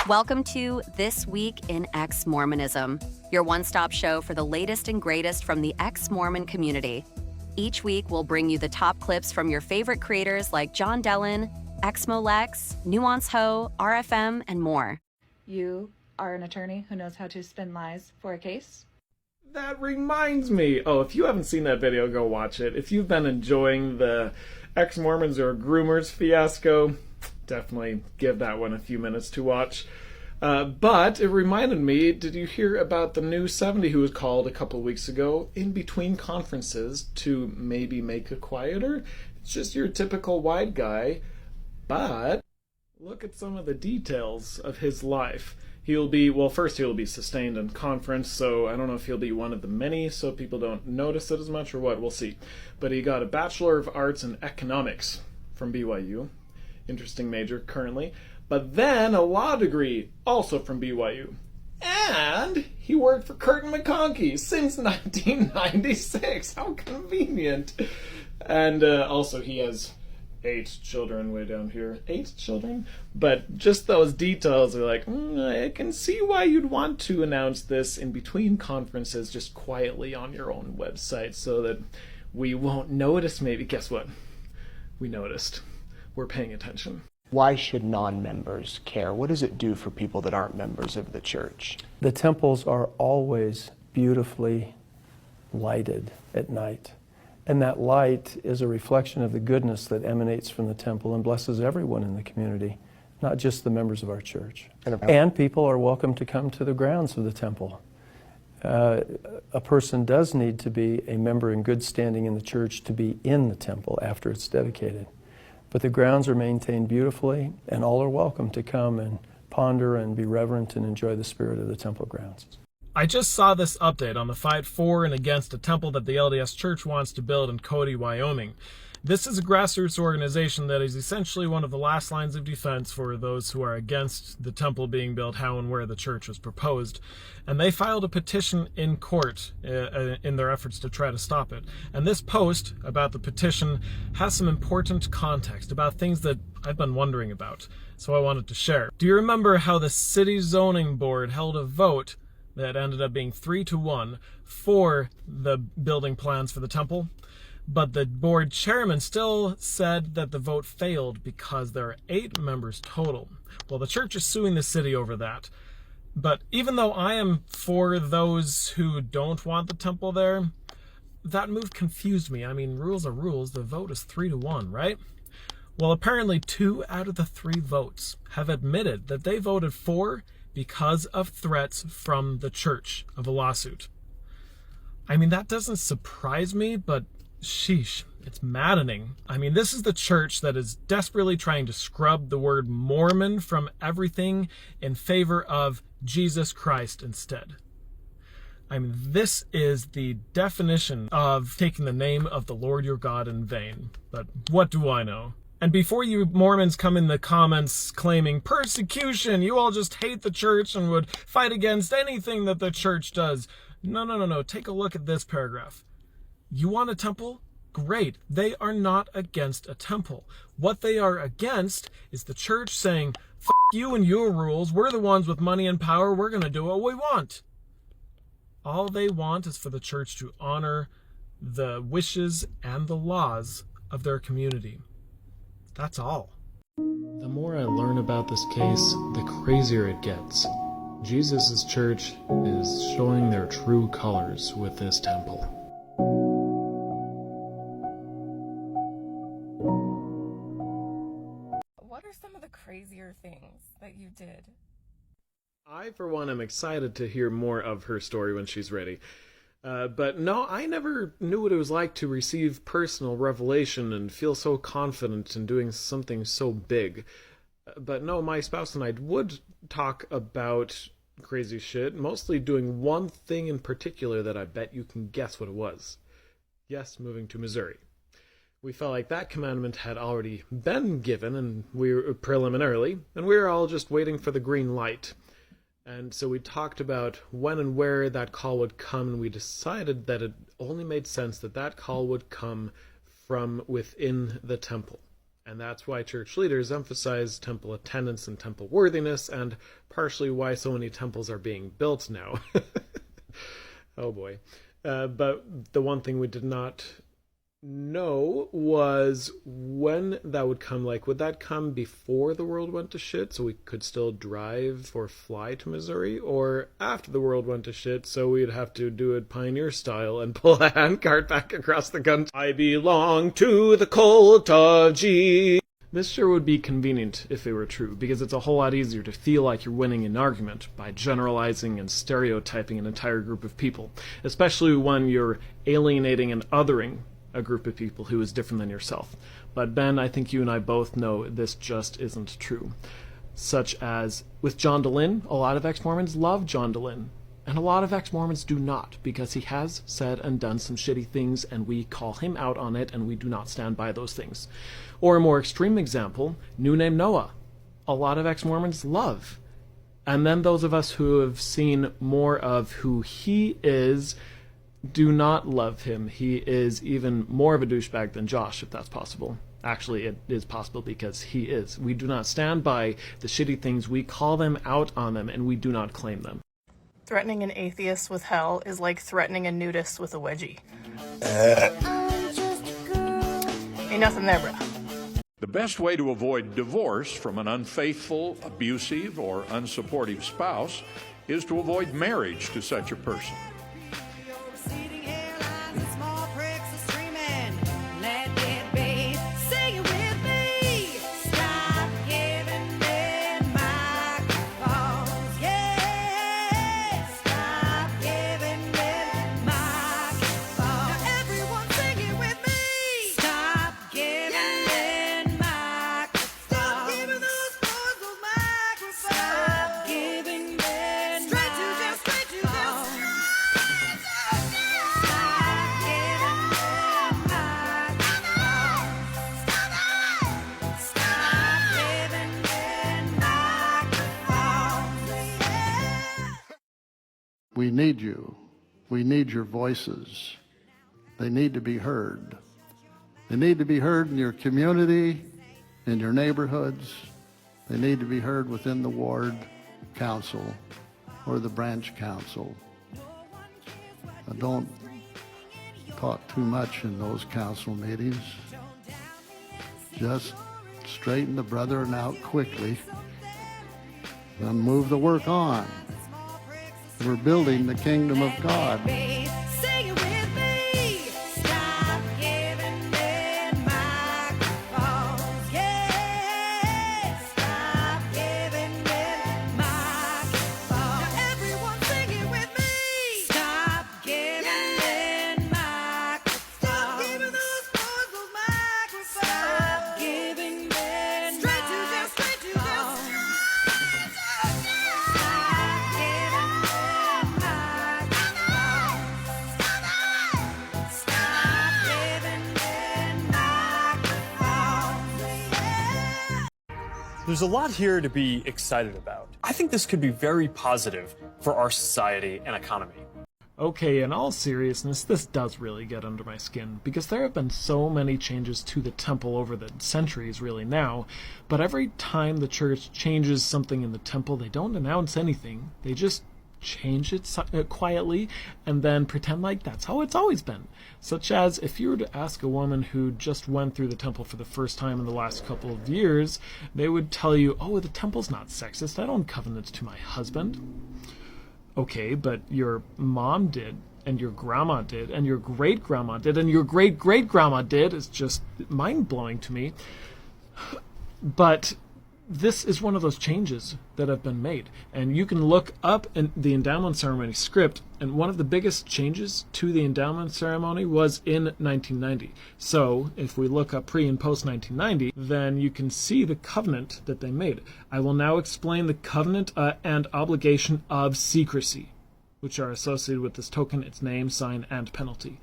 Welcome to This Week in Ex-Mormonism, your one-stop show for the latest and greatest from the ex-Mormon community. Each week, we'll bring you the top clips from your favorite creators like John Dellin, Exmolex, Nuance Ho, RFM, and more. You are an attorney who knows how to spin lies for a case? That reminds me. Oh, if you haven't seen that video, go watch it. If you've been enjoying the ex-Mormons or groomers fiasco, definitely give that one a few minutes to watch. But it reminded me, did you hear about the new 70 who was called a couple weeks ago in between conferences to maybe make it quieter? It's just your typical wide guy, but look at some of the details of his life. He'll be sustained in conference, so I don't know if he'll be one of the many, so people don't notice it as much or what, we'll see. But he got a Bachelor of Arts in Economics from BYU. Interesting major currently. But then a law degree, also from BYU. And he worked for Curtin McConkie since 1996. How convenient. And also he has 8 children way down here. 8 children? But just those details are like, I can see why you'd want to announce this in between conferences just quietly on your own website so that we won't notice maybe. Guess what? We noticed. We're paying attention. Why should non-members care? What does it do for people that aren't members of the church? The temples are always beautifully lighted at night. And that light is a reflection of the goodness that emanates from the temple and blesses everyone in the community, not just the members of our church. And people are welcome to come to the grounds of the temple. A person does need to be a member in good standing in the church to be in the temple after it's dedicated. But the grounds are maintained beautifully, and all are welcome to come and ponder and be reverent and enjoy the spirit of the temple grounds. I just saw this update on the fight for and against a temple that the LDS Church wants to build in Cody, Wyoming. This is a grassroots organization that is essentially one of the last lines of defense for those who are against the temple being built how and where the church was proposed. And they filed a petition in court in their efforts to try to stop it. And this post about the petition has some important context about things that I've been wondering about, so I wanted to share. Do you remember how the city zoning board held a vote that ended up being 3-1 for the building plans for the temple? But the board chairman still said that the vote failed because there are 8 members total. Well, the church is suing the city over that. But even though I am for those who don't want the temple there, that move confused me. I mean, rules are rules. The vote is 3-1, right? Well, apparently 2 out of the 3 votes have admitted that they voted for because of threats from the church of a lawsuit. I mean, that doesn't surprise me, but sheesh, it's maddening. I mean, this is the church that is desperately trying to scrub the word Mormon from everything in favor of Jesus Christ instead. I mean, this is the definition of taking the name of the Lord your God in vain. But what do I know? And before you Mormons come in the comments claiming persecution, you all just hate the church and would fight against anything that the church does. No. Take a look at this paragraph. You want a temple? Great. They are not against a temple. What they are against is the church saying, F you and your rules. We're the ones with money and power. We're going to do what we want. All they want is for the church to honor the wishes and the laws of their community. That's all. The more I learn about this case, the crazier it gets. Jesus' church is showing their true colors with this temple. What are some of the crazier things that you did? I, for one, am excited to hear more of her story when she's ready. But no, I never knew what it was like to receive personal revelation and feel so confident in doing something so big. But no, my spouse and I would talk about crazy shit, mostly doing one thing in particular that I bet you can guess what it was. Yes, moving to Missouri. We felt like that commandment had already been given, and we were preliminarily, and we were all just waiting for the green light. And so we talked about when and where that call would come, and we decided that it only made sense that that call would come from within the temple. And that's why church leaders emphasize temple attendance and temple worthiness, and partially why so many temples are being built now. Oh boy. But the one thing we did not know was when that would come. Like, would that come before the world went to shit so we could still drive or fly to Missouri, or after the world went to shit so we'd have to do it pioneer style and pull a handcart back across the country? I belong to the cult of G. This sure would be convenient if it were true, because it's a whole lot easier to feel like you're winning an argument by generalizing and stereotyping an entire group of people, especially when you're alienating and othering a group of people who is different than yourself. But Ben, I think you and I both know this just isn't true. Such as with John DeLynn, a lot of ex-Mormons love John DeLynn, and a lot of ex-Mormons do not, because he has said and done some shitty things, and we call him out on it, and we do not stand by those things. Or a more extreme example, New Name Noah. A lot of ex-Mormons love. And then those of us who have seen more of who he is do not love him. He is even more of a douchebag than Josh, if that's possible. Actually, it is possible because he is. We do not stand by the shitty things. We call them out on them, and we do not claim them. Threatening an atheist with hell is like threatening a nudist with a wedgie. Ain't nothing there, bro. The best way to avoid divorce from an unfaithful, abusive, or unsupportive spouse is to avoid marriage to such a person. We need you. We need your voices. They need to be heard. They need to be heard in your community, in your neighborhoods. They need to be heard within the ward council or the branch council. Don't talk too much in those council meetings. Just straighten the brethren out quickly and move the work on. We're building the kingdom of God. There's a lot here to be excited about. I think this could be very positive for our society and economy. Okay, in all seriousness, this does really get under my skin, because there have been so many changes to the temple over the centuries really now, but every time the church changes something in the temple, they don't announce anything. They just change it quietly and then pretend like that's how it's always been. Such as if you were to ask a woman who just went through the temple for the first time in the last couple of years, they would tell you, oh, the temple's not sexist. I don't covenant to my husband. Okay, but your mom did, and your grandma did, and your great-grandma did, and your great-great-grandma did. It's just mind-blowing to me. But this is one of those changes that have been made. And you can look up in the endowment ceremony script, and one of the biggest changes to the endowment ceremony was in 1990. So if we look up pre and post 1990, then you can see the covenant that they made. I will now explain the covenant and obligation of secrecy, which are associated with this token, its name, sign, and penalty.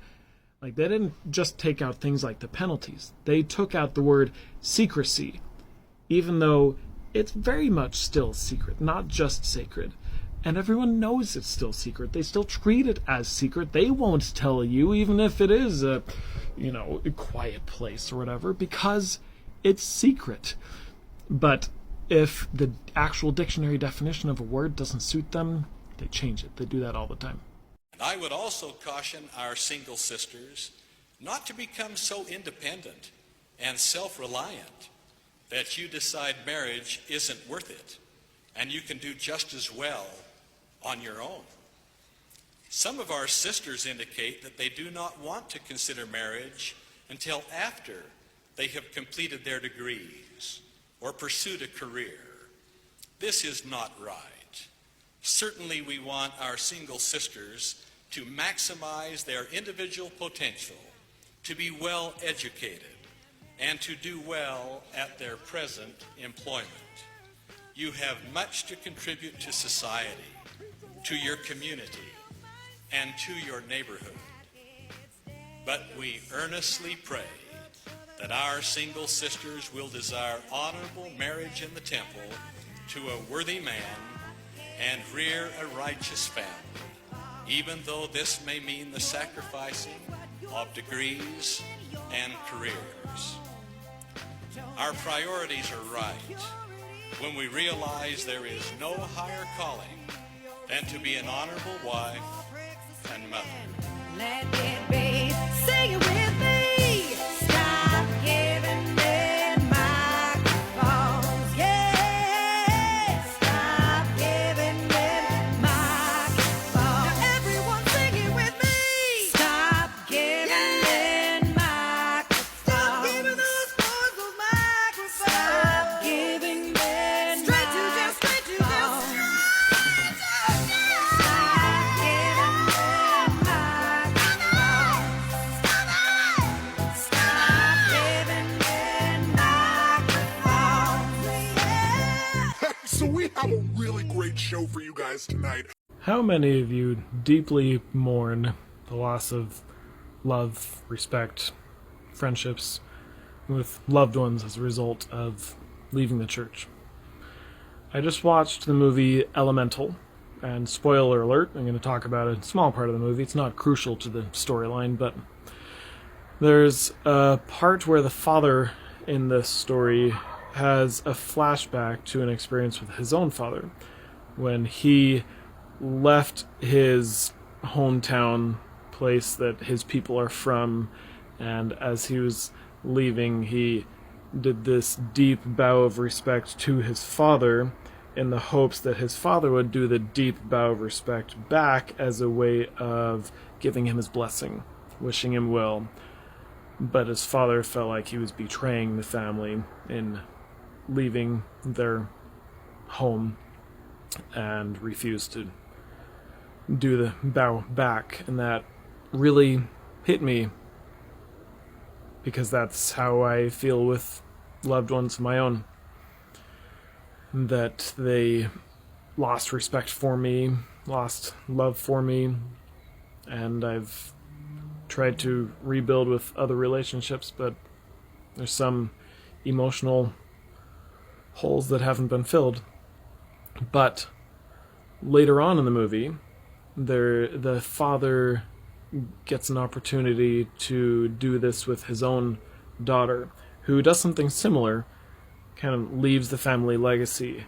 Like, they didn't just take out things like the penalties. They took out the word secrecy, even though it's very much still secret, not just sacred. And everyone knows it's still secret. They still treat it as secret. They won't tell you, even if it is a quiet place or whatever, because it's secret. But if the actual dictionary definition of a word doesn't suit them, they change it. They do that all the time. And I would also caution our single sisters not to become so independent and self-reliant that you decide marriage isn't worth it and you can do just as well on your own. Some of our sisters indicate that they do not want to consider marriage until after they have completed their degrees or pursued a career. This is not right. Certainly we want our single sisters to maximize their individual potential, to be well educated, and to do well at their present employment. You have much to contribute to society, to your community, and to your neighborhood. But we earnestly pray that our single sisters will desire honorable marriage in the temple to a worthy man and rear a righteous family, even though this may mean the sacrificing of degrees and careers. Our priorities are right when we realize there is no higher calling than to be an honorable wife and mother. Let it be. Sing it with me. Stop giving men microphones. Yeah. Stop giving men microphones. Now everyone sing it with me. Stop giving men microphones. Stop giving those boys those microphones. Stop giving men straight to them, straight to them. So we have a really great show for you guys tonight. How many of you deeply mourn the loss of love, respect, friendships with loved ones as a result of leaving the church? I just watched the movie Elemental, and spoiler alert, I'm going to talk about a small part of the movie. It's not crucial to the storyline, but there's a part where the father in this story has a flashback to an experience with his own father when he left his hometown place that his people are from, and as he was leaving, he did this deep bow of respect to his father in the hopes that his father would do the deep bow of respect back as a way of giving him his blessing, wishing him well. But his father felt like he was betraying the family in leaving their home and refused to do the bow back, and that really hit me because that's how I feel with loved ones of my own, that they lost respect for me, lost love for me, and I've tried to rebuild with other relationships, but there's some emotional holes that haven't been filled. But later on in the movie, the father gets an opportunity to do this with his own daughter, who does something similar, kind of leaves the family legacy,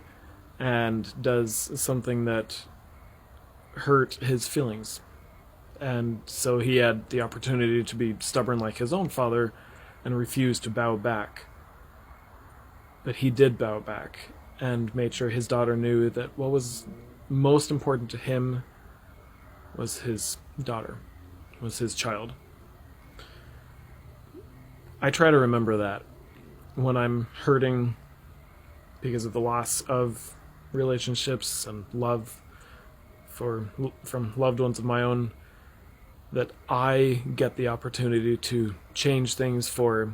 and does something that hurt his feelings. And so he had the opportunity to be stubborn like his own father and refuse to bow back. But he did bow back and made sure his daughter knew that what was most important to him was his daughter, was his child. I try to remember that when I'm hurting because of the loss of relationships and love from loved ones of my own, that I get the opportunity to change things for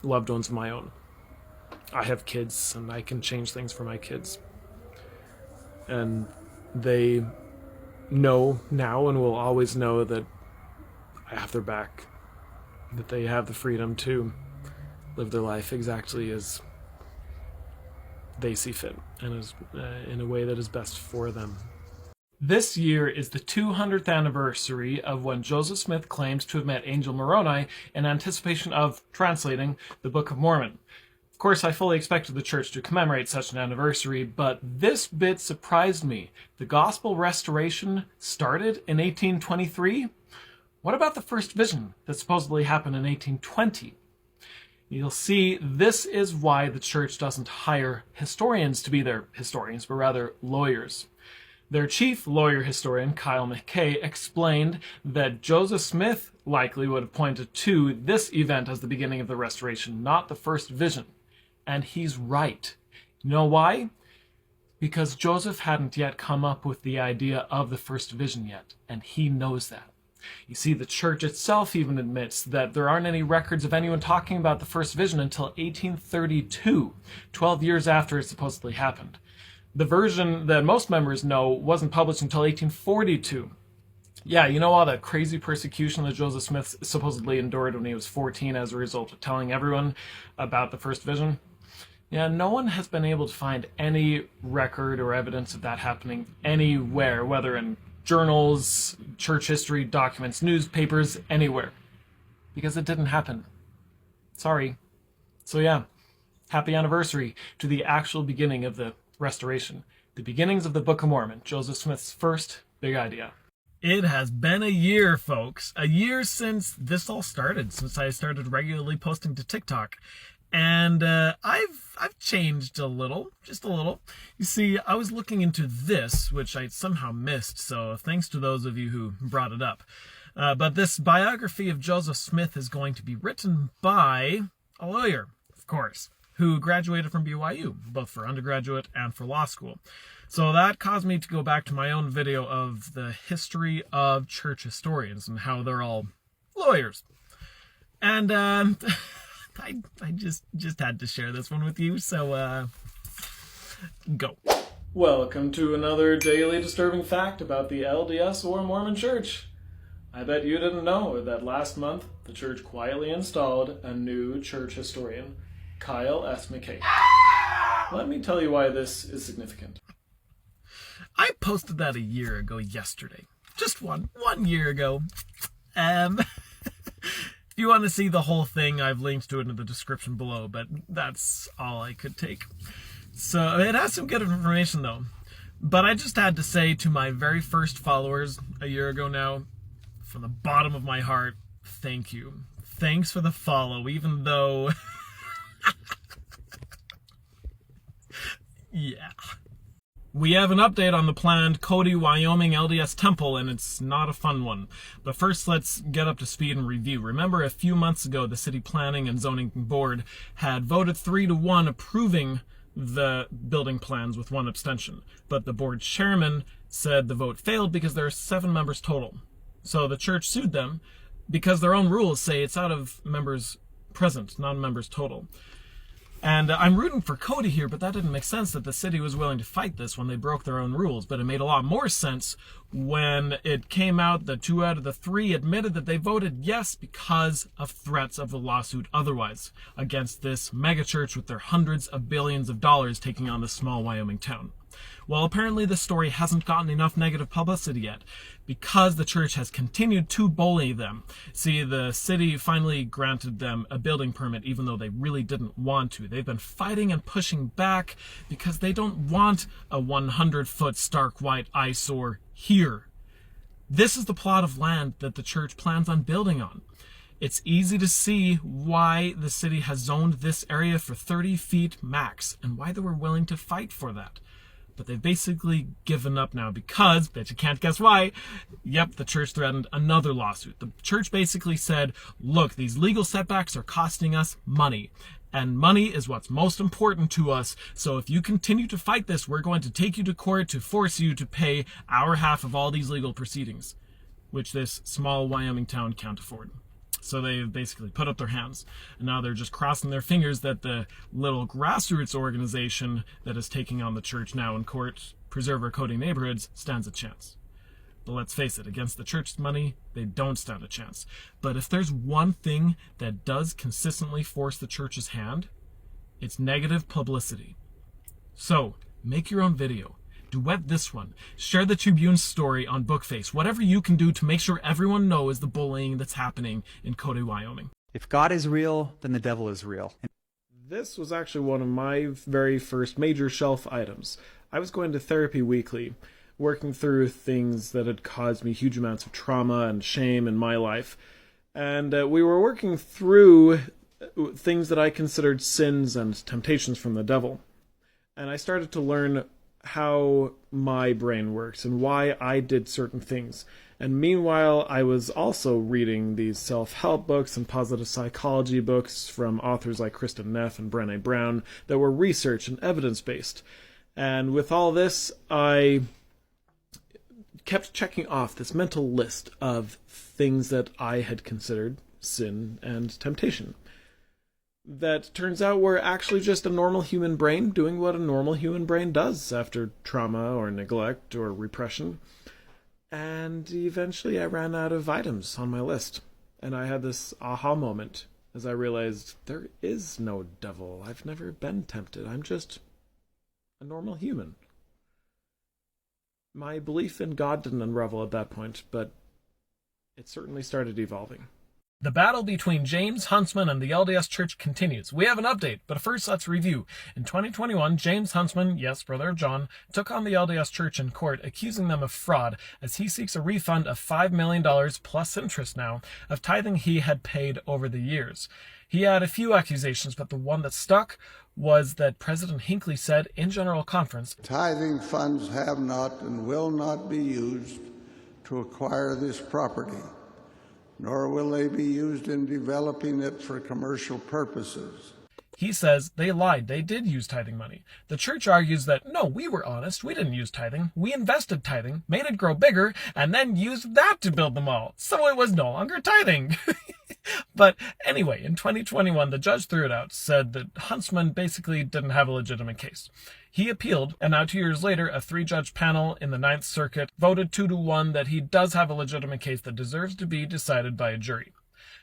loved ones of my own. I have kids, and I can change things for my kids. And they know now and will always know that I have their back, that they have the freedom to live their life exactly as they see fit, and as, in a way that is best for them. This year is the 200th anniversary of when Joseph Smith claims to have met Angel Moroni in anticipation of translating the Book of Mormon. Of course, I fully expected the church to commemorate such an anniversary, but this bit surprised me. The gospel restoration started in 1823? What about the first vision that supposedly happened in 1820? You'll see this is why the church doesn't hire historians to be their historians, but rather lawyers. Their chief lawyer historian, Kyle McKay, explained that Joseph Smith likely would have pointed to this event as the beginning of the restoration, not the first vision. And he's right. You know why? Because Joseph hadn't yet come up with the idea of the first vision yet, and he knows that. You see, the church itself even admits that there aren't any records of anyone talking about the first vision until 1832, 12 years after it supposedly happened. The version that most members know wasn't published until 1842. Yeah, you know all that crazy persecution that Joseph Smith supposedly endured when he was 14 as a result of telling everyone about the first vision? Yeah, no one has been able to find any record or evidence of that happening anywhere, whether in journals, church history, documents, newspapers, anywhere. Because it didn't happen. Sorry. So yeah, happy anniversary to the actual beginning of the restoration. The beginnings of the Book of Mormon, Joseph Smith's first big idea. It has been a year, folks. A year since this all started, since I started regularly posting to TikTok. And I've changed a little, just a little. You see, I was looking into this, which I somehow missed, so thanks to those of you who brought it up. But this biography of Joseph Smith is going to be written by a lawyer, of course, who graduated from BYU, both for undergraduate and for law school. So that caused me to go back to my own video of the history of church historians and how they're all lawyers. And I just had to share this one with you, so go. Welcome to another daily disturbing fact about the LDS or Mormon Church. I bet you didn't know that last month the church quietly installed a new church historian, Kyle S. McKay. Let me tell you why this is significant. I posted that a year ago yesterday. Just one year ago. If you want to see the whole thing, I've linked to it in the description below, but that's all I could take. So it has some good information though. But I just had to say to my very first followers a year ago now, from the bottom of my heart, thank you. Thanks for the follow, even though... yeah. We have an update on the planned Cody, Wyoming LDS temple, and it's not a fun one. But first, let's get up to speed and review. Remember, a few months ago, the City Planning and Zoning Board had voted 3-1 approving the building plans with one abstention. But the board chairman said the vote failed because there are 7 members total. So the church sued them because their own rules say it's out of members present, non-members total. And I'm rooting for Cody here, but that didn't make sense that the city was willing to fight this when they broke their own rules. But it made a lot more sense when it came out that 2 out of the 3 admitted that they voted yes because of threats of a lawsuit otherwise against this megachurch with their hundreds of billions of dollars taking on this small Wyoming town. Well, apparently the story hasn't gotten enough negative publicity yet because the church has continued to bully them. See, the city finally granted them a building permit even though they really didn't want to. They've been fighting and pushing back because they don't want a 100-foot stark white eyesore here. This is the plot of land that the church plans on building on. It's easy to see why the city has zoned this area for 30 feet max and why they were willing to fight for that. But they've basically given up now because, bet you can't guess why, yep, the church threatened another lawsuit. The church basically said, look, these legal setbacks are costing us money. And money is what's most important to us. So if you continue to fight this, we're going to take you to court to force you to pay our half of all these legal proceedings, which this small Wyoming town can't afford. So they basically put up their hands. And now they're just crossing their fingers that the little grassroots organization that is taking on the church now in court, Preserve Our Cody Neighborhoods, stands a chance. But let's face it, against the church's money, they don't stand a chance. But if there's one thing that does consistently force the church's hand, it's negative publicity. So, make your own video. Duet this one. Share the Tribune's story on Bookface. Whatever you can do to make sure everyone knows the bullying that's happening in Cody, Wyoming. If God is real, then the devil is real. This was actually one of my very first major shelf items. I was going to therapy weekly, working through things that had caused me huge amounts of trauma and shame in my life. And we were working through things that I considered sins and temptations from the devil. And I started to learn how my brain works and why I did certain things. And meanwhile, I was also reading these self-help books and positive psychology books from authors like Kristen Neff and Brené Brown that were research and evidence-based. And with all this, I kept checking off this mental list of things that I had considered sin and temptation. That turns out were actually just a normal human brain doing what a normal human brain does after trauma or neglect or repression. And eventually I ran out of items on my list. And I had this aha moment as I realized there is no devil. I've never been tempted. I'm just a normal human. My belief in God didn't unravel at that point, but it certainly started evolving. The battle between James Huntsman and the LDS Church continues. We have an update, but first let's review. In 2021, James Huntsman, yes, brother of John, took on the LDS Church in court, accusing them of fraud as he seeks a refund of $5 million plus interest now of tithing he had paid over the years. He had a few accusations, but the one that stuck was that President Hinckley said in General Conference, "Tithing funds have not and will not be used to acquire this property, nor will they be used in developing it for commercial purposes." He says they lied. They did use tithing money. The church argues that, no, we were honest. We didn't use tithing. We invested tithing, made it grow bigger, and then used that to build the mall. So it was no longer tithing. But anyway, in 2021, the judge threw it out, said that Huntsman basically didn't have a legitimate case. He appealed, and now 2 years later, a 3-judge panel in the Ninth Circuit voted 2-1 that he does have a legitimate case that deserves to be decided by a jury.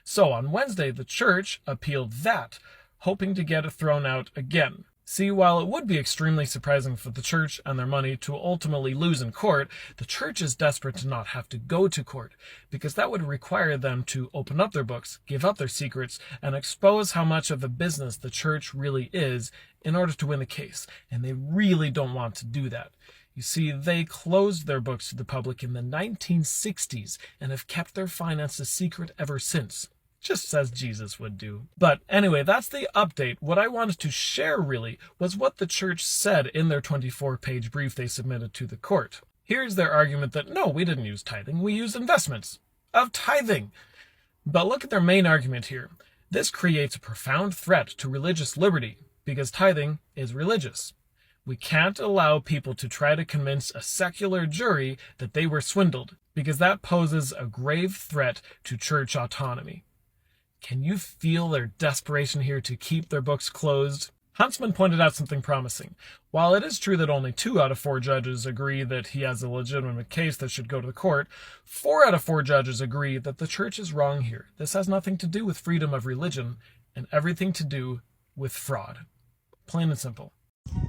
So on Wednesday, the church appealed that, hoping to get it thrown out again. See, while it would be extremely surprising for the church and their money to ultimately lose in court, the church is desperate to not have to go to court, because that would require them to open up their books, give up their secrets, and expose how much of a business the church really is in order to win the case, and they really don't want to do that. You see, they closed their books to the public in the 1960s and have kept their finances secret ever since. Just as Jesus would do. But anyway, that's the update. What I wanted to share really was what the church said in their 24-page brief they submitted to the court. Here's their argument that no, we didn't use tithing, we used investments of tithing. But look at their main argument here. This creates a profound threat to religious liberty because tithing is religious. We can't allow people to try to convince a secular jury that they were swindled because that poses a grave threat to church autonomy. Can you feel their desperation here to keep their books closed? Huntsman pointed out something promising. While it is true that only 2 out of 4 judges agree that he has a legitimate case that should go to the court, 4 out of 4 judges agree that the church is wrong here. This has nothing to do with freedom of religion and everything to do with fraud. Plain and simple.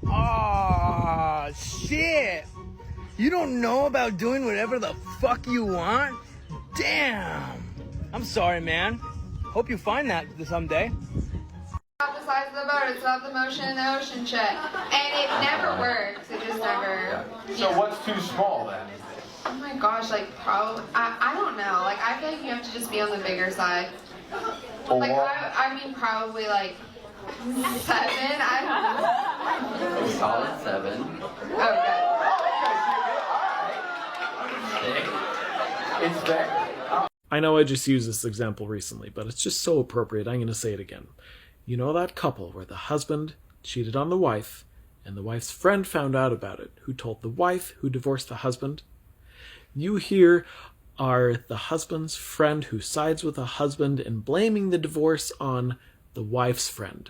Aw, shit! You don't know about doing whatever the fuck you want? Damn! I'm sorry, man. Hope you find that someday. The size of the boat, it's not the motion in the ocean check. And it never works. It just never. So what's too small then? Oh my gosh, like probably, I don't know. Like I feel like you have to just be on the bigger side. Like I mean probably like 7, I don't know. A solid 7. Okay. It's there. I know I just used this example recently, but it's just so appropriate, I'm going to say it again. You know that couple where the husband cheated on the wife, and the wife's friend found out about it, who told the wife who divorced the husband? You here are the husband's friend who sides with the husband in blaming the divorce on the wife's friend.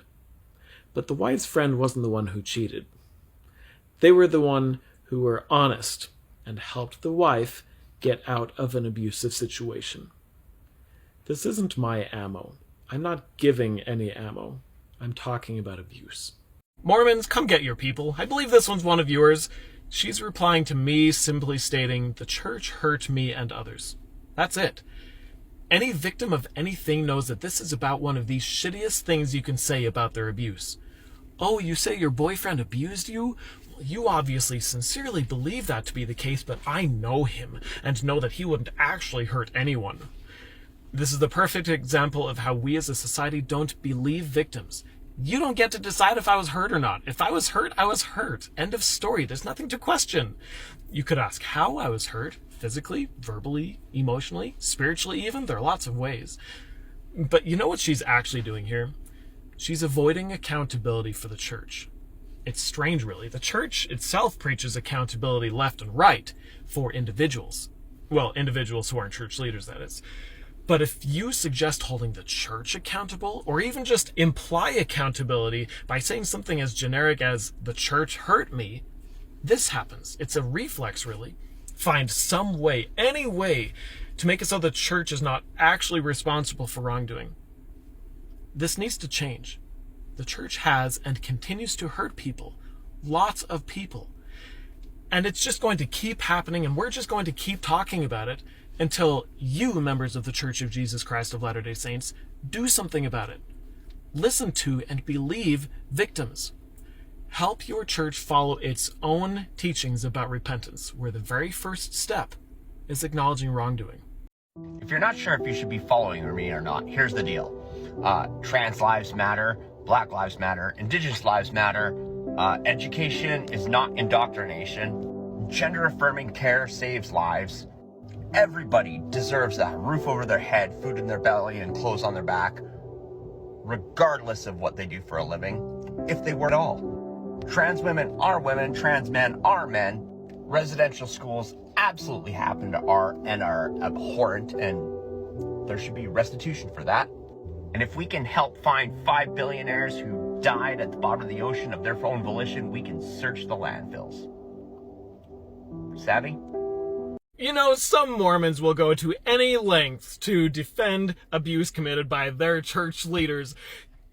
But the wife's friend wasn't the one who cheated. They were the one who were honest and helped the wife get out of an abusive situation. This isn't my ammo. I'm not giving any ammo. I'm talking about abuse. Mormons, come get your people. I believe this one's one of yours. She's replying to me simply stating, the church hurt me and others. That's it. Any victim of anything knows that this is about one of the shittiest things you can say about their abuse. Oh, you say your boyfriend abused you? Well, you obviously sincerely believe that to be the case, but I know him and know that he wouldn't actually hurt anyone. This is the perfect example of how we as a society don't believe victims. You don't get to decide if I was hurt or not. If I was hurt, I was hurt. End of story. There's nothing to question. You could ask how I was hurt. Physically, verbally, emotionally, spiritually even. There are lots of ways. But you know what she's actually doing here? She's avoiding accountability for the church. It's strange, really. The church itself preaches accountability left and right for individuals. Well, individuals who aren't church leaders, that is. But if you suggest holding the church accountable, or even just imply accountability by saying something as generic as, the church hurt me, this happens. It's a reflex, really. Find some way, any way, to make it so the church is not actually responsible for wrongdoing. This needs to change. The church has and continues to hurt people. Lots of people. And it's just going to keep happening, and we're just going to keep talking about it until you, members of the Church of Jesus Christ of Latter-day Saints, do something about it. Listen to and believe victims. Help your church follow its own teachings about repentance, where the very first step is acknowledging wrongdoing. If you're not sure if you should be following me or not, here's the deal. Trans lives matter, Black lives matter, Indigenous lives matter, education is not indoctrination, gender-affirming care saves lives. Everybody deserves that roof over their head, food in their belly, and clothes on their back, regardless of what they do for a living, if they were at all. Trans women are women, trans men are men. Residential schools absolutely happen to are abhorrent, and there should be restitution for that. And if we can help find 5 billionaires who died at the bottom of the ocean of their own volition, we can search the landfills. Savvy? You know, some Mormons will go to any lengths to defend abuse committed by their church leaders.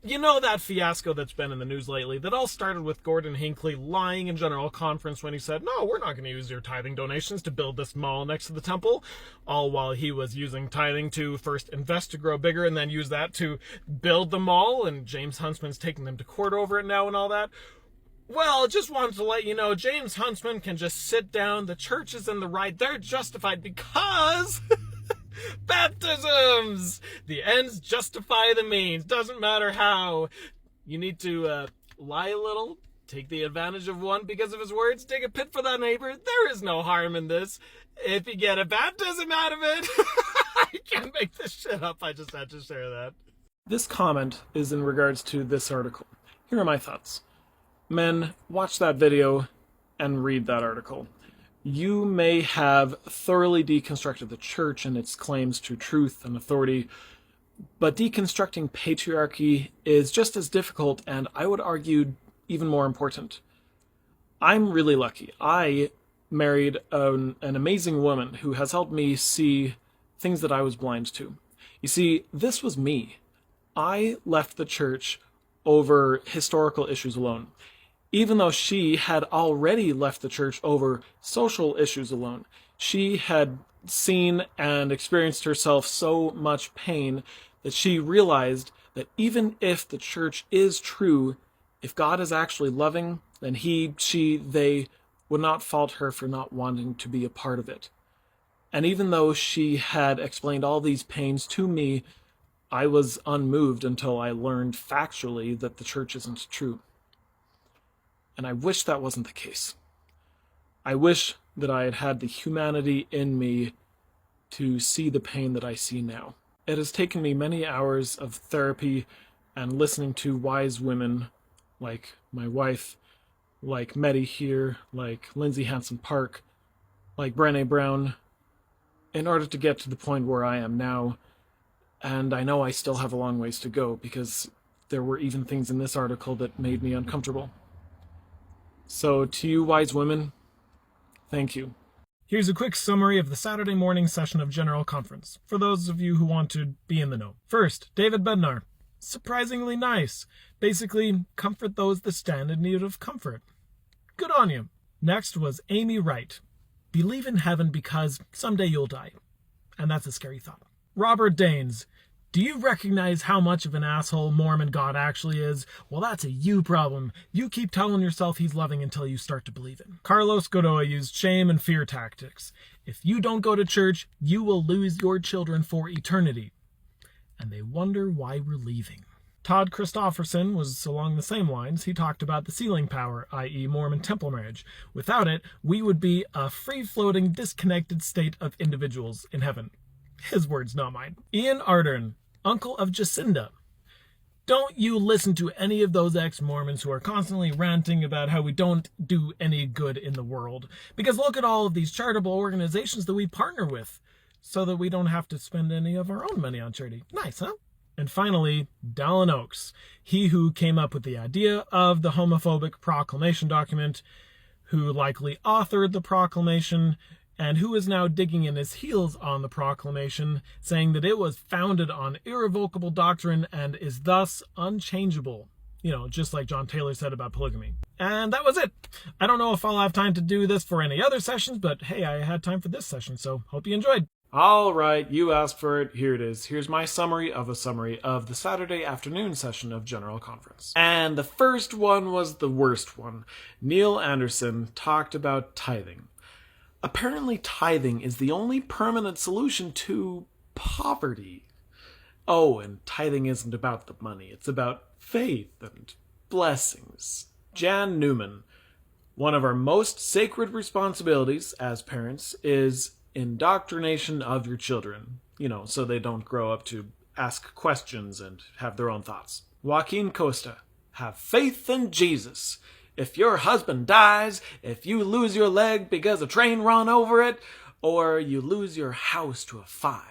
You know that fiasco that's been in the news lately that all started with Gordon Hinckley lying in General Conference when he said, no, we're not going to use your tithing donations to build this mall next to the temple, all while he was using tithing to first invest to grow bigger and then use that to build the mall, and James Huntsman's taking them to court over it now and all that. Well, just wanted to let you know, James Huntsman can just sit down. The church is in the right. They're justified because baptisms! The ends justify the means. Doesn't matter how. You need to lie a little, take the advantage of one because of his words, dig a pit for that neighbor. There is no harm in this. If you get a baptism out of it, I can't make this shit up. I just had to share that. This comment is in regards to this article. Here are my thoughts. Men, watch that video and read that article. You may have thoroughly deconstructed the church and its claims to truth and authority, but deconstructing patriarchy is just as difficult, and I would argue even more important. I'm really lucky. I married an amazing woman who has helped me see things that I was blind to. You see, this was me. I left the church over historical issues alone, even though she had already left the church over social issues alone. She had seen and experienced herself so much pain that she realized that even if the church is true, if God is actually loving, then they would not fault her for not wanting to be a part of it. And even though she had explained all these pains to me, I was unmoved until I learned factually that the church isn't true. And I wish that wasn't the case. I wish that I had had the humanity in me to see the pain that I see now. It has taken me many hours of therapy and listening to wise women like my wife, like Meddy here, like Lindsay Hansen Park, like Brené Brown, in order to get to the point where I am now. And I know I still have a long ways to go because there were even things in this article that made me uncomfortable. So to you wise women, thank you. Here's a quick summary of the Saturday morning session of General Conference, for those of you who want to be in the know. First, David Bednar. Surprisingly nice. Basically, comfort those that stand in need of comfort. Good on you. Next was Amy Wright. Believe in heaven because someday you'll die. And that's a scary thought. Robert Danes, do you recognize how much of an asshole Mormon God actually is? Well, that's a you problem. You keep telling yourself he's loving until you start to believe him. Carlos Godoy used shame and fear tactics. If you don't go to church, you will lose your children for eternity. And they wonder why we're leaving. Todd Christofferson was along the same lines. He talked about the sealing power, i.e. Mormon temple marriage. Without it, we would be a free-floating, disconnected state of individuals in heaven. His words, not mine. Ian Ardern, uncle of Jacinda. Don't you listen to any of those ex-Mormons who are constantly ranting about how we don't do any good in the world. Because look at all of these charitable organizations that we partner with, so that we don't have to spend any of our own money on charity. Nice, huh? And finally, Dallin Oaks, he who came up with the idea of the homophobic proclamation document, who likely authored the proclamation, and who is now digging in his heels on the proclamation, saying that it was founded on irrevocable doctrine and is thus unchangeable. You know, just like John Taylor said about polygamy. And that was it. I don't know if I'll have time to do this for any other sessions, but hey, I had time for this session, so hope you enjoyed. All right, you asked for it. Here it is. Here's my summary of the Saturday afternoon session of General Conference. And the first one was the worst one. Neil Anderson talked about tithing. Apparently tithing is the only permanent solution to poverty. Oh, and tithing isn't about the money. It's about faith and blessings. Jan Newman, one of our most sacred responsibilities as parents is indoctrination of your children, so they don't grow up to ask questions and have their own thoughts. Joaquin Costa, have faith in Jesus. If your husband dies, if you lose your leg because a train ran over it, or you lose your house to a fire,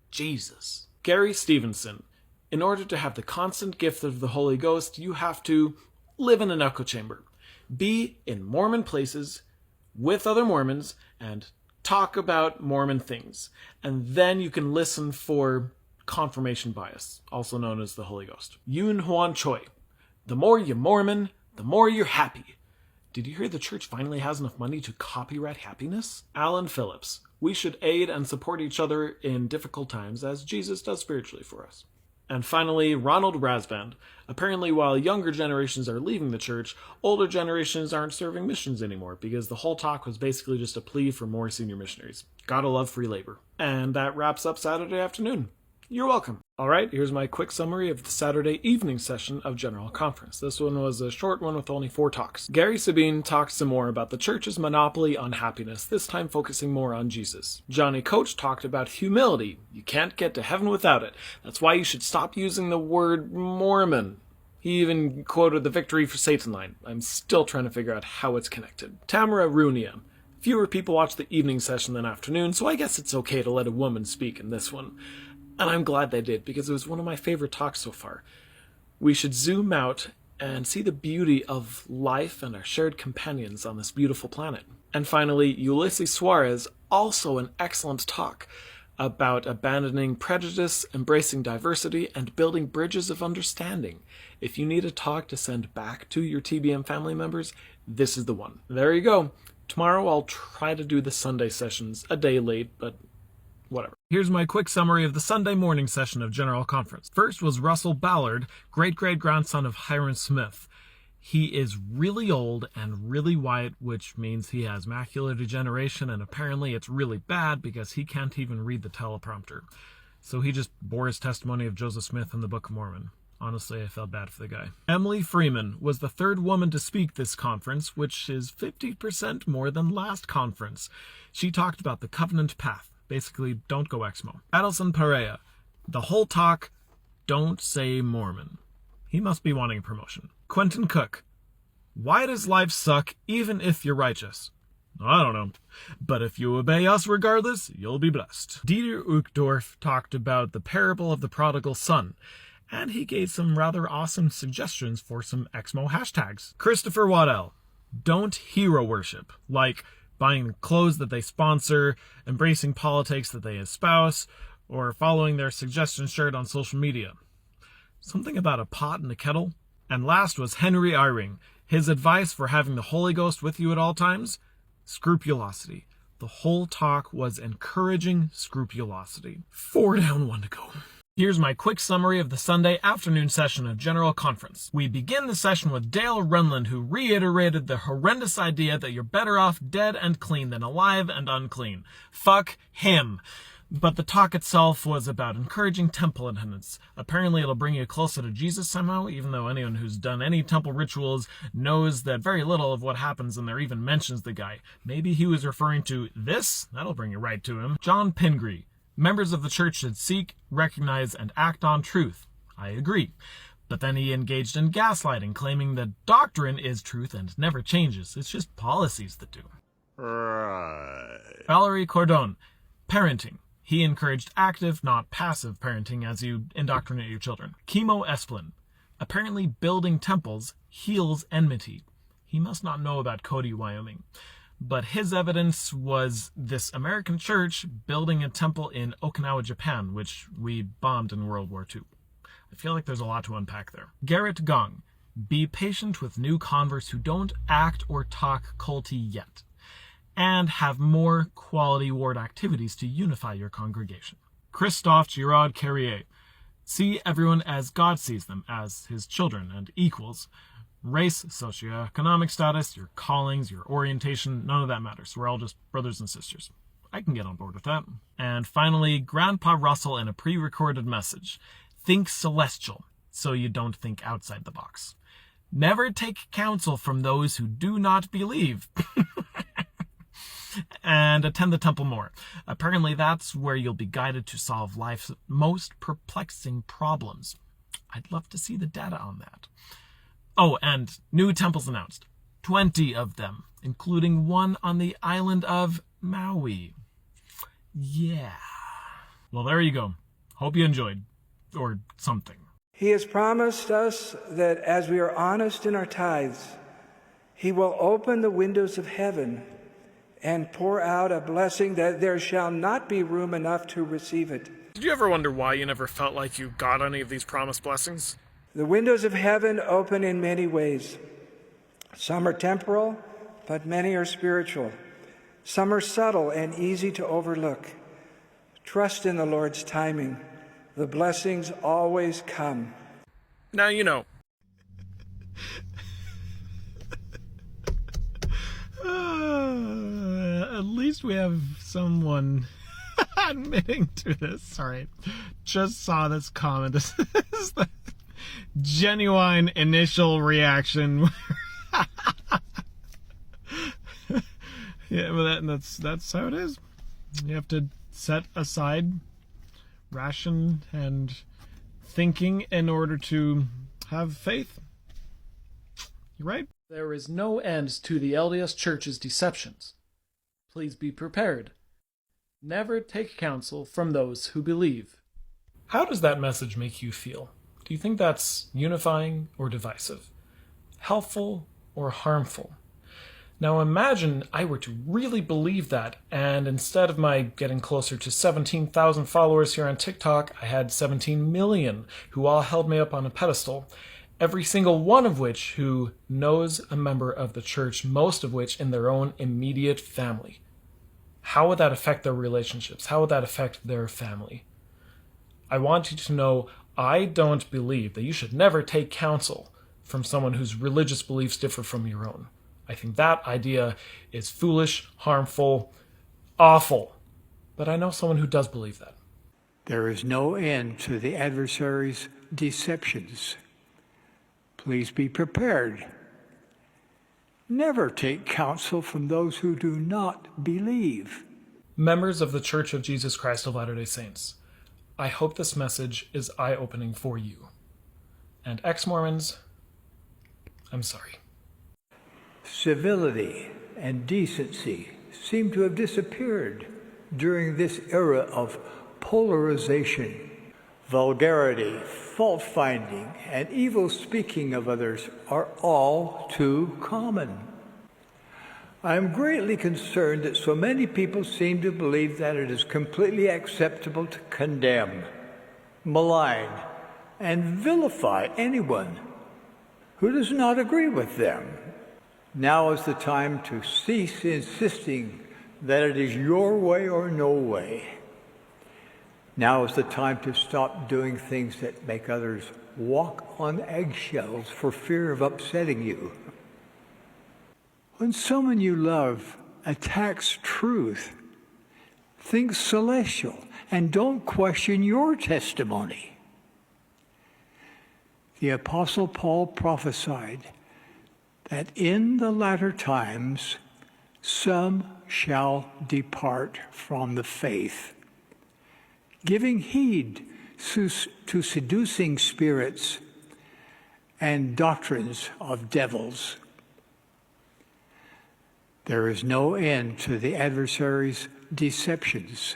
Jesus. Gary Stevenson, in order to have the constant gift of the Holy Ghost, you have to live in an echo chamber, be in Mormon places with other Mormons, and talk about Mormon things. And then you can listen for confirmation bias, also known as the Holy Ghost. Yoon Hwan Choi, the more you're Mormon, the more you're happy. Did you hear the church finally has enough money to copyright happiness? Alan Phillips, we should aid and support each other in difficult times as Jesus does spiritually for us. And finally, Ronald Rasband. Apparently, while younger generations are leaving the church, older generations aren't serving missions anymore because the whole talk was basically just a plea for more senior missionaries. Gotta love free labor. And that wraps up Saturday afternoon. You're welcome. All right, here's my quick summary of the Saturday evening session of General Conference. This one was a short one with only 4 talks. Gary Sabine talked some more about the church's monopoly on happiness, this time focusing more on Jesus. Johnny Coach talked about humility. You can't get to heaven without it. That's why you should stop using the word Mormon. He even quoted the Victory for Satan line. I'm still trying to figure out how it's connected. Tamara Runia. Fewer people watch the evening session than afternoon, so I guess it's okay to let a woman speak in this one. And I'm glad they did, because it was one of my favorite talks so far. We should zoom out and see the beauty of life and our shared companions on this beautiful planet. And finally, Ulysses Suarez, also an excellent talk about abandoning prejudice, embracing diversity, and building bridges of understanding. If you need a talk to send back to your TBM family members, this is the one. There you go. Tomorrow I'll try to do the Sunday sessions a day late, but whatever. Here's my quick summary of the Sunday morning session of General Conference. First was Russell Ballard, great-great-grandson of Hiram Smith. He is really old and really white, which means he has macular degeneration, and apparently it's really bad because he can't even read the teleprompter. So he just bore his testimony of Joseph Smith in the Book of Mormon. Honestly, I felt bad for the guy. Emily Freeman was the 3rd woman to speak this conference, which is 50% more than last conference. She talked about the covenant path. Basically, don't go Exmo. Adelson Perea, the whole talk, don't say Mormon. He must be wanting a promotion. Quentin Cook, why does life suck even if you're righteous? I don't know. But if you obey us regardless, you'll be blessed. Dieter Uchtdorf talked about the parable of the prodigal son, and he gave some rather awesome suggestions for some Exmo hashtags. Christopher Waddell, don't hero worship, like buying clothes that they sponsor, embracing politics that they espouse, or following their suggestion shared on social media. Something about a pot and a kettle. And last was Henry Eyring. His advice for having the Holy Ghost with you at all times? Scrupulosity. The whole talk was encouraging scrupulosity. 4 down, 1 to go. Here's my quick summary of the Sunday afternoon session of General Conference. We begin the session with Dale Renlund, who reiterated the horrendous idea that you're better off dead and clean than alive and unclean. Fuck him. But the talk itself was about encouraging temple attendance. Apparently it'll bring you closer to Jesus somehow, even though anyone who's done any temple rituals knows that very little of what happens and there even mentions the guy. Maybe he was referring to this? That'll bring you right to him. John Pingree. Members of the church should seek, recognize, and act on truth. I agree. But then he engaged in gaslighting, claiming that doctrine is truth and never changes. It's just policies that do. Right. Valerie Cordon. Parenting. He encouraged active, not passive parenting as you indoctrinate your children. Chemo Esplin. Apparently building temples heals enmity. He must not know about Cody, Wyoming. But his evidence was this American church building a temple in Okinawa, Japan, which we bombed in World War II. I feel like there's a lot to unpack there. Garrett Gong. Be patient with new converts who don't act or talk culty yet, and have more quality ward activities to unify your congregation. Christophe Girard Carrier. See everyone as God sees them, as his children and equals. Race, socioeconomic status, your callings, your orientation, none of that matters. We're all just brothers and sisters. I can get on board with that. And finally, Grandpa Russell in a pre-recorded message. Think celestial, so you don't think outside the box. Never take counsel from those who do not believe. And attend the temple more. Apparently that's where you'll be guided to solve life's most perplexing problems. I'd love to see the data on that. Oh, and new temples announced. 20 of them, including one on the island of Maui. Yeah. Well, there you go. Hope you enjoyed. Or something. He has promised us that as we are honest in our tithes, he will open the windows of heaven and pour out a blessing that there shall not be room enough to receive it. Did you ever wonder why you never felt like you got any of these promised blessings? The windows of heaven open in many ways. Some are temporal, but many are spiritual. Some are subtle and easy to overlook. Trust in the Lord's timing. The blessings always come. Now you know. At least we have someone admitting to this. All right. Just saw this comment. This is the genuine initial reaction. Yeah, well, that's how it is. You have to set aside ration and thinking in order to have faith. You're right. There is no end to the LDS Church's deceptions. Please be prepared. Never take counsel from those who believe. How does that message make you feel? Do you think that's unifying or divisive? Helpful or harmful? Now imagine I were to really believe that, and instead of my getting closer to 17,000 followers here on TikTok, I had 17 million who all held me up on a pedestal, every single one of which who knows a member of the church, most of which in their own immediate family. How would that affect their relationships? How would that affect their family? I want you to know I don't believe that you should never take counsel from someone whose religious beliefs differ from your own. I think that idea is foolish, harmful, awful. But I know someone who does believe that. There is no end to the adversary's deceptions. Please be prepared. Never take counsel from those who do not believe. Members of the Church of Jesus Christ of Latter-day Saints, I hope this message is eye-opening for you. And ex-Mormons, I'm sorry. Civility and decency seem to have disappeared during this era of polarization. Vulgarity, fault-finding, and evil speaking of others are all too common. I am greatly concerned that so many people seem to believe that it is completely acceptable to condemn, malign, and vilify anyone who does not agree with them. Now is the time to cease insisting that it is your way or no way. Now is the time to stop doing things that make others walk on eggshells for fear of upsetting you. When someone you love attacks truth, think celestial and don't question your testimony. The Apostle Paul prophesied that in the latter times some shall depart from the faith, giving heed to seducing spirits and doctrines of devils. There is no end to the adversary's deceptions.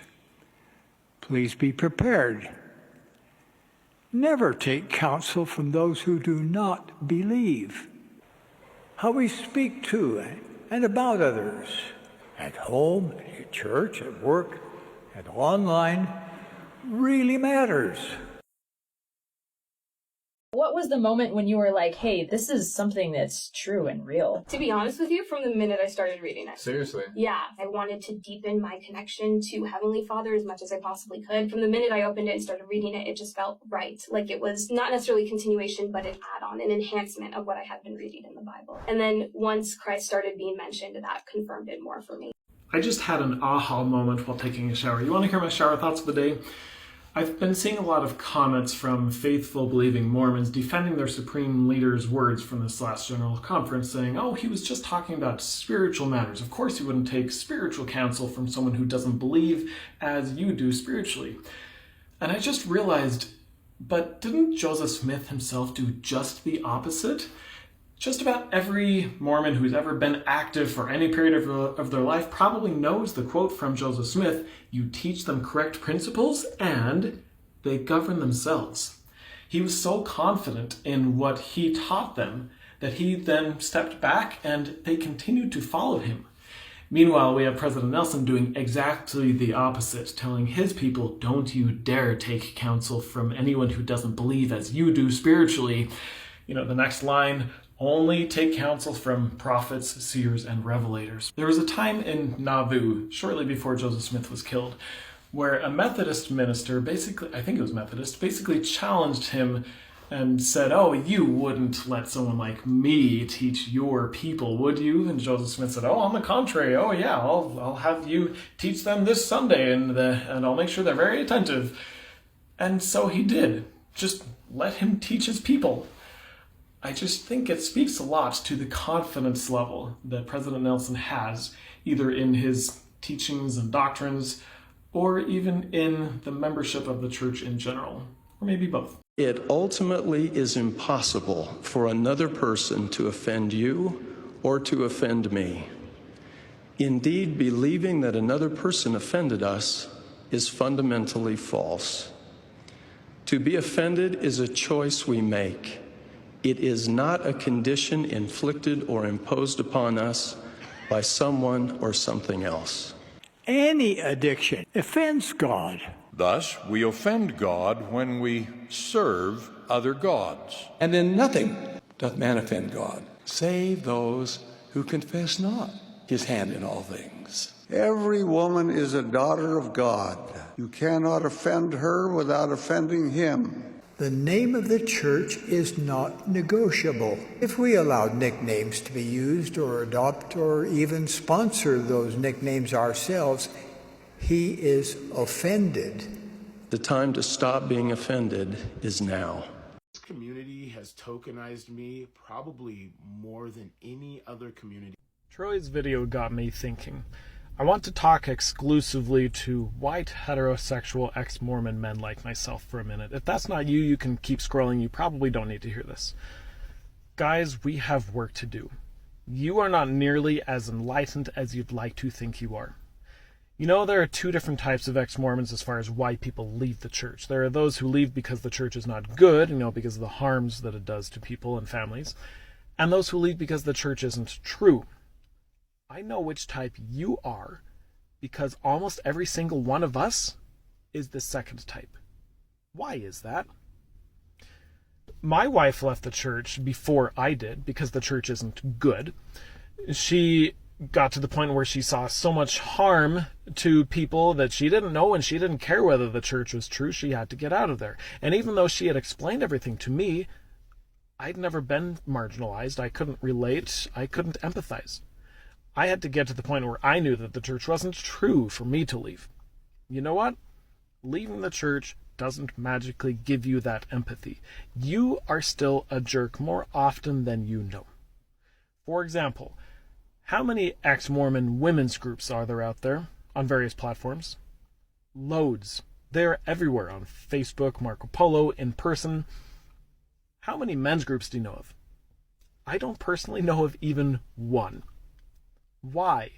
Please be prepared. Never take counsel from those who do not believe. How we speak to and about others, at home, at church, at work, and online, really matters. What was the moment when you were like, hey, this is something that's true and real? To be honest with you, from the minute I started reading it. Seriously? Yeah, I wanted to deepen my connection to Heavenly Father as much as I possibly could. From the minute I opened it and started reading it, it just felt right. Like it was not necessarily a continuation, but an add-on, an enhancement of what I had been reading in the Bible. And then once Christ started being mentioned, that confirmed it more for me. I just had an aha moment while taking a shower. You want to hear my shower thoughts of the day? I've been seeing a lot of comments from faithful believing Mormons defending their supreme leader's words from this last general conference, saying, oh, he was just talking about spiritual matters. Of course he wouldn't take spiritual counsel from someone who doesn't believe as you do spiritually. And I just realized, but didn't Joseph Smith himself do just the opposite? Just about every Mormon who's ever been active for any period of their life probably knows the quote from Joseph Smith, you teach them correct principles and they govern themselves. He was so confident in what he taught them that he then stepped back and they continued to follow him. Meanwhile, we have President Nelson doing exactly the opposite, telling his people, don't you dare take counsel from anyone who doesn't believe as you do spiritually. You know, the next line, only take counsel from prophets, seers, and revelators. There was a time in Nauvoo, shortly before Joseph Smith was killed, where a Methodist minister, basically challenged him and said, oh, you wouldn't let someone like me teach your people, would you? And Joseph Smith said, oh, on the contrary, oh yeah, I'll have you teach them this Sunday, and I'll make sure they're very attentive. And so he did. Just let him teach his people. I just think it speaks a lot to the confidence level that President Nelson has, either in his teachings and doctrines, or even in the membership of the church in general, or maybe both. It ultimately is impossible for another person to offend you or to offend me. Indeed, believing that another person offended us is fundamentally false. To be offended is a choice we make. It is not a condition inflicted or imposed upon us by someone or something else. Any addiction offends God. Thus, we offend God when we serve other gods. And in nothing doth man offend God, save those who confess not his hand in all things. Every woman is a daughter of God. You cannot offend her without offending him. The name of the church is not negotiable. If we allowed nicknames to be used or adopt or even sponsor those nicknames ourselves, he is offended. The time to stop being offended is now. This community has tokenized me probably more than any other community. Troy's video got me thinking. I want to talk exclusively to white, heterosexual, ex-Mormon men like myself for a minute. If that's not you, you can keep scrolling. You probably don't need to hear this. Guys, we have work to do. You are not nearly as enlightened as you'd like to think you are. You know, there are two different types of ex-Mormons as far as why people leave the church. There are those who leave because the church is not good, because of the harms that it does to people and families, and those who leave because the church isn't true. I know which type you are because almost every single one of us is the second type. Why is that? My wife left the church before I did because the church isn't good. She got to the point where she saw so much harm to people that she didn't know, and she didn't care whether the church was true. She had to get out of there. And even though she had explained everything to me, I'd never been marginalized. I couldn't relate. I couldn't empathize. I had to get to the point where I knew that the church wasn't true for me to leave. You know what? Leaving the church doesn't magically give you that empathy. You are still a jerk more often than you know. For example, how many ex-Mormon women's groups are there out there on various platforms? Loads. They're everywhere on Facebook, Marco Polo, in person. How many men's groups do you know of? I don't personally know of even one. Why?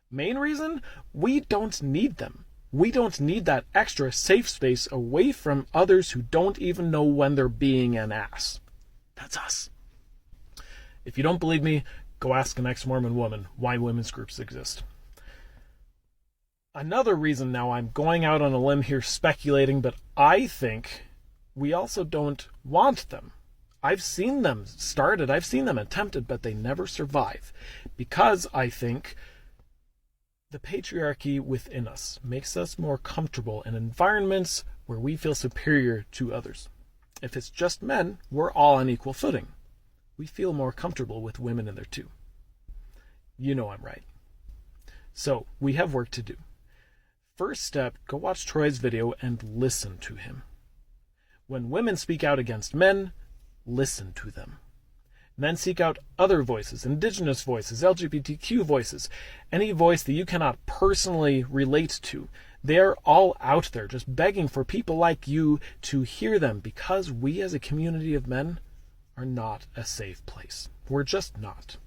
Main reason? We don't need them. We don't need that extra safe space away from others who don't even know when they're being an ass. That's us. If you don't believe me, go ask an ex-Mormon woman why women's groups exist. Another reason, now I'm going out on a limb here speculating, but I think we also don't want them. I've seen them started, I've seen them attempted, but they never survive. Because I think the patriarchy within us makes us more comfortable in environments where we feel superior to others. If it's just men, we're all on equal footing. We feel more comfortable with women in there too. You know I'm right. So, we have work to do. First step, go watch Troy's video and listen to him. When women speak out against men, listen to them. Then seek out other voices, indigenous voices, LGBTQ voices, any voice that you cannot personally relate to. They're all out there just begging for people like you to hear them, because we as a community of men are not a safe place. We're just not.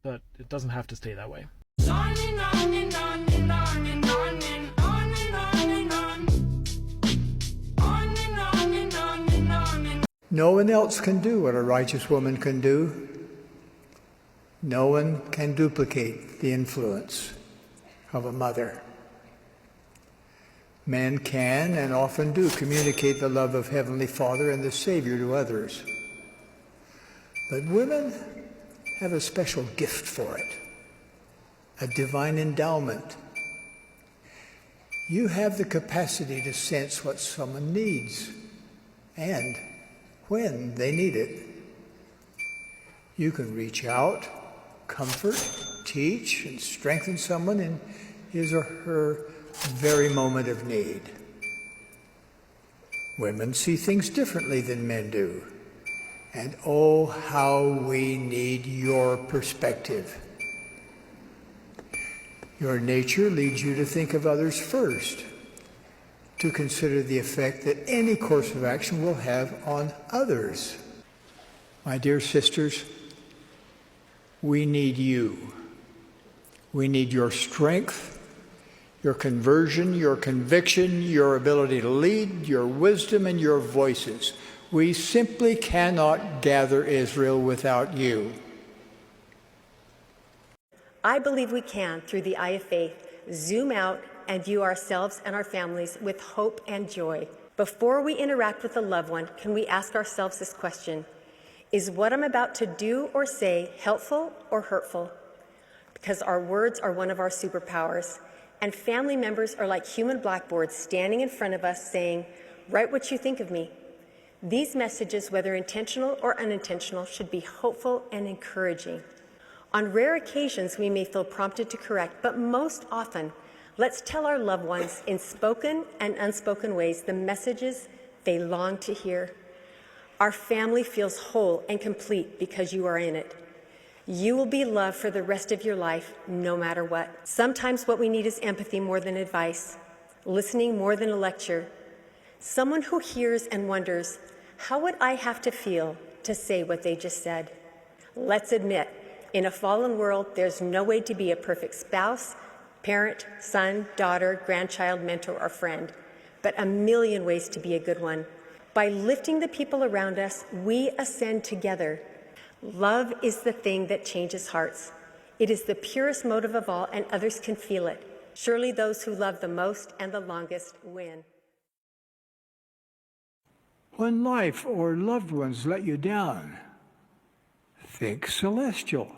But it doesn't have to stay that way. No one else can do what a righteous woman can do. No one can duplicate the influence of a mother. Men can and often do communicate the love of Heavenly Father and the Savior to others. But women have a special gift for it, a divine endowment. You have the capacity to sense what someone needs and when they need it. You can reach out, comfort, teach, and strengthen someone in his or her very moment of need. Women see things differently than men do. And oh, how we need your perspective. Your nature leads you to think of others first, to consider the effect that any course of action will have on others. My dear sisters, we need you. We need your strength, your conversion, your conviction, your ability to lead, your wisdom, and your voices. We simply cannot gather Israel without you. I believe we can, through the eye of faith, zoom out and view ourselves and our families with hope and joy. Before we interact with a loved one, can we ask ourselves this question: is what I'm about to do or say helpful or hurtful? Because our words are one of our superpowers, and family members are like human blackboards standing in front of us saying, "Write what you think of me." These messages, whether intentional or unintentional, should be hopeful and encouraging. On rare occasions, we may feel prompted to correct, but most often, let's tell our loved ones in spoken and unspoken ways the messages they long to hear. Our family feels whole and complete because you are in it. You will be loved for the rest of your life, no matter what. Sometimes what we need is empathy more than advice, listening more than a lecture. Someone who hears and wonders, how would I have to feel to say what they just said? Let's admit, in a fallen world, there's no way to be a perfect spouse, parent, son, daughter, grandchild, mentor, or friend, but a million ways to be a good one. By lifting the people around us, we ascend together. Love is the thing that changes hearts. It is the purest motive of all, and others can feel it. Surely those who love the most and the longest win. When life or loved ones let you down, think celestial.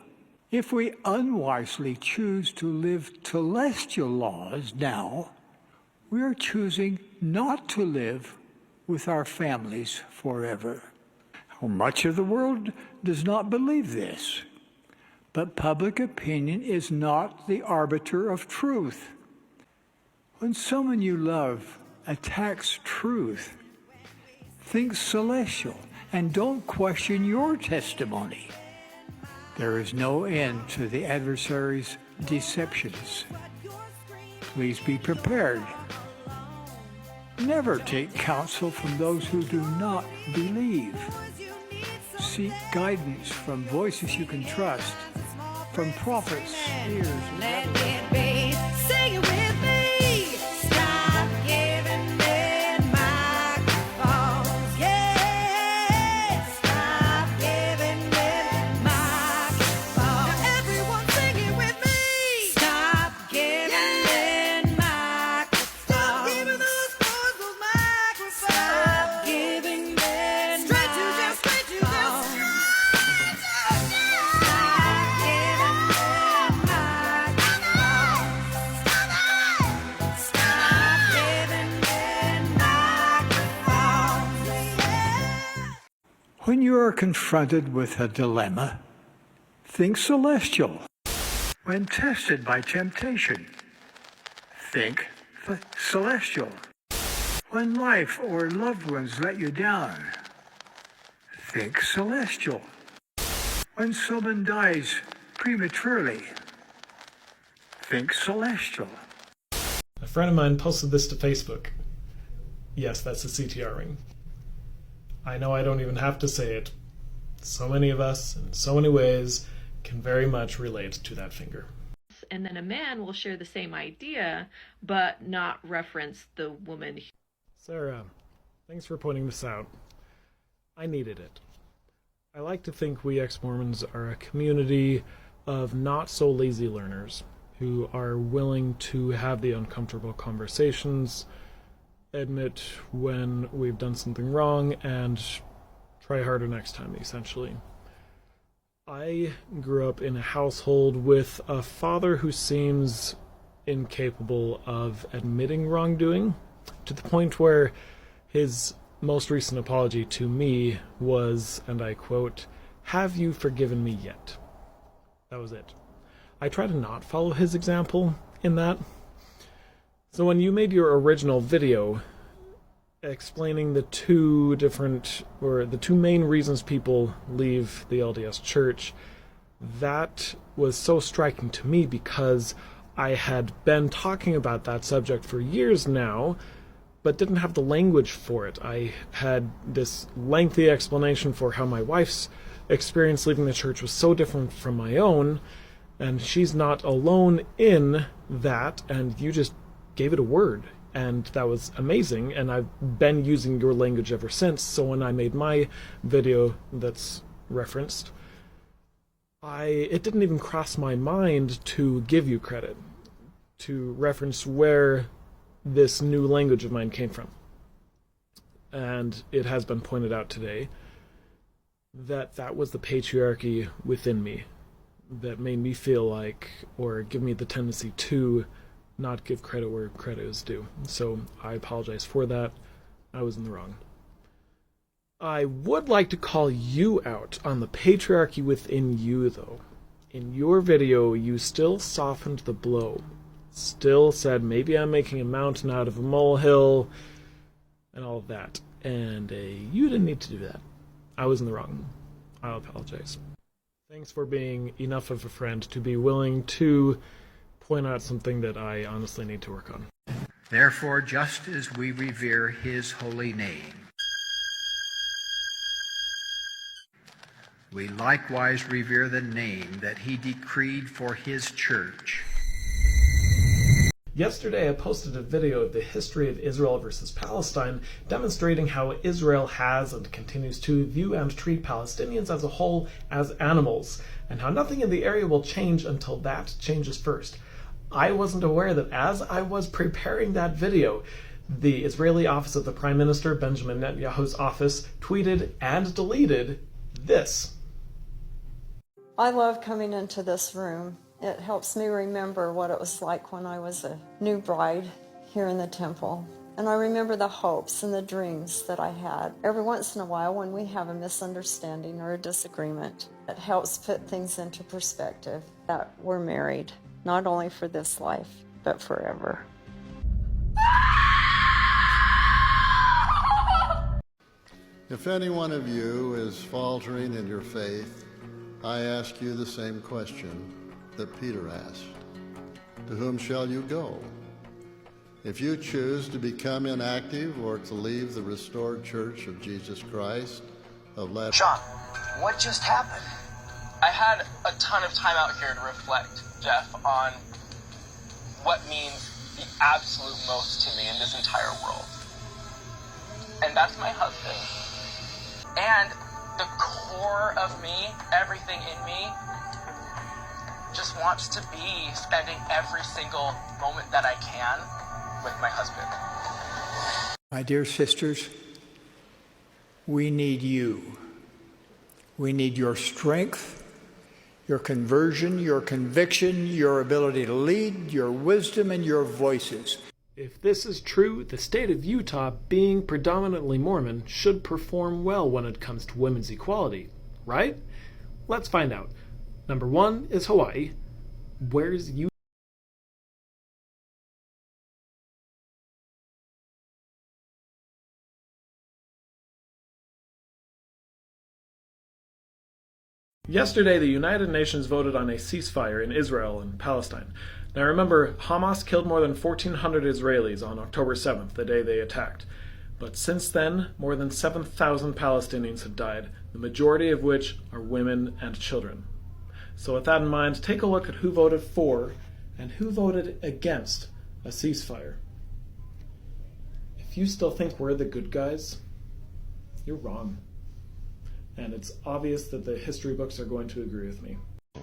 If we unwisely choose to live telestial laws now, we are choosing not to live with our families forever. Much of the world does not believe this, but public opinion is not the arbiter of truth. When someone you love attacks truth, think celestial and don't question your testimony. There is no end to the adversary's deceptions. Please be prepared. Never take counsel from those who do not believe. Seek guidance from voices you can trust, from prophets, seers, and others. Sing it with me. Stop giving men microphones. Yeah. Stop giving men microphones. Now everyone sing it with me. Stop giving men microphones. Stop giving those boys those microphones. Stop giving men straight to them, straight to them, straight to them. When you are confronted with a dilemma, think celestial. When tested by temptation, think celestial. When life or loved ones let you down, think celestial. When someone dies prematurely, think celestial. A friend of mine posted this to Facebook. Yes, that's a CTR ring. I know I don't even have to say it. So many of us, in so many ways, can very much relate to that finger. And then a man will share the same idea, but not reference the woman. Sarah, thanks for pointing this out. I needed it. I like to think we ex-Mormons are a community of not-so-lazy learners who are willing to have the uncomfortable conversations, admit when we've done something wrong, and try harder next time, essentially. I grew up in a household with a father who seems incapable of admitting wrongdoing, to the point where his most recent apology to me was, and I quote, "Have you forgiven me yet?" That was it. I try to not follow his example in that. So when you made your original video explaining the two main reasons people leave the LDS Church, that was so striking to me because I had been talking about that subject for years now, but didn't have the language for it. I had this lengthy explanation for how my wife's experience leaving the church was so different from my own, and she's not alone in that, and you just gave it a word, and that was amazing, and I've been using your language ever since. So when I made my video that's referenced, it didn't even cross my mind to give you credit, to reference where this new language of mine came from. And it has been pointed out today that that was the patriarchy within me that made me feel like, or give me the tendency to not give credit where credit is due. So I apologize for that. I was in the wrong. I would like to call you out on the patriarchy within you, though. In your video, you still softened the blow. Still said, maybe I'm making a mountain out of a molehill, and all of that. And you didn't need to do that. I was in the wrong. I'll apologize. Thanks for being enough of a friend to be willing to point out something that I honestly need to work on. Therefore, just as we revere his holy name, we likewise revere the name that he decreed for his church. Yesterday, I posted a video of the history of Israel versus Palestine, demonstrating how Israel has and continues to view and treat Palestinians as a whole as animals, and how nothing in the area will change until that changes first. I wasn't aware that as I was preparing that video, the Israeli office of the Prime Minister, Benjamin Netanyahu's office, tweeted and deleted this. I love coming into this room. It helps me remember what it was like when I was a new bride here in the temple. And I remember the hopes and the dreams that I had. Every once in a while, when we have a misunderstanding or a disagreement, it helps put things into perspective that we're married, not only for this life, but forever. If any one of you is faltering in your faith, I ask you the same question that Peter asked. To whom shall you go? If you choose to become inactive or to leave the restored church of Jesus Christ of Latter-day Sean, what just happened? I had a ton of time out here to reflect, Jeff, on what means the absolute most to me in this entire world. And that's my husband. And the core of me, everything in me, just wants to be spending every single moment that I can with my husband. My dear sisters, we need you. We need your strength, your conversion, your conviction, your ability to lead, your wisdom, and your voices. If this is true, the state of Utah, being predominantly Mormon, should perform well when it comes to women's equality, right? Let's find out. Number 1 is Hawaii. Where's Utah? Yesterday, the United Nations voted on a ceasefire in Israel and Palestine. Now remember, Hamas killed more than 1,400 Israelis on October 7th, the day they attacked. But since then, more than 7,000 Palestinians have died, the majority of which are women and children. So with that in mind, take a look at who voted for and who voted against a ceasefire. If you still think we're the good guys, you're wrong. And it's obvious that the history books are going to agree with me.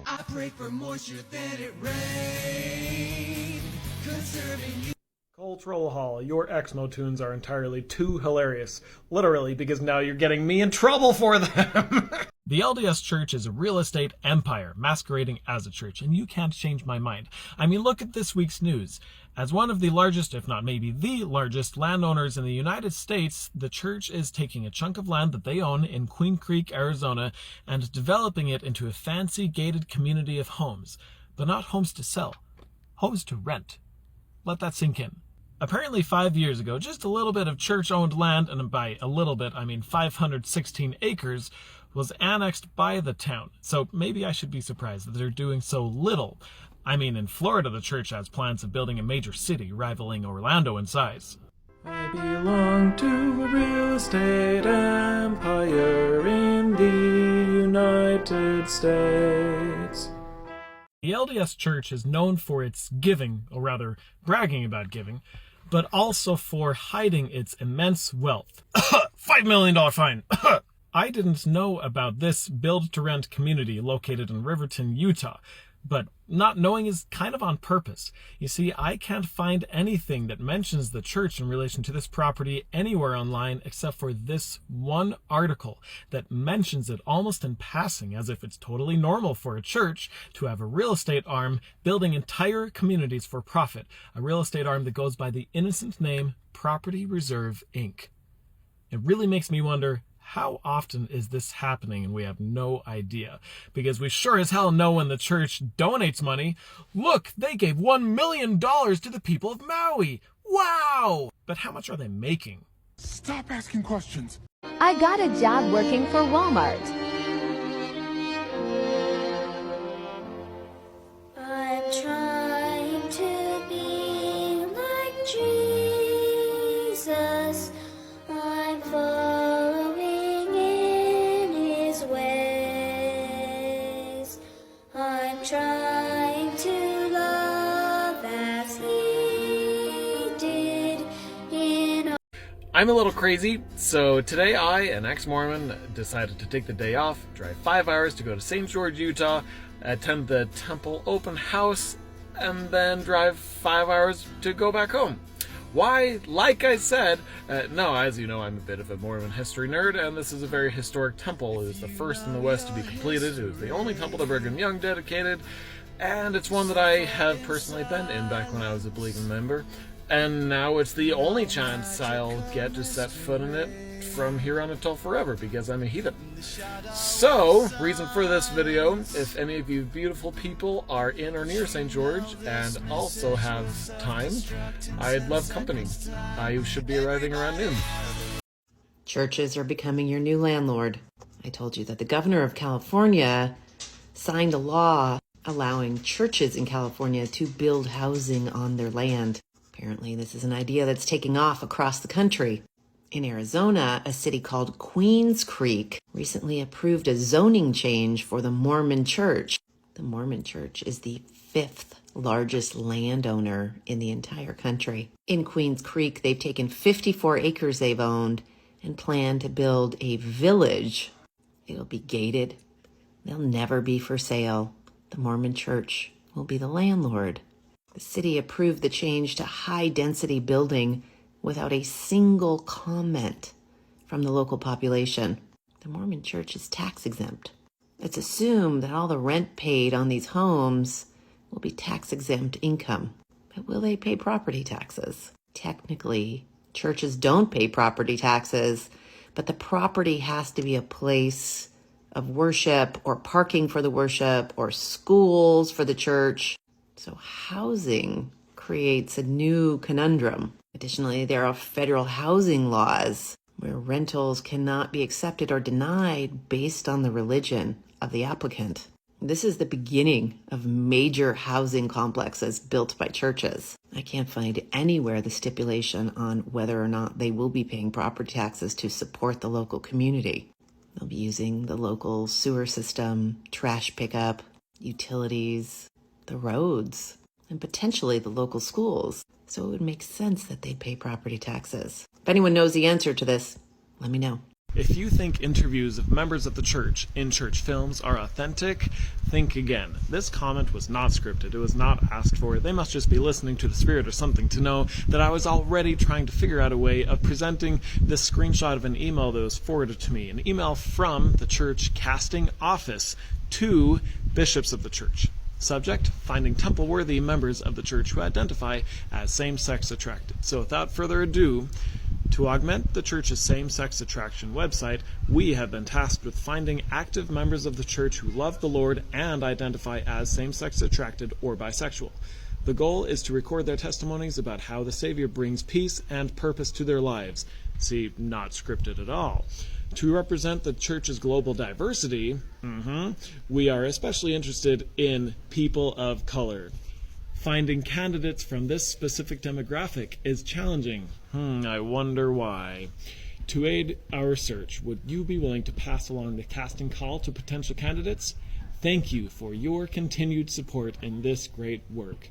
I pray for moisture that it rain, conserving you. Cultural Hall, your Exmo tunes are entirely too hilarious. Literally, because now you're getting me in trouble for them. The LDS Church is a real estate empire masquerading as a church, and you can't change my mind. I mean, look at this week's news. As one of the largest, if not maybe the largest, landowners in the United States, the church is taking a chunk of land that they own in Queen Creek, Arizona, and developing it into a fancy gated community of homes. But not homes to sell, homes to rent. Let that sink in. Apparently 5 years ago, just a little bit of church-owned land, and by a little bit, I mean 516 acres, was annexed by the town. So maybe I should be surprised that they're doing so little. I mean, in Florida, the church has plans of building a major city rivaling Orlando in size. I belong to a real estate empire in the United States. The LDS Church is known for its giving, or rather, bragging about giving, but also for hiding its immense wealth. $5 million fine! I didn't know about this build-to-rent community located in Riverton, Utah, but not knowing is kind of on purpose. You see, I can't find anything that mentions the church in relation to this property anywhere online except for this one article that mentions it almost in passing, as if it's totally normal for a church to have a real estate arm building entire communities for profit, a real estate arm that goes by the innocent name Property Reserve, Inc. It really makes me wonder, how often is this happening and we have no idea? Because we sure as hell know when the church donates money. Look, they gave $1 million to the people of Maui. Wow! But how much are they making? Stop asking questions. I got a job working for Walmart. I'm trying to be like Jesus. I'm following in his ways. I'm trying to love as he did in. I'm a little crazy, so today I, an ex-Mormon, decided to take the day off, drive 5 hours to go to St. George, Utah, attend the temple open house, and then drive 5 hours to go back home. Why? Like I said, no, as you know, I'm a bit of a Mormon history nerd, and this is a very historic temple. It was the first in the West to be completed. It was the only temple that Brigham Young dedicated, and it's one that I have personally been in back when I was a believing member. And now it's the only chance I'll get to set foot in it from here on until forever, because I'm a heathen. So, reason for this video, if any of you beautiful people are in or near St. George and also have time, I'd love company. I should be arriving around noon. Churches are becoming your new landlord. I told you that the governor of California signed a law allowing churches in California to build housing on their land. Apparently, this is an idea that's taking off across the country. In Arizona, a city called Queens Creek recently approved a zoning change for the Mormon Church. The Mormon Church is the 5th largest landowner in the entire country. In Queens Creek, they've taken 54 acres they've owned and plan to build a village. It'll be gated. They'll never be for sale. The Mormon Church will be the landlord. The city approved the change to high-density building without a single comment from the local population. The Mormon Church is tax exempt. It's assumed that all the rent paid on these homes will be tax exempt income. But will they pay property taxes? Technically, churches don't pay property taxes, but the property has to be a place of worship or parking for the worship or schools for the church. So housing creates a new conundrum. Additionally, there are federal housing laws where rentals cannot be accepted or denied based on the religion of the applicant. This is the beginning of major housing complexes built by churches. I can't find anywhere the stipulation on whether or not they will be paying property taxes to support the local community. They'll be using the local sewer system, trash pickup, utilities, the roads, and potentially the local schools. So it would make sense that they'd pay property taxes. If anyone knows the answer to this, let me know. If you think interviews of members of the church in church films are authentic, think again. This comment was not scripted. It was not asked for. They must just be listening to the Spirit or something to know that I was already trying to figure out a way of presenting this screenshot of an email that was forwarded to me. An email from the church casting office to bishops of the church. Subject, finding temple-worthy members of the church who identify as same-sex attracted. So without further ado, to augment the church's same-sex attraction website, we have been tasked with finding active members of the church who love the Lord and identify as same-sex attracted or bisexual. The goal is to record their testimonies about how the Savior brings peace and purpose to their lives. See, not scripted at all. To represent the church's global diversity, we are especially interested in people of color. Finding candidates from this specific demographic is challenging. I wonder why. To aid our search, would you be willing to pass along the casting call to potential candidates? Thank you for your continued support in this great work.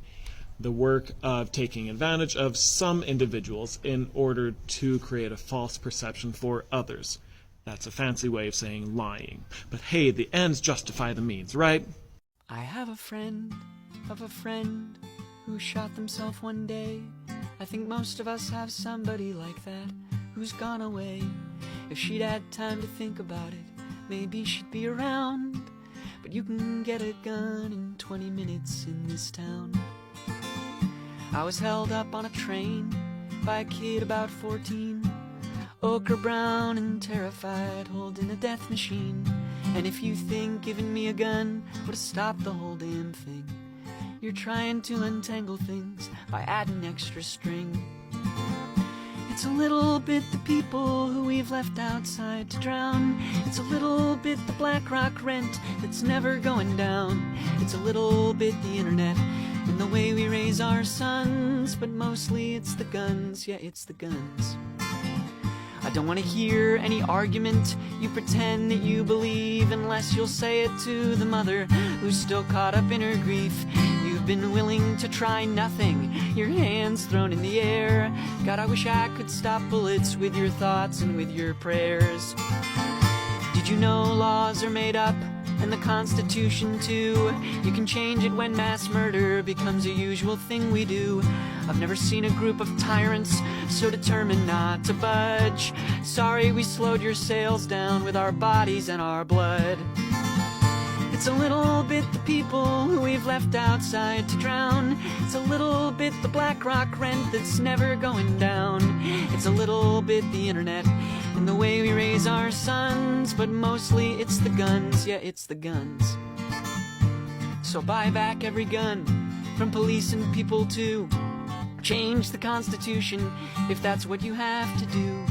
The work of taking advantage of some individuals in order to create a false perception for others. That's a fancy way of saying lying. But hey, the ends justify the means, right? I have a friend of a friend who shot themselves one day. I think most of us have somebody like that who's gone away. If she'd had time to think about it, maybe she'd be around. But you can get a gun in 20 minutes in this town. I was held up on a train by a kid about 14, ochre brown and terrified, holding a death machine. And if you think giving me a gun would have stopped the whole damn thing, you're trying to untangle things by adding extra string. It's a little bit the people who we've left outside to drown. It's a little bit the Black Rock rent that's never going down. It's a little bit the internet and the way we raise our sons. But mostly it's the guns, yeah, it's the guns. I don't want to hear any argument you pretend that you believe, unless you'll say it to the mother who's still caught up in her grief. You've been willing to try nothing, your hands thrown in the air. God, I wish I could stop bullets with your thoughts and with your prayers. Did you know laws are made up, and the Constitution too? You can change it when mass murder becomes a usual thing we do. I've never seen a group of tyrants so determined not to budge. Sorry we slowed your sails down with our bodies and our blood. It's a little bit the people who we've left outside to drown. It's a little bit the black rock rent that's never going down. It's a little bit the internet and the way we raise our sons. But mostly it's the guns, yeah, it's the guns. So buy back every gun from police and people too. Change the Constitution if that's what you have to do.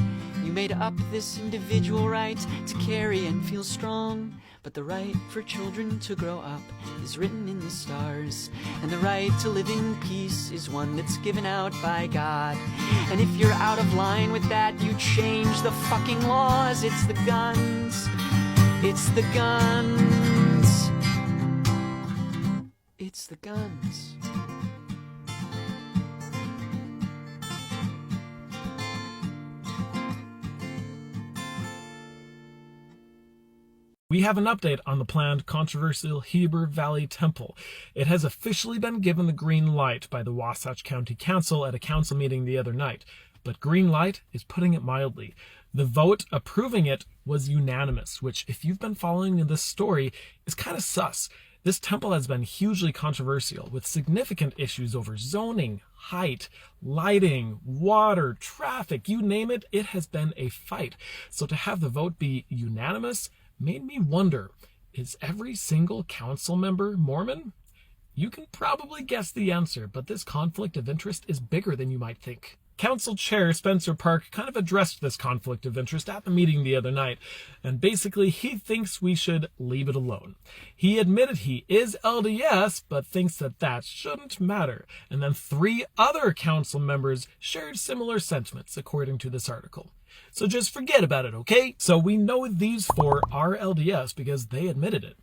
You made up this individual right to carry and feel strong. But the right for children to grow up is written in the stars. And the right to live in peace is one that's given out by God. And if you're out of line with that, you change the fucking laws. It's the guns. It's the guns. It's the guns. We have an update on the planned controversial Heber Valley Temple. It has officially been given the green light by the Wasatch County Council at a council meeting the other night. But green light is putting it mildly. The vote approving it was unanimous, which, if you've been following this story, is kind of sus. This temple has been hugely controversial, with significant issues over zoning, height, lighting, water, traffic, you name it, it has been a fight. So to have the vote be unanimous made me wonder, is every single council member Mormon? You can probably guess the answer, but this conflict of interest is bigger than you might think. Council Chair Spencer Park kind of addressed this conflict of interest at the meeting the other night, and basically he thinks we should leave it alone. He admitted he is LDS, but thinks that shouldn't matter, and then 3 other council members shared similar sentiments, according to this article. So just forget about it, okay? So we know these 4 are LDS because they admitted it.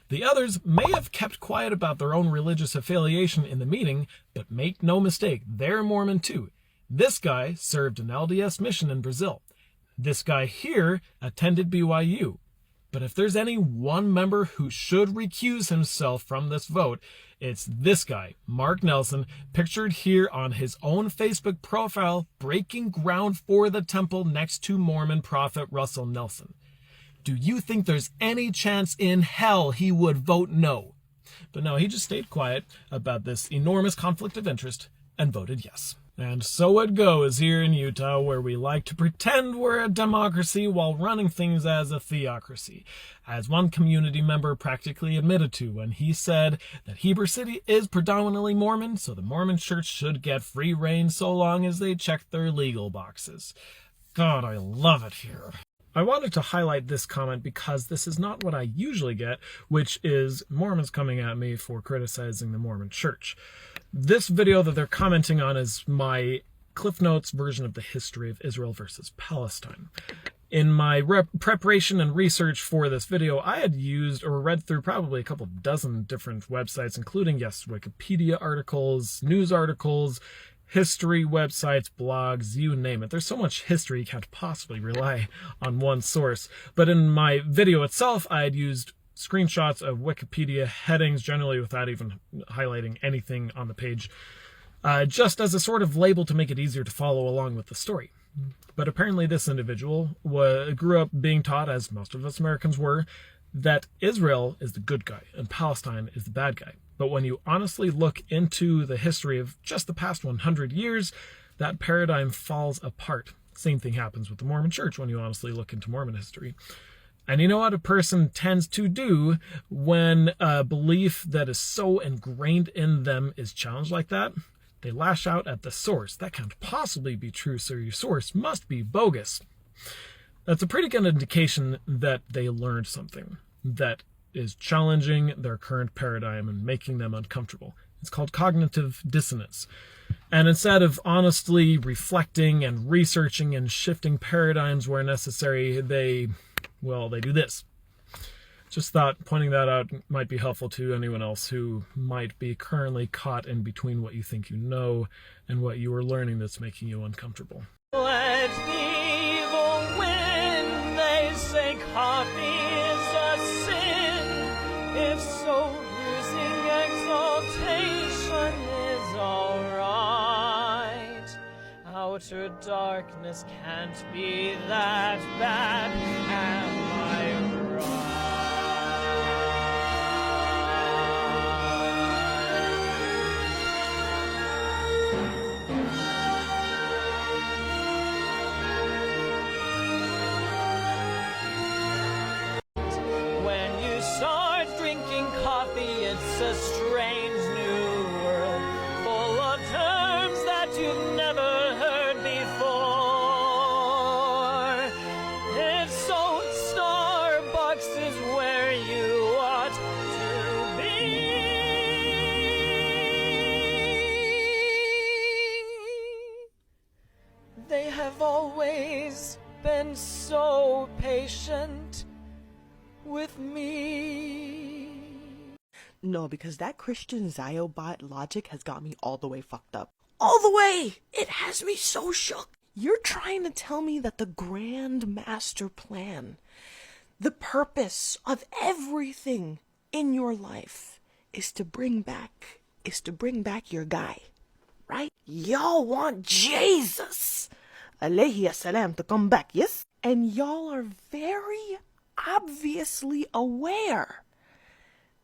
The others may have kept quiet about their own religious affiliation in the meeting, but make no mistake, they're Mormon too. This guy served an LDS mission in Brazil. This guy here attended BYU. But if there's any one member who should recuse himself from this vote, it's this guy, Mark Nelson, pictured here on his own Facebook profile, breaking ground for the temple next to Mormon prophet Russell Nelson. Do you think there's any chance in hell he would vote no? But no, he just stayed quiet about this enormous conflict of interest and voted yes. And so it goes here in Utah, where we like to pretend we're a democracy while running things as a theocracy, as one community member practically admitted to when he said that Heber City is predominantly Mormon, so the Mormon church should get free reign so long as they check their legal boxes. God, I love it here. I wanted to highlight this comment because this is not what I usually get, which is Mormons coming at me for criticizing the Mormon church. This video that they're commenting on is my Cliff Notes version of the history of Israel versus Palestine. In my preparation and research for this video, I had used or read through probably a couple dozen different websites, including, yes, Wikipedia articles, news articles, history websites, blogs, you name it. There's so much history you can't possibly rely on one source. But in my video itself, I had used screenshots of Wikipedia headings, generally without even highlighting anything on the page, just as a sort of label to make it easier to follow along with the story. But apparently this individual grew up being taught, as most of us Americans were, that Israel is the good guy and Palestine is the bad guy. But when you honestly look into the history of just the past 100 years, that paradigm falls apart. Same thing happens with the Mormon church when you honestly look into Mormon history. And you know what a person tends to do when a belief that is so ingrained in them is challenged like that? They lash out at the source. That can't possibly be true, so your source must be bogus. That's a pretty good indication that they learned something that is challenging their current paradigm and making them uncomfortable. It's called cognitive dissonance. And instead of honestly reflecting and researching and shifting paradigms where necessary, they do this. Just thought pointing that out might be helpful to anyone else who might be currently caught in between what you think you know and what you are learning that's making you uncomfortable. Let the evil win. They say coffee is a sin. If so, losing exaltation is alright. outer darkness can't be that bad. Am I right? When you start drinking coffee, it's a strange new world, full of terms that you've never heard before. It's so Starbucks is where you ought to be. They have always been so patient with me. No, because that Christian Ziobot logic has got me all the way fucked up. All the way! It has me so shook. You're trying to tell me that the grand master plan, the purpose of everything in your life is to bring back your guy, right? Y'all want Jesus, alayhi salam, to come back, yes? And y'all are very obviously aware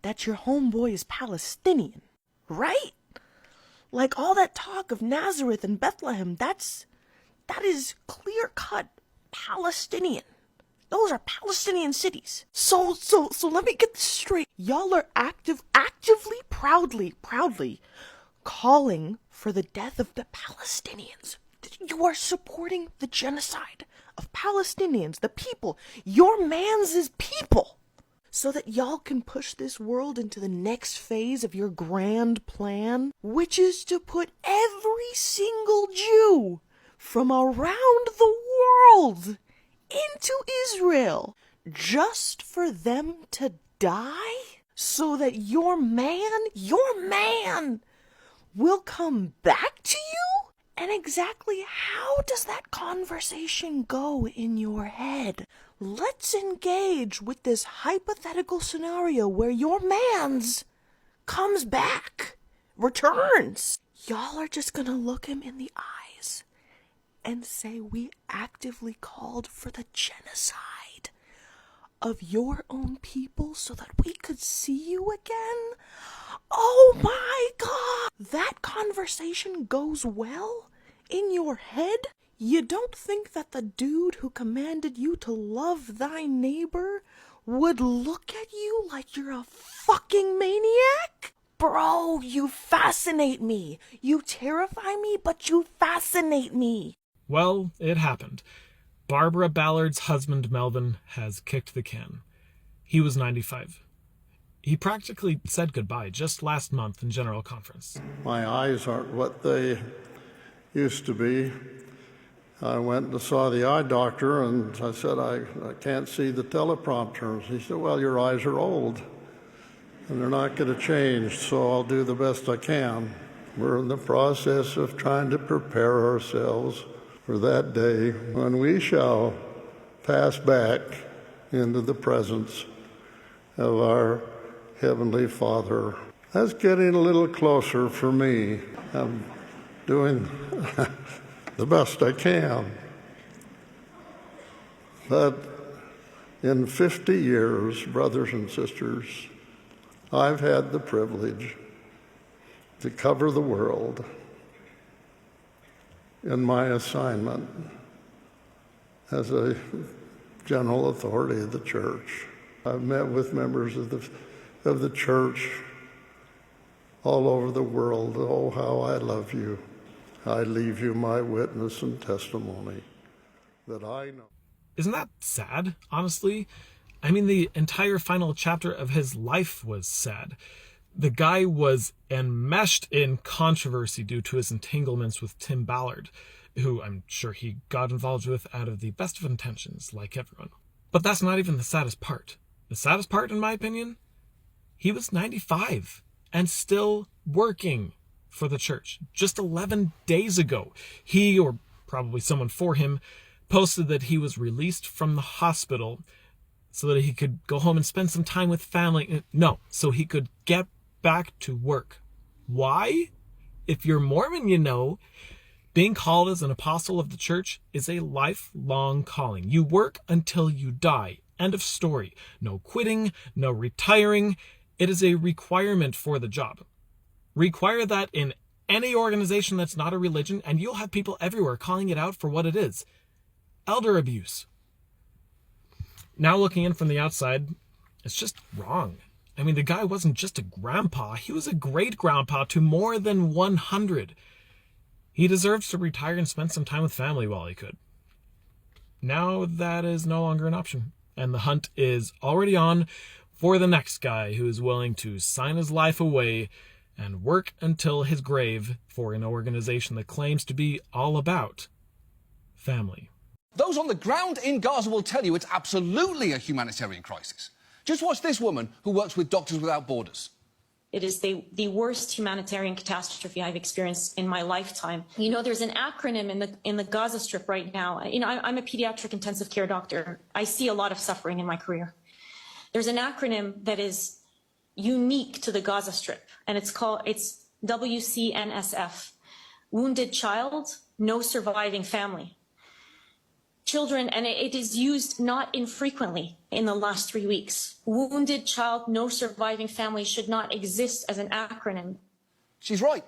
that your homeboy is Palestinian, right? Like all that talk of Nazareth and Bethlehem, that is clear-cut Palestinian. Those are Palestinian cities. So let me get this straight. Y'all are actively, proudly calling for the death of the Palestinians. You are supporting the genocide of Palestinians, the people, your man's people, so that y'all can push this world into the next phase of your grand plan, which is to put every single Jew from around the world into Israel, just for them to die, so that your man will come back to you? And exactly how does that conversation go in your head? Let's engage with this hypothetical scenario where your man's comes back, returns. Y'all are just gonna look him in the eyes and say we actively called for the genocide of your own people so that we could see you again? Oh my God! That conversation goes well in your head? You don't think that the dude who commanded you to love thy neighbor would look at you like you're a fucking maniac? Bro, you fascinate me. You terrify me, but you fascinate me. Well, it happened. Barbara Ballard's husband, Melvin, has kicked the can. He was 95. He practically said goodbye just last month in General Conference. My eyes aren't what they used to be. I went and saw the eye doctor, and I said, I can't see the teleprompter. He said, well, your eyes are old, and they're not going to change, so I'll do the best I can. We're in the process of trying to prepare ourselves for that day when we shall pass back into the presence of our Heavenly Father. That's getting a little closer for me. I'm doing the best I can. But in 50 years, brothers and sisters, I've had the privilege to cover the world in my assignment as a general authority of the church. I've met with members of the church all over the world. Oh, how I love you. I leave you my witness and testimony that I know. Isn't that sad, honestly? I mean, the entire final chapter of his life was sad. The guy was enmeshed in controversy due to his entanglements with Tim Ballard, who I'm sure he got involved with out of the best of intentions, like everyone. But that's not even the saddest part. The saddest part, in my opinion, he was 95 and still working for the church. Just 11 days ago, he, or probably someone for him, posted that he was released from the hospital so that he could go home and spend some time with family. No, so he could get back to work. Why? If you're Mormon, you know, Being called as an apostle of the church is a lifelong calling. You work until you die. End of story. No quitting, no retiring. It is a requirement for the job. Require that in any organization that's not a religion, and you'll have people everywhere calling it out for what it is. Elder abuse. Now looking in from the outside, it's just wrong. I mean, the guy wasn't just a grandpa. He was a great-grandpa to more than 100. He deserves to retire and spend some time with family while he could. Now that is no longer an option, and the hunt is already on for the next guy who is willing to sign his life away and work until his grave for an organization that claims to be all about family. Those on the ground in Gaza will tell you it's absolutely a humanitarian crisis. Just watch this woman who works with Doctors Without Borders. It is the worst humanitarian catastrophe I've experienced in my lifetime. You know, there's an acronym in the Gaza Strip right now. You know, I'm a pediatric intensive care doctor. I see a lot of suffering in my career. There's an acronym that is unique to the Gaza Strip, and it's WCNSF. Wounded child, no surviving family. Children, and it is used not infrequently in the last 3 weeks. Wounded child, no surviving family should not exist as an acronym. She's right.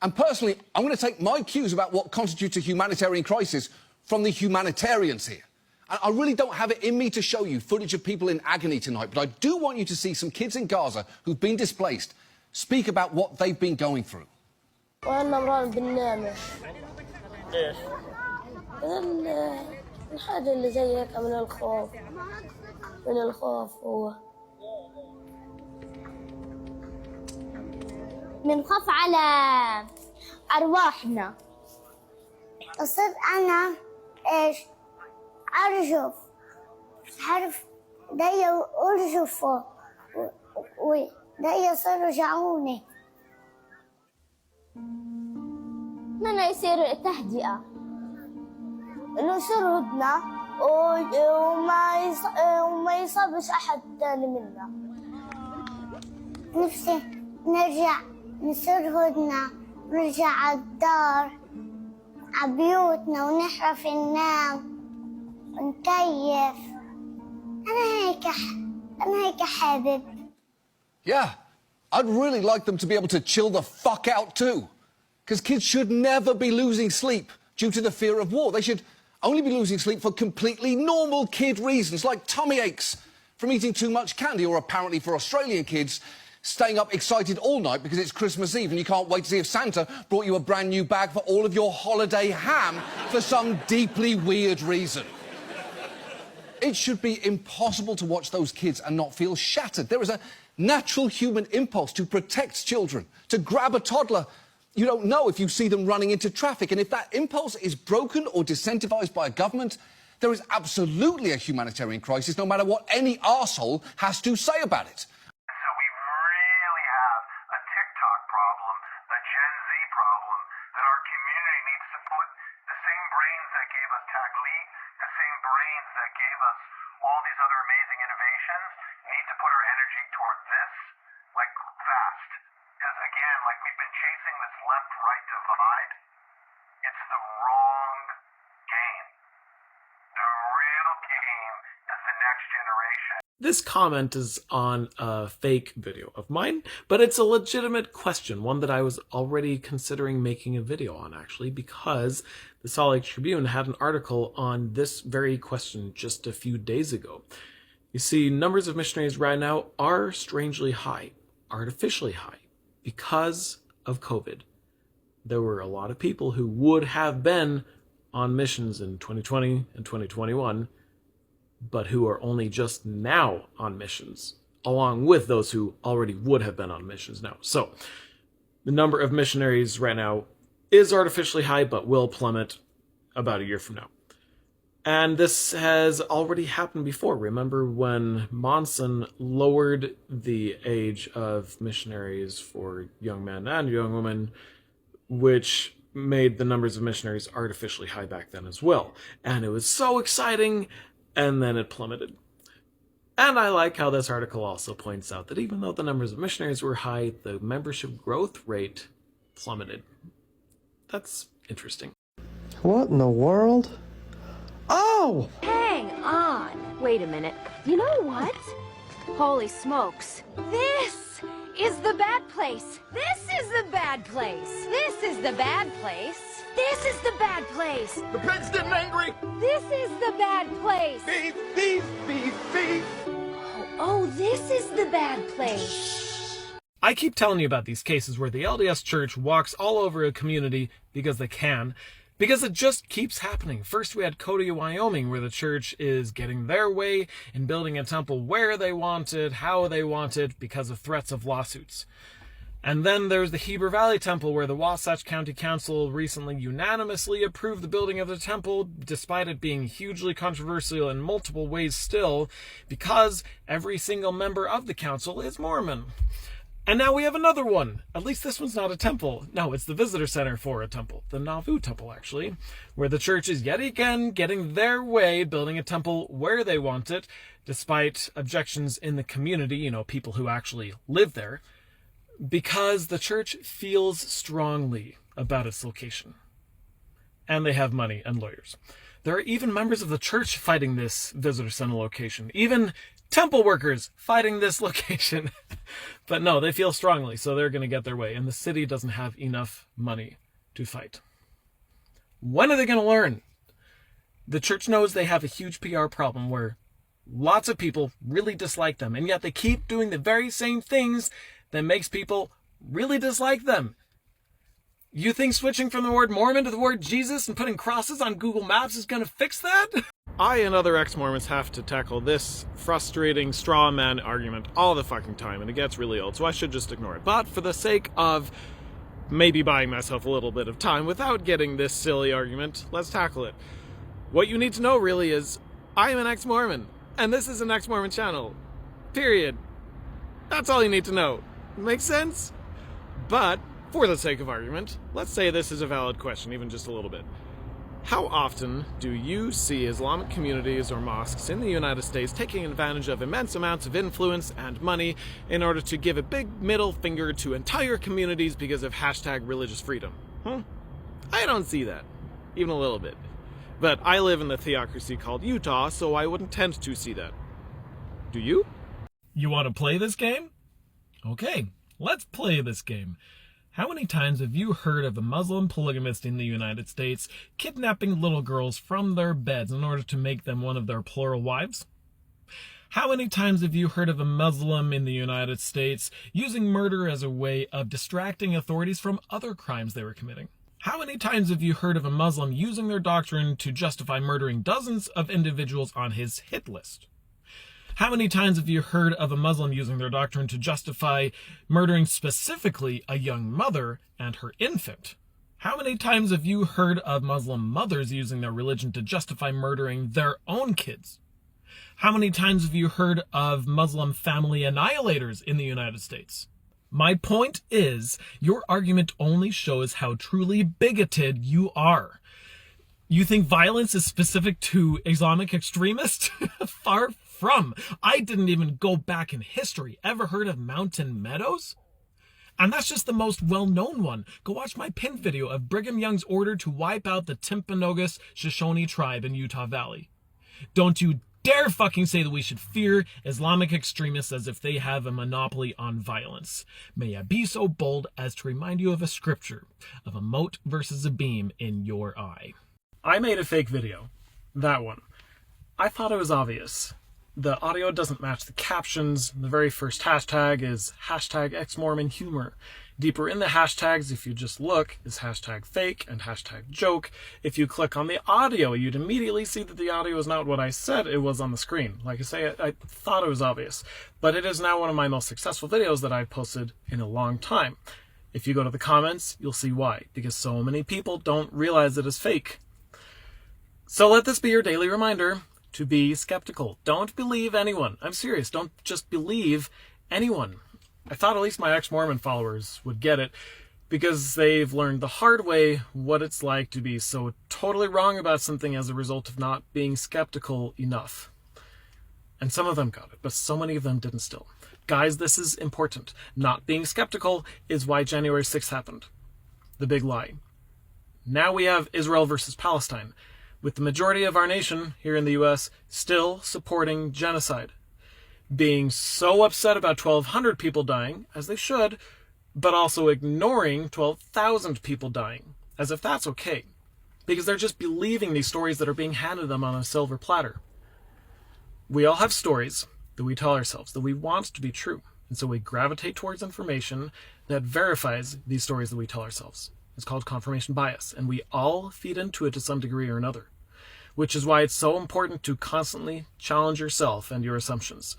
And personally, I'm going to take my cues about what constitutes a humanitarian crisis from the humanitarians here. And I really don't have it in me to show you footage of people in agony tonight, but I do want you to see some kids in Gaza who've been displaced speak about what they've been going through. الحاجة اللي زي هيك من الخوف هو بنخاف على أرواحنا. أصير أنا إيش أرجف حرف دي أرجف ودي يصيروا يرجعوني. أنا يصير تهدئة إنه يصير هدنة وما يصابش أحد تاني منا. نفسي نرجع نصير هدنة نرجع على الدار على بيوتنا ونحرف ننام ونكيف. أنا هيك حابب. Yeah, I'd really like them to be able to chill the fuck out too. Because kids should never be losing sleep due to the fear of war. They should only be losing sleep for completely normal kid reasons, like tummy aches from eating too much candy, or apparently for Australian kids, staying up excited all night because it's Christmas Eve and you can't wait to see if Santa brought you a brand new bag for all of your holiday ham for some deeply weird reason. It should be impossible to watch those kids and not feel shattered. There is a natural human impulse to protect children, to grab a toddler you don't know if you see them running into traffic. And if that impulse is broken or disincentivized by a government, there is absolutely a humanitarian crisis, no matter what any arsehole has to say about it. So we really have a TikTok problem, a Gen Z problem, that our community needs to put the same brains that gave us Taglit, the same brains that gave us all these other amazing innovations, need to put our energy toward this, like, fast. Because, again, like, we've been chasing this left-right divide. It's the wrong game. The real game is the next generation. This comment is on a fake video of mine, but it's a legitimate question, one that I was already considering making a video on, actually, because the Salt Lake Tribune had an article on this very question just a few days ago. You see, numbers of missionaries right now are strangely high, artificially high, because of COVID. There were a lot of people who would have been on missions in 2020 and 2021, but who are only just now on missions, along with those who already would have been on missions now. So, the number of missionaries right now is artificially high, but will plummet about a year from now. And this has already happened before. Remember when Monson lowered the age of missionaries for young men and young women, which made the numbers of missionaries artificially high back then as well. And it was so exciting, and then it plummeted. And I like how this article also points out that even though the numbers of missionaries were high, the membership growth rate plummeted. That's interesting. What in the world? Oh! Hang on. Wait a minute. You know what? Holy smokes. This is the bad place. This is the bad place. This is the bad place. This is the bad place. The pigs getting angry. This is the bad place. Beef, beef, beef, beef. Oh, this is the bad place. I keep telling you about these cases where the LDS Church walks all over a community because they can, because it just keeps happening. First we had Cody, Wyoming, where the church is getting their way and building a temple where they want it, how they want it, because of threats of lawsuits. And then there's the Heber Valley Temple, where the Wasatch County Council recently unanimously approved the building of the temple, despite it being hugely controversial in multiple ways still, because every single member of the council is Mormon. And now we have another one. At least this one's not a temple. No, it's the visitor center for a temple. The Nauvoo Temple, actually. Where the church is yet again getting their way, building a temple where they want it, despite objections in the community, people who actually live there, because the church feels strongly about its location. And they have money and lawyers. There are even members of the church fighting this visitor center location. Even temple workers fighting this location. But no, they feel strongly, so they're going to get their way. And the city doesn't have enough money to fight. When are they going to learn? The church knows they have a huge PR problem where lots of people really dislike them, and yet they keep doing the very same things that makes people really dislike them. You think switching from the word Mormon to the word Jesus and putting crosses on Google Maps is going to fix that? I and other ex-Mormons have to tackle this frustrating straw man argument all the fucking time, and it gets really old, so I should just ignore it. But for the sake of maybe buying myself a little bit of time without getting this silly argument, let's tackle it. What you need to know really is, I am an ex-Mormon, and this is an ex-Mormon channel. Period. That's all you need to know. Makes sense? But for the sake of argument, let's say this is a valid question, even just a little bit. How often do you see Islamic communities or mosques in the United States taking advantage of immense amounts of influence and money in order to give a big middle finger to entire communities because of hashtag religious freedom? I don't see that, even a little bit. But I live in the theocracy called Utah, so I wouldn't tend to see that. Do you? You want to play this game? Okay, let's play this game. How many times have you heard of a Muslim polygamist in the United States kidnapping little girls from their beds in order to make them one of their plural wives? How many times have you heard of a Muslim in the United States using murder as a way of distracting authorities from other crimes they were committing? How many times have you heard of a Muslim using their doctrine to justify murdering dozens of individuals on his hit list? How many times have you heard of a Muslim using their doctrine to justify murdering specifically a young mother and her infant? How many times have you heard of Muslim mothers using their religion to justify murdering their own kids? How many times have you heard of Muslim family annihilators in the United States? My point is, your argument only shows how truly bigoted you are. You think violence is specific to Islamic extremists? Far from. I didn't even go back in history. Ever heard of Mountain Meadows? And that's just the most well-known one. Go watch my pinned video of Brigham Young's order to wipe out the Timpanogos Shoshone tribe in Utah Valley. Don't you dare fucking say that we should fear Islamic extremists as if they have a monopoly on violence. May I be so bold as to remind you of a scripture, of a mote versus a beam in your eye. I made a fake video. That one. I thought it was obvious. The audio doesn't match the captions. The very first hashtag is hashtag Ex-Mormon humor. Deeper in the hashtags, if you just look, is hashtag fake and hashtag joke. If you click on the audio, you'd immediately see that the audio is not what I said it was on the screen. Like I say, I thought it was obvious. But it is now one of my most successful videos that I've posted in a long time. If you go to the comments, you'll see why. Because so many people don't realize it is fake. So let this be your daily reminder to be skeptical. Don't believe anyone. I'm serious. Don't just believe anyone. I thought at least my ex-Mormon followers would get it because they've learned the hard way what it's like to be so totally wrong about something as a result of not being skeptical enough. And some of them got it, but so many of them didn't still. Guys, this is important. Not being skeptical is why January 6th happened. The big lie. Now we have Israel versus Palestine, with the majority of our nation here in the US still supporting genocide, being so upset about 1,200 people dying, as they should, but also ignoring 12,000 people dying, as if that's okay, because they're just believing these stories that are being handed them on a silver platter. We all have stories that we tell ourselves that we want to be true, and so we gravitate towards information that verifies these stories that we tell ourselves. It's called confirmation bias, and we all feed into it to some degree or another, which is why it's so important to constantly challenge yourself and your assumptions,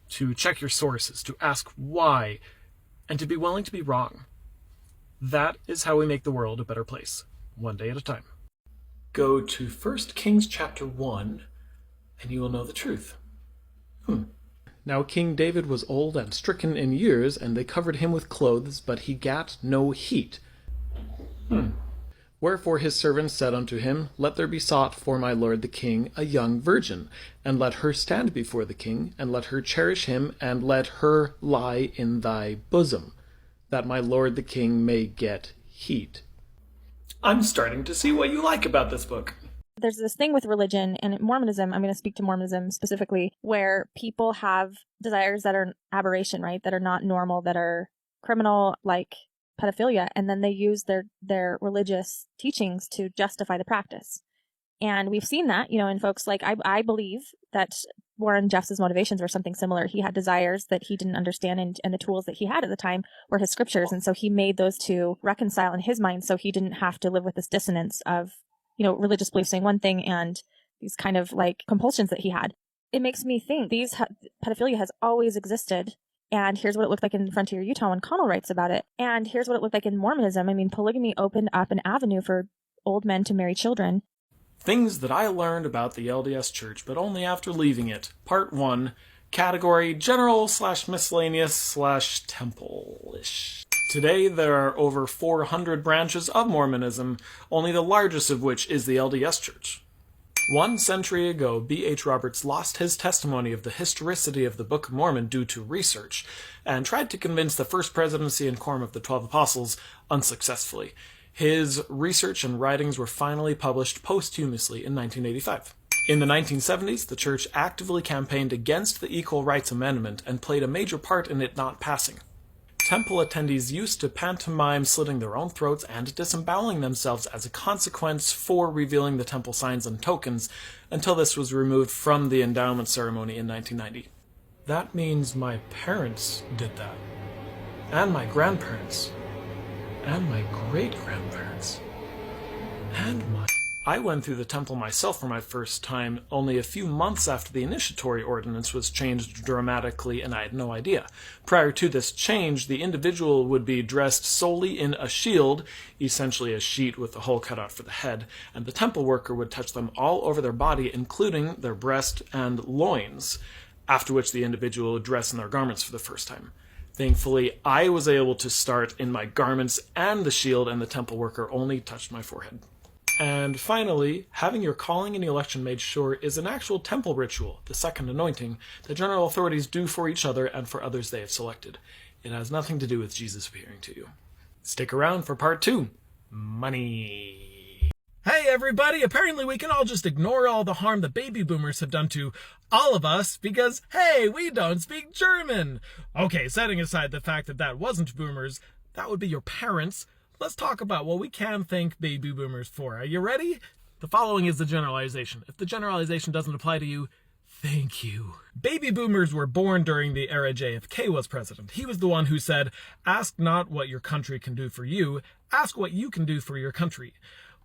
to check your sources, to ask why, and to be willing to be wrong. That is how we make the world a better place, one day at a time. Go to 1 Kings chapter 1, and you will know the truth. Now King David was old and stricken in years, and they covered him with clothes, but he gat no heat. Wherefore his servants said unto him, Let there be sought for my lord the king a young virgin, and let her stand before the king, and let her cherish him, and let her lie in thy bosom, that my lord the king may get heat. I'm starting to see what you like about this book. There's this thing with religion and Mormonism, I'm going to speak to Mormonism specifically, where people have desires that are an aberration, right? That are not normal, that are criminal, like pedophilia, and then they use their religious teachings to justify the practice. And we've seen that, in folks like, I believe that Warren Jeffs' motivations were something similar. He had desires that he didn't understand, and the tools that he had at the time were his scriptures. And so he made those two reconcile in his mind so he didn't have to live with this dissonance of, religious beliefs saying one thing and these kind of like compulsions that he had. It makes me think pedophilia has always existed. And here's what it looked like in Frontier, Utah when Connell writes about it. And here's what it looked like in Mormonism. I mean, polygamy opened up an avenue for old men to marry children. Things that I learned about the LDS Church, but only after leaving it. Part 1, category general/miscellaneous/temple-ish. Today there are over 400 branches of Mormonism, only the largest of which is the LDS Church. 1 century ago, B.H. Roberts lost his testimony of the historicity of the Book of Mormon due to research, and tried to convince the First Presidency and Quorum of the 12 Apostles unsuccessfully. His research and writings were finally published posthumously in 1985. In the 1970s, the Church actively campaigned against the Equal Rights Amendment and played a major part in it not passing. Temple attendees used to pantomime slitting their own throats and disemboweling themselves as a consequence for revealing the temple signs and tokens, until this was removed from the endowment ceremony in 1990. That means my parents did that. And my grandparents. And my great-grandparents. And my... I went through the temple myself for my first time only a few months after the initiatory ordinance was changed dramatically, and I had no idea. Prior to this change, the individual would be dressed solely in a shield, essentially a sheet with a hole cut out for the head, and the temple worker would touch them all over their body, including their breast and loins, after which the individual would dress in their garments for the first time. Thankfully, I was able to start in my garments and the shield, and the temple worker only touched my forehead. And finally, having your calling and election made sure is an actual temple ritual, the second anointing, that general authorities do for each other and for others they have selected. It has nothing to do with Jesus appearing to you. Stick around for part 2. Money. Hey everybody, apparently we can all just ignore all the harm the baby boomers have done to all of us because, hey, we don't speak German. Okay, setting aside the fact that that wasn't boomers, that would be your parents. Let's talk about what we can thank baby boomers for. Are you ready? The following is the generalization. If the generalization doesn't apply to you, thank you. Baby boomers were born during the era JFK was president. He was the one who said, ask not what your country can do for you, ask what you can do for your country.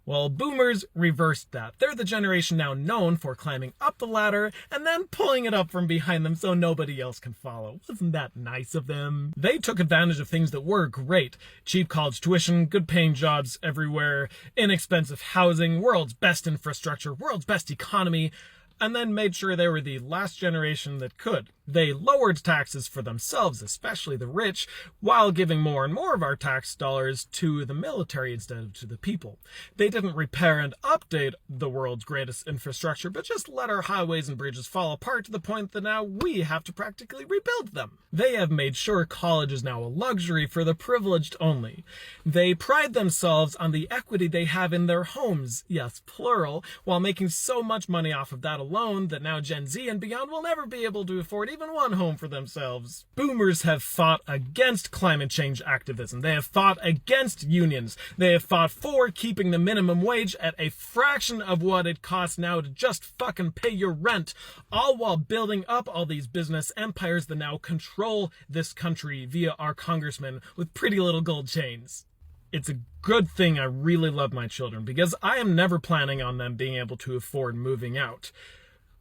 Well, boomers reversed that. They're the generation now known for climbing up the ladder and then pulling it up from behind them so nobody else can follow. Wasn't that nice of them? They took advantage of things that were great. Cheap college tuition, good paying jobs everywhere, inexpensive housing, world's best infrastructure, world's best economy, and then made sure they were the last generation that could. They lowered taxes for themselves, especially the rich, while giving more and more of our tax dollars to the military instead of to the people. They didn't repair and update the world's greatest infrastructure, but just let our highways and bridges fall apart to the point that now we have to practically rebuild them. They have made sure college is now a luxury for the privileged only. They pride themselves on the equity they have in their homes, yes, plural, while making so much money off of that alone that now Gen Z and beyond will never be able to afford even one home for themselves. Boomers have fought against climate change activism. They have fought against unions. They have fought for keeping the minimum wage at a fraction of what it costs now to just fucking pay your rent, all while building up all these business empires that now control this country via our congressmen with pretty little gold chains. It's a good thing I really love my children, because I am never planning on them being able to afford moving out.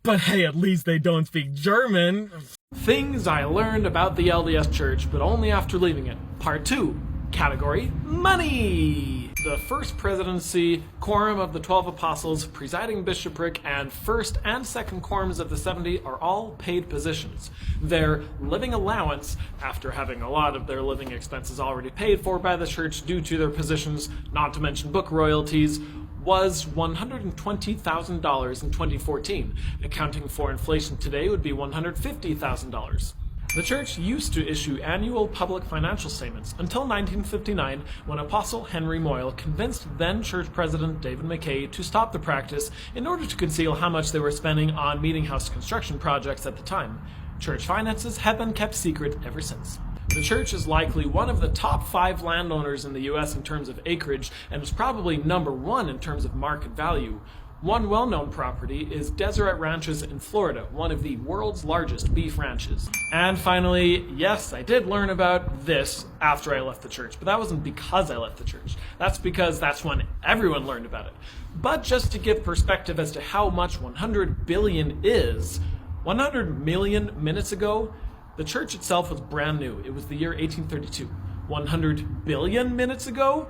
But hey, at least they don't speak German. Things I learned about the LDS Church, but only after leaving it. Part 2. Category Money. The first presidency, quorum of the 12 apostles, presiding bishopric, and first and second quorums of the 70 are all paid positions. Their living allowance, after having a lot of their living expenses already paid for by the church due to their positions, not to mention book royalties, was $120,000 in 2014. Accounting for inflation today would be $150,000. The church used to issue annual public financial statements until 1959, when Apostle Henry Moyle convinced then church president David McKay to stop the practice in order to conceal how much they were spending on meeting house construction projects at the time. Church finances have been kept secret ever since. The church is likely one of the top 5 landowners in the US in terms of acreage, and is probably number 1 in terms of market value. One well-known property is Deseret Ranches in Florida, one of the world's largest beef ranches. And finally, yes, I did learn about this after I left the church, but that wasn't because I left the church. That's because that's when everyone learned about it. But just to give perspective as to how much 100 billion is, 100 million minutes ago, the church itself was brand new. It was the year 1832. 100 billion minutes ago,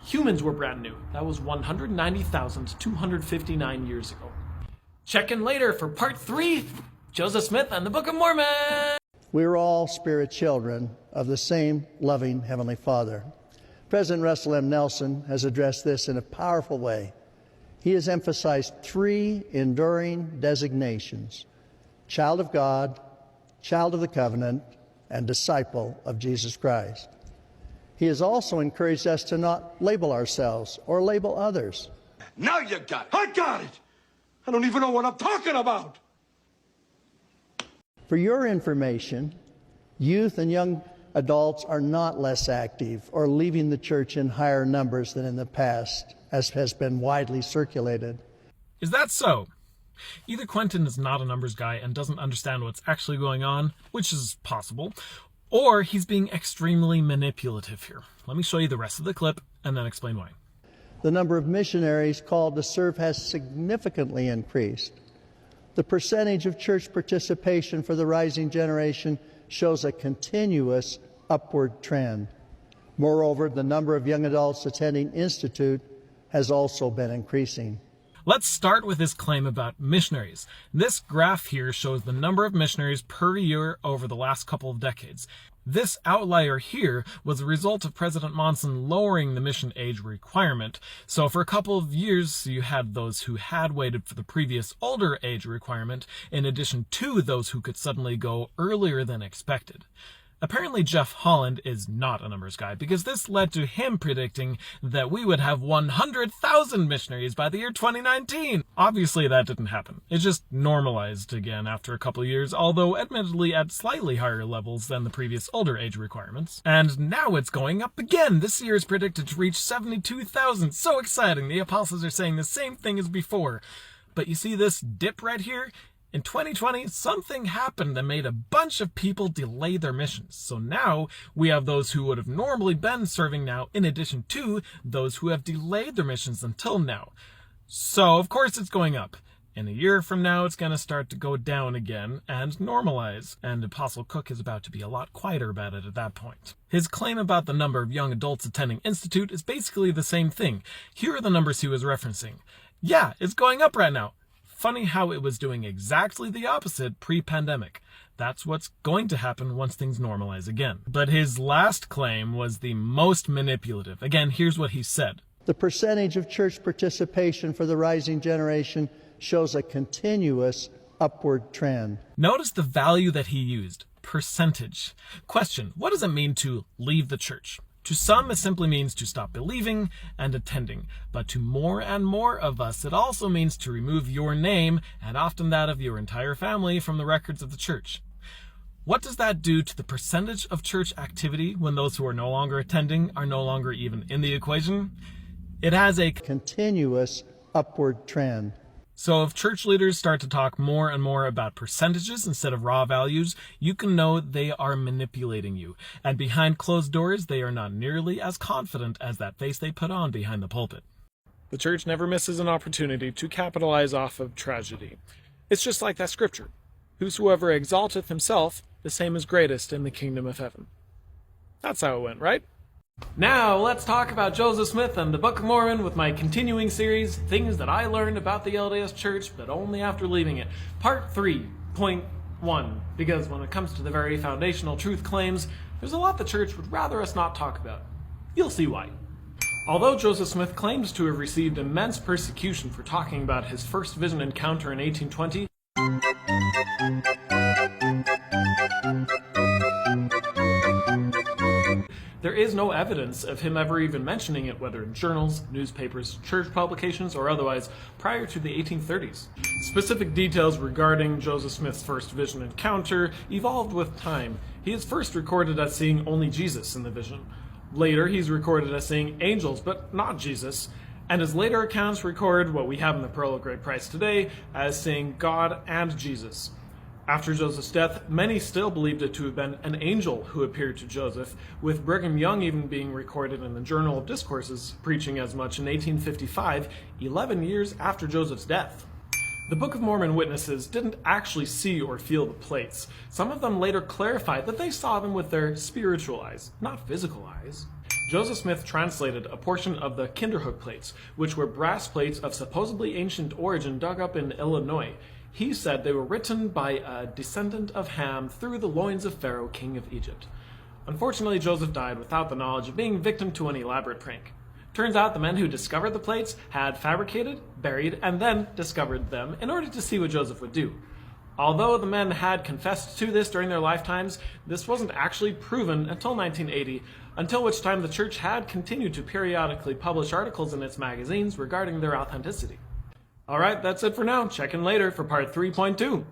humans were brand new. That was 190,259 years ago. Check in later for part 3, Joseph Smith and the Book of Mormon. We're all spirit children of the same loving Heavenly Father. President Russell M. Nelson has addressed this in a powerful way. He has emphasized 3 enduring designations: child of God, child of the covenant, and disciple of Jesus Christ. He has also encouraged us to not label ourselves or label others. Now you got it. I got it. I don't even know what I'm talking about. For your information, youth and young adults are not less active or leaving the church in higher numbers than in the past, as has been widely circulated. Is that so? Either Quentin is not a numbers guy and doesn't understand what's actually going on, which is possible, or he's being extremely manipulative here. Let me show you the rest of the clip and then explain why. The number of missionaries called to serve has significantly increased. The percentage of church participation for the rising generation shows a continuous upward trend. Moreover, the number of young adults attending Institute has also been increasing. Let's start with his claim about missionaries. This graph here shows the number of missionaries per year over the last couple of decades. This outlier here was a result of President Monson lowering the mission age requirement. So for a couple of years, you had those who had waited for the previous older age requirement, in addition to those who could suddenly go earlier than expected. Apparently Jeff Holland is not a numbers guy, because this led to him predicting that we would have 100,000 missionaries by the year 2019. Obviously that didn't happen. It just normalized again after a couple of years, although admittedly at slightly higher levels than the previous older age requirements. And now it's going up again. This year is predicted to reach 72,000. So exciting. The apostles are saying the same thing as before. But you see this dip right here? In 2020, something happened that made a bunch of people delay their missions. So now we have those who would have normally been serving now, in addition to those who have delayed their missions until now. So of course it's going up. In a year from now, it's going to start to go down again and normalize. And Apostle Cook is about to be a lot quieter about it at that point. His claim about the number of young adults attending Institute is basically the same thing. Here are the numbers he was referencing. Yeah, it's going up right now. Funny how it was doing exactly the opposite pre-pandemic. That's what's going to happen once things normalize again. But his last claim was the most manipulative. Again, here's what he said. The percentage of church participation for the rising generation shows a continuous upward trend. Notice the value that he used, percentage. Question, what does it mean to leave the church? To some, it simply means to stop believing and attending. But to more and more of us, it also means to remove your name, and often that of your entire family, from the records of the church. What does that do to the percentage of church activity when those who are no longer attending are no longer even in the equation? It has a continuous upward trend. So if church leaders start to talk more and more about percentages instead of raw values, you can know they are manipulating you. And behind closed doors, they are not nearly as confident as that face they put on behind the pulpit. The church never misses an opportunity to capitalize off of tragedy. It's just like that scripture. Whosoever exalteth himself, the same is greatest in the kingdom of heaven. That's how it went, right? Now, let's talk about Joseph Smith and the Book of Mormon with my continuing series, Things That I Learned About the LDS Church, but Only After Leaving It. Part 3.1, because when it comes to the very foundational truth claims, there's a lot the church would rather us not talk about. You'll see why. Although Joseph Smith claims to have received immense persecution for talking about his first vision encounter in 1820, there is no evidence of him ever even mentioning it, whether in journals, newspapers, church publications, or otherwise, prior to the 1830s. Specific details regarding Joseph Smith's first vision encounter evolved with time. He is first recorded as seeing only Jesus in the vision. Later, he's recorded as seeing angels, but not Jesus. And his later accounts record what we have in the Pearl of Great Price today as seeing God and Jesus. After Joseph's death, many still believed it to have been an angel who appeared to Joseph, with Brigham Young even being recorded in the Journal of Discourses, preaching as much in 1855, 11 years after Joseph's death. The Book of Mormon witnesses didn't actually see or feel the plates. Some of them later clarified that they saw them with their spiritual eyes, not physical eyes. Joseph Smith translated a portion of the Kinderhook plates, which were brass plates of supposedly ancient origin dug up in Illinois. He said they were written by a descendant of Ham through the loins of Pharaoh, king of Egypt. Unfortunately, Joseph died without the knowledge of being victim to an elaborate prank. Turns out the men who discovered the plates had fabricated, buried, and then discovered them in order to see what Joseph would do. Although the men had confessed to this during their lifetimes, this wasn't actually proven until 1980, until which time the church had continued to periodically publish articles in its magazines regarding their authenticity. Alright, that's it for now. Check in later for part 3.2.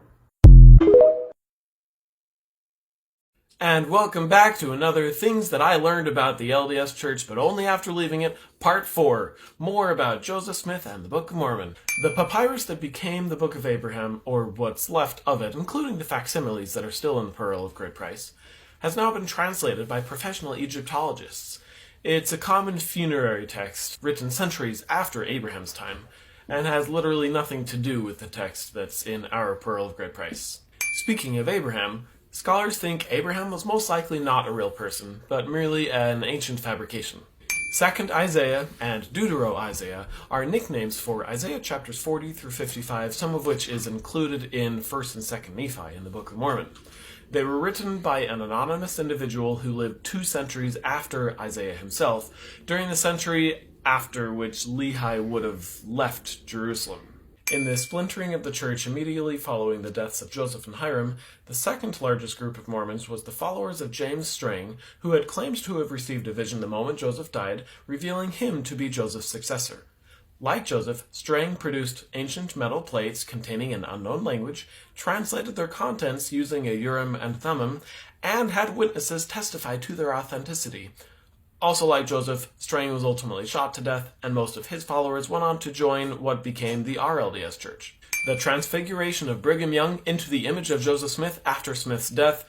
And welcome back to another Things That I Learned About the LDS Church, but Only After Leaving It, Part 4. More about Joseph Smith and the Book of Mormon. The papyrus that became the Book of Abraham, or what's left of it, including the facsimiles that are still in the Pearl of Great Price, has now been translated by professional Egyptologists. It's a common funerary text written centuries after Abraham's time, and has literally nothing to do with the text that's in our Pearl of Great Price. Speaking of Abraham, scholars think Abraham was most likely not a real person, but merely an ancient fabrication. 2nd Isaiah and Deutero-Isaiah are nicknames for Isaiah chapters 40 through 55, some of which is included in 1st and 2nd Nephi in the Book of Mormon. They were written by an anonymous individual who lived 2 centuries after Isaiah himself, during the century after which Lehi would have left Jerusalem. In the splintering of the church immediately following the deaths of Joseph and Hiram, the second largest group of Mormons was the followers of James Strang, who had claimed to have received a vision the moment Joseph died, revealing him to be Joseph's successor. Like Joseph, Strang produced ancient metal plates containing an unknown language, translated their contents using a Urim and Thummim, and had witnesses testify to their authenticity. Also like Joseph, Strang was ultimately shot to death, and most of his followers went on to join what became the RLDS Church. The transfiguration of Brigham Young into the image of Joseph Smith after Smith's death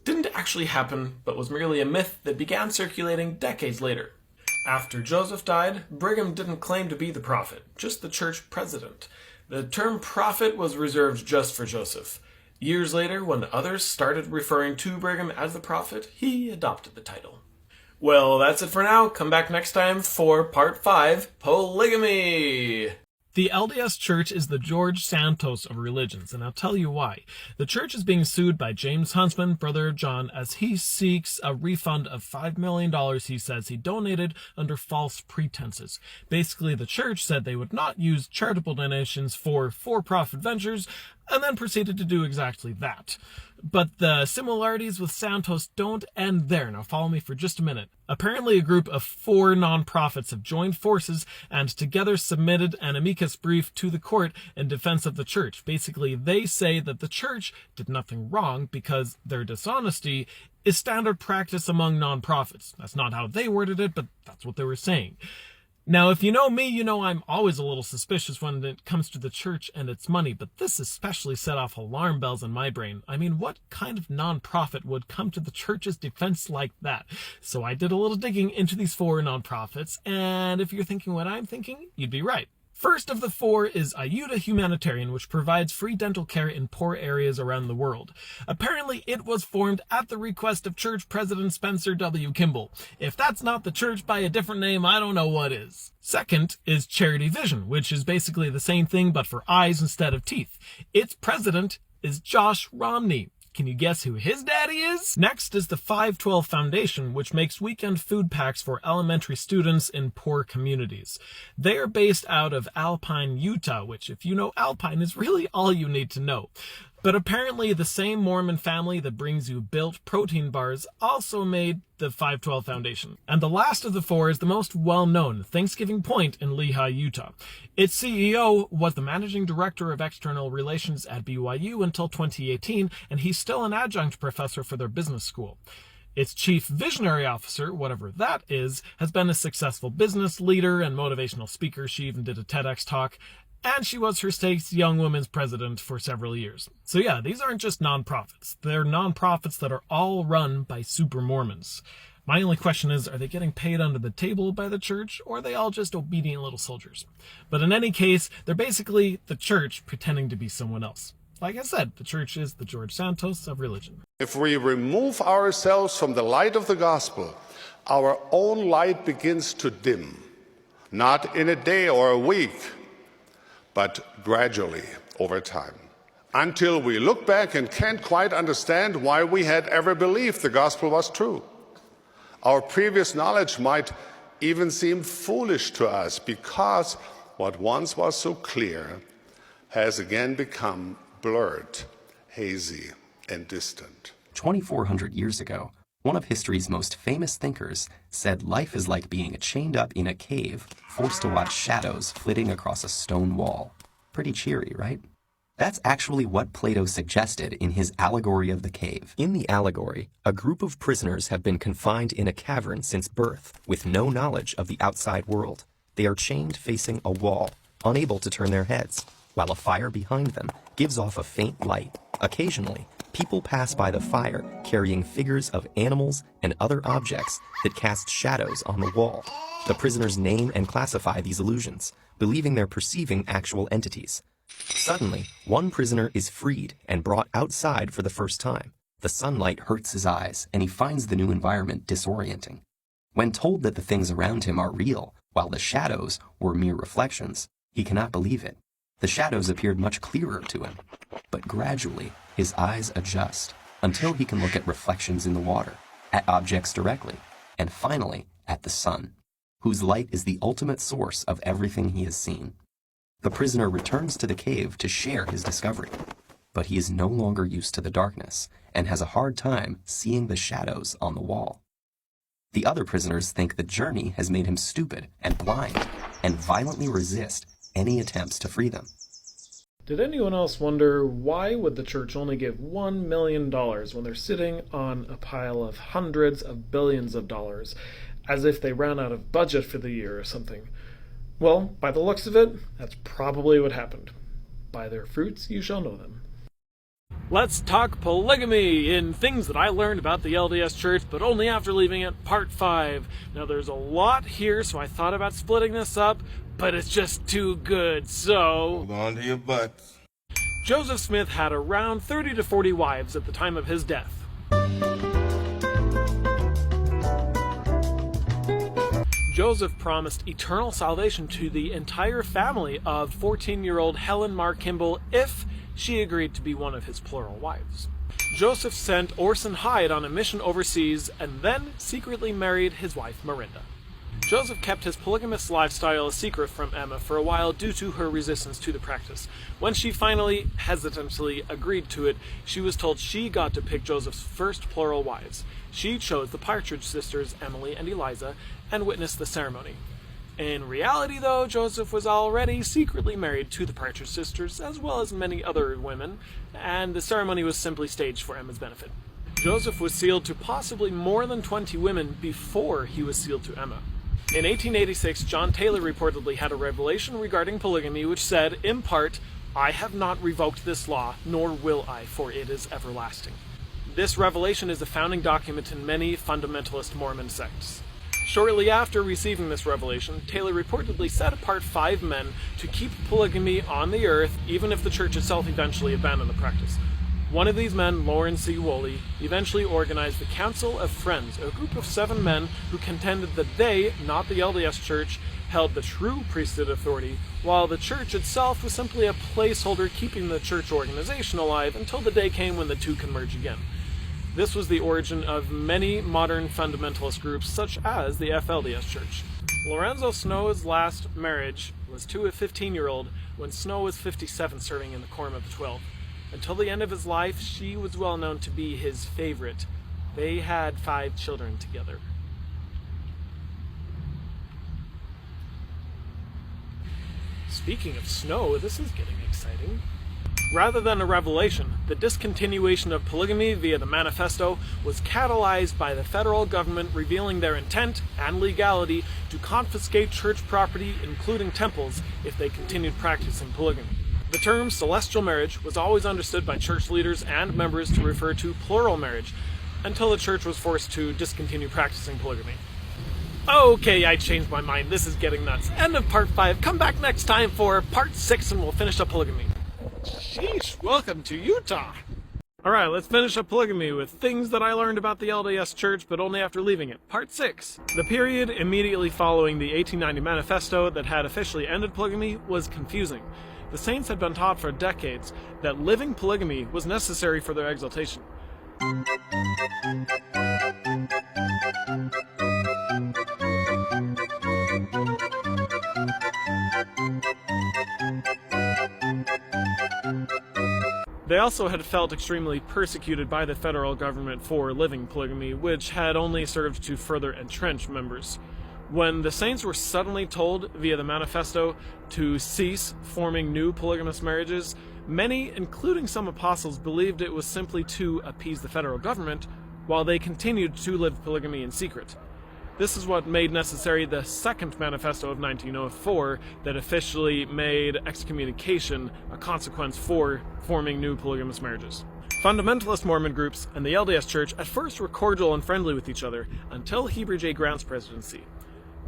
didn't actually happen, but was merely a myth that began circulating decades later. After Joseph died, Brigham didn't claim to be the prophet, just the church president. The term prophet was reserved just for Joseph. Years later, when others started referring to Brigham as the prophet, he adopted the title. Well, that's it for now. Come back next time for Part 5, Polygamy! The LDS Church is the George Santos of religions, and I'll tell you why. The church is being sued by James Huntsman, brother of John, as he seeks a refund of $5 million he says he donated under false pretenses. Basically, the church said they would not use charitable donations for for-profit ventures, and then proceeded to do exactly that. But the similarities with Santos don't end there. Now follow me for just a minute. Apparently a group of 4 nonprofits have joined forces and together submitted an amicus brief to the court in defense of the church. Basically, they say that the church did nothing wrong because their dishonesty is standard practice among nonprofits. That's not how they worded it, but that's what they were saying. Now, if you know me, you know I'm always a little suspicious when it comes to the church and its money, but this especially set off alarm bells in my brain. I mean, what kind of nonprofit would come to the church's defense like that? So I did a little digging into these 4 nonprofits, and if you're thinking what I'm thinking, you'd be right. First of the 4 is Iuda Humanitarian, which provides free dental care in poor areas around the world. Apparently, it was formed at the request of Church President Spencer W. Kimball. If that's not the church by a different name, I don't know what is. Second is Charity Vision, which is basically the same thing but for eyes instead of teeth. Its president is Josh Romney. Can you guess who his daddy is? Next is the 512 Foundation, which makes weekend food packs for elementary students in poor communities. They are based out of Alpine, Utah, which, if you know Alpine, is really all you need to know. But apparently the same Mormon family that brings you Built protein bars also made the 512 Foundation. And the last of the 4 is the most well-known, Thanksgiving Point in Lehi, Utah. Its CEO was the managing director of external relations at BYU until 2018, and he's still an adjunct professor for their business school. Its chief visionary officer, whatever that is, has been a successful business leader and motivational speaker. She even did a TEDx talk. And she was her state's Young Women's president for several years. So yeah, these aren't just nonprofits. They're nonprofits that are all run by super Mormons. My only question is, are they getting paid under the table by the church, or are they all just obedient little soldiers? But in any case, they're basically the church pretending to be someone else. Like I said, the church is the George Santos of religion. If we remove ourselves from the light of the gospel, our own light begins to dim. Not in a day or a week, but gradually over time, until we look back and can't quite understand why we had ever believed the gospel was true. Our previous knowledge might even seem foolish to us because what once was so clear has again become blurred, hazy, and distant. 2,400 years ago, one of history's most famous thinkers said life is like being chained up in a cave, forced to watch shadows flitting across a stone wall. Pretty cheery, right? That's actually what Plato suggested in his allegory of the cave. In the allegory, a group of prisoners have been confined in a cavern since birth, with no knowledge of the outside world. They are chained facing a wall, unable to turn their heads, while a fire behind them gives off a faint light. Occasionally, people pass by the fire carrying figures of animals and other objects that cast shadows on the wall. The prisoners name and classify these illusions, believing they're perceiving actual entities. Suddenly, one prisoner is freed and brought outside for the first time. The sunlight hurts his eyes, and he finds the new environment disorienting. When told that the things around him are real, while the shadows were mere reflections, he cannot believe it. The shadows appeared much clearer to him, but gradually his eyes adjust until he can look at reflections in the water, at objects directly, and finally at the sun, whose light is the ultimate source of everything he has seen. The prisoner returns to the cave to share his discovery, but he is no longer used to the darkness and has a hard time seeing the shadows on the wall. The other prisoners think the journey has made him stupid and blind and violently resist any attempts to free them. Did anyone else wonder why would the church only give $1 million when they're sitting on a pile of hundreds of billions of dollars, as if they ran out of budget for the year or something? Well, by the looks of it, that's probably what happened. By their fruits you shall know them. Let's talk polygamy in Things That I Learned About the LDS Church, but only after leaving it, Part 5. Now there's a lot here, so I thought about splitting this up, but it's just too good, so... Hold on to your butts. Joseph Smith had around 30 to 40 wives at the time of his death. Joseph promised eternal salvation to the entire family of 14-year-old Helen Mar Kimball if she agreed to be one of his plural wives. Joseph sent Orson Hyde on a mission overseas and then secretly married his wife Marinda. Joseph kept his polygamous lifestyle a secret from Emma for a while due to her resistance to the practice. When she finally, hesitantly agreed to it, she was told she got to pick Joseph's first plural wives. She chose the Partridge sisters, Emily and Eliza, and witnessed the ceremony. In reality, though, Joseph was already secretly married to the Partridge sisters, as well as many other women, and the ceremony was simply staged for Emma's benefit. Joseph was sealed to possibly more than 20 women before he was sealed to Emma. In 1886, John Taylor reportedly had a revelation regarding polygamy which said, in part, "I have not revoked this law, nor will I, for it is everlasting." This revelation is a founding document in many fundamentalist Mormon sects. Shortly after receiving this revelation, Taylor reportedly set apart 5 men to keep polygamy on the earth, even if the church itself eventually abandoned the practice. One of these men, Lawrence C. Woolley, eventually organized the Council of Friends, a group of 7 men who contended that they, not the LDS Church, held the true priesthood authority, while the church itself was simply a placeholder keeping the church organization alive until the day came when the two can merge again. This was the origin of many modern fundamentalist groups, such as the FLDS Church. Lorenzo Snow's last marriage was to a 15-year-old when Snow was 57, serving in the Quorum of the 12. Until the end of his life, she was well known to be his favorite. They had 5 children together. Speaking of Snow, this is getting exciting. Rather than a revelation, the discontinuation of polygamy via the manifesto was catalyzed by the federal government revealing their intent and legality to confiscate church property, including temples, if they continued practicing polygamy. The term celestial marriage was always understood by church leaders and members to refer to plural marriage, until the church was forced to discontinue practicing polygamy. Okay, I changed my mind. This is getting nuts. End of part 5. Come back next time for part 6 and we'll finish up polygamy. Sheesh, welcome to Utah. Alright, let's finish up polygamy with things that I learned about the LDS Church, but only after leaving it. Part 6. The period immediately following the 1890 manifesto that had officially ended polygamy was confusing. The saints had been taught for decades that living polygamy was necessary for their exaltation. They also had felt extremely persecuted by the federal government for living polygamy, which had only served to further entrench members. When the saints were suddenly told via the manifesto to cease forming new polygamous marriages, many, including some apostles, believed it was simply to appease the federal government, while they continued to live polygamy in secret. This is what made necessary the second manifesto of 1904 that officially made excommunication a consequence for forming new polygamous marriages. Fundamentalist Mormon groups and the LDS Church at first were cordial and friendly with each other until Heber J. Grant's presidency.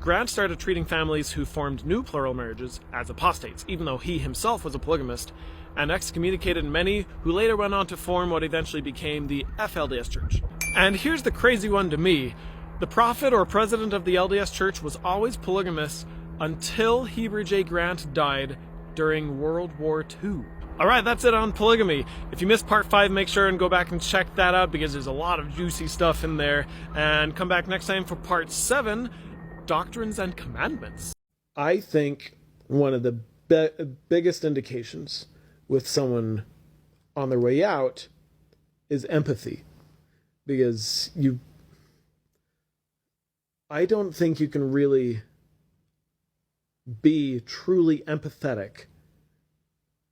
Grant started treating families who formed new plural marriages as apostates, even though he himself was a polygamist, and excommunicated many who later went on to form what eventually became the FLDS Church. And here's the crazy one to me. The prophet or president of the LDS Church was always polygamous until Heber J. Grant died during World War II. Alright, that's it on polygamy. If you missed part 5, make sure and go back and check that out because there's a lot of juicy stuff in there. And come back next time for part 7, Doctrines and Commandments. I think one of the biggest indications with someone on their way out is empathy. Because I don't think you can really be truly empathetic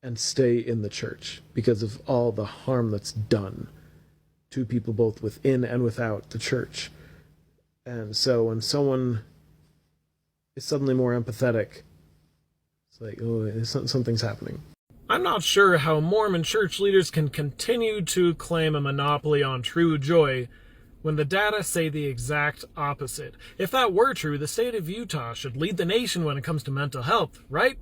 and stay in the church because of all the harm that's done to people both within and without the church. And so when someone is suddenly more empathetic, it's like, oh, something's happening. I'm not sure how Mormon church leaders can continue to claim a monopoly on true joy when the data say the exact opposite. If that were true, the state of Utah should lead the nation when it comes to mental health, right?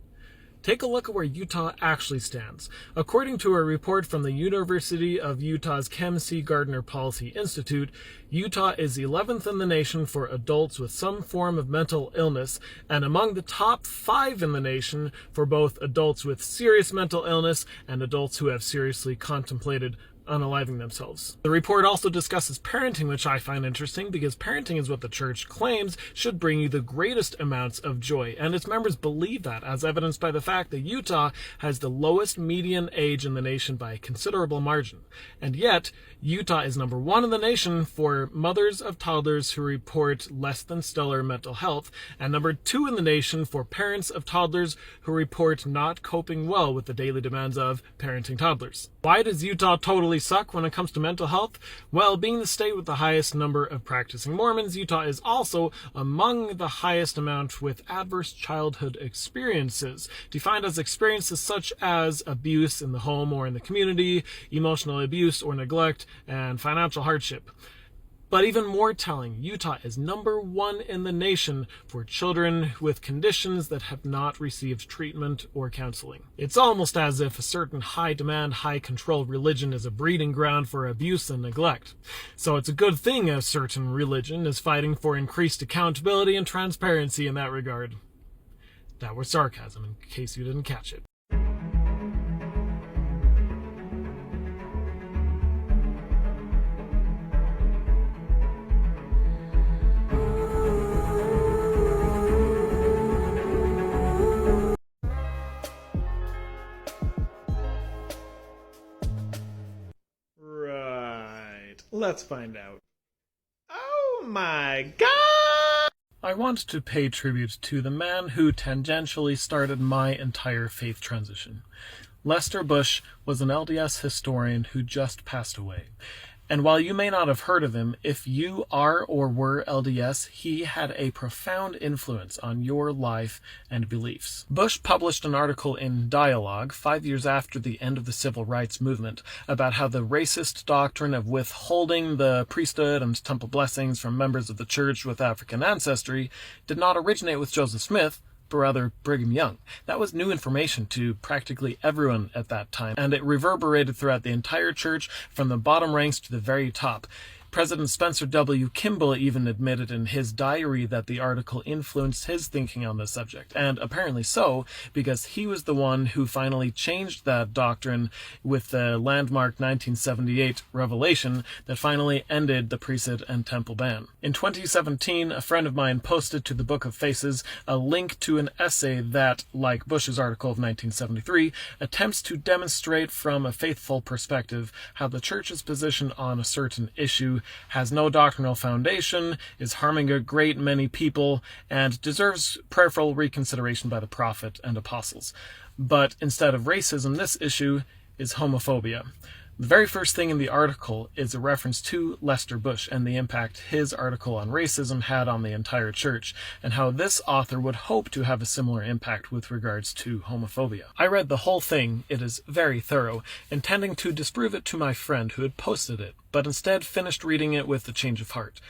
Take a look at where Utah actually stands. According to a report from the University of Utah's Kem C. Gardner Policy Institute, Utah is 11th in the nation for adults with some form of mental illness, and among the top 5 in the nation for both adults with serious mental illness and adults who have seriously contemplated unaliving themselves. The report also discusses parenting, which I find interesting because parenting is what the church claims should bring you the greatest amounts of joy, and its members believe that, as evidenced by the fact that Utah has the lowest median age in the nation by a considerable margin. And yet, Utah is number 1 in the nation for mothers of toddlers who report less than stellar mental health, and number 2 in the nation for parents of toddlers who report not coping well with the daily demands of parenting toddlers. Why does Utah totally suck when it comes to mental health? Well, being the state with the highest number of practicing Mormons, Utah is also among the highest amount with adverse childhood experiences, defined as experiences such as abuse in the home or in the community, emotional abuse or neglect, and financial hardship. But even more telling, Utah is number 1 in the nation for children with conditions that have not received treatment or counseling. It's almost as if a certain high-demand, high-control religion is a breeding ground for abuse and neglect. So it's a good thing a certain religion is fighting for increased accountability and transparency in that regard. That was sarcasm, in case you didn't catch it. Let's find out. Oh my god! I want to pay tribute to the man who tangentially started my entire faith transition. Lester Bush was an LDS historian who just passed away. And while you may not have heard of him, if you are or were LDS, he had a profound influence on your life and beliefs. Bush published an article in Dialogue 5 years after the end of the civil rights movement about how the racist doctrine of withholding the priesthood and temple blessings from members of the church with African ancestry did not originate with Joseph Smith, but rather Brigham Young. That was new information to practically everyone at that time, and it reverberated throughout the entire church from the bottom ranks to the very top. President Spencer W. Kimball even admitted in his diary that the article influenced his thinking on the subject, and apparently so, because he was the one who finally changed that doctrine with the landmark 1978 revelation that finally ended the priesthood and temple ban. In 2017, a friend of mine posted to the Book of Faces a link to an essay that, like Bush's article of 1973, attempts to demonstrate from a faithful perspective how the church's position on a certain issue has no doctrinal foundation, is harming a great many people, and deserves prayerful reconsideration by the prophet and apostles. But instead of racism, this issue is homophobia. The very first thing in the article is a reference to Lester Bush and the impact his article on racism had on the entire church, and how this author would hope to have a similar impact with regards to homophobia. I read the whole thing, it is very thorough, intending to disprove it to my friend who had posted it, but instead finished reading it with a change of heart.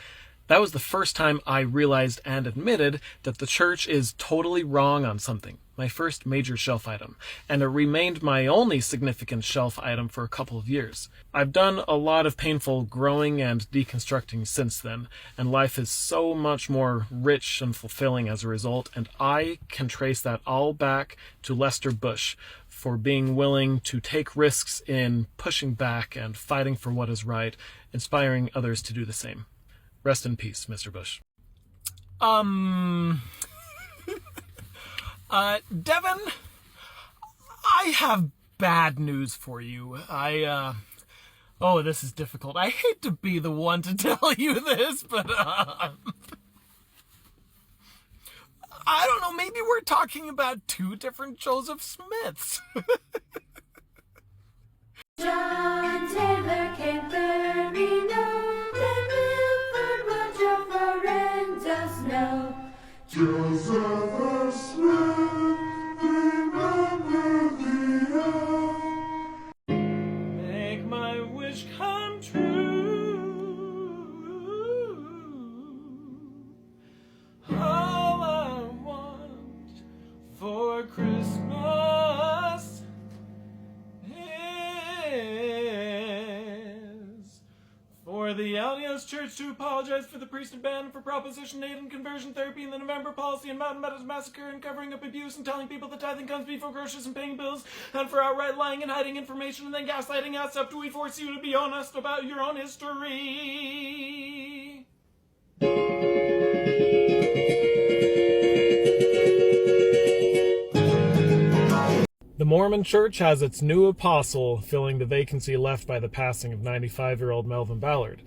That was the first time I realized and admitted that the church is totally wrong on something, my first major shelf item, and it remained my only significant shelf item for a couple of years. I've done a lot of painful growing and deconstructing since then, and life is so much more rich and fulfilling as a result, and I can trace that all back to Lester Bush for being willing to take risks in pushing back and fighting for what is right, inspiring others to do the same. Rest in peace, Mr. Bush. Devin, I have bad news for you. Oh, this is difficult. I hate to be the one to tell you this, but, I don't know, maybe we're talking about 2 different Joseph Smiths. John Taylor came third, we know. Then Milford will jump for Renzo's snow. Joseph Smith, remember the Make my wish come true. All I want for Christmas For the LDS Church to apologize for the priesthood ban for Proposition 8 and conversion therapy in the November policy and Mountain Meadows massacre and covering up abuse and telling people that tithing comes before groceries and paying bills, and for outright lying and hiding information and then gaslighting us up to we force you to be honest about your own history. The Mormon Church has its new apostle, filling the vacancy left by the passing of 95-year-old Melvin Ballard.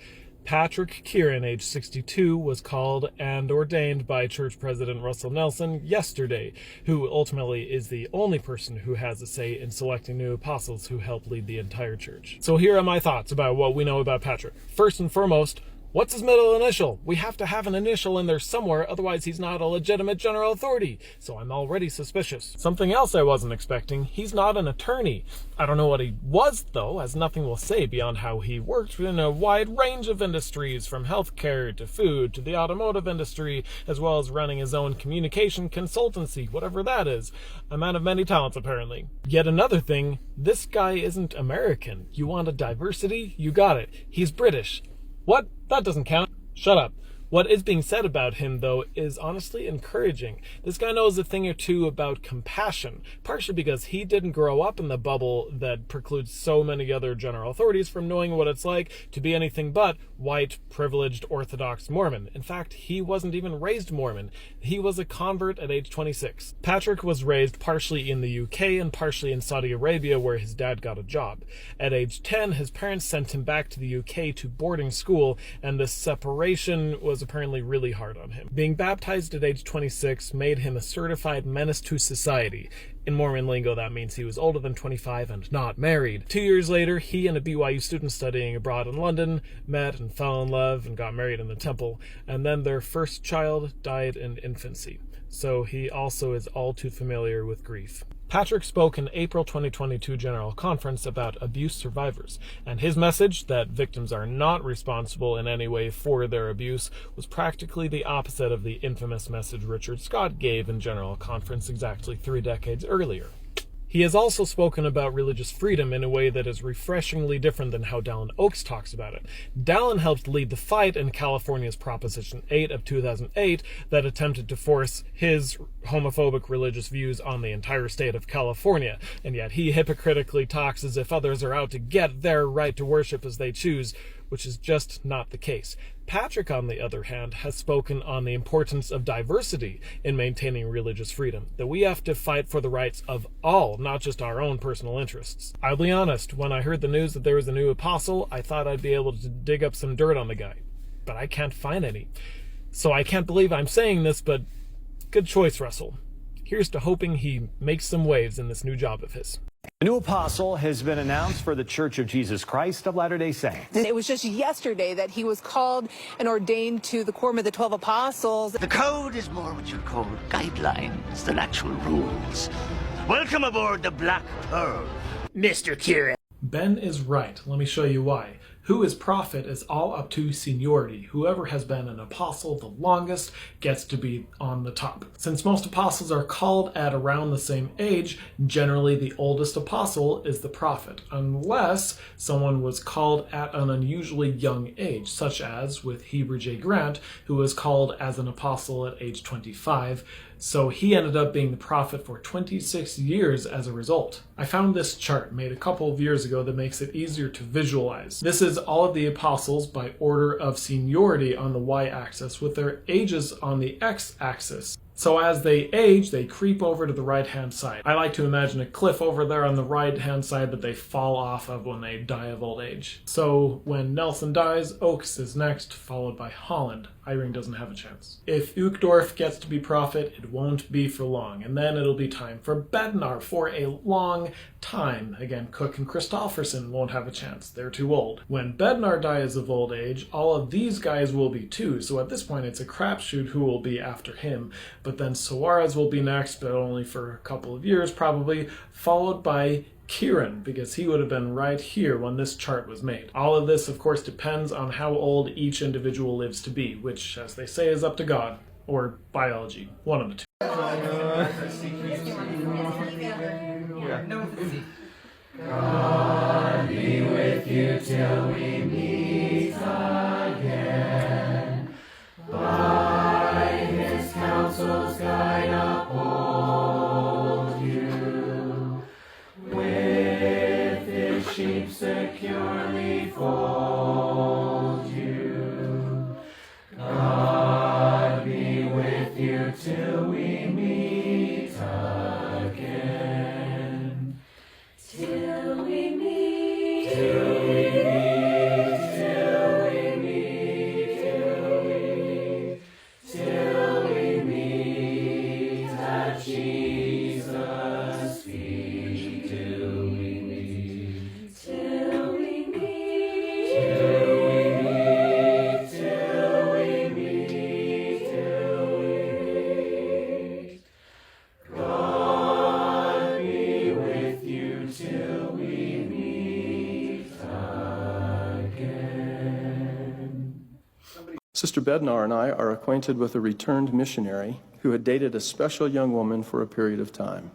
Patrick Kieran, age 62, was called and ordained by Church President Russell Nelson yesterday, who ultimately is the only person who has a say in selecting new apostles who help lead the entire church. So here are my thoughts about what we know about Patrick. First and foremost, what's his middle initial? We have to have an initial in there somewhere, otherwise he's not a legitimate general authority. So I'm already suspicious. Something else I wasn't expecting, he's not an attorney. I don't know what he was, though, as nothing will say beyond how he worked in a wide range of industries, from healthcare to food to the automotive industry, as well as running his own communication consultancy, whatever that is. A man of many talents, apparently. Yet another thing, this guy isn't American. You want a diversity? You got it. He's British. What? That doesn't count. Shut up. What is being said about him, though, is honestly encouraging. This guy knows a thing or two about compassion, partially because he didn't grow up in the bubble that precludes so many other general authorities from knowing what it's like to be anything but white, privileged, Orthodox Mormon. In fact, he wasn't even raised Mormon. He was a convert at age 26. Patrick was raised partially in the UK and partially in Saudi Arabia, where his dad got a job. At age 10, his parents sent him back to the UK to boarding school, and this separation was apparently really hard on him. Being baptized at age 26 made him a certified menace to society. In Mormon lingo, that means he was older than 25 and not married. 2 years later, he and a BYU student studying abroad in London met and fell in love and got married in the temple, and then their first child died in infancy. So he also is all too familiar with grief. Patrick spoke in April 2022 General Conference about abuse survivors, and his message that victims are not responsible in any way for their abuse was practically the opposite of the infamous message Richard Scott gave in General Conference exactly 3 decades earlier. He has also spoken about religious freedom in a way that is refreshingly different than how Dallin Oaks talks about it. Dallin helped lead the fight in California's Proposition 8 of 2008 that attempted to force his homophobic religious views on the entire state of California, and yet he hypocritically talks as if others are out to get their right to worship as they choose, which is just not the case. Patrick, on the other hand, has spoken on the importance of diversity in maintaining religious freedom, that we have to fight for the rights of all, not just our own personal interests. I'll be honest, when I heard the news that there was a new apostle, I thought I'd be able to dig up some dirt on the guy, but I can't find any. So I can't believe I'm saying this, but good choice, Russell. Here's to hoping he makes some waves in this new job of his. A new apostle has been announced for the Church of Jesus Christ of Latter-day Saints. It was just yesterday that he was called and ordained to the Quorum of the 12 Apostles. The code is more what you call guidelines than actual rules. Welcome aboard the Black Pearl, Mr. Kieran. Ben is right. Let me show you why. Who is prophet is all up to seniority. Whoever has been an apostle the longest gets to be on the top. Since most apostles are called at around the same age, generally the oldest apostle is the prophet, unless someone was called at an unusually young age, such as with Heber J. Grant, who was called as an apostle at age 25, so he ended up being the prophet for 26 years as a result. I found this chart made a couple of years ago that makes it easier to visualize. This is all of the apostles by order of seniority on the y-axis, with their ages on the x-axis. So as they age, they creep over to the right-hand side. I like to imagine a cliff over there on the right-hand side that they fall off of when they die of old age. So when Nelson dies, Oaks is next, followed by Holland. Eyring doesn't have a chance. If Uchtdorf gets to be prophet, it won't be for long, and then it'll be time for Bednar for a long time. Again, Cook and Christofferson won't have a chance. They're too old. When Bednar dies of old age, all of these guys will be too, so at this point it's a crapshoot who will be after him. But then Suarez will be next, but only for a couple of years probably, followed by Kieran, because he would have been right here when this chart was made. All of this, of course, depends on how old each individual lives to be, which, as they say, is up to God, or biology, one of the two. God you till we meet again. By his counsel's guide uphold you. With his sheep securely fold you. God be with you till we meet again. Till we meet. Till we meet. Till we meet. Till we meet at Jesus' feet. Till we meet. Till we meet. Till we meet. Till we meet. Till we meet. God be with you till we meet again. Sister Bednar and I are acquainted with a returned missionary who had dated a special young woman for a period of time.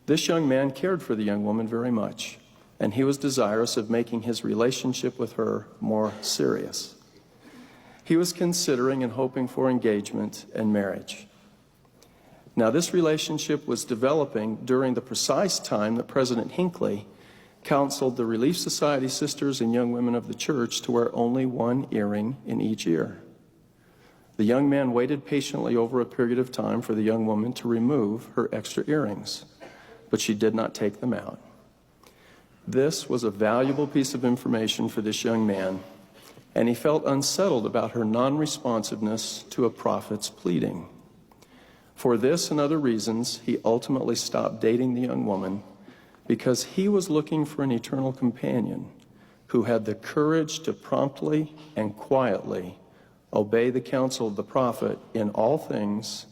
This young man cared for the young woman very much, and he was desirous of making his relationship with her more serious. He was considering and hoping for engagement and marriage. Now, this relationship was developing during the precise time that President Hinckley counseled the Relief Society sisters and young women of the church to wear only one earring in each ear. The young man waited patiently over a period of time for the young woman to remove her extra earrings, but she did not take them out. This was a valuable piece of information for this young man, and he felt unsettled about her non-responsiveness to a prophet's pleading. For this and other reasons, he ultimately stopped dating the young woman because he was looking for an eternal companion who had the courage to promptly and quietly obey the counsel of the prophet in all things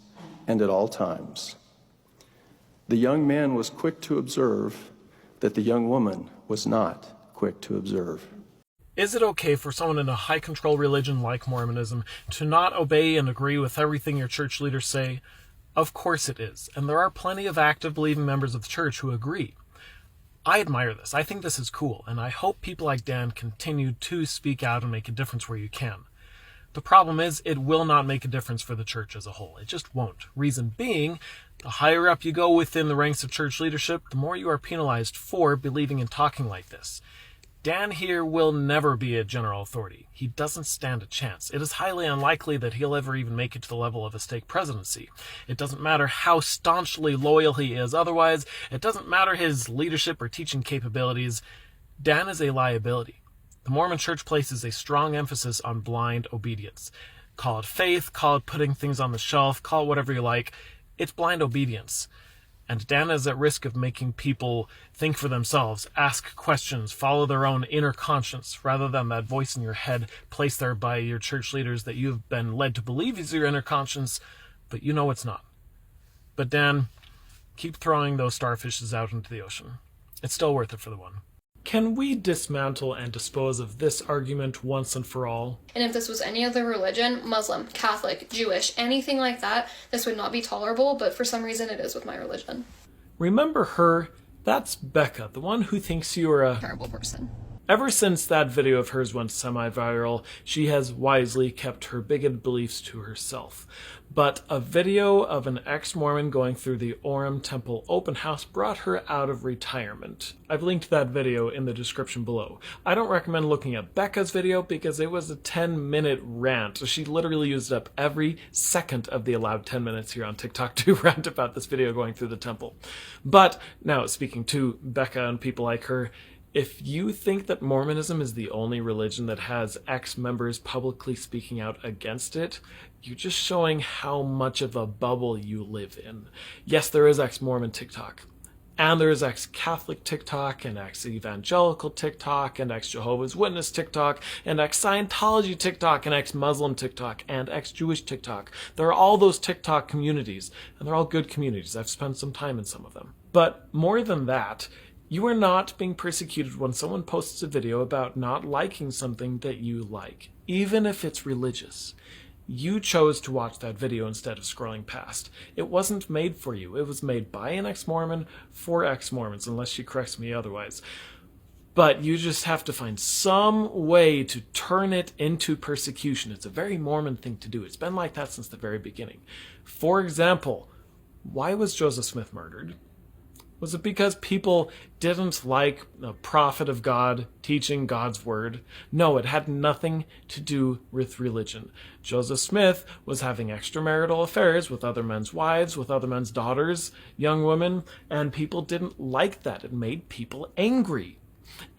and at all times. The young man was quick to observe that the young woman was not quick to observe. Is it okay for someone in a high-control religion like Mormonism to not obey and agree with everything your church leaders say? Of course it is, and there are plenty of active believing members of the church who agree. I admire this. I think this is cool, and I hope people like Dan continue to speak out and make a difference where you can. The problem is, it will not make a difference for the church as a whole. It just won't. Reason being, the higher up you go within the ranks of church leadership, the more you are penalized for believing and talking like this. Dan here will never be a general authority. He doesn't stand a chance. It is highly unlikely that he'll ever even make it to the level of a stake presidency. It doesn't matter how staunchly loyal he is otherwise. It doesn't matter his leadership or teaching capabilities. Dan is a liability. The Mormon Church places a strong emphasis on blind obedience. Call it faith, call it putting things on the shelf, call it whatever you like. It's blind obedience. And Dan is at risk of making people think for themselves, ask questions, follow their own inner conscience, rather than that voice in your head placed there by your church leaders that you've been led to believe is your inner conscience, but you know it's not. But Dan, keep throwing those starfishes out into the ocean. It's still worth it for the one. Can we dismantle and dispose of this argument once and for all? And if this was any other religion, Muslim, Catholic, Jewish, anything like that, this would not be tolerable, but for some reason it is with my religion. Remember her? That's Becca, the one who thinks you are a terrible person. Ever since that video of hers went semi-viral, she has wisely kept her bigoted beliefs to herself. But a video of an ex-Mormon going through the Orem Temple open house brought her out of retirement. I've linked that video in the description below. I don't recommend looking at Becca's video because it was a 10-minute rant. She literally used up every second of the allowed 10 minutes here on TikTok to rant about this video going through the temple. But now, speaking to Becca and people like her, if you think that Mormonism is the only religion that has ex-members publicly speaking out against it, you're just showing how much of a bubble you live in. Yes, there is ex-Mormon TikTok, and there is ex-Catholic TikTok, and ex-Evangelical TikTok, and ex-Jehovah's Witness TikTok, and ex-Scientology TikTok, and ex-Muslim TikTok, and ex-Jewish TikTok. There are all those TikTok communities, and they're all good communities. I've spent some time in some of them. But more than that, you are not being persecuted when someone posts a video about not liking something that you like, even if it's religious. You chose to watch that video instead of scrolling past. It wasn't made for you. It was made by an ex-Mormon for ex-Mormons, unless she corrects me otherwise. But you just have to find some way to turn it into persecution. It's a very Mormon thing to do. It's been like that since the very beginning. For example, why was Joseph Smith murdered? Was it because people didn't like a prophet of God teaching God's word? No, it had nothing to do with religion. Joseph Smith was having extramarital affairs with other men's wives, with other men's daughters, young women, and people didn't like that. It made people angry.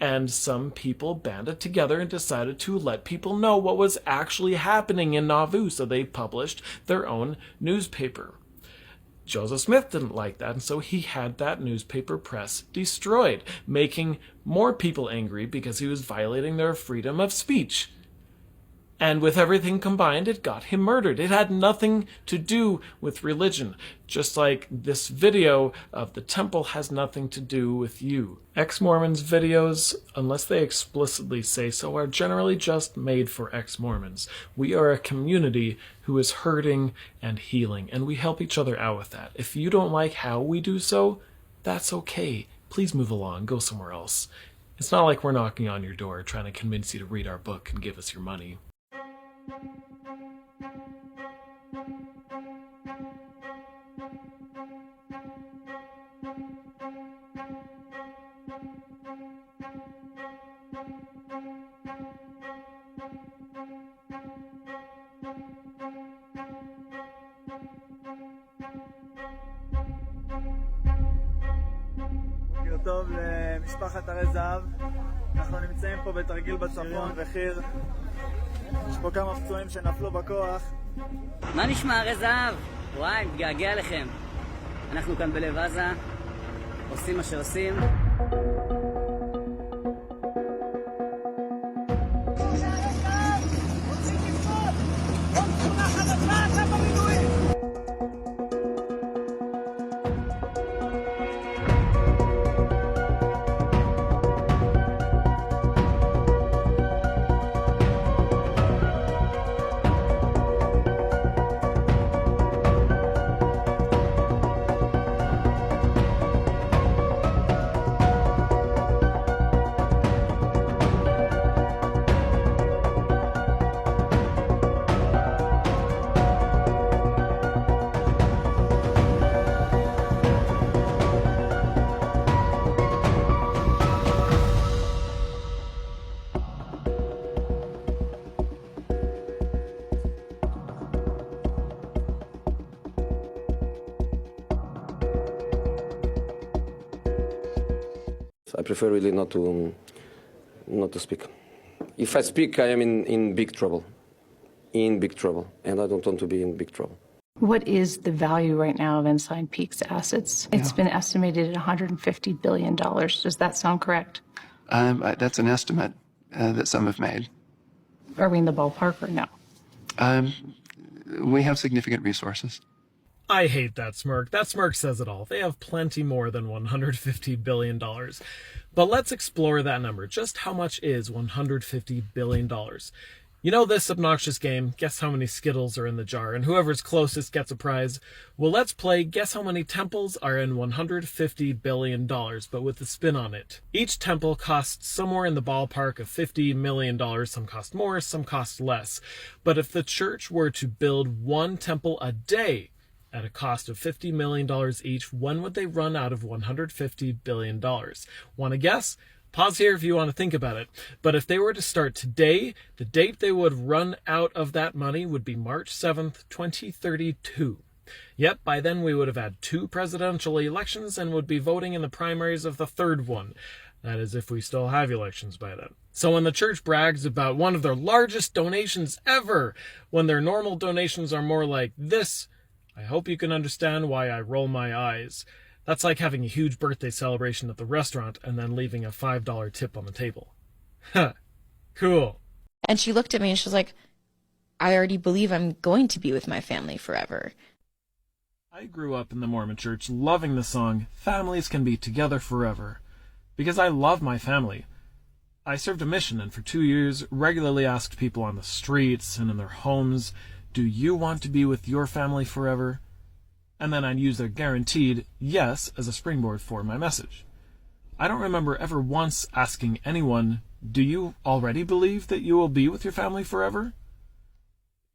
And some people banded together and decided to let people know what was actually happening in Nauvoo, so they published their own newspaper. Joseph Smith didn't like that, and so he had that newspaper press destroyed, making more people angry because he was violating their freedom of speech. And with everything combined, it got him murdered. It had nothing to do with religion, just like this video of the temple has nothing to do with you. Ex-Mormons videos, unless they explicitly say so, are generally just made for ex-Mormons. We are a community who is hurting and healing, and we help each other out with that. If you don't like how we do so, that's okay. Please move along, go somewhere else. It's not like we're knocking on your door trying to convince you to read our book and give us your money. בוקר טוב למשפחת הרי זהב. אנחנו נמצאים פה בתרגיל בצפון וחי"ר. יש פה כמה פצועים שנפלו בכוח. מה נשמע הרי זהב? וואי, מתגעגע לכם. אנחנו כאן בלב עזה, עושים מה שעושים. I prefer really not to speak. If I speak, I am in big trouble. In big trouble. And I don't want to be in big trouble. What is the value right now of Ensign Peak's assets? It's been estimated at $150 billion. Does that sound correct? That's an estimate that some have made. Are we in the ballpark or no? We have significant resources. I hate that smirk. That smirk says it all. They have plenty more than $150 billion. But let's explore that number. Just how much is $150 billion? You know this obnoxious game, guess how many Skittles are in the jar, and whoever's closest gets a prize. Well, let's play guess how many temples are in $150 billion, but with a spin on it. Each temple costs somewhere in the ballpark of $50 million. Some cost more, some cost less. But if the church were to build one temple a day, at a cost of $50 million each, when would they run out of $150 billion? Want to guess? Pause here if you want to think about it. But if they were to start today, the date they would run out of that money would be March 7th, 2032. Yep, by then we would have had 2 presidential elections and would be voting in the primaries of the 3rd one. That is, if we still have elections by then. So when the church brags about one of their largest donations ever, when their normal donations are more like this, I hope you can understand why I roll my eyes. That's like having a huge birthday celebration at the restaurant and then leaving a $5 tip on the table. Huh. Cool. And she looked at me and she was like, I already believe I'm going to be with my family forever. I grew up in the Mormon church loving the song, Families Can Be Together Forever, because I love my family. I served a mission and for 2 years regularly asked people on the streets and in their homes, do you want to be with your family forever? And then I'd use their guaranteed yes as a springboard for my message. I don't remember ever once asking anyone, do you already believe that you will be with your family forever?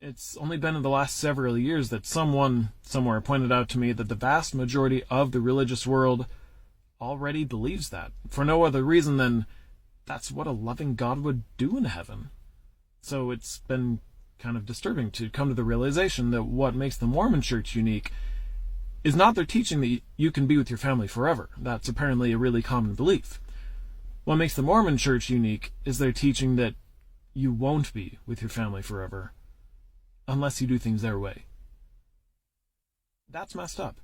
It's only been in the last several years that someone somewhere pointed out to me that the vast majority of the religious world already believes that, for no other reason than that's what a loving God would do in heaven. So it's been kind of disturbing to come to the realization that what makes the Mormon Church unique is not their teaching that you can be with your family forever. That's apparently a really common belief. What makes the Mormon Church unique is their teaching that you won't be with your family forever unless you do things their way. That's messed up.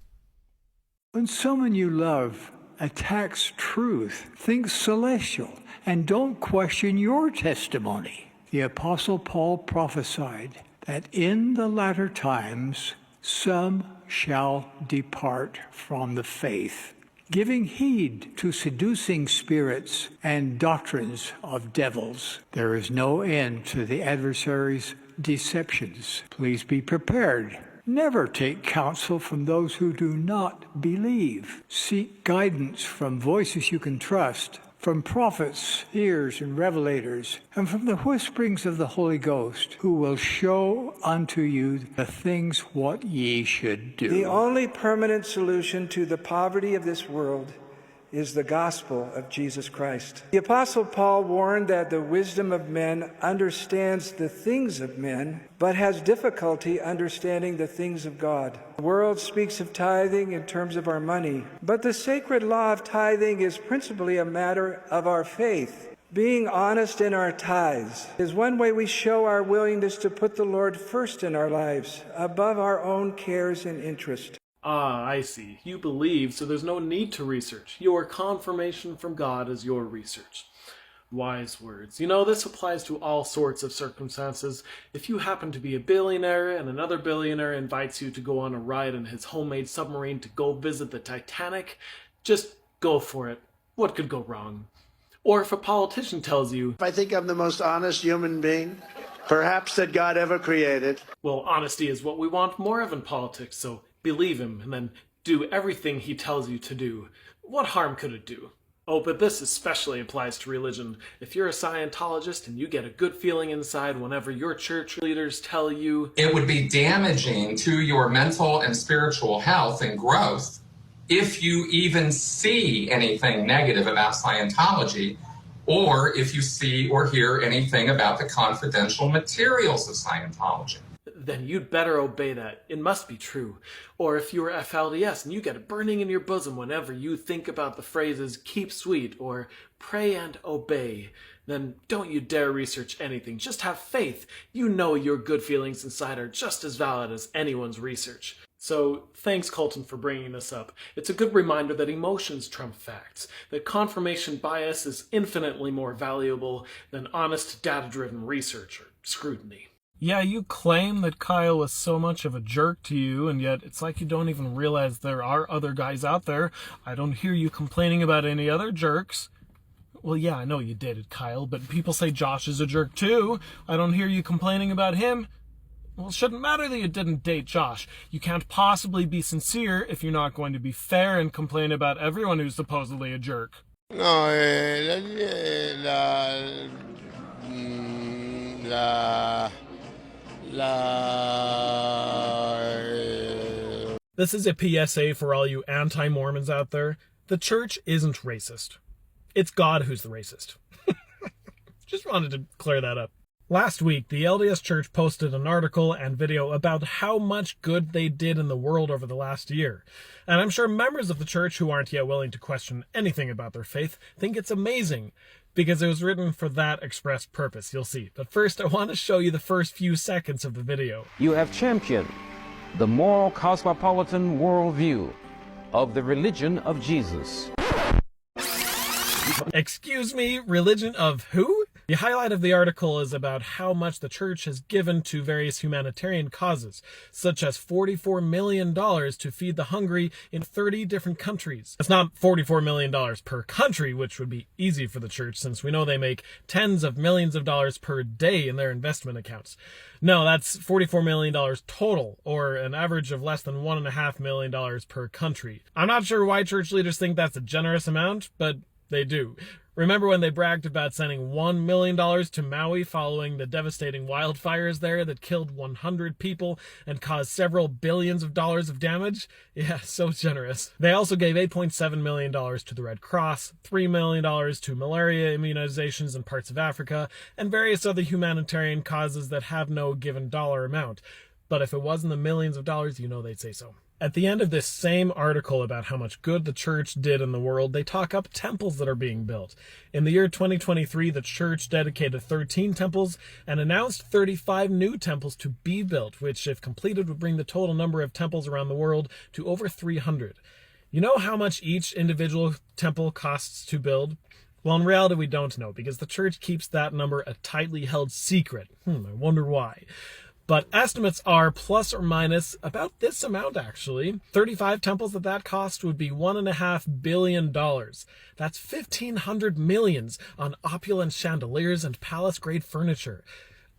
When someone you love attacks truth, think celestial, and don't question your testimony. The Apostle Paul prophesied that in the latter times some shall depart from the faith, giving heed to seducing spirits and doctrines of devils. There is no end to the adversary's deceptions. Please be prepared. Never take counsel from those who do not believe. Seek guidance from voices you can trust, from prophets, seers, and revelators, and from the whisperings of the Holy Ghost, who will show unto you the things what ye should do. The only permanent solution to the poverty of this world is the gospel of Jesus Christ. The Apostle Paul warned that the wisdom of men understands the things of men, but has difficulty understanding the things of God. The world speaks of tithing in terms of our money, but the sacred law of tithing is principally a matter of our faith. Being honest in our tithes is one way we show our willingness to put the Lord first in our lives, above our own cares and interests. Ah, I see. You believe, so there's no need to research. Your confirmation from God is your research. Wise words. You know, this applies to all sorts of circumstances. If you happen to be a billionaire and another billionaire invites you to go on a ride in his homemade submarine to go visit the Titanic, just go for it. What could go wrong? Or if a politician tells you, I think I'm the most honest human being, perhaps, that God ever created. Well, honesty is what we want more of in politics, so believe him and then do everything he tells you to do. What harm could it do? Oh, but this especially applies to religion. If you're a Scientologist and you get a good feeling inside whenever your church leaders tell you, it would be damaging to your mental and spiritual health and growth if you even see anything negative about Scientology, or if you see or hear anything about the confidential materials of Scientology. Then you'd better obey that. It must be true. Or if you're FLDS and you get it burning in your bosom whenever you think about the phrases keep sweet or pray and obey, then don't you dare research anything. Just have faith. You know your good feelings inside are just as valid as anyone's research. So thanks, Colton, for bringing this up. It's a good reminder that emotions trump facts, that confirmation bias is infinitely more valuable than honest data-driven research or scrutiny. Yeah, you claim that Kyle was so much of a jerk to you, and yet it's like you don't even realize there are other guys out there. I don't hear you complaining about any other jerks. Well, yeah, I know you dated Kyle, but people say Josh is a jerk too. I don't hear you complaining about him. Well, it shouldn't matter that you didn't date Josh. You can't possibly be sincere if you're not going to be fair and complain about everyone who's supposedly a jerk. No, This is a PSA for all you anti-Mormons out there. The church isn't racist. It's God who's the racist. Just wanted to clear that up. Last week, the LDS Church posted an article and video about how much good they did in the world over the last year. And I'm sure members of the church who aren't yet willing to question anything about their faith think it's amazing, because it was written for that express purpose, you'll see. But first, I want to show you the first few seconds of the video. You have championed the moral cosmopolitan worldview of the religion of Jesus. Excuse me, religion of who? The highlight of the article is about how much the church has given to various humanitarian causes, such as $44 million to feed the hungry in 30 different countries. It's not $44 million per country, which would be easy for the church since we know they make tens of millions of dollars per day in their investment accounts. No, that's $44 million total, or an average of less than $1.5 million per country. I'm not sure why church leaders think that's a generous amount, but They do. Remember when they bragged about sending $1 million to Maui following the devastating wildfires there that killed 100 people and caused several billions of dollars of damage? Yeah, so generous. They also gave $8.7 million to the Red Cross, $3 million to malaria immunizations in parts of Africa, and various other humanitarian causes that have no given dollar amount. But if it wasn't the millions of dollars, you know they'd say so. At the end of this same article about how much good the church did in the world, they talk up temples that are being built. In the year 2023, the church dedicated 13 temples and announced 35 new temples to be built, which, if completed, would bring the total number of temples around the world to over 300. You know how much each individual temple costs to build? Well, in reality, we don't know, because the church keeps that number a tightly held secret. I wonder why. But estimates are plus or minus about this amount, actually. 35 temples at that cost would be $1.5 billion. That's 1,500 millions on opulent chandeliers and palace-grade furniture.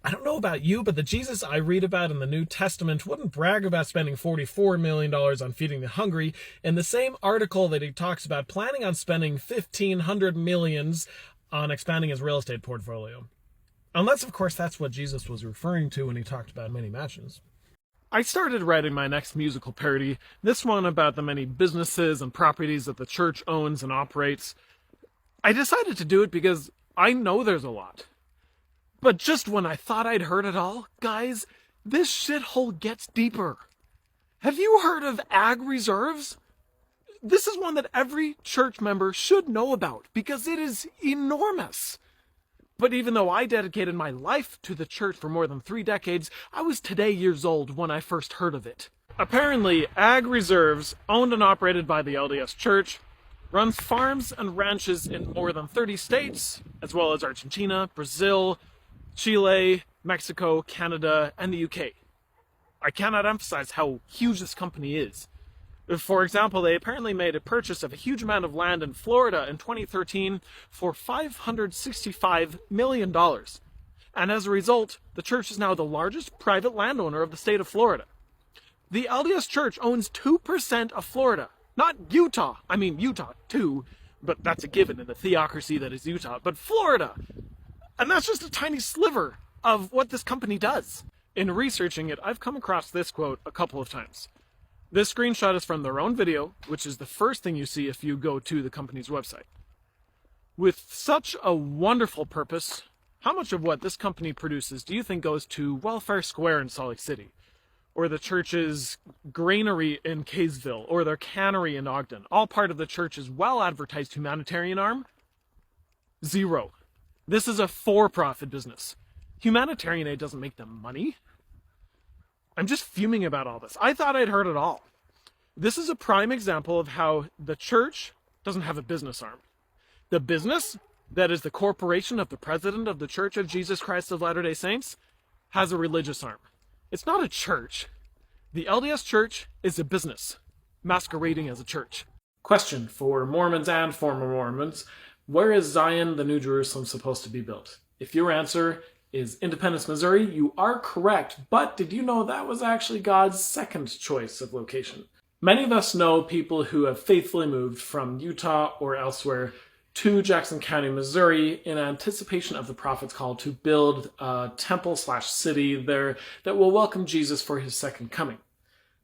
I don't know about you, but the Jesus I read about in the New Testament wouldn't brag about spending $44 million on feeding the hungry. In the same article that he talks about planning on spending 1,500 millions on expanding his real estate portfolio. Unless, of course, that's what Jesus was referring to when he talked about many mansions. I started writing my next musical parody, this one about the many businesses and properties that the church owns and operates. I decided to do it because I know there's a lot. But just when I thought I'd heard it all, guys, this shithole gets deeper. Have you heard of ag reserves? This is one that every church member should know about because it is enormous. But even though I dedicated my life to the church for more than 3 decades, I was today years old when I first heard of it. Apparently, Ag Reserves, owned and operated by the LDS Church, runs farms and ranches in more than 30 states, as well as Argentina, Brazil, Chile, Mexico, Canada, and the UK. I cannot emphasize how huge this company is. For example, they apparently made a purchase of a huge amount of land in Florida in 2013 for $565 million. And as a result, the church is now the largest private landowner of the state of Florida. The LDS Church owns 2% of Florida. Not Utah. I mean, Utah too, but that's a given in the theocracy that is Utah. But Florida. And that's just a tiny sliver of what this company does. In researching it, I've come across this quote a couple of times. This screenshot is from their own video, which is the first thing you see if you go to the company's website. With such a wonderful purpose, how much of what this company produces do you think goes to Welfare Square in Salt Lake City? Or the church's granary in Kaysville? Or their cannery in Ogden? All part of the church's well-advertised humanitarian arm? Zero. This is a for-profit business. Humanitarian aid doesn't make them money. I'm just fuming about all this. I thought I'd heard it all. This is a prime example of how the church doesn't have a business arm. The business, that is the corporation of the president of the Church of Jesus Christ of Latter-day Saints, has a religious arm. It's not a church. The LDS Church is a business, masquerading as a church. Question for Mormons and former Mormons. Where is Zion, the New Jerusalem, supposed to be built? If your answer is Independence, Missouri, you are correct, but did you know that was actually God's second choice of location? Many of us know people who have faithfully moved from Utah or elsewhere to Jackson County, Missouri in anticipation of the prophet's call to build a temple/city there that will welcome Jesus for his second coming.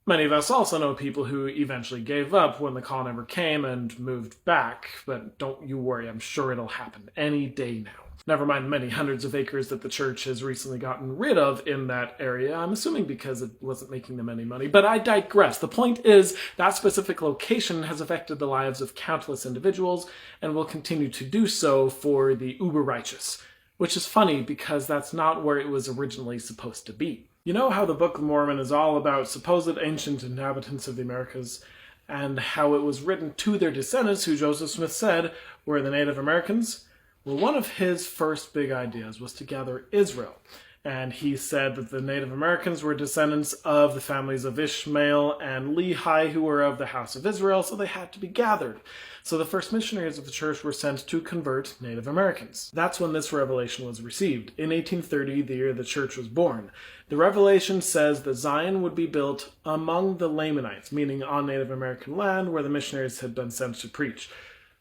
Many of us also know people who eventually gave up when the call never came and moved back, but don't you worry, I'm sure it'll happen any day now. Never mind the many hundreds of acres that the church has recently gotten rid of in that area. I'm assuming because it wasn't making them any money. But I digress. The point is that specific location has affected the lives of countless individuals and will continue to do so for the uber-righteous. Which is funny because that's not where it was originally supposed to be. You know how the Book of Mormon is all about supposed ancient inhabitants of the Americas and how it was written to their descendants, who Joseph Smith said were the Native Americans? Well, one of his first big ideas was to gather Israel. And he said that the Native Americans were descendants of the families of Ishmael and Lehi, who were of the house of Israel, so they had to be gathered. So the first missionaries of the church were sent to convert Native Americans. That's when this revelation was received. In 1830, the year the church was born. The revelation says that Zion would be built among the Lamanites, meaning on Native American land where the missionaries had been sent to preach.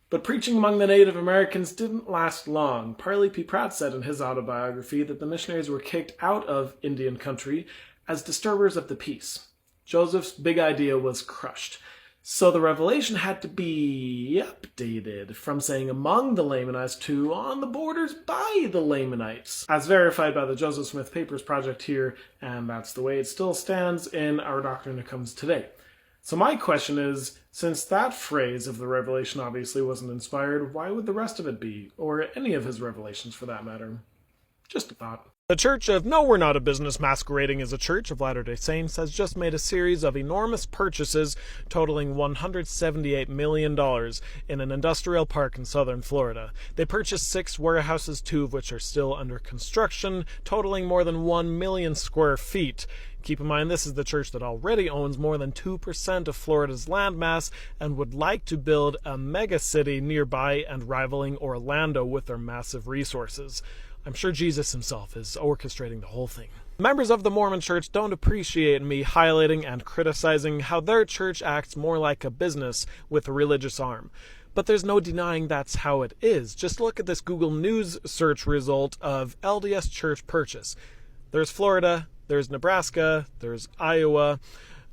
But preaching among the Native Americans didn't last long. Parley P. Pratt said in his autobiography that the missionaries were kicked out of Indian country as disturbers of the peace. Joseph's big idea was crushed. So the revelation had to be updated from saying among the Lamanites to on the borders by the Lamanites, as verified by the Joseph Smith Papers Project here, and that's the way it still stands in Our Doctrine It Comes today. So my question is, since that phrase of the revelation obviously wasn't inspired, why would the rest of it be? Or any of his revelations for that matter? Just a thought. The Church of No, We're Not a Business Masquerading as a Church of Latter-day Saints has just made a series of enormous purchases totaling $178 million in an industrial park in southern Florida. They purchased 6 warehouses, 2 of which are still under construction, totaling more than 1 million square feet. Keep in mind, this is the church that already owns more than 2% of Florida's landmass and would like to build a megacity nearby and rivaling Orlando with their massive resources. I'm sure Jesus himself is orchestrating the whole thing. Members of the Mormon Church don't appreciate me highlighting and criticizing how their church acts more like a business with a religious arm. But there's no denying that's how it is. Just look at this Google News search result of LDS church purchase. There's Florida, there's Nebraska, there's Iowa,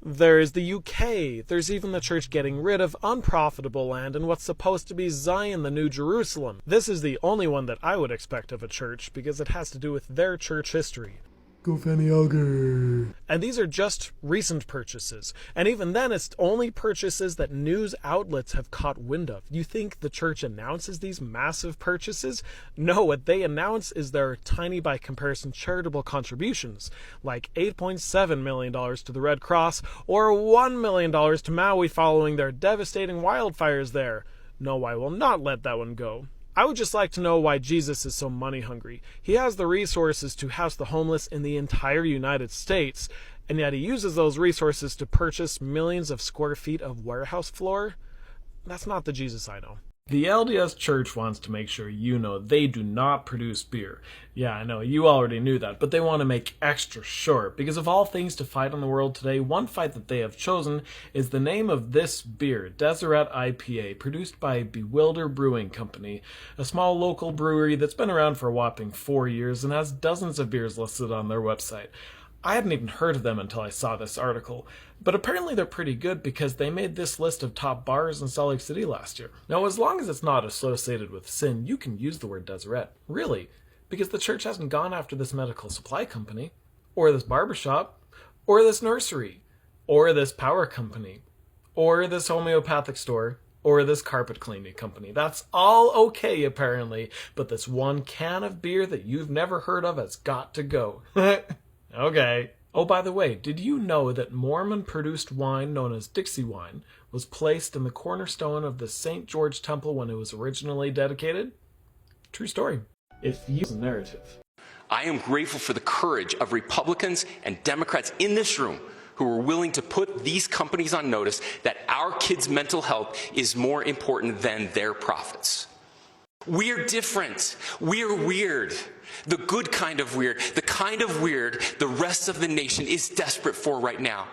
there's the UK, there's even the church getting rid of unprofitable land in what's supposed to be Zion, the New Jerusalem. This is the only one that I would expect of a church because it has to do with their church history. Go Fanny Alger. And these are just recent purchases. And even then, it's only purchases that news outlets have caught wind of. You think the church announces these massive purchases? No, what they announce is their tiny by comparison charitable contributions, like $8.7 million to the Red Cross or $1 million to Maui following their devastating wildfires there. No, I will not let that one go. I would just like to know why Jesus is so money hungry. He has the resources to house the homeless in the entire United States, and yet he uses those resources to purchase millions of square feet of warehouse floor? That's not the Jesus I know. The LDS Church wants to make sure you know they do not produce beer. Yeah, I know, you already knew that, but they want to make extra sure, because of all things to fight in the world today, one fight that they have chosen is the name of this beer, Deseret IPA, produced by Bewilder Brewing Company, a small local brewery that's been around for a whopping 4 years and has dozens of beers listed on their website. I hadn't even heard of them until I saw this article, but apparently they're pretty good because they made this list of top bars in Salt Lake City last year. Now, as long as it's not associated with sin, you can use the word Deseret. Really, because the church hasn't gone after this medical supply company, or this barbershop, or this nursery, or this power company, or this homeopathic store, or this carpet cleaning company. That's all okay, apparently, but this one can of beer that you've never heard of has got to go. Okay. Oh, by the way, did you know that Mormon-produced wine known as Dixie wine was placed in the cornerstone of the St. George Temple when it was originally dedicated? True story. If you use a narrative. I am grateful for the courage of Republicans and Democrats in this room who are willing to put these companies on notice that our kids' mental health is more important than their profits. We're different. We're weird. The good kind of weird. The kind of weird the rest of the nation is desperate for right now.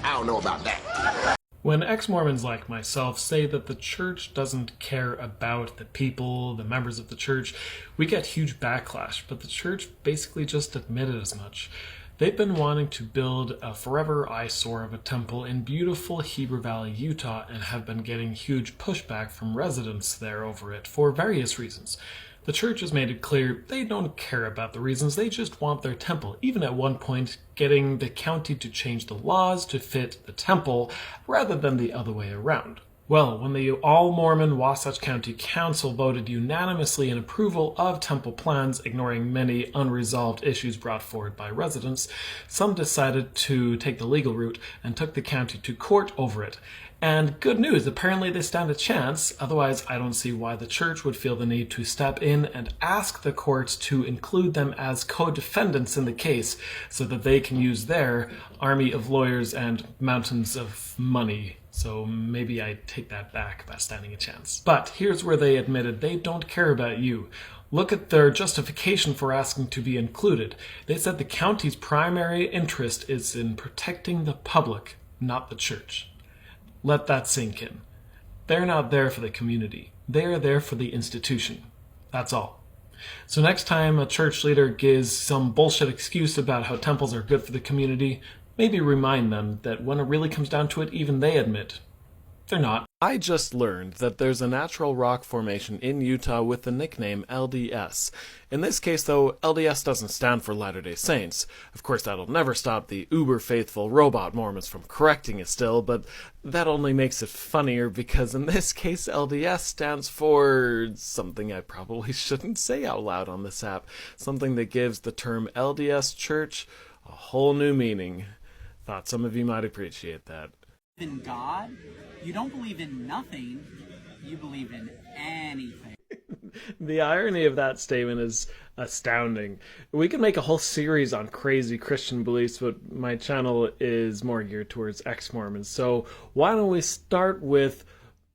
I don't know about that. When ex-Mormons like myself say that the church doesn't care about the people, the members of the church, we get huge backlash, but the church basically just admitted as much. They've been wanting to build a forever eyesore of a temple in beautiful Heber Valley, Utah, and have been getting huge pushback from residents there over it for various reasons. The church has made it clear they don't care about the reasons, they just want their temple, even at one point getting the county to change the laws to fit the temple rather than the other way around. Well, when the all-Mormon Wasatch County Council voted unanimously in approval of temple plans, ignoring many unresolved issues brought forward by residents, some decided to take the legal route and took the county to court over it. And good news, apparently they stand a chance, otherwise I don't see why the church would feel the need to step in and ask the courts to include them as co-defendants in the case so that they can use their army of lawyers and mountains of money. So maybe I take that back about standing a chance. But here's where they admitted they don't care about you. Look at their justification for asking to be included. They said the county's primary interest is in protecting the public, not the church. Let that sink in. They're not there for the community. They are there for the institution. That's all. So next time a church leader gives some bullshit excuse about how temples are good for the community, maybe remind them that when it really comes down to it, even they admit they're not. I just learned that there's a natural rock formation in Utah with the nickname LDS. In this case, though, LDS doesn't stand for Latter-day Saints. Of course, that'll never stop the uber-faithful robot Mormons from correcting it still, but that only makes it funnier because in this case, LDS stands for something I probably shouldn't say out loud on this app. Something that gives the term LDS Church a whole new meaning. Thought some of you might appreciate that. In God, you don't believe in nothing, you believe in anything. The irony of that statement is astounding. We could make a whole series on crazy Christian beliefs, but my channel is more geared towards ex-Mormons. So why don't we start with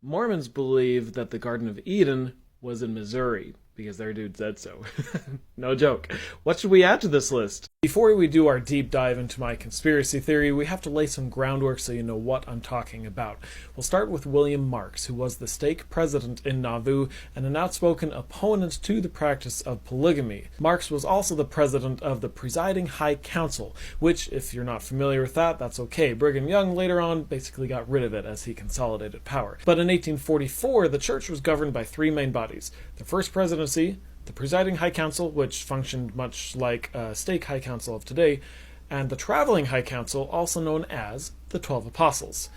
Mormons believe that the Garden of Eden was in Missouri, because their dude said so. No joke. What should we add to this list? Before we do our deep dive into my conspiracy theory, we have to lay some groundwork so you know what I'm talking about. We'll start with William Marks, who was the stake president in Nauvoo and an outspoken opponent to the practice of polygamy. Marks was also the president of the Presiding High Council, which, if you're not familiar with that, that's okay. Brigham Young later on basically got rid of it as he consolidated power. But in 1844, the church was governed by three main bodies. The First Presidency, the Presiding High Council, which functioned much like a stake High Council of today, and the Traveling High Council, also known as the 12 Apostles.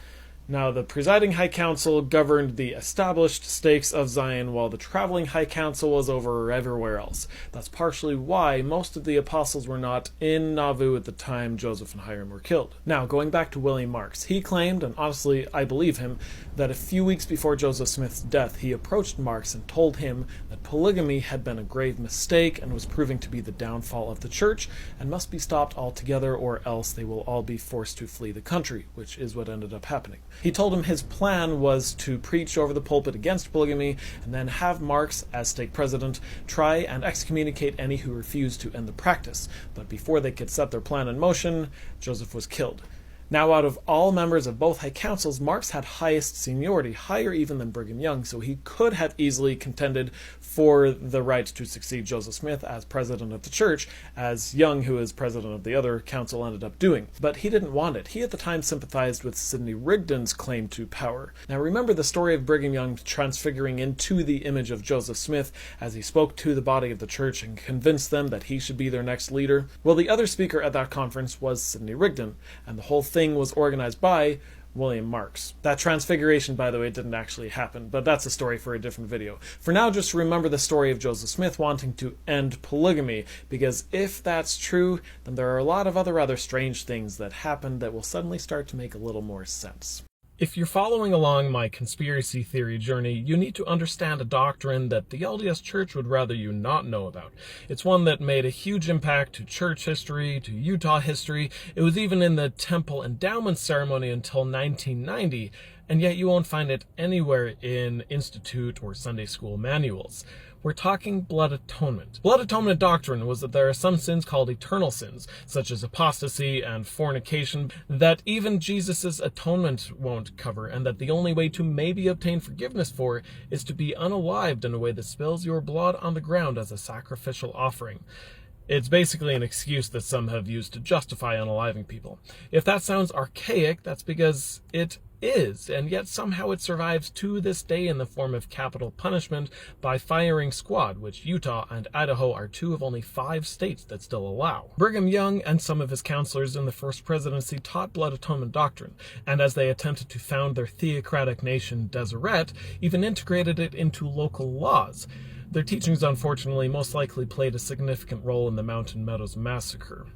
Now, the Presiding High Council governed the established stakes of Zion, while the Traveling High Council was over everywhere else. That's partially why most of the apostles were not in Nauvoo at the time Joseph and Hiram were killed. Now, going back to William Marks, he claimed, and honestly I believe him, that a few weeks before Joseph Smith's death, he approached Marks and told him that polygamy had been a grave mistake and was proving to be the downfall of the church and must be stopped altogether, or else they will all be forced to flee the country, which is what ended up happening. He told him his plan was to preach over the pulpit against polygamy and then have Marks, as stake president, try and excommunicate any who refused to end the practice. But before they could set their plan in motion, Joseph was killed. Now, out of all members of both high councils, Marks had highest seniority, higher even than Brigham Young, so he could have easily contended for the right to succeed Joseph Smith as president of the church, as Young, who is president of the other council, ended up doing. But he didn't want it. He at the time sympathized with Sidney Rigdon's claim to power. Now, remember the story of Brigham Young transfiguring into the image of Joseph Smith as he spoke to the body of the church and convinced them that he should be their next leader? Well, the other speaker at that conference was Sidney Rigdon, and the whole thing was organized by William Marks. That transfiguration, by the way, didn't actually happen, but that's a story for a different video. For now, just remember the story of Joseph Smith wanting to end polygamy, because if that's true, then there are a lot of other rather strange things that happened that will suddenly start to make a little more sense. If you're following along my conspiracy theory journey, you need to understand a doctrine that the LDS Church would rather you not know about. It's one that made a huge impact to church history, to Utah history. It was even in the temple endowment ceremony until 1990, and yet you won't find it anywhere in institute or Sunday school manuals. We're talking blood atonement. Blood atonement doctrine was that there are some sins called eternal sins, such as apostasy and fornication, that even Jesus' atonement won't cover, and that the only way to maybe obtain forgiveness for is to be unalived in a way that spills your blood on the ground as a sacrificial offering. It's basically an excuse that some have used to justify unaliving people. If that sounds archaic, that's because it is, and yet somehow it survives to this day in the form of capital punishment by firing squad, which Utah and Idaho are two of only 5 states that still allow. Brigham Young and some of his counselors in the First Presidency taught blood atonement doctrine, and as they attempted to found their theocratic nation, Deseret, even integrated it into local laws. Their teachings, unfortunately, most likely played a significant role in the Mountain Meadows Massacre.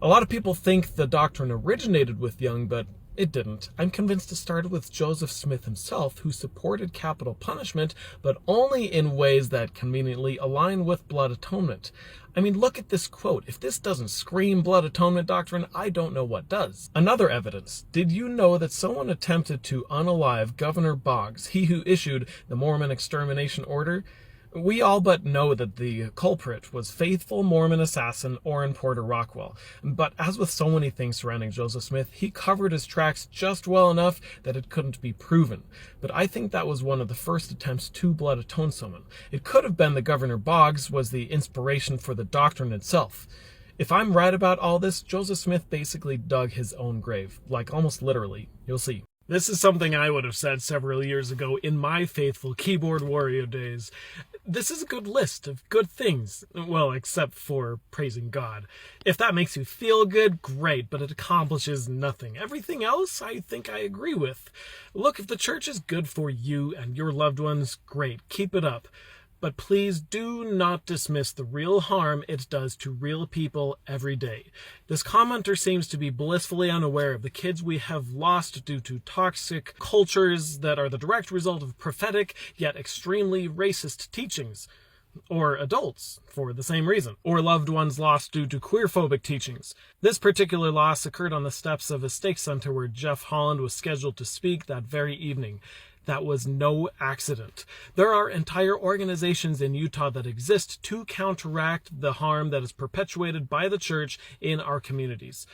A lot of people think the doctrine originated with Young, but it didn't. I'm convinced it started with Joseph Smith himself, who supported capital punishment, but only in ways that conveniently align with blood atonement. I mean, look at this quote. If this doesn't scream blood atonement doctrine, I don't know what does. Another evidence. Did you know that someone attempted to unalive Governor Boggs, he who issued the Mormon extermination order? We all but know that the culprit was faithful Mormon assassin Orrin Porter Rockwell, but as with so many things surrounding Joseph Smith, he covered his tracks just well enough that it couldn't be proven. But I think that was one of the first attempts to blood atone someone. It could have been that Governor Boggs was the inspiration for the doctrine itself. If I'm right about all this, Joseph Smith basically dug his own grave, like almost literally. You'll see. This is something I would have said several years ago in my faithful keyboard warrior days. This is a good list of good things. Well, except for praising God. If that makes you feel good, great, but it accomplishes nothing. Everything else, I think I agree with. Look, if the church is good for you and your loved ones, great, keep it up. But please do not dismiss the real harm it does to real people every day. This commenter seems to be blissfully unaware of the kids we have lost due to toxic cultures that are the direct result of prophetic yet extremely racist teachings. Or adults, for the same reason. Or loved ones lost due to queerphobic teachings. This particular loss occurred on the steps of a stake center where Jeff Holland was scheduled to speak that very evening. That was no accident. There are entire organizations in Utah that exist to counteract the harm that is perpetuated by the church in our communities.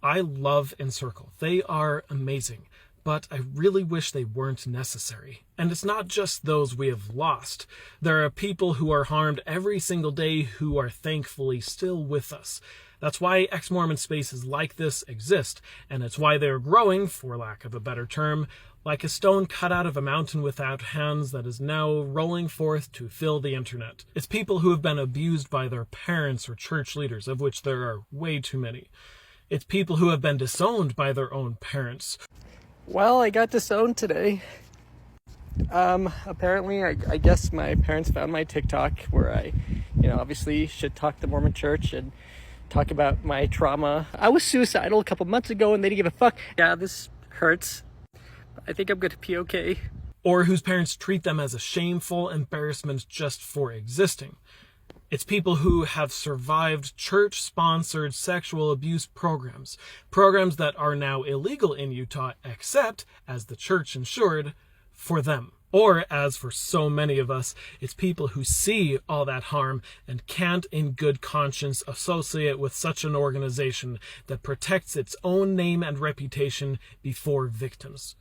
I love Encircle. They are amazing, but I really wish they weren't necessary. And it's not just those we have lost. There are people who are harmed every single day who are thankfully still with us. That's why ex-Mormon spaces like this exist, and it's why they're growing, for lack of a better term, like a stone cut out of a mountain without hands that is now rolling forth to fill the internet. It's people who have been abused by their parents or church leaders, of which there are way too many. It's people who have been disowned by their own parents. Well, I got disowned today. Apparently, I guess my parents found my TikTok where I, obviously should talk to the Mormon church and talk about my trauma. I was suicidal a couple months ago and they didn't give a fuck. Yeah, this hurts. I think I'm going to be okay. Or whose parents treat them as a shameful embarrassment just for existing. It's people who have survived church-sponsored sexual abuse programs that are now illegal in Utah, except, as the church ensured, for them. Or, as for so many of us, it's people who see all that harm and can't in good conscience associate with such an organization that protects its own name and reputation before victims.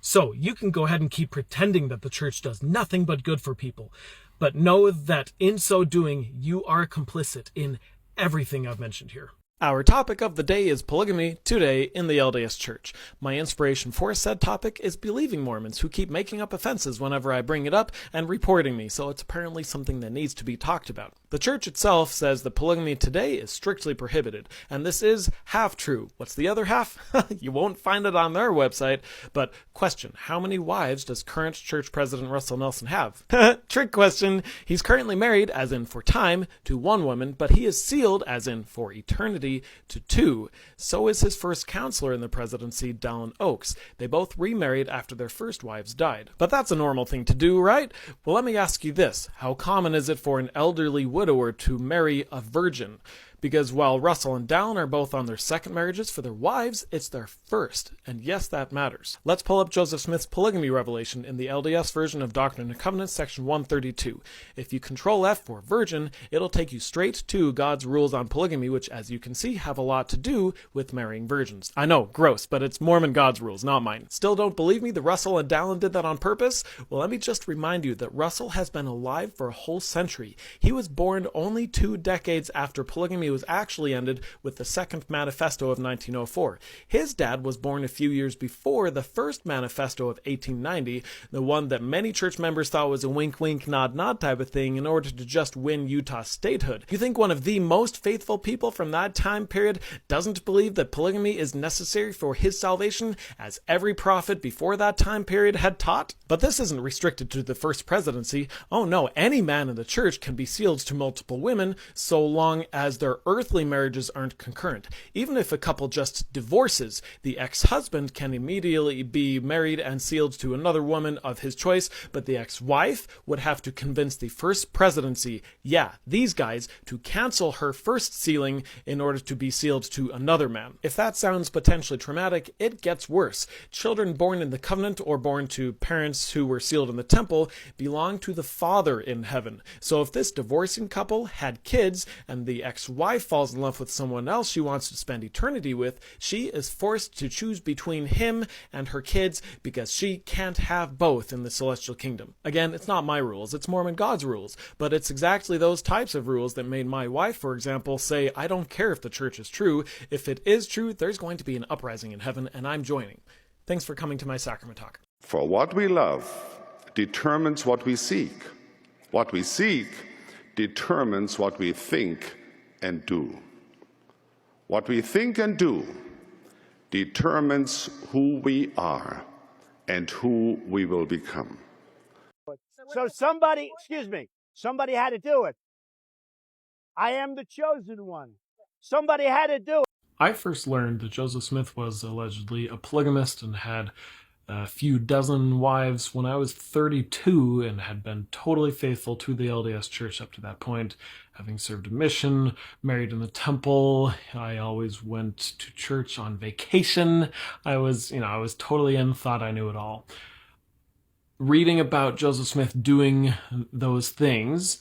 So, you can go ahead and keep pretending that the church does nothing but good for people, but know that in so doing, you are complicit in everything I've mentioned here. Our topic of the day is polygamy today in the LDS Church. My inspiration for said topic is believing Mormons who keep making up offenses whenever I bring it up and reporting me, so it's apparently something that needs to be talked about. The church itself says that polygamy today is strictly prohibited, and this is half true. What's the other half? You won't find it on their website, but question, how many wives does current church president Russell Nelson have? Trick question. He's currently married, as in for time, to one woman, but he is sealed, as in for eternity, to two. So is his first counselor in the presidency, Dallin Oaks. They both remarried after their first wives died. But that's a normal thing to do, right? Well, let me ask you this. How common is it for an elderly widower to marry a virgin? Because while Russell and Dallin are both on their second marriages, for their wives, it's their first. And yes, that matters. Let's pull up Joseph Smith's polygamy revelation in the LDS version of Doctrine and Covenants, section 132. If you Control F for virgin, it'll take you straight to God's rules on polygamy, which, as you can see, have a lot to do with marrying virgins. I know, gross, but it's Mormon God's rules, not mine. Still don't believe me that Russell and Dallin did that on purpose? Well, let me just remind you that Russell has been alive for a whole century. He was born only 2 decades after polygamy was actually ended with the Second Manifesto of 1904. His dad was born a few years before the First Manifesto of 1890, the one that many church members thought was a wink-wink, nod-nod type of thing in order to just win Utah statehood. You think one of the most faithful people from that time period doesn't believe that polygamy is necessary for his salvation, as every prophet before that time period had taught? But this isn't restricted to the first presidency. Oh no, any man in the church can be sealed to multiple women so long as their where earthly marriages aren't concurrent. Even if a couple just divorces, the ex-husband can immediately be married and sealed to another woman of his choice, but the ex-wife would have to convince the first presidency, yeah, these guys, to cancel her first sealing in order to be sealed to another man. If that sounds potentially traumatic, it gets worse. Children born in the covenant or born to parents who were sealed in the temple belong to the Father in heaven. So if this divorcing couple had kids and the ex-wife falls in love with someone else she wants to spend eternity with, she is forced to choose between him and her kids because she can't have both in the celestial kingdom. Again, it's not my rules, it's Mormon God's rules, but it's exactly those types of rules that made my wife, for example, say, I don't care if the church is true. If it is true, there's going to be an uprising in heaven, and I'm joining. Thanks for coming to my sacrament talk. For what we love determines what we seek. What we seek determines what we think and do. What we think and do determines who we are and who we will become. So somebody, excuse me, somebody had to do it. I am the chosen one. Somebody had to do it. I first learned that Joseph Smith was allegedly a polygamist and had a few dozen wives when I was 32 and had been totally faithful to the LDS Church up to that point, having served a mission, married in the temple. I always went to church on vacation. I was totally in, thought I knew it all. Reading about Joseph Smith doing those things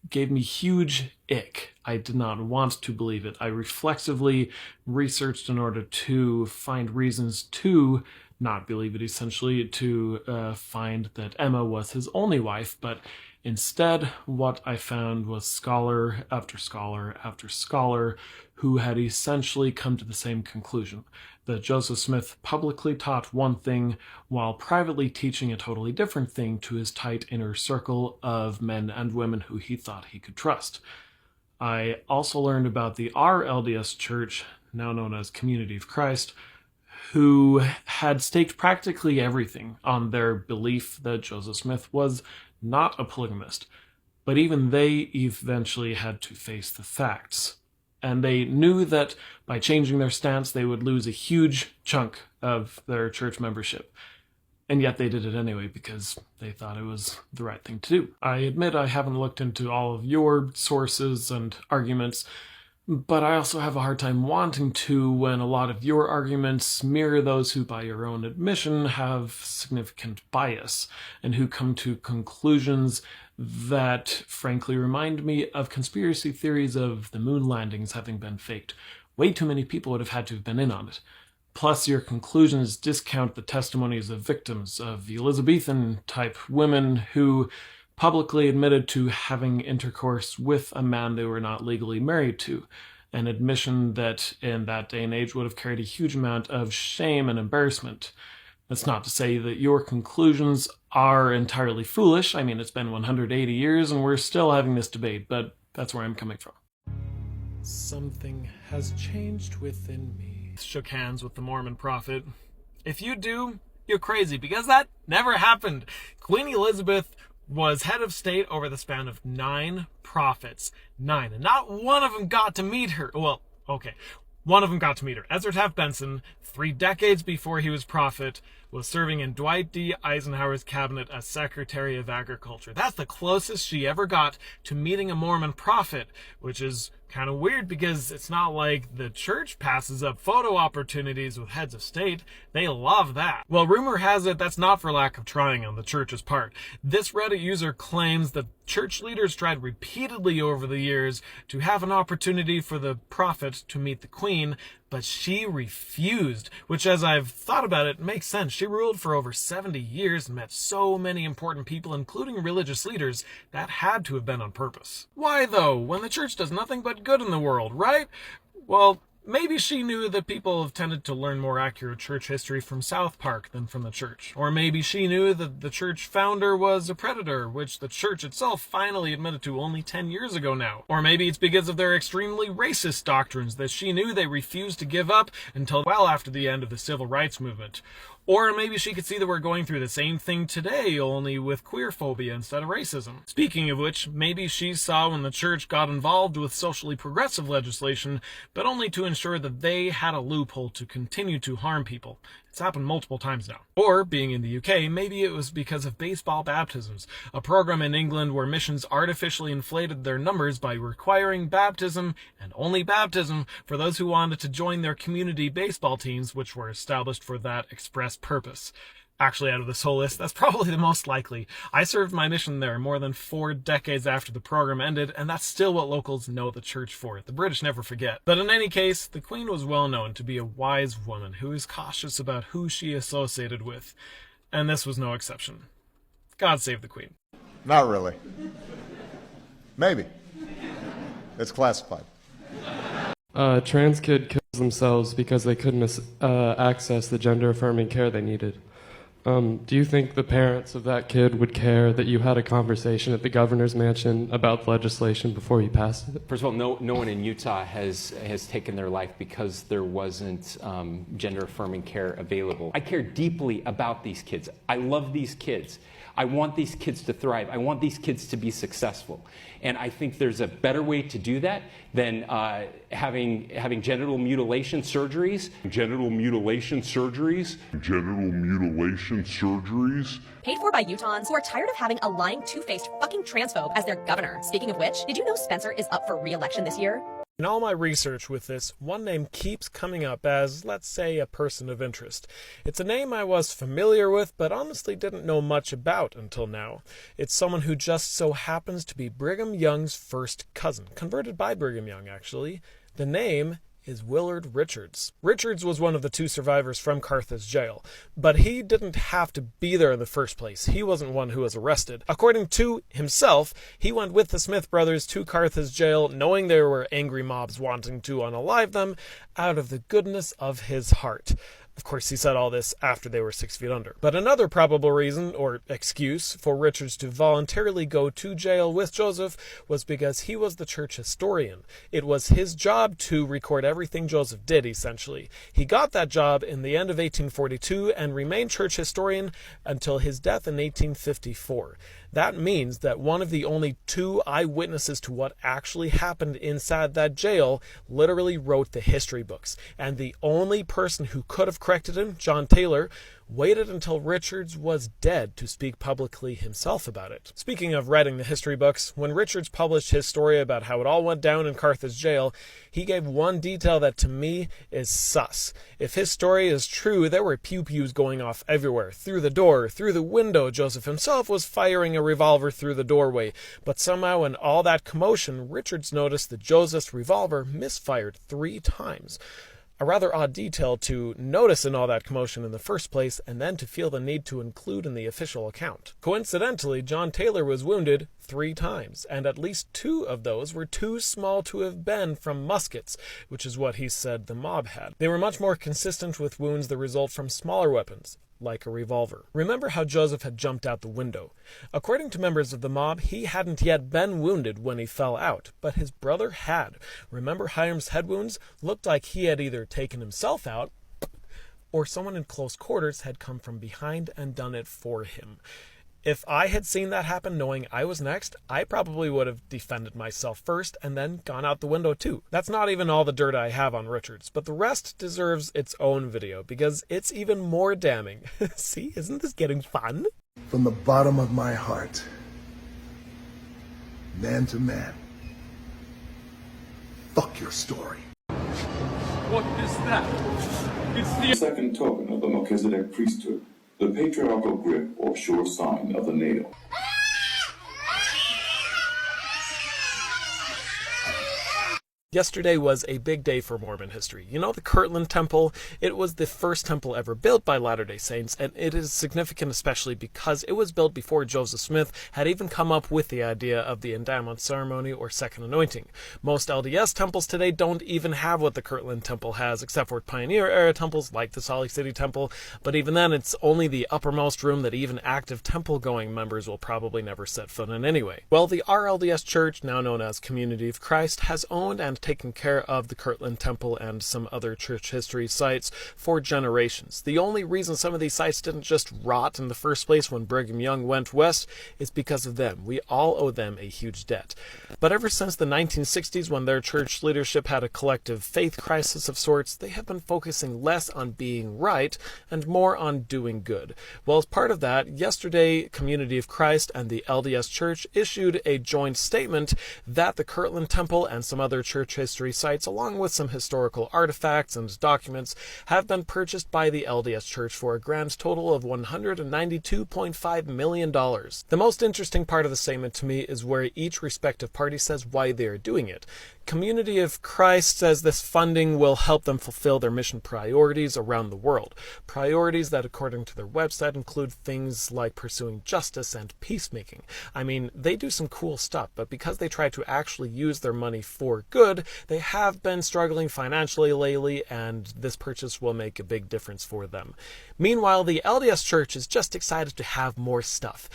gave me huge ick. I did not want to believe it. I reflexively researched in order to find reasons to not believe it, essentially, to find that Emma was his only wife, but instead what I found was scholar after scholar after scholar who had essentially come to the same conclusion, that Joseph Smith publicly taught one thing while privately teaching a totally different thing to his tight inner circle of men and women who he thought he could trust. I also learned about the LDS Church, now known as Community of Christ, who had staked practically everything on their belief that Joseph Smith was not a polygamist. But even they eventually had to face the facts. And they knew that by changing their stance, they would lose a huge chunk of their church membership. And yet they did it anyway because they thought it was the right thing to do. I admit I haven't looked into all of your sources and arguments, but I also have a hard time wanting to when a lot of your arguments mirror those who, by your own admission, have significant bias and who come to conclusions that frankly remind me of conspiracy theories of the moon landings having been faked. Way too many people would have had to have been in on it. Plus, your conclusions discount the testimonies of victims of Elizabethan-type women who publicly admitted to having intercourse with a man they were not legally married to, an admission that in that day and age would have carried a huge amount of shame and embarrassment. That's not to say that your conclusions are entirely foolish. I mean, it's been 180 years and we're still having this debate, but that's where I'm coming from. Something has changed within me. Shook hands with the Mormon prophet. If you do, you're crazy, because that never happened. Queen Elizabeth was head of state over the span of 9 prophets. 9. And not one of them got to meet her. Well, okay. One of them got to meet her. Ezra Taft Benson, 3 decades before he was prophet, was serving in Dwight D. Eisenhower's cabinet as Secretary of Agriculture. That's the closest she ever got to meeting a Mormon prophet, which is kind of weird because it's not like the church passes up photo opportunities with heads of state. They love that. Well, rumor has it that's not for lack of trying on the church's part. This Reddit user claims that church leaders tried repeatedly over the years to have an opportunity for the prophet to meet the queen, but she refused, which, as I've thought about it, makes sense. She ruled for over 70 years and met so many important people, including religious leaders. That had to have been on purpose. Why, though, when the church does nothing but good in the world, right? Well, maybe she knew that people have tended to learn more accurate church history from South Park than from the church. Or maybe she knew that the church founder was a predator, which the church itself finally admitted to only 10 years ago now. Or maybe it's because of their extremely racist doctrines that she knew they refused to give up until well after the end of the civil rights movement. Or maybe she could see that we're going through the same thing today, only with queer phobia instead of racism. Speaking of which, maybe she saw when the church got involved with socially progressive legislation, but only to ensure that they had a loophole to continue to harm people. It's happened multiple times now. Or, being in the UK, maybe it was because of baseball baptisms, a program in England where missions artificially inflated their numbers by requiring baptism, and only baptism, for those who wanted to join their community baseball teams, which were established for that express purpose. Actually, out of this whole list, that's probably the most likely. I served my mission there more than 4 decades after the program ended, and that's still what locals know the church for. The British never forget. But in any case, the Queen was well known to be a wise woman who was cautious about who she associated with, and this was no exception. God save the Queen. Not really. Maybe. It's classified. A trans kid kills themselves because they couldn't access the gender-affirming care they needed. Do you think the parents of that kid would care that you had a conversation at the governor's mansion about legislation before you passed it? First of all, no one in Utah has taken their life because there wasn't gender-affirming care available. I care deeply about these kids. I love these kids. I want these kids to thrive. I want these kids to be successful. And I think there's a better way to do that than having genital mutilation surgeries. Genital mutilation surgeries. Genital mutilation surgeries. Paid for by Utahns who are tired of having a lying, two-faced fucking transphobe as their governor. Speaking of which, did you know Spencer is up for re-election this year? In all my research with this, one name keeps coming up as, let's say, a person of interest. It's a name I was familiar with, but honestly didn't know much about until now. It's someone who just so happens to be Brigham Young's first cousin, converted by Brigham Young, actually. The name is Willard Richards. Richards was one of the 2 survivors from Carthage jail, but he didn't have to be there in the first place. He wasn't one who was arrested. According to himself, he went with the Smith brothers to Carthage jail, knowing there were angry mobs wanting to unalive them, out of the goodness of his heart. Of course, he said all this after they were 6 feet under. But another probable reason, or excuse, for Richards to voluntarily go to jail with Joseph was because he was the church historian. It was his job to record everything Joseph did, essentially. He got that job in the end of 1842 and remained church historian until his death in 1854. That means that one of the only 2 eyewitnesses to what actually happened inside that jail literally wrote the history books. And the only person who could have corrected him, John Taylor, waited until Richards was dead to speak publicly himself about it. Speaking of writing the history books, when Richards published his story about how it all went down in Carthage jail, he gave one detail that to me is sus. If his story is true, there were pew-pews going off everywhere. Through the door, through the window, Joseph himself was firing a revolver through the doorway. But somehow in all that commotion, Richards noticed that Joseph's revolver misfired 3 times. A rather odd detail to notice in all that commotion in the first place, and then to feel the need to include in the official account. Coincidentally, John Taylor was wounded 3 times, and at least 2 of those were too small to have been from muskets, which is what he said the mob had. They were much more consistent with wounds that result from smaller weapons, like a revolver. Remember how Joseph had jumped out the window. According to members of the mob, he hadn't yet been wounded when he fell out, but his brother had. Remember Hiram's head wounds? Looked like he had either taken himself out, or someone in close quarters had come from behind and done it for him. If I had seen that happen knowing I was next, I probably would have defended myself first and then gone out the window too. That's not even all the dirt I have on Richards, but the rest deserves its own video because it's even more damning. See, isn't this getting fun? From the bottom of my heart, man to man, fuck your story. What is that? It's the second token of the Melchizedek priesthood. The patriarchal grip or sure sign of the nail. Yesterday was a big day for Mormon history. You know the Kirtland Temple? It was the first temple ever built by Latter-day Saints, and it is significant especially because it was built before Joseph Smith had even come up with the idea of the endowment ceremony or second anointing. Most LDS temples today don't even have what the Kirtland Temple has, except for Pioneer-era temples like the Salt Lake City Temple, but even then it's only the uppermost room that even active temple-going members will probably never set foot in anyway. Well, the RLDS Church, now known as Community of Christ, has owned and taken care of the Kirtland Temple and some other church history sites for generations. The only reason some of these sites didn't just rot in the first place when Brigham Young went west is because of them. We all owe them a huge debt. But ever since the 1960s, when their church leadership had a collective faith crisis of sorts, they have been focusing less on being right and more on doing good. Well, as part of that, yesterday, Community of Christ and the LDS Church issued a joint statement that the Kirtland Temple and some other church history sites, along with some historical artifacts and documents, have been purchased by the LDS Church for a grand total of $192.5 million. The most interesting part of the statement to me is where each respective party says why they are doing it. Community of Christ says this funding will help them fulfill their mission priorities around the world. Priorities that, according to their website, include things like pursuing justice and peacemaking. I mean, they do some cool stuff, but because they try to actually use their money for good, they have been struggling financially lately, and this purchase will make a big difference for them. Meanwhile, the LDS Church is just excited to have more stuff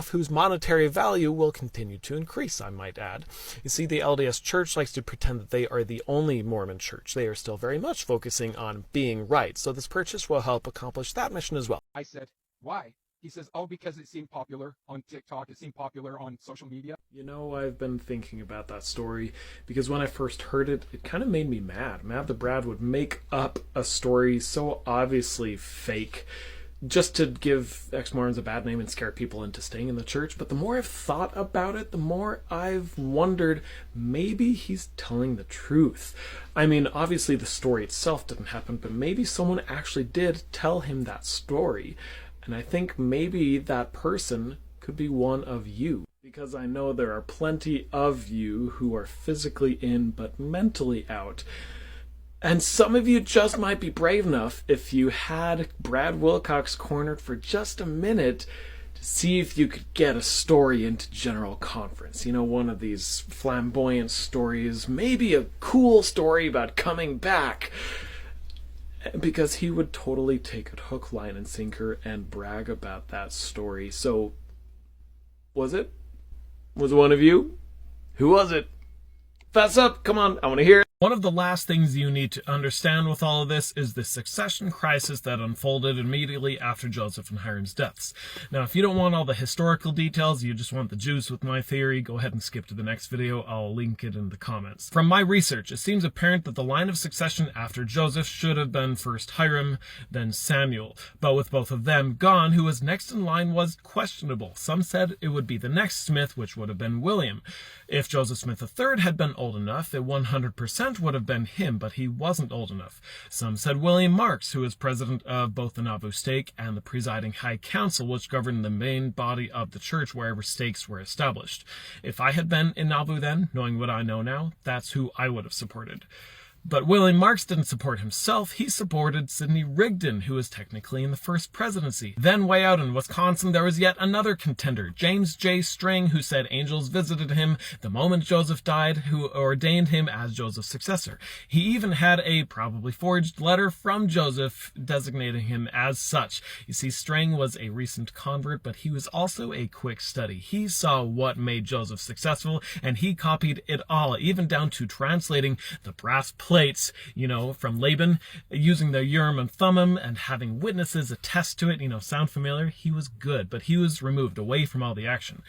whose monetary value will continue to increase, I might add. You see, the LDS Church likes to pretend that they are the only Mormon church. They are still very much focusing on being right, so this purchase will help accomplish that mission as well. I said, why? He says, oh, because it seemed popular on TikTok, it seemed popular on social media. You know, I've been thinking about that story because when I first heard it, it kind of made me mad. Mad that Brad would make up a story so obviously fake just to give ex-Mormons a bad name and scare people into staying in the church. But the more I've thought about it, the more I've wondered, maybe he's telling the truth. I mean, obviously the story itself didn't happen, but maybe someone actually did tell him that story. And I think maybe that person could be one of you. Because I know there are plenty of you who are physically in but mentally out. And some of you just might be brave enough, if you had Brad Wilcox cornered for just a minute, to see if you could get a story into General Conference. You know, one of these flamboyant stories, maybe a cool story about coming back. Because he would totally take it hook, line, and sinker and brag about that story. So, was it? Was it one of you? Who was it? Fess up, come on, I want to hear it. One of the last things you need to understand with all of this is the succession crisis that unfolded immediately after Joseph and Hiram's deaths. Now, if you don't want all the historical details, you just want the juice with my theory, go ahead and skip to the next video. I'll link it in the comments. From my research, it seems apparent that the line of succession after Joseph should have been first Hiram, then Samuel. But with both of them gone, who was next in line was questionable. Some said it would be the next Smith, which would have been William. If Joseph Smith III had been old enough, it 100% would have been him, but he wasn't old enough. Some said William Marks, who was president of both the Nauvoo stake and the presiding High Council, which governed the main body of the church wherever stakes were established. If I had been in Nauvoo then, knowing what I know now, that's who I would have supported. But William Marks didn't support himself, he supported Sidney Rigdon, who was technically in the first presidency. Then way out in Wisconsin, there was yet another contender, James J. String, who said angels visited him the moment Joseph died, who ordained him as Joseph's successor. He even had a probably forged letter from Joseph designating him as such. You see, String was a recent convert, but he was also a quick study. He saw what made Joseph successful, and he copied it all, even down to translating the brass plates, you know, from Laban, using the Urim and Thummim and having witnesses attest to it, you know, sound familiar? He was good, but he was removed away from all the action.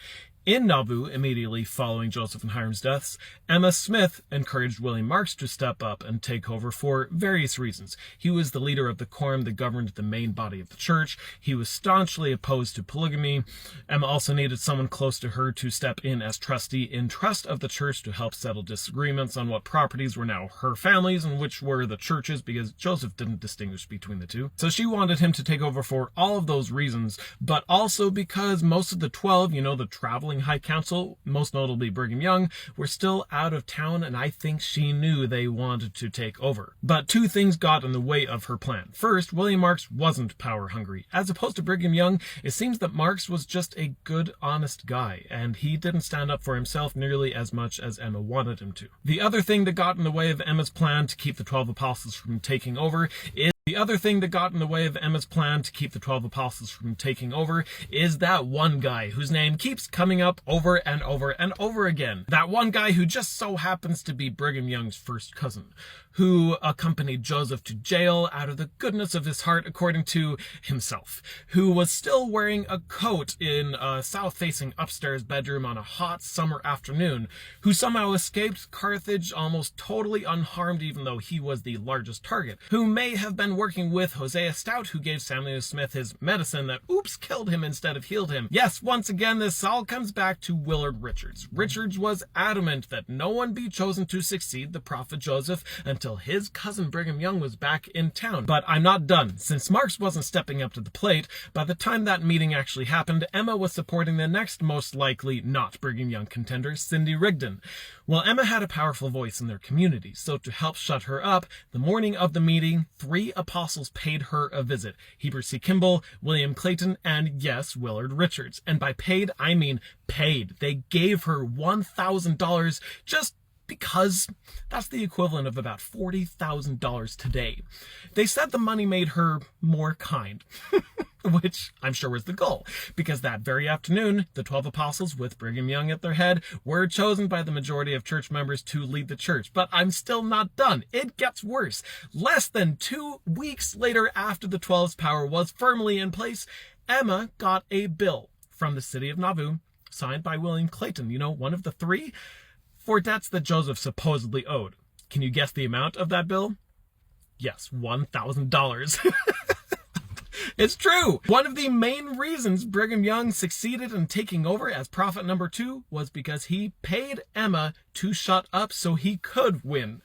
In Nauvoo, immediately following Joseph and Hiram's deaths, Emma Smith encouraged William Marks to step up and take over for various reasons. He was the leader of the quorum that governed the main body of the church. He was staunchly opposed to polygamy. Emma also needed someone close to her to step in as trustee in trust of the church to help settle disagreements on what properties were now her family's and which were the church's, because Joseph didn't distinguish between the two. So she wanted him to take over for all of those reasons, but also because most of the 12, you know, the traveling High Council, most notably Brigham Young, were still out of town, and I think she knew they wanted to take over. But two things got in the way of her plan. First, William Marks wasn't power hungry. As opposed to Brigham Young, it seems that Marks was just a good, honest guy, and he didn't stand up for himself nearly as much as Emma wanted him to. The other thing that got in the way of Emma's plan to keep the 12 apostles from taking over is the other thing that got in the way of Emma's plan to keep the 12 apostles from taking over is that one guy whose name keeps coming up over and over and over again. That one guy who just so happens to be Brigham Young's first cousin, who accompanied Joseph to jail out of the goodness of his heart, according to himself, who was still wearing a coat in a south-facing upstairs bedroom on a hot summer afternoon, who somehow escaped Carthage almost totally unharmed even though he was the largest target, who may have been working with Hosea Stout, who gave Samuel Smith his medicine that, oops, killed him instead of healed him. Yes, once again, this all comes back to Willard Richards. Richards was adamant that no one be chosen to succeed the prophet Joseph until his cousin Brigham Young was back in town. But I'm not done. Since Marx wasn't stepping up to the plate, by the time that meeting actually happened, Emma was supporting the next most likely not Brigham Young contender, Cindy Rigdon. Well, Emma had a powerful voice in their community, so to help shut her up, the morning of the meeting, 3 apostles paid her a visit. Heber C. Kimball, William Clayton, and yes, Willard Richards. And by paid, I mean paid. They gave her $1,000 just because that's the equivalent of about $40,000 today. They said the money made her more kind, which I'm sure was the goal, because that very afternoon, the 12 apostles, with Brigham Young at their head, were chosen by the majority of church members to lead the church. But I'm still not done. It gets worse. Less than 2 weeks later, after the 12's power was firmly in place, Emma got a bill from the city of Nauvoo, signed by William Clayton, you know, one of the 3, for debts that Joseph supposedly owed. Can you guess the amount of that bill? Yes, $1,000. It's true! One of the main reasons Brigham Young succeeded in taking over as prophet number 2 was because he paid Emma to shut up so he could win.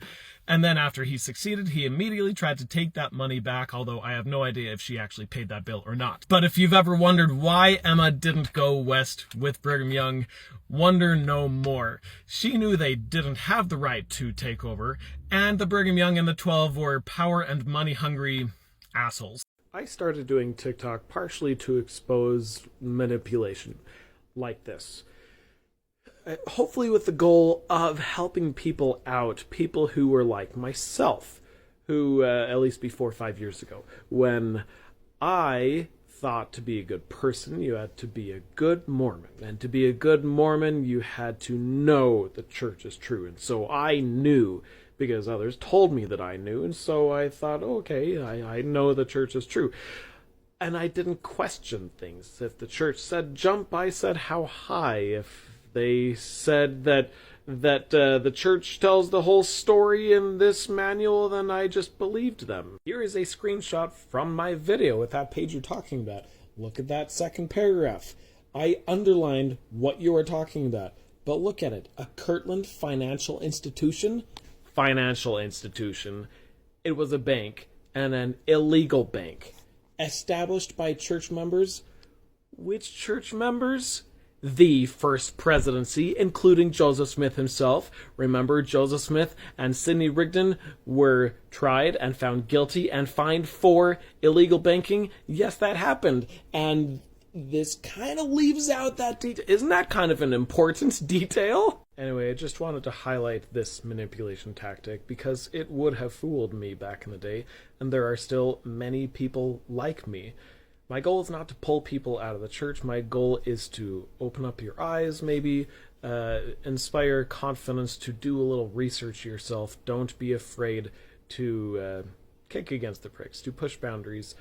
And then after he succeeded, he immediately tried to take that money back, although I have no idea if she actually paid that bill or not. But if you've ever wondered why Emma didn't go west with Brigham Young, wonder no more. She knew they didn't have the right to take over, and the Brigham Young and the 12 were power and money-hungry assholes. I started doing TikTok partially to expose manipulation like this. Hopefully with the goal of helping people out, people who were like myself, who, at least before 5 years ago, when I thought to be a good person, you had to be a good Mormon. And to be a good Mormon, you had to know the church is true. And so I knew, because others told me that I knew, and so I thought, okay, I know the church is true. And I didn't question things. If the church said jump, I said how high. If they said that the church tells the whole story in this manual, then I just believed them. Here is a screenshot from my video with that page you're talking about. Look at that second paragraph. I underlined what you were talking about. But look at it. A Kirtland financial institution? Financial institution. It was a bank, and an illegal bank. Established by church members? Which church members? The First Presidency, including Joseph Smith himself. Remember, Joseph Smith and Sidney Rigdon were tried and found guilty and fined for illegal banking. Yes, that happened. And this kind of leaves out that detail. Isn't that kind of an important detail? Anyway, I just wanted to highlight this manipulation tactic because it would have fooled me back in the day, and there are still many people like me. My goal is not to pull people out of the church. My goal is to open up your eyes, maybe inspire confidence to do a little research yourself. Don't be afraid to kick against the pricks, to push boundaries,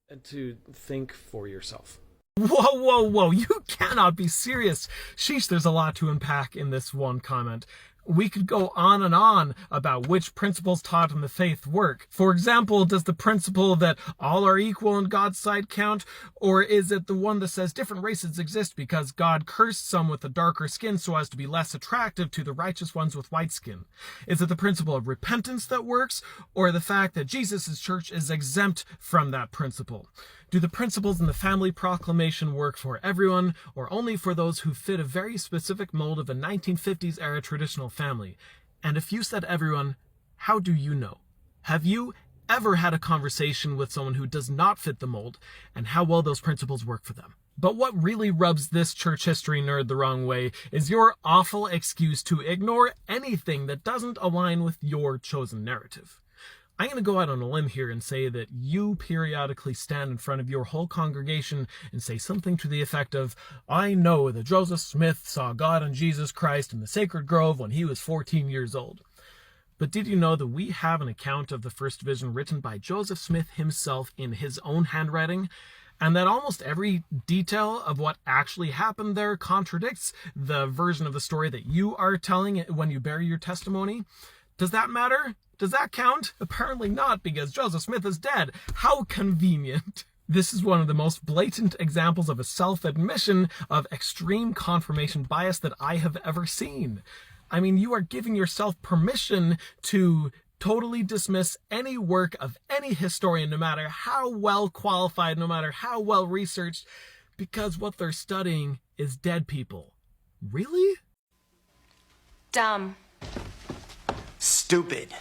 and to think for yourself. Whoa, whoa, whoa, you cannot be serious. Sheesh, there's a lot to unpack in this one comment. We could go on and on about which principles taught in the faith work. For example, does the principle that all are equal in God's sight count? Or is it the one that says different races exist because God cursed some with a darker skin so as to be less attractive to the righteous ones with white skin? Is it the principle of repentance that works? Or the fact that Jesus' church is exempt from that principle? Do the principles in the family proclamation work for everyone, or only for those who fit a very specific mold of a 1950s era traditional family? And if you said everyone, how do you know? Have you ever had a conversation with someone who does not fit the mold, and how well those principles work for them? But what really rubs this church history nerd the wrong way is your awful excuse to ignore anything that doesn't align with your chosen narrative. I'm going to go out on a limb here and say that you periodically stand in front of your whole congregation and say something to the effect of, I know that Joseph Smith saw God and Jesus Christ in the sacred grove when he was 14 years old. But did you know that we have an account of the first vision written by Joseph Smith himself in his own handwriting, and that almost every detail of what actually happened there contradicts the version of the story that you are telling when you bury your testimony? Does that matter? Does that count? Apparently not, because Joseph Smith is dead. How convenient. This is one of the most blatant examples of a self-admission of extreme confirmation bias that I have ever seen. I mean, you are giving yourself permission to totally dismiss any work of any historian, no matter how well qualified, no matter how well researched, because what they're studying is dead people. Really? Dumb. Stupid.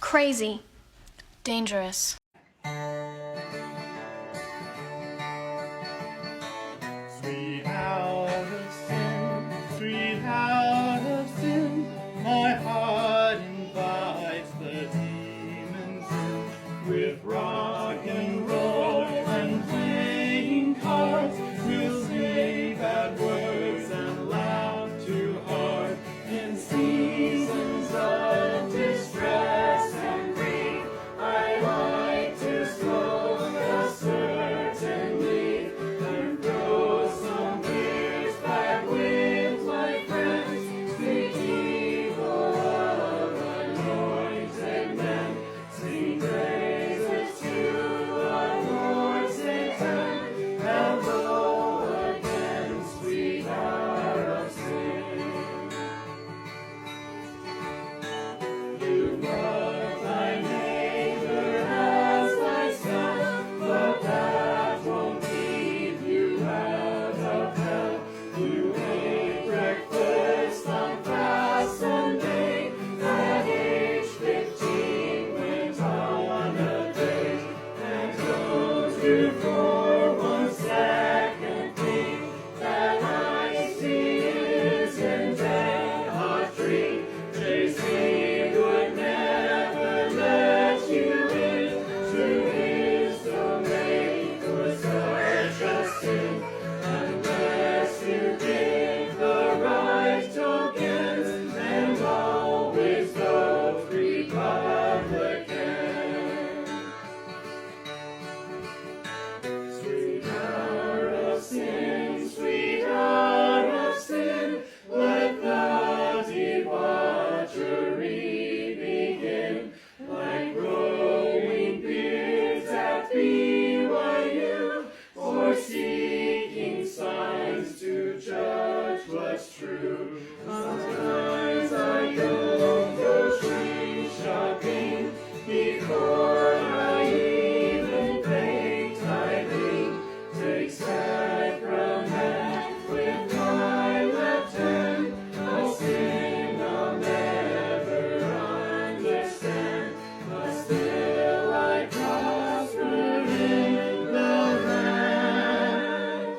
Crazy. Dangerous. Sweet out of sin, sweet out of sin, my heart invites the demons in. With rock and roll and playing cards, we'll say bad words and laugh too hard. In seasons of distress and grief, I like to smoke a certain leaf and throw some beers back with my friends. Speak evil of anointed men, sing praises to our Lord Satan, and blow again sweet hour of sin. You love thy neighbor as thyself, but that won't keep you out of hell. You ate breakfast on Fast Sunday, at age 15 went on a date, and don't you for 1 second think that iced tea isn't dead hot drink. JC would never let you in to his domain for such a sin, unless you give the right tokens and always vote Republican. Sweet hour of sin, sweet hour of sin, let the debauchery begin. Like growing beards at BYU, or seeking signs to judge what's true. Sometimes I go grocery shopping before I even pay tithing. Take sacrament with my left hand, a sin I'll never understand, but still I prosper in the land.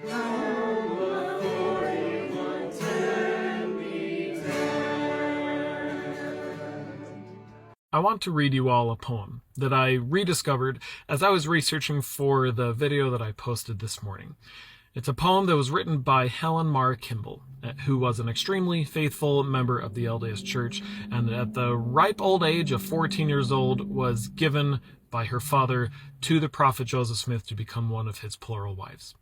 Home of 4110 be damned. I want to read you all a poem that I rediscovered as I was researching for the video that I posted this morning. It's a poem that was written by Helen Mar Kimball, who was an extremely faithful member of the LDS Church, and at the ripe old age of 14 years old was given by her father to the prophet Joseph Smith to become one of his plural wives.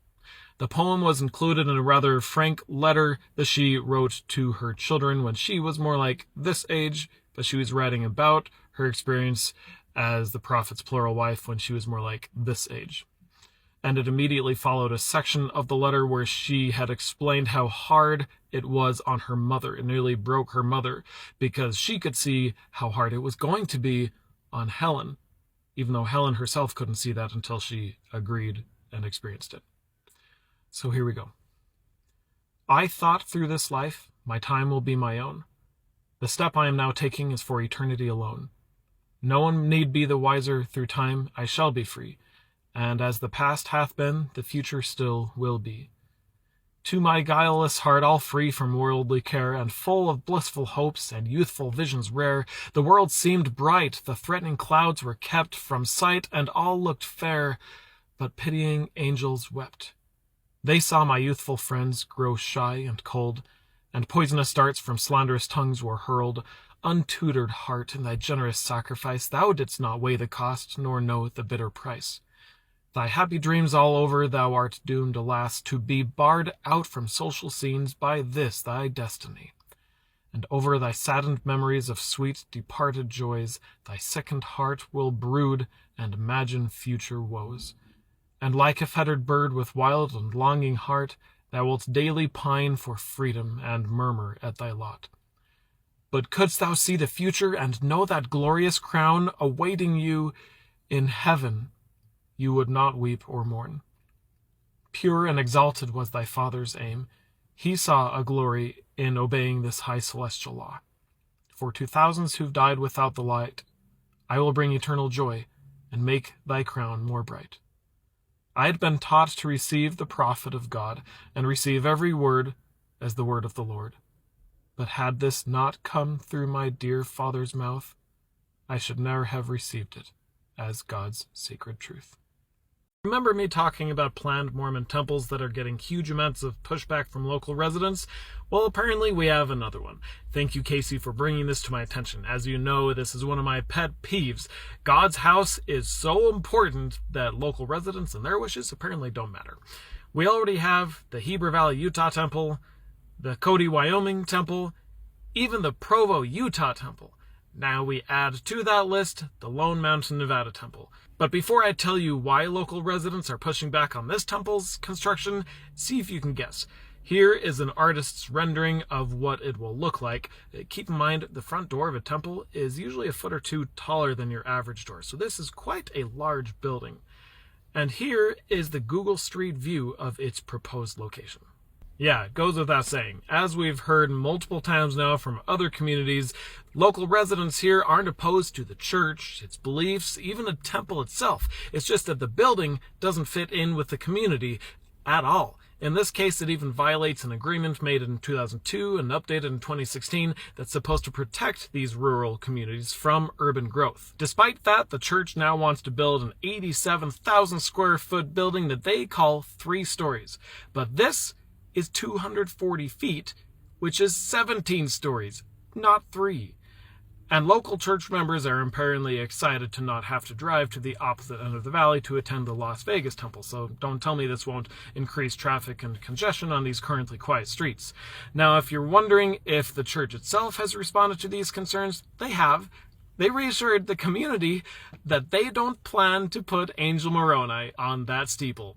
The poem was included in a rather frank letter that she wrote to her children when she was more like this age, but she was writing about her experience as the prophet's plural wife when she was more like this age. And it immediately followed a section of the letter where she had explained how hard it was on her mother. It nearly broke her mother because she could see how hard it was going to be on Helen, even though Helen herself couldn't see that until she agreed and experienced it. So here we go. I thought through this life, my time will be my own. The step I am now taking is for eternity alone. No one need be the wiser through time, I shall be free. And as the past hath been, the future still will be. To my guileless heart, all free from worldly care, and full of blissful hopes and youthful visions rare, the world seemed bright, the threatening clouds were kept from sight, and all looked fair, but pitying angels wept. They saw my youthful friends grow shy and cold, and poisonous darts from slanderous tongues were hurled. Untutored heart, in thy generous sacrifice, thou didst not weigh the cost, nor know the bitter price. Thy happy dreams all over, thou art doomed, alas, to be barred out from social scenes by this thy destiny. And over thy saddened memories of sweet departed joys, thy sickened heart will brood and imagine future woes. And like a fettered bird with wild and longing heart, thou wilt daily pine for freedom and murmur at thy lot. But couldst thou see the future and know that glorious crown awaiting you in heaven, you would not weep or mourn. Pure and exalted was thy Father's aim. He saw a glory in obeying this high celestial law. For to thousands who've died without the light, I will bring eternal joy and make thy crown more bright. I had been taught to receive the prophet of God and receive every word as the word of the Lord. But had this not come through my dear Father's mouth, I should never have received it as God's sacred truth. Remember me talking about planned Mormon temples that are getting huge amounts of pushback from local residents? Well, apparently we have another one. Thank you, Casey, for bringing this to my attention. As you know, this is one of my pet peeves. God's house is so important that local residents and their wishes apparently don't matter. We already have the Heber Valley, Utah temple, the Cody, Wyoming temple, even the Provo, Utah temple. Now we add to that list the Lone Mountain, Nevada temple. But before I tell you why local residents are pushing back on this temple's construction, see if you can guess. Here is an artist's rendering of what it will look like. Keep in mind, the front door of a temple is usually a foot or two taller than your average door, so this is quite a large building. And here is the Google Street View of its proposed location. Yeah, it goes without saying. As we've heard multiple times now from other communities, local residents here aren't opposed to the church, its beliefs, even the temple itself. It's just that the building doesn't fit in with the community at all. In this case, it even violates an agreement made in 2002 and updated in 2016 that's supposed to protect these rural communities from urban growth. Despite that, the church now wants to build an 87,000 square foot building that they call 3 stories. But this is 240 feet, which is 17 stories, not 3. And local church members are apparently excited to not have to drive to the opposite end of the valley to attend the Las Vegas temple, so don't tell me this won't increase traffic and congestion on these currently quiet streets. Now, if you're wondering if the church itself has responded to these concerns, they have. They reassured the community that they don't plan to put Angel Moroni on that steeple.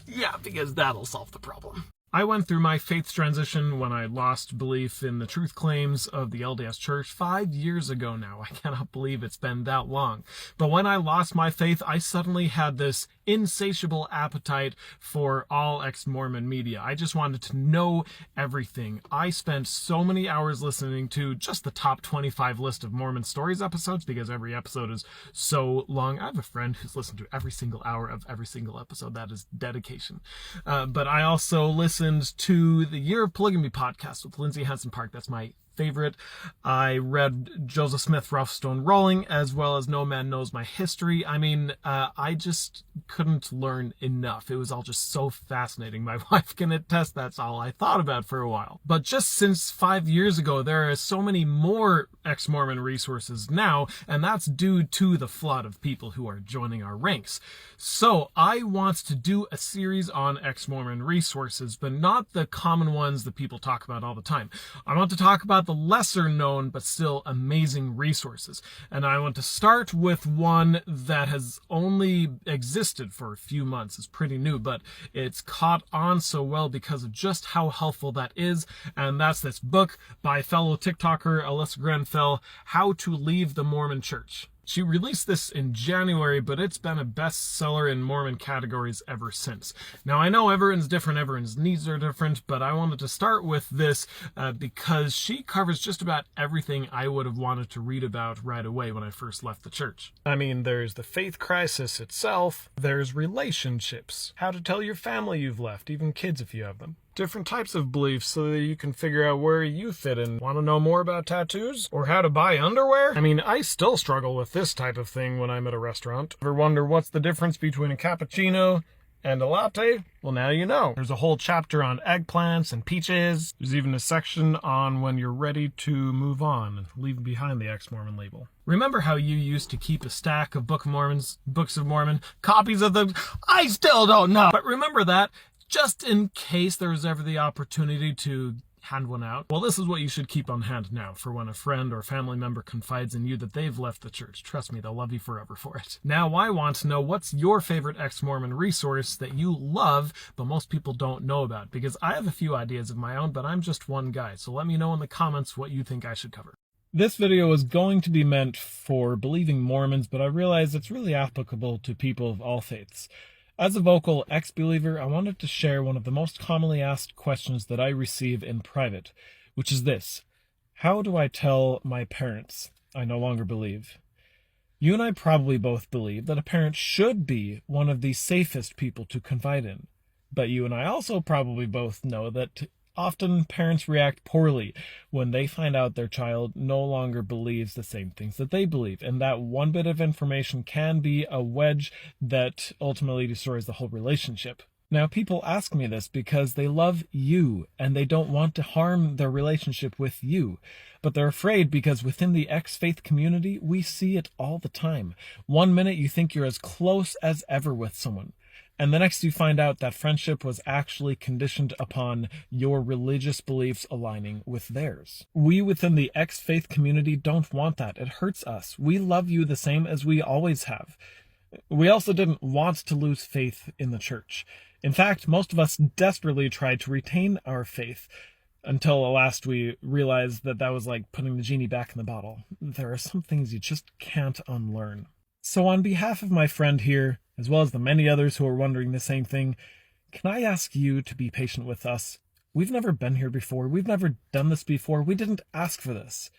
Yeah, because that'll solve the problem. I went through my faith transition when I lost belief in the truth claims of the LDS Church 5 years ago now. I cannot believe it's been that long. But when I lost my faith, I suddenly had this insatiable appetite for all ex-Mormon media. I just wanted to know everything. I spent so many hours listening to just the top 25 list of Mormon Stories episodes because every episode is so long. I have a friend who's listened to every single hour of every single episode. That is dedication. But I also listened to the Year of Polygamy podcast with Lindsay Hansen Park. That's my favorite. I read Joseph Smith, Rough Stone Rolling, as well as No Man Knows My History. I mean, I just couldn't learn enough. It was all just so fascinating. My wife can attest that's all I thought about for a while. But just since 5 years ago, there are so many more ex-Mormon resources now, and that's due to the flood of people who are joining our ranks. So I want to do a series on ex-Mormon resources, but not the common ones that people talk about all the time. I want to talk about the lesser known but still amazing resources. And I want to start with one that has only existed for a few months. It's pretty new, but it's caught on so well because of just how helpful that is. And that's this book by fellow TikToker Alyssa Grenfell, How to Leave the Mormon Church. She released this in January, but it's been a bestseller in Mormon categories ever since. Now, I know everyone's different, everyone's needs are different, but I wanted to start with this because she covers just about everything I would have wanted to read about right away when I first left the church. I mean, there's the faith crisis itself, there's relationships, how to tell your family you've left, even kids if you have them. Different types of beliefs so that you can figure out where you fit in. Want to know more about tattoos? Or how to buy underwear? I mean, I still struggle with this type of thing when I'm at a restaurant. Ever wonder what's the difference between a cappuccino and a latte? Well, now you know. There's a whole chapter on eggplants and peaches. There's even a section on when you're ready to move on and leave behind the ex-Mormon label. Remember how you used to keep a stack of Books of Mormon, copies of them? I still don't know. But remember that, just in case there was ever the opportunity to hand one out. Well, this is what you should keep on hand now for when a friend or family member confides in you that they've left the church. Trust me, they'll love you forever for it. Now, I want to know what's your favorite ex-Mormon resource that you love, but most people don't know about, because I have a few ideas of my own, but I'm just one guy. So let me know in the comments what you think I should cover. This video is going to be meant for believing Mormons, but I realize it's really applicable to people of all faiths. As a vocal ex-believer, I wanted to share one of the most commonly asked questions that I receive in private, which is this: how do I tell my parents I no longer believe? You and I probably both believe that a parent should be one of the safest people to confide in. But you and I also probably both know that often parents react poorly when they find out their child no longer believes the same things that they believe, and that one bit of information can be a wedge that ultimately destroys the whole relationship. Now, people ask me this because they love you and they don't want to harm their relationship with you, but they're afraid because within the ex-faith community, we see it all the time. One minute you think you're as close as ever with someone, and the next you find out that friendship was actually conditioned upon your religious beliefs aligning with theirs. We within the ex-faith community don't want that. It hurts us. We love you the same as we always have. We also didn't want to lose faith in the church. In fact, most of us desperately tried to retain our faith until at last we realized that that was like putting the genie back in the bottle. There are some things you just can't unlearn. So on behalf of my friend here, as well as the many others who are wondering the same thing, can I ask you to be patient with us? We've never been here before. We've never done this before. We didn't ask for this.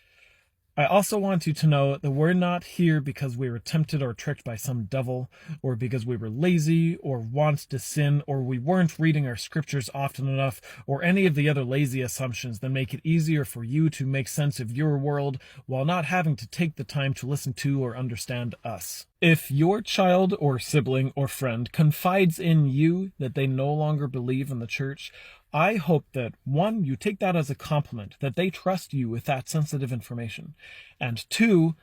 I also want you to know that we're not here because we were tempted or tricked by some devil, or because we were lazy or want to sin, or we weren't reading our scriptures often enough, or any of the other lazy assumptions that make it easier for you to make sense of your world while not having to take the time to listen to or understand us. If your child or sibling or friend confides in you that they no longer believe in the church, I hope that, one, you take that as a compliment, that they trust you with that sensitive information. And two,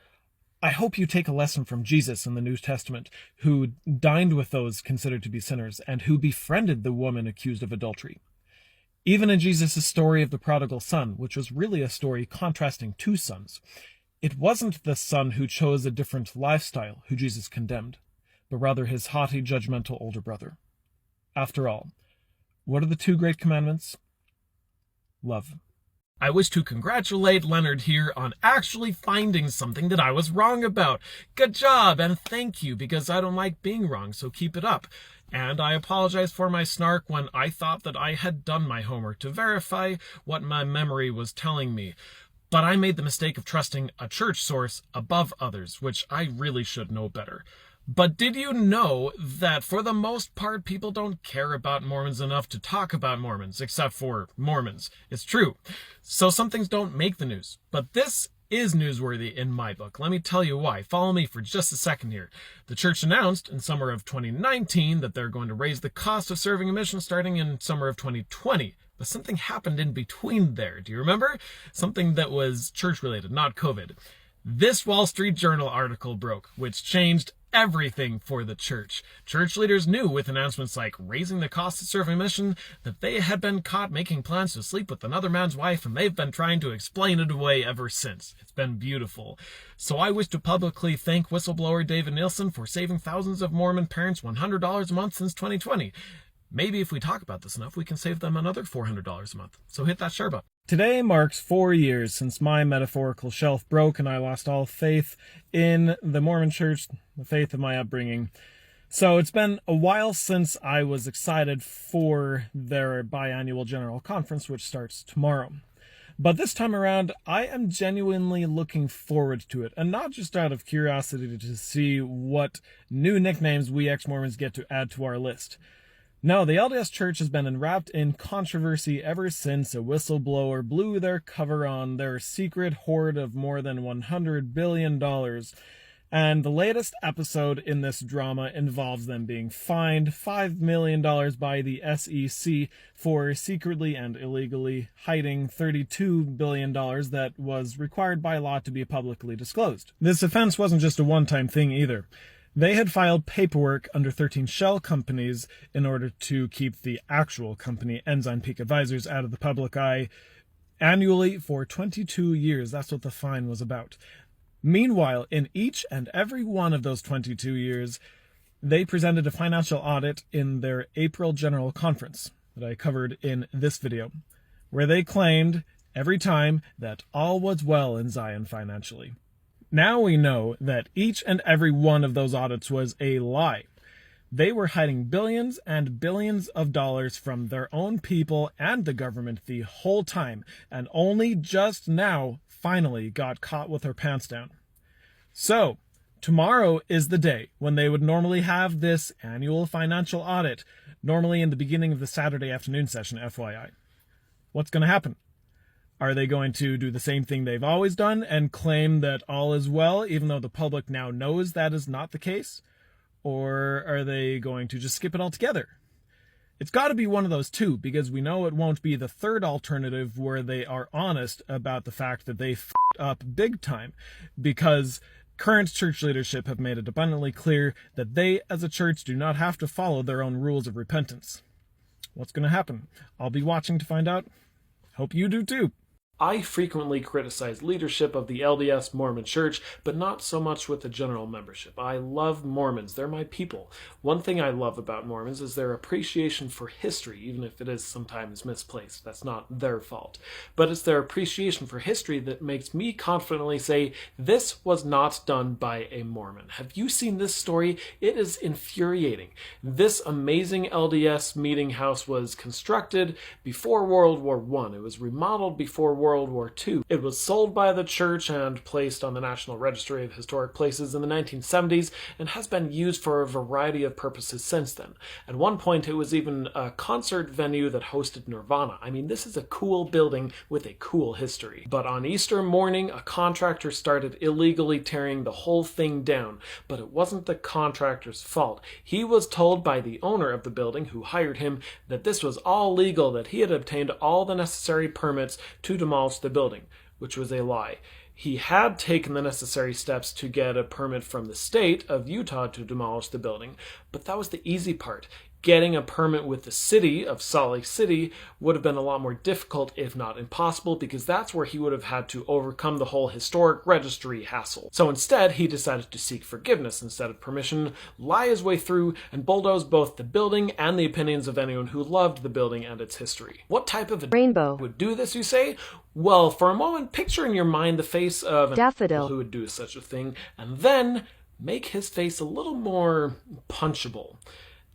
I hope you take a lesson from Jesus in the New Testament, who dined with those considered to be sinners and who befriended the woman accused of adultery. Even in Jesus' story of the prodigal son, which was really a story contrasting two sons, it wasn't the son who chose a different lifestyle who Jesus condemned, but rather his haughty, judgmental older brother. After all, what are the two great commandments? Love. I wish to congratulate Leonard here on actually finding something that I was wrong about. Good job, and thank you, because I don't like being wrong, so keep it up. And I apologize for my snark when I thought that I had done my homework to verify what my memory was telling me. But I made the mistake of trusting a church source above others, which I really should know better. But did you know that for the most part, people don't care about Mormons enough to talk about Mormons, except for Mormons? It's true. So some things don't make the news. But this is newsworthy in my book. Let me tell you why. Follow me for just a second here. The church announced in summer of 2019 that they're going to raise the cost of serving a mission starting in summer of 2020. But something happened in between there. Do you remember? Something that was church-related, not COVID. This Wall Street Journal article broke, which changed everything for the church. Church leaders knew with announcements like raising the cost of serving a mission that they had been caught making plans to sleep with another man's wife, and they've been trying to explain it away ever since. It's been beautiful. So I wish to publicly thank whistleblower David Nielsen for saving thousands of Mormon parents $100 a month since 2020. Maybe if we talk about this enough, we can save them another $400 a month. So hit that share button. Today marks 4 years since my metaphorical shelf broke and I lost all faith in the Mormon Church, the faith of my upbringing. So it's been a while since I was excited for their biannual general conference, which starts tomorrow. But this time around, I am genuinely looking forward to it, and not just out of curiosity to see what new nicknames we ex-Mormons get to add to our list. No, the LDS Church has been enwrapped in controversy ever since a whistleblower blew their cover on their secret hoard of more than $100 billion. And the latest episode in this drama involves them being fined $5 million by the SEC for secretly and illegally hiding $32 billion that was required by law to be publicly disclosed. This offense wasn't just a one-time thing either. They had filed paperwork under 13 shell companies in order to keep the actual company, Ensign Peak Advisors, out of the public eye annually for 22 years. That's what the fine was about. Meanwhile, in each and every one of those 22 years, they presented a financial audit in their April General Conference that I covered in this video, where they claimed every time that all was well in Zion financially. Now we know that each and every one of those audits was a lie. They were hiding billions and billions of dollars from their own people and the government the whole time, and only just now finally got caught with their pants down. So, tomorrow is the day when they would normally have this annual financial audit, normally in the beginning of the Saturday afternoon session, FYI. What's going to happen? Are they going to do the same thing they've always done and claim that all is well, even though the public now knows that is not the case? Or are they going to just skip it altogether? It's got to be one of those two, because we know it won't be the third alternative where they are honest about the fact that they f***ed up big time, because current church leadership have made it abundantly clear that they, as a church, do not have to follow their own rules of repentance. What's going to happen? I'll be watching to find out. Hope you do too. I frequently criticize leadership of the LDS Mormon Church, but not so much with the general membership. I love Mormons. They're my people. One thing I love about Mormons is their appreciation for history, even if it is sometimes misplaced. That's not their fault. But it's their appreciation for history that makes me confidently say, this was not done by a Mormon. Have you seen this story? It is infuriating. This amazing LDS meeting house was constructed before World War I. It was remodeled before World War II. It was sold by the church and placed on the National Registry of Historic Places in the 1970s and has been used for a variety of purposes since then. At one point, it was even a concert venue that hosted Nirvana. I mean, this is a cool building with a cool history. But on Easter morning, a contractor started illegally tearing the whole thing down. But it wasn't the contractor's fault. He was told by the owner of the building, who hired him, that this was all legal, that he had obtained all the necessary permits to demolish the building, which was a lie. He had taken the necessary steps to get a permit from the state of Utah to demolish the building, but that was the easy part. Getting a permit with the city of Salt Lake City would have been a lot more difficult, if not impossible, because that's where he would have had to overcome the whole historic registry hassle. So instead, he decided to seek forgiveness instead of permission, lie his way through, and bulldoze both the building and the opinions of anyone who loved the building and its history. What type of a rainbow would do this, you say? Well, for a moment, picture in your mind the face of an daffodil who would do such a thing, and then make his face a little more punchable.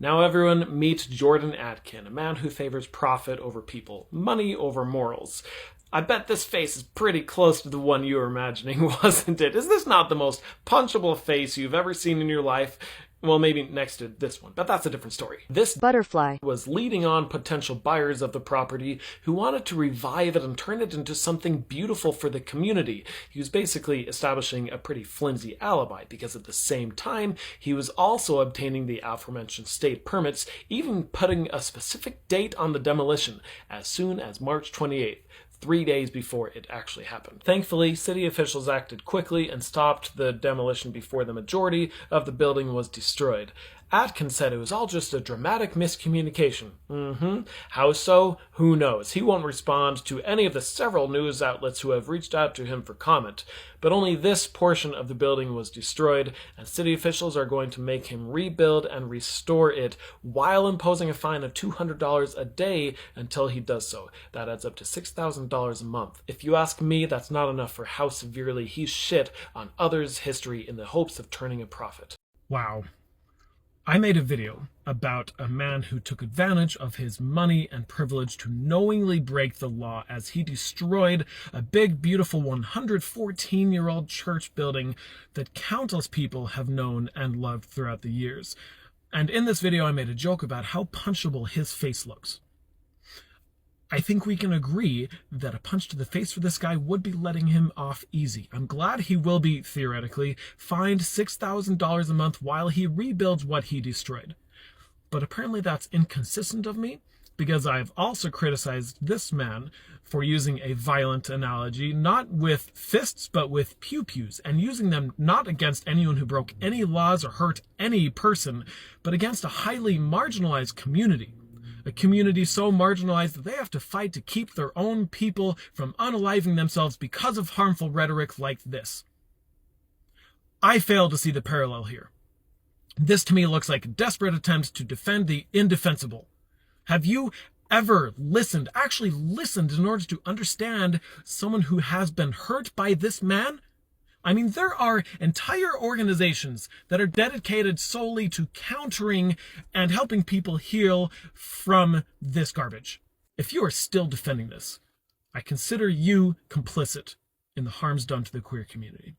Now everyone, meet Jordan Atkin, a man who favors profit over people, money over morals. I bet this face is pretty close to the one you were imagining, wasn't it? Is this not the most punchable face you've ever seen in your life? Well, maybe next to this one, but that's a different story. This butterfly was leading on potential buyers of the property who wanted to revive it and turn it into something beautiful for the community. He was basically establishing a pretty flimsy alibi, because at the same time, he was also obtaining the aforementioned state permits, even putting a specific date on the demolition, as soon as March 28th. 3 days before it actually happened. Thankfully, city officials acted quickly and stopped the demolition before the majority of the building was destroyed. Atkins said it was all just a dramatic miscommunication. How so? Who knows? He won't respond to any of the several news outlets who have reached out to him for comment. But only this portion of the building was destroyed, and city officials are going to make him rebuild and restore it while imposing a fine of $200 a day until he does so. That adds up to $6,000 a month. If you ask me, that's not enough for how severely he shit on others' history in the hopes of turning a profit. Wow. I made a video about a man who took advantage of his money and privilege to knowingly break the law as he destroyed a big, beautiful 114-year-old church building that countless people have known and loved throughout the years. And in this video, I made a joke about how punchable his face looks. I think we can agree that a punch to the face for this guy would be letting him off easy. I'm glad he will be, theoretically, fined $6,000 a month while he rebuilds what he destroyed. But apparently that's inconsistent of me, because I've also criticized this man for using a violent analogy, not with fists, but with pew-pews, and using them not against anyone who broke any laws or hurt any person, but against a highly marginalized community. A community so marginalized that they have to fight to keep their own people from unaliving themselves because of harmful rhetoric like this. I fail to see the parallel here. This to me looks like a desperate attempt to defend the indefensible. Have you ever actually listened in order to understand someone who has been hurt by this man? I mean, there are entire organizations that are dedicated solely to countering and helping people heal from this garbage. If you are still defending this, I consider you complicit in the harms done to the queer community.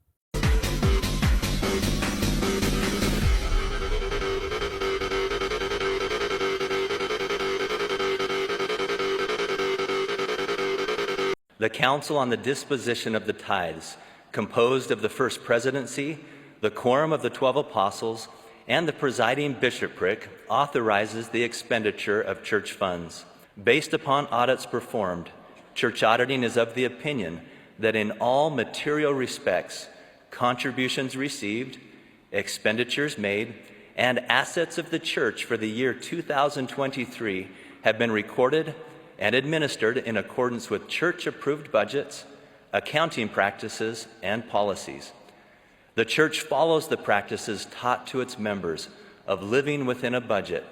The Council on the Disposition of the Tithes, composed of the First Presidency, the Quorum of the 12 Apostles, and the presiding bishopric, authorizes the expenditure of church funds. Based upon audits performed, church auditing is of the opinion that in all material respects, contributions received, expenditures made, and assets of the church for the year 2023 have been recorded and administered in accordance with church-approved budgets, accounting practices, and policies. The church follows the practices taught to its members of living within a budget,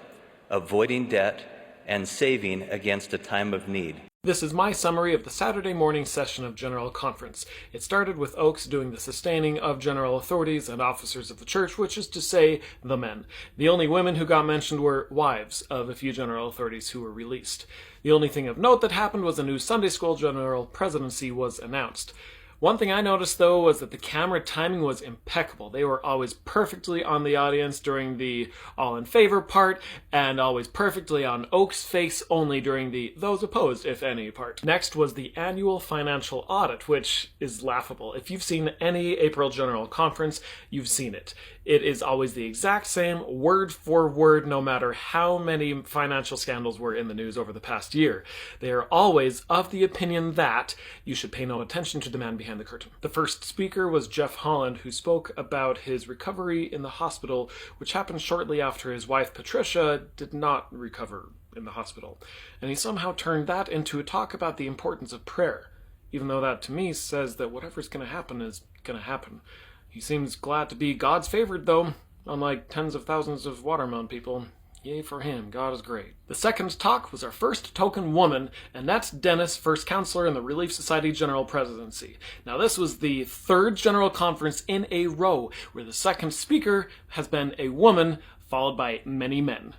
avoiding debt, and saving against a time of need. This is my summary of the Saturday morning session of General Conference. It started with Oakes doing the sustaining of general authorities and officers of the church, which is to say, the men. The only women who got mentioned were wives of a few general authorities who were released. The only thing of note that happened was a new Sunday school general presidency was announced. One thing I noticed, though, was that the camera timing was impeccable. They were always perfectly on the audience during the all in favor part, and always perfectly on Oak's face only during the those opposed, if any, part. Next was the annual financial audit, which is laughable. If you've seen any April General Conference, you've seen it. It is always the exact same, word for word, no matter how many financial scandals were in the news over the past year. They are always of the opinion that you should pay no attention to the man behind the curtain. The first speaker was Jeff Holland, who spoke about his recovery in the hospital, which happened shortly after his wife Patricia did not recover in the hospital. And he somehow turned that into a talk about the importance of prayer, even though that to me says that whatever's going to happen is going to happen. He seems glad to be God's favored, though, unlike tens of thousands of Watermelon people. Yay for him, God is great. The second talk was our first token woman, Annette Dennis, first counselor in the Relief Society General Presidency. Now this was the third General Conference in a row where the second speaker has been a woman, followed by many men.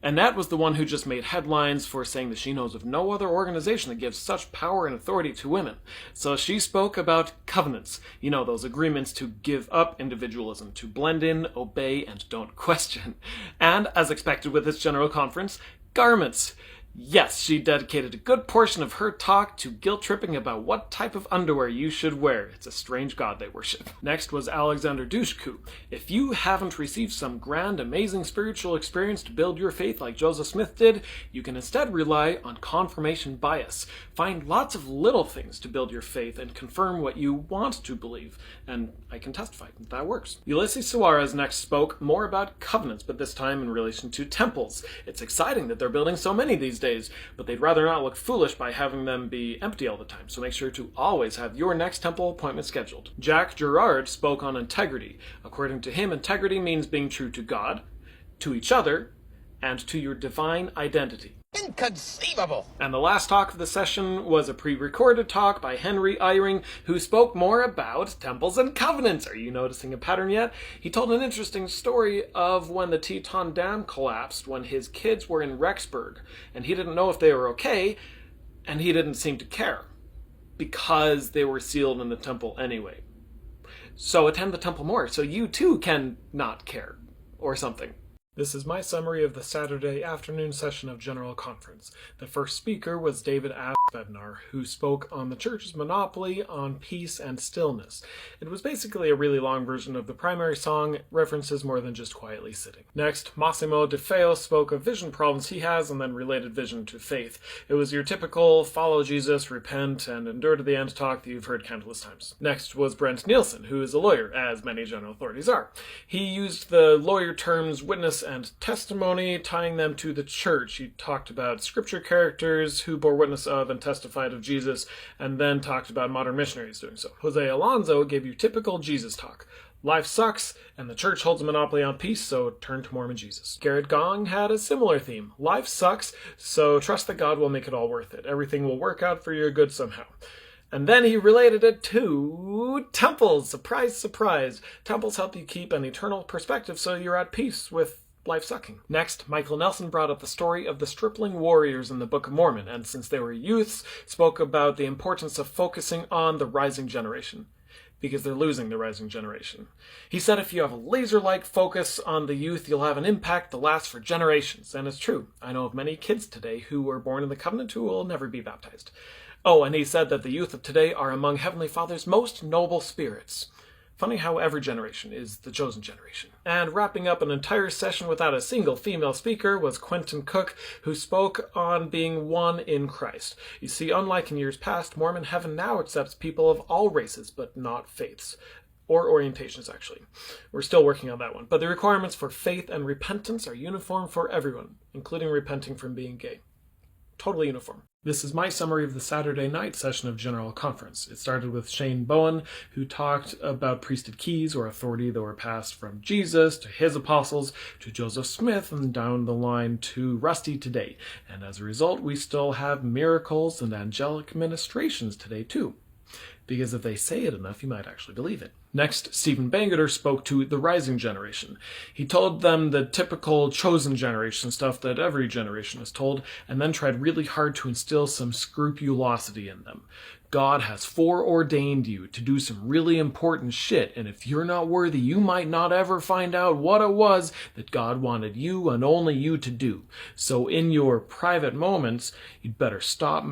Annette was the one who just made headlines for saying that she knows of no other organization that gives such power and authority to women. So she spoke about covenants, you know, those agreements to give up individualism, to blend in, obey, and don't question. And, as expected with this general conference, garments. Yes, she dedicated a good portion of her talk to guilt-tripping about what type of underwear you should wear. It's a strange god they worship. Next was Alexander Dushku. If you haven't received some grand, amazing spiritual experience to build your faith like Joseph Smith did, you can instead rely on confirmation bias. Find lots of little things to build your faith and confirm what you want to believe. And I can testify that works. Ulysses Suarez next spoke more about covenants, but this time in relation to temples. It's exciting that they're building so many these days, but they'd rather not look foolish by having them be empty all the time, so make sure to always have your next temple appointment scheduled. Jack Gerard spoke on integrity. According to him, integrity means being true to God, to each other, and to your divine identity. Inconceivable! And the last talk of the session was a pre-recorded talk by Henry Eyring, who spoke more about temples and covenants. Are you noticing a pattern yet? He told an interesting story of when the Teton Dam collapsed when his kids were in Rexburg, and he didn't know if they were okay, and he didn't seem to care, because they were sealed in the temple anyway. So attend the temple more, so you too can not care, or something. This is my summary of the Saturday afternoon session of General Conference. The first speaker was David Bednar, who spoke on the church's monopoly on peace and stillness. It was basically a really long version of the primary song, references more than just quietly sitting. Next, Massimo De Feo spoke of vision problems he has and then related vision to faith. It was your typical follow Jesus, repent, and endure to the end talk that you've heard countless times. Next was Brent Nielsen, who is a lawyer, as many general authorities are. He used the lawyer terms witness and testimony, tying them to the church. He talked about scripture characters who bore witness of and testified of Jesus, and then talked about modern missionaries doing so. Jose Alonso gave you typical Jesus talk. Life sucks, and the church holds a monopoly on peace, so turn to Mormon Jesus. Garrett Gong had a similar theme. Life sucks, so trust that God will make it all worth it. Everything will work out for your good somehow. And then he related it to temples. Surprise, surprise. Temples help you keep an eternal perspective so you're at peace with life sucking. Next, Michael Nelson brought up the story of the stripling warriors in the Book of Mormon, and since they were youths, spoke about the importance of focusing on the rising generation, because they're losing the rising generation. He said if you have a laser-like focus on the youth, you'll have an impact that lasts for generations, and it's true. I know of many kids today who were born in the covenant who will never be baptized. Oh, and he said that the youth of today are among Heavenly Father's most noble spirits. Funny how every generation is the chosen generation. And wrapping up an entire session without a single female speaker was Quentin Cook, who spoke on being one in Christ. You see, unlike in years past, Mormon heaven now accepts people of all races, but not faiths. Or orientations, actually. We're still working on that one. But the requirements for faith and repentance are uniform for everyone, including repenting from being gay. Totally uniform. This is my summary of the Saturday night session of General Conference. It started with Shane Bowen, who talked about priesthood keys or authority that were passed from Jesus to his apostles to Joseph Smith and down the line to Rusty today. And as a result, we still have miracles and angelic ministrations today too. Because if they say it enough, you might actually believe it. Next, Stephen Bangerter spoke to the rising generation. He told them the typical chosen generation stuff that every generation is told, and then tried really hard to instill some scrupulosity in them. God has foreordained you to do some really important shit, and if you're not worthy, you might not ever find out what it was that God wanted you and only you to do. So in your private moments, you'd better stop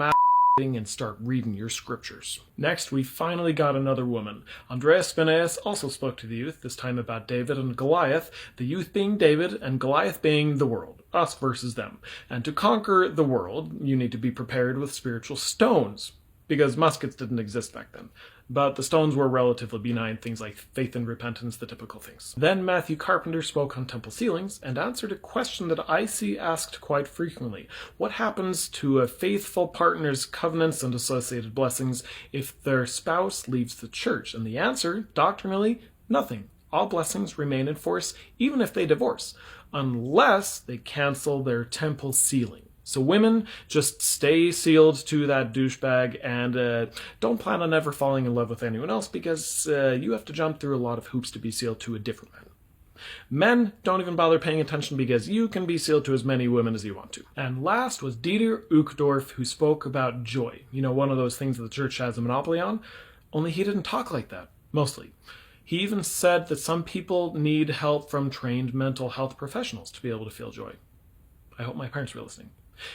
and start reading your scriptures. Next, we finally got another woman. Andrea Spineas also spoke to the youth, this time about David and Goliath, the youth being David and Goliath being the world, us versus them. And to conquer the world, you need to be prepared with spiritual stones, because muskets didn't exist back then. But the stones were relatively benign, things like faith and repentance, the typical things. Then Matthew Carpenter spoke on temple ceilings and answered a question that I see asked quite frequently. What happens to a faithful partner's covenants and associated blessings if their spouse leaves the church? And the answer, doctrinally, nothing. All blessings remain in force, even if they divorce, unless they cancel their temple sealing. So women, just stay sealed to that douchebag and don't plan on ever falling in love with anyone else because you have to jump through a lot of hoops to be sealed to a different man. Men, don't even bother paying attention because you can be sealed to as many women as you want to. And last was Dieter Uchtdorf, who spoke about joy. You know, one of those things that the church has a monopoly on, only he didn't talk like that, mostly. He even said that some people need help from trained mental health professionals to be able to feel joy. I hope my parents were listening.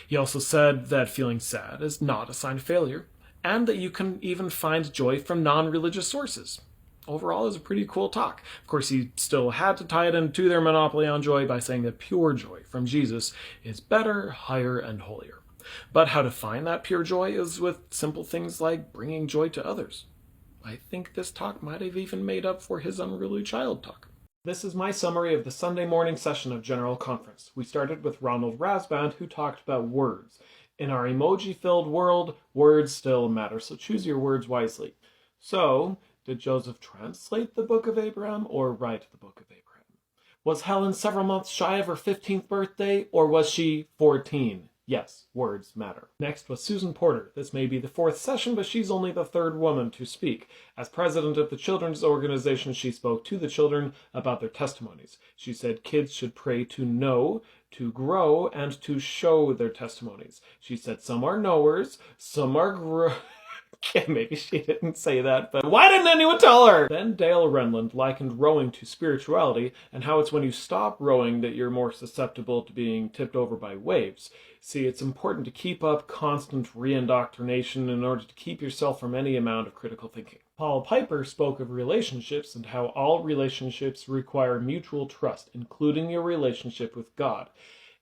He also said that feeling sad is not a sign of failure, and that you can even find joy from non-religious sources. Overall, it was a pretty cool talk. Of course, he still had to tie it into their monopoly on joy by saying that pure joy from Jesus is better, higher, and holier. But how to find that pure joy is with simple things like bringing joy to others. I think this talk might have even made up for his unruly child talk. This is my summary of the Sunday morning session of General Conference. We started with Ronald Rasband, who talked about words. In our emoji-filled world, words still matter, so choose your words wisely. So, did Joseph translate the Book of Abraham or write the Book of Abraham? Was Helen several months shy of her 15th birthday, or was she 14? Yes, words matter. Next was Susan Porter. This may be the 4th session, but she's only the 3rd woman to speak. As president of the children's organization, she spoke to the children about their testimonies. She said kids should pray to know, to grow, and to show their testimonies. She said some are knowers, some are maybe she didn't say that, but why didn't anyone tell her? Then Dale Renland likened rowing to spirituality, and how it's when you stop rowing that you're more susceptible to being tipped over by waves. See, it's important to keep up constant re-indoctrination in order to keep yourself from any amount of critical thinking. Paul Piper spoke of relationships and how all relationships require mutual trust, including your relationship with God.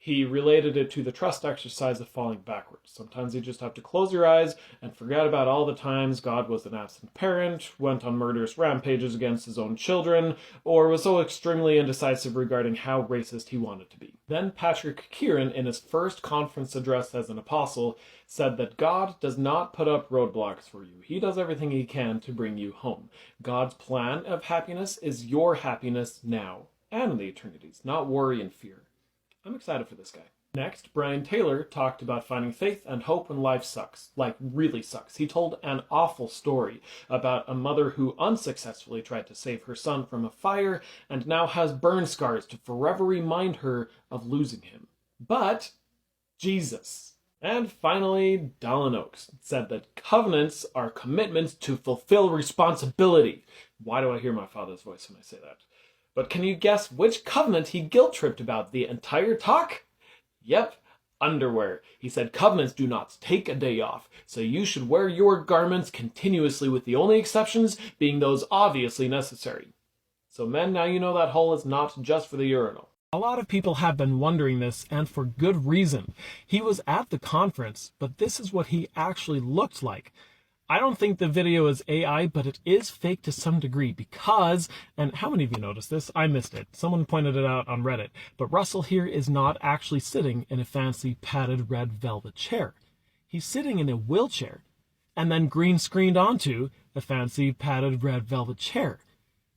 He related it to the trust exercise of falling backwards. Sometimes you just have to close your eyes and forget about all the times God was an absent parent, went on murderous rampages against his own children, or was so extremely indecisive regarding how racist he wanted to be. Then Patrick Kieran, in his first conference address as an apostle, said that God does not put up roadblocks for you. He does everything he can to bring you home. God's plan of happiness is your happiness now and in the eternities, not worry and fear. I'm excited for this guy. Next, Brian Taylor talked about finding faith and hope when life sucks. Like, really sucks. He told an awful story about a mother who unsuccessfully tried to save her son from a fire and now has burn scars to forever remind her of losing him. But Jesus. And finally, Dallin Oaks said that covenants are commitments to fulfill responsibility. Why do I hear my father's voice when I say that? But can you guess which covenant he guilt-tripped about the entire talk? Yep, underwear. He said covenants do not take a day off, so you should wear your garments continuously, with the only exceptions being those obviously necessary. So men, now you know that hole is not just for the urinal. A lot of people have been wondering this, and for good reason. He was at the conference, but this is what he actually looked like. I don't think the video is AI, but it is fake to some degree because, and how many of you noticed this? I missed it. Someone pointed it out on Reddit. But Russell here is not actually sitting in a fancy padded red velvet chair. He's sitting in a wheelchair and then green screened onto a fancy padded red velvet chair.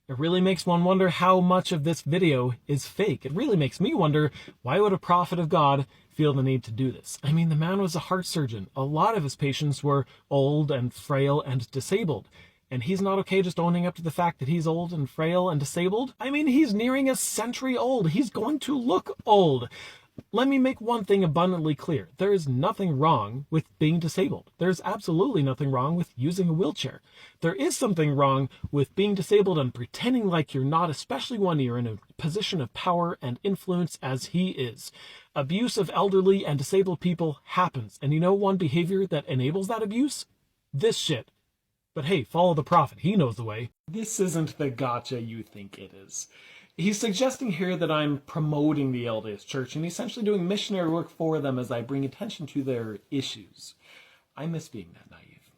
It really makes one wonder how much of this video is fake. It really makes me wonder, why would a prophet of God feel the need to do this? I mean, the man was a heart surgeon. A lot of his patients were old and frail and disabled. And he's not okay just owning up to the fact that he's old and frail and disabled? I mean, he's nearing a century old. He's going to look old. Let me make one thing abundantly clear. There is nothing wrong with being disabled. There's absolutely nothing wrong with using a wheelchair. There is something wrong with being disabled and pretending like you're not, especially when you're in a position of power and influence as he is. Abuse of elderly and disabled people happens. And you know one behavior that enables that abuse? This shit. But hey, follow the prophet. He knows the way. This isn't the gotcha you think it is. He's suggesting here that I'm promoting the LDS Church and essentially doing missionary work for them as I bring attention to their issues. I miss being that naive.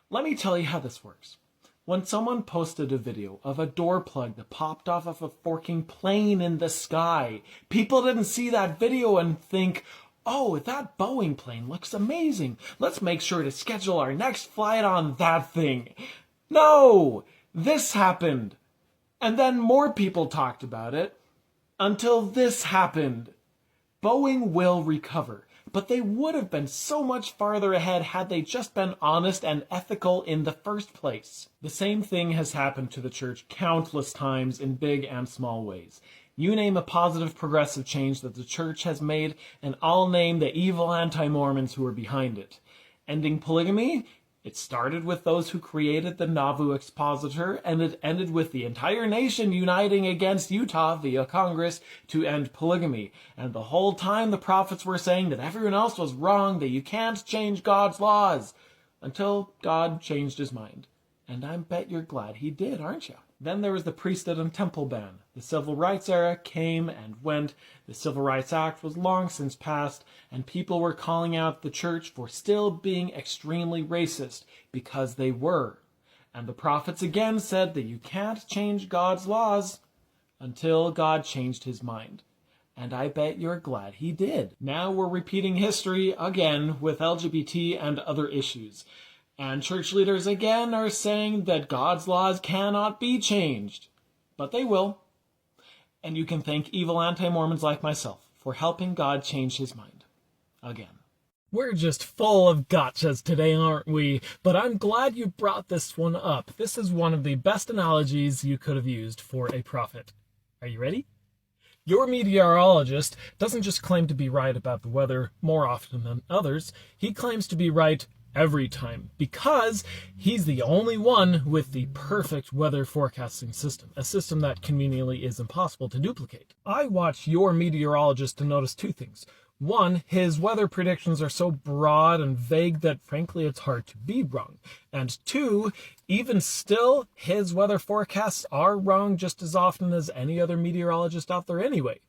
Let me tell you how this works. When someone posted a video of a door plug that popped off of a forking plane in the sky, people didn't see that video and think, oh, that Boeing plane looks amazing. Let's make sure to schedule our next flight on that thing. No! This happened. And then more people talked about it until this happened. Boeing will recover, but they would have been so much farther ahead had they just been honest and ethical in the first place. The same thing has happened to the church countless times in big and small ways. You name a positive progressive change that the church has made, and I'll name the evil anti-Mormons who are behind it. Ending polygamy? It started with those who created the Nauvoo Expositor, and it ended with the entire nation uniting against Utah via Congress to end polygamy. And the whole time the prophets were saying that everyone else was wrong, that you can't change God's laws, until God changed his mind. And I bet you're glad he did, aren't you? Then there was the priesthood and temple ban. The civil rights era came and went. The Civil Rights Act was long since passed, and people were calling out the church for still being extremely racist, because they were. And the prophets again said that you can't change God's laws until God changed his mind. And I bet you're glad he did. Now we're repeating history again with LGBT and other issues. And church leaders again are saying that God's laws cannot be changed. But they will. And you can thank evil anti-Mormons like myself for helping God change his mind. Again. We're just full of gotchas today, aren't we? But I'm glad you brought this one up. This is one of the best analogies you could have used for a prophet. Are you ready? Your meteorologist doesn't just claim to be right about the weather more often than others. He claims to be right every time, because he's the only one with the perfect weather forecasting system, a system that conveniently is impossible to duplicate. I watch your meteorologist to notice two things. One, his weather predictions are so broad and vague that frankly it's hard to be wrong. And two, even still, his weather forecasts are wrong just as often as any other meteorologist out there anyway.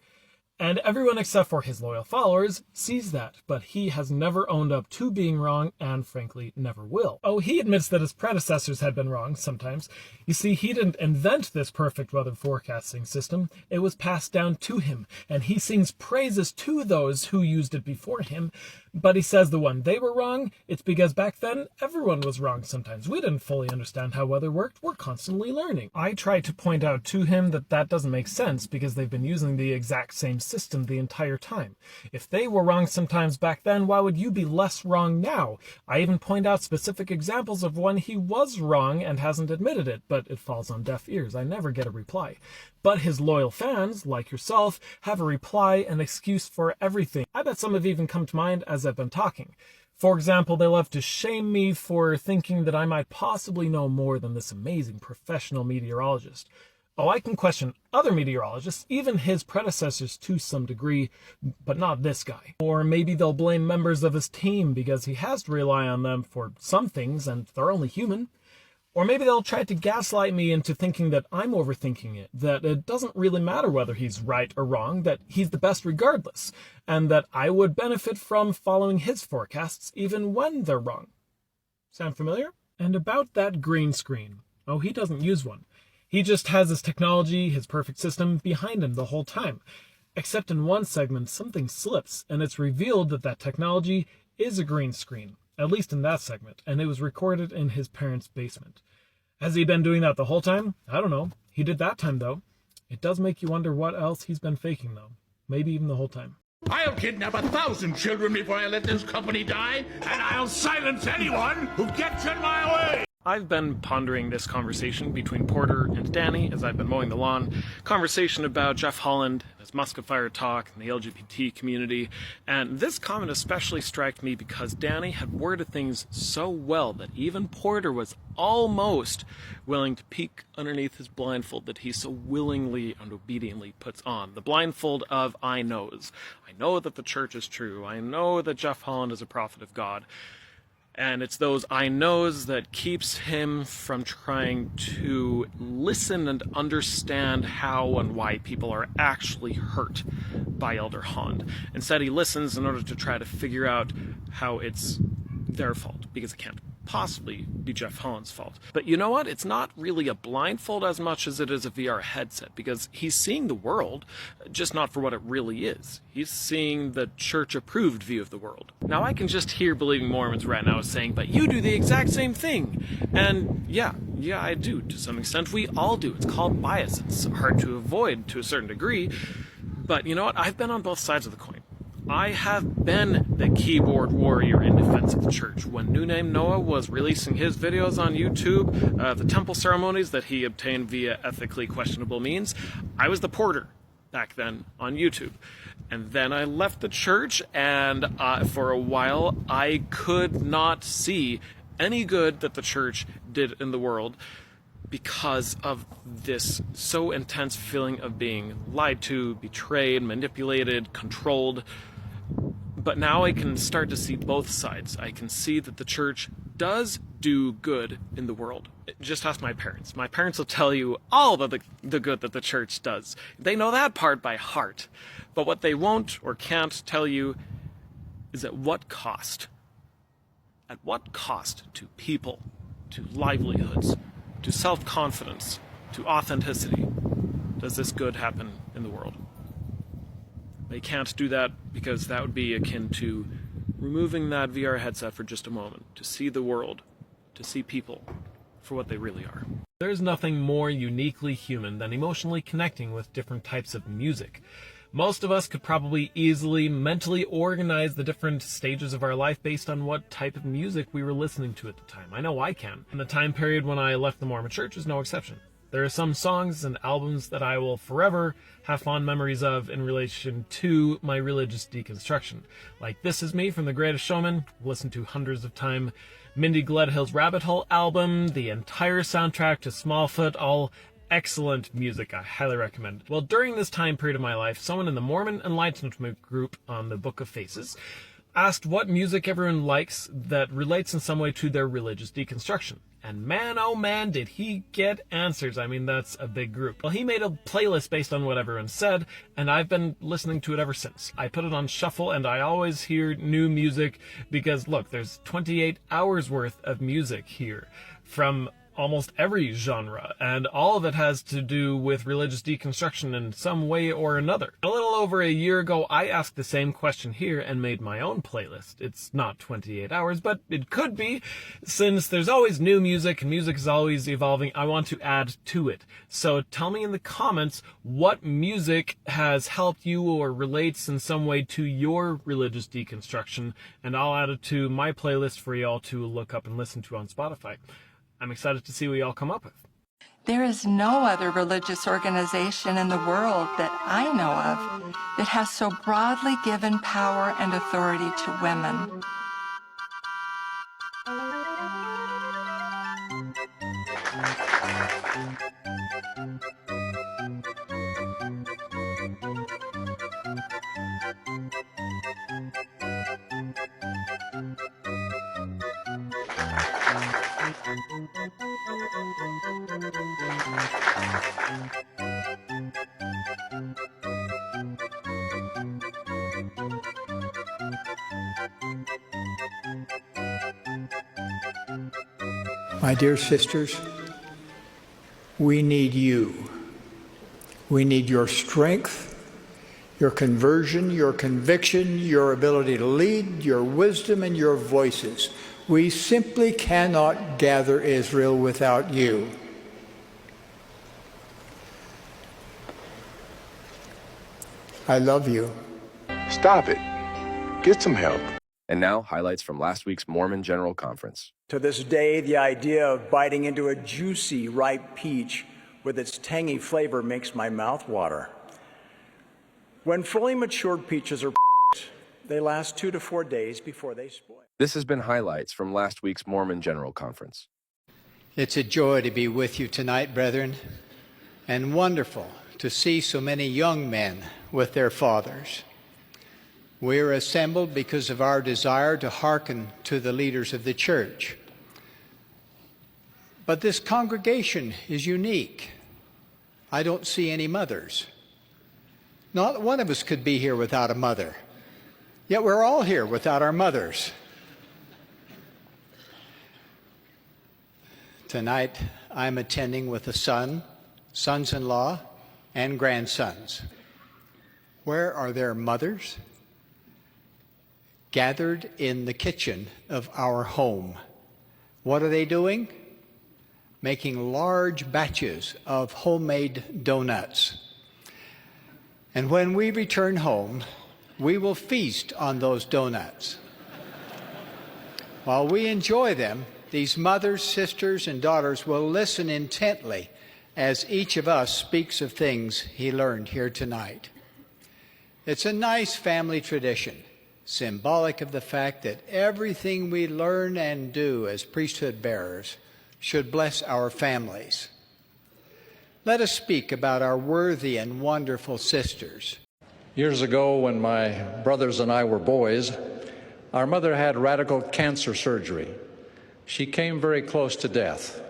And everyone except for his loyal followers sees that, but he has never owned up to being wrong, and frankly never will. Oh, he admits that his predecessors had been wrong sometimes. You see, he didn't invent this perfect weather forecasting system. It was passed down to him, and he sings praises to those who used it before him. But he says that when they were wrong, it's because back then everyone was wrong sometimes. We didn't fully understand how weather worked. We're constantly learning. I try to point out to him that that doesn't make sense because they've been using the exact same system the entire time. If they were wrong sometimes back then, why would you be less wrong now? I even point out specific examples of when he was wrong and hasn't admitted it, but it falls on deaf ears. I never get a reply. But his loyal fans, like yourself, have a reply and excuse for everything. I bet some have even come to mind as I've been talking. For example, they love to shame me for thinking that I might possibly know more than this amazing professional meteorologist. Oh, I can question other meteorologists, even his predecessors to some degree, but not this guy. Or maybe they'll blame members of his team because he has to rely on them for some things and they're only human. Or maybe they'll try to gaslight me into thinking that I'm overthinking it, that it doesn't really matter whether he's right or wrong, that he's the best regardless, and that I would benefit from following his forecasts even when they're wrong. Sound familiar? And about that green screen. Oh, he doesn't use one. He just has his technology, his perfect system, behind him the whole time. Except in one segment, something slips, and it's revealed that that technology is a green screen. At least in that segment, and it was recorded in his parents' basement. Has he been doing that the whole time? I don't know. He did that time, though. It does make you wonder what else he's been faking, though. Maybe even the whole time. I'll kidnap 1,000 children before I let this company die, and I'll silence anyone who gets in my way! I've been pondering this conversation between Porter and Danny as I've been mowing the lawn. Conversation about Jeff Holland, his Muscafire talk, and the LGBT community. And this comment especially struck me because Danny had worded things so well that even Porter was almost willing to peek underneath his blindfold that he so willingly and obediently puts on. The blindfold of I knows. I know that the church is true. I know that Jeff Holland is a prophet of God. And it's those I knows that keeps him from trying to listen and understand how and why people are actually hurt by Elder Holland. Instead, he listens in order to try to figure out how it's their fault, because it can't possibly be Jeff Holland's fault. But you know what? It's not really a blindfold as much as it is a VR headset, because he's seeing the world, just not for what it really is. He's seeing the church-approved view of the world. Now, I can just hear believing Mormons right now saying, but you do the exact same thing. And yeah, I do, to some extent. We all do. It's called bias. It's hard to avoid to a certain degree. But you know what? I've been on both sides of the coin. I have been the keyboard warrior in defense of the church. When New Name Noah was releasing his videos on YouTube, the temple ceremonies that he obtained via ethically questionable means, I was the porter back then on YouTube. And then I left the church, and for a while I could not see any good that the church did in the world because of this so intense feeling of being lied to, betrayed, manipulated, controlled. But now I can start to see both sides. I can see that the church does do good in the world. Just ask my parents. My parents will tell you all of the good that the church does. They know that part by heart. But what they won't or can't tell you is at what cost. At what cost to people, to livelihoods, to self-confidence, to authenticity does this good happen in the world? They can't do that because that would be akin to removing that VR headset for just a moment, to see the world, to see people for what they really are. There's nothing more uniquely human than emotionally connecting with different types of music. Most of us could probably easily mentally organize the different stages of our life based on what type of music we were listening to at the time. I know I can. And the time period when I left the Mormon Church is no exception. There are some songs and albums that I will forever have fond memories of in relation to my religious deconstruction. Like This Is Me from The Greatest Showman, listened to hundreds of times. Mindy Gledhill's Rabbit Hole album, the entire soundtrack to Smallfoot, all excellent music. I highly recommend. Well, during this time period of my life, someone in the Mormon Enlightenment group on the Book of Faces asked what music everyone likes that relates in some way to their religious deconstruction. And man, oh man, did he get answers. I mean, that's a big group. Well, he made a playlist based on what everyone said, and I've been listening to it ever since. I put it on shuffle, and I always hear new music because, look, there's 28 hours worth of music here from almost every genre, and all of it has to do with religious deconstruction in some way or another. A little over a year ago, I asked the same question here and made my own playlist. It's not 28 hours, but it could be. Since there's always new music and music is always evolving, I want to add to it. So tell me in the comments what music has helped you or relates in some way to your religious deconstruction, and I'll add it to my playlist for y'all to look up and listen to on Spotify. I'm excited to see what y'all come up with. There is no other religious organization in the world that I know of that has so broadly given power and authority to women. My dear sisters, we need you. We need your strength, your conversion, your conviction, your ability to lead, your wisdom, and your voices. We simply cannot gather Israel without you. I love you. Stop it. Get some help. And now, highlights from last week's Mormon General Conference. To this day, the idea of biting into a juicy, ripe peach with its tangy flavor makes my mouth water. When fully matured peaches are they last 2 to 4 days before they spoil. This has been highlights from last week's Mormon General Conference. It's a joy to be with you tonight, brethren, and wonderful to see so many young men with their fathers. We are assembled because of our desire to hearken to the leaders of the church. But this congregation is unique. I don't see any mothers. Not one of us could be here without a mother. Yet we're all here without our mothers. Tonight, I'm attending with a son, sons-in-law, and grandsons. Where are their mothers? Gathered in the kitchen of our home. What are they doing? Making large batches of homemade donuts. And when we return home, we will feast on those donuts. While we enjoy them, these mothers, sisters, and daughters will listen intently as each of us speaks of things he learned here tonight. It's a nice family tradition. symbolic of the fact that everything we learn and do as priesthood bearers should bless our families. Let us speak about our worthy and wonderful sisters. Years ago, when my brothers and I were boys, our mother had radical cancer surgery. She came very close to death.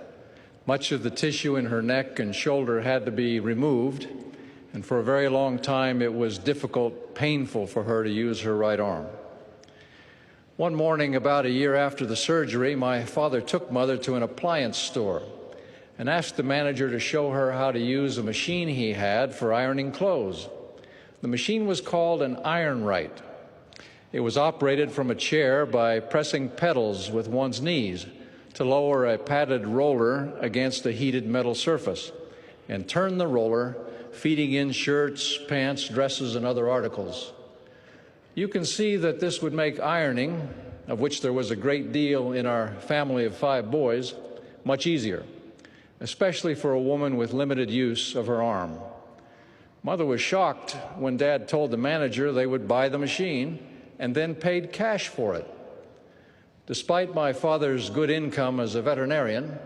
Much of the tissue in her neck and shoulder had to be removed, and for a very long time it was difficult, painful for her to use her right arm. One morning, about a year after the surgery, my father took Mother to an appliance store and asked the manager to show her how to use a machine he had for ironing clothes. The machine was called an iron right. It was operated from a chair by pressing pedals with one's knees to lower a padded roller against a heated metal surface and turn the roller, feeding in shirts, pants, dresses, and other articles. You can see that this would make ironing, of which there was a great deal in our family of 5 boys, much easier, especially for a woman with limited use of her arm. Mother was shocked when Dad told the manager they would buy the machine and then paid cash for it. Despite my father's good income as a veterinarian,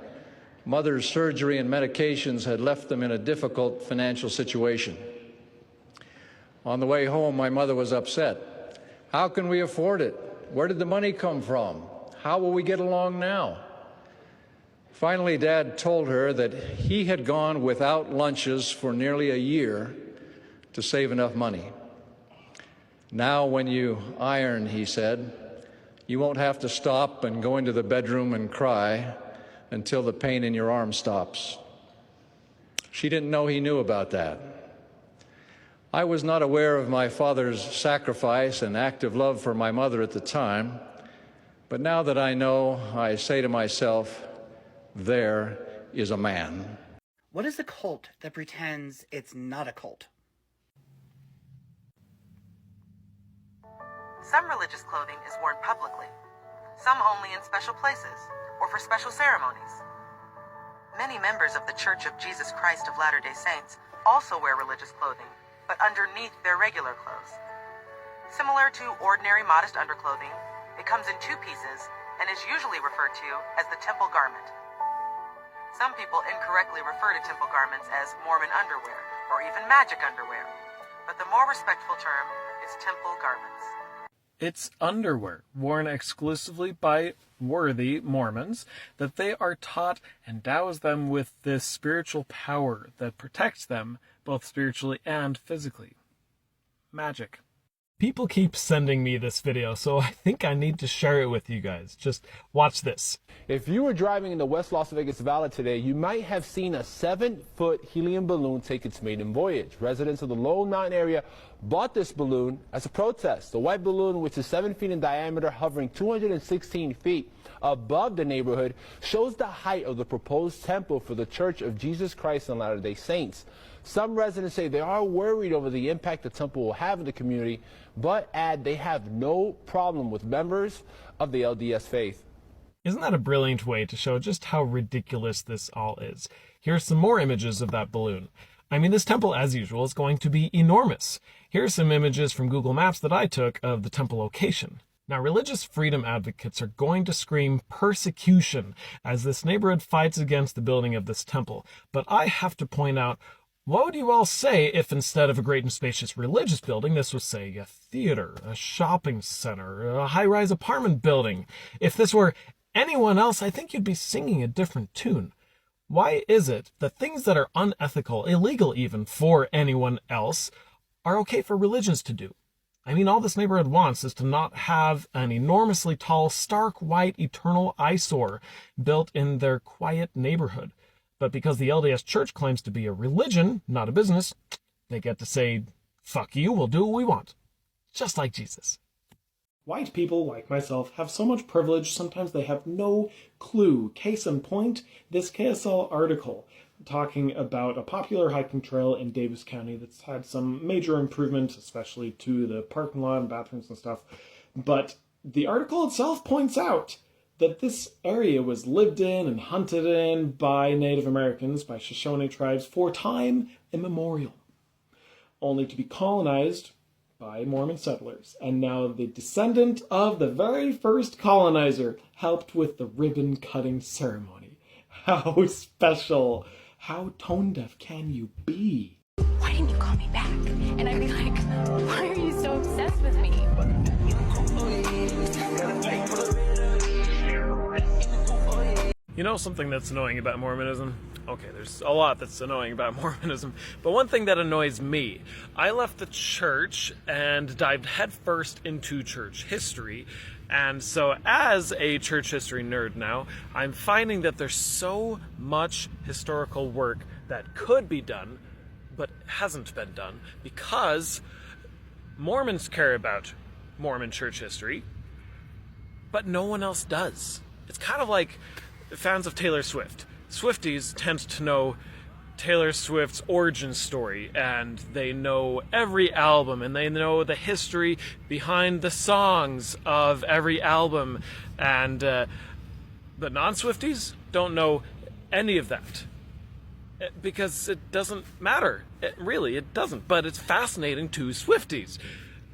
Mother's surgery and medications had left them in a difficult financial situation. On the way home, my mother was upset. How can we afford it? Where did the money come from? How will we get along now? Finally, Dad told her that he had gone without lunches for nearly a year to save enough money. Now, when you iron, he said, you won't have to stop and go into the bedroom and cry until the pain in your arm stops. She didn't know he knew about that. I was not aware of my father's sacrifice and active love for my mother at the time, but now that I know, I say to myself, there is a man. What is a cult that pretends it's not a cult? Some religious clothing is worn publicly, some only in special places or for special ceremonies. Many members of the Church of Jesus Christ of Latter-day Saints also wear religious clothing, but underneath their regular clothes. Similar to ordinary modest underclothing, it comes in 2 pieces and is usually referred to as the temple garment. Some people incorrectly refer to temple garments as Mormon underwear or even magic underwear, but the more respectful term is temple garments. It's underwear worn exclusively by worthy Mormons that they are taught endows them with this spiritual power that protects them both spiritually and physically. Magic. People keep sending me this video, so I think I need to share it with you guys. Just watch this. If you were driving in the West Las Vegas Valley today, you might have seen a 7-foot helium balloon take its maiden voyage. Residents of the Lone Mountain area bought this balloon as a protest. The white balloon, which is 7 feet in diameter, hovering 216 feet above the neighborhood, shows the height of the proposed temple for the Church of Jesus Christ of Latter-day Saints. Some residents say they are worried over the impact the temple will have in the community, but add they have no problem with members of the LDS faith. Isn't that a brilliant way to show just how ridiculous this all is? Here's some more images of that balloon. I mean, this temple, as usual, is going to be enormous. Here's some images from Google Maps that I took of the temple location. Now, religious freedom advocates are going to scream persecution as this neighborhood fights against the building of this temple. But I have to point out, what would you all say if instead of a great and spacious religious building, this was, say, a theater, a shopping center, a high-rise apartment building? If this were anyone else, I think you'd be singing a different tune. Why is it that things that are unethical, illegal even, for anyone else are okay for religions to do? I mean, all this neighborhood wants is to not have an enormously tall, stark white, eternal eyesore built in their quiet neighborhood. But because the LDS Church claims to be a religion, not a business, they get to say, fuck you, we'll do what we want. Just like Jesus. White people, like myself, have so much privilege, sometimes they have no clue. Case in point, this KSL article talking about a popular hiking trail in Davis County that's had some major improvements, especially to the parking lot and bathrooms and stuff. But the article itself points out that this area was lived in and hunted in by Native Americans, by Shoshone tribes, for time immemorial, only to be colonized by Mormon settlers, and now the descendant of the very first colonizer helped with the ribbon-cutting ceremony. How special! How tone-deaf can you be? Why didn't you call me back? And I'd be like, why are you so obsessed with me? You know something that's annoying about Mormonism? Okay, there's a lot that's annoying about Mormonism, but one thing that annoys me, I left the church and dived headfirst into church history, and so as a church history nerd now, I'm finding that there's so much historical work that could be done, but hasn't been done, because Mormons care about Mormon church history, but no one else does. It's kind of like fans of Taylor Swift. Swifties tend to know Taylor Swift's origin story, and they know every album, and they know the history behind the songs of every album, and the non-Swifties don't know any of that. Because it doesn't matter. It doesn't. But it's fascinating to Swifties.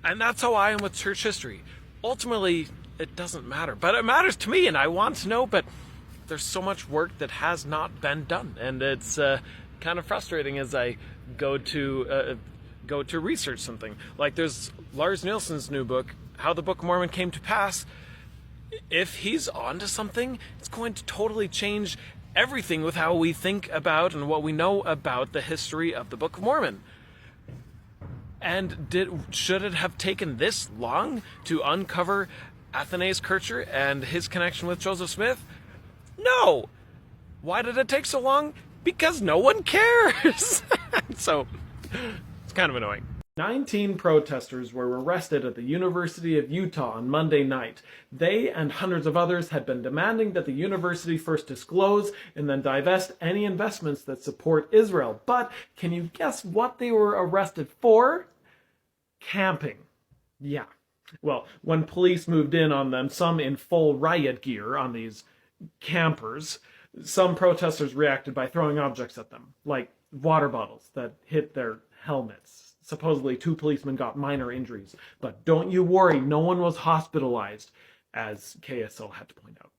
And that's how I am with church history. Ultimately, it doesn't matter. But it matters to me, and I want to know, but there's so much work that has not been done. And it's kind of frustrating as I go to research something. Like there's Lars Nielsen's new book, How the Book of Mormon Came to Pass. If he's onto something, it's going to totally change everything with how we think about and what we know about the history of the Book of Mormon. And should it have taken this long to uncover Athanase Kircher and his connection with Joseph Smith? No! Why did it take so long? Because no one cares! So, it's kind of annoying. 19 protesters were arrested at the University of Utah on Monday night. They and hundreds of others had been demanding that the university first disclose and then divest any investments that support Israel. But can you guess what they were arrested for? Camping. Yeah. Well, when police moved in on them, some in full riot gear on these campers, some protesters reacted by throwing objects at them, like water bottles that hit their helmets. Supposedly 2 policemen got minor injuries, but don't you worry, no one was hospitalized, as KSL had to point out.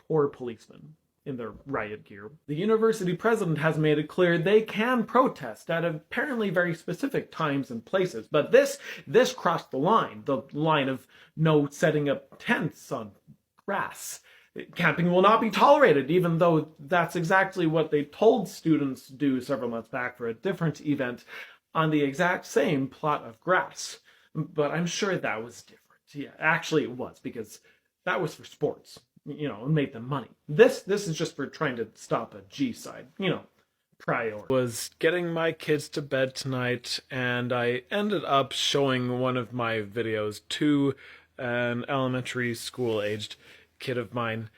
Poor policemen in their riot gear. The university president has made it clear they can protest at apparently very specific times and places, but this crossed the line of no setting up tents on grass. Camping will not be tolerated, even though that's exactly what they told students to do several months back for a different event on the exact same plot of grass. But I'm sure that was different. Yeah, actually it was, because that was for sports, and made them money. This is just for trying to stop a G-side, priority. Was getting my kids to bed tonight, and I ended up showing one of my videos to an elementary school-aged kid of mine,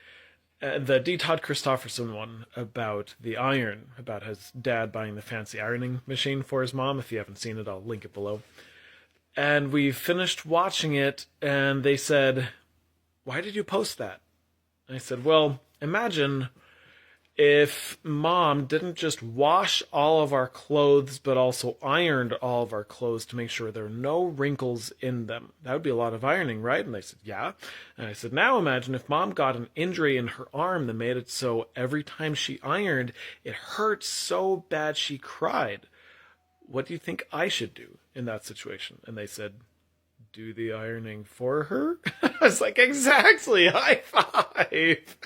the D. Todd Christofferson one about the iron, about his dad buying the fancy ironing machine for his mom. If you haven't seen it, I'll link it below. And we finished watching it, and they said, "Why did you post that?" And I said, well, imagine if mom didn't just wash all of our clothes, but also ironed all of our clothes to make sure there are no wrinkles in them. That would be a lot of ironing, right? And they said, yeah. And I said, now imagine if mom got an injury in her arm that made it so every time she ironed, it hurt so bad she cried. What do you think I should do in that situation? And they said, do the ironing for her? I was like, exactly, high five.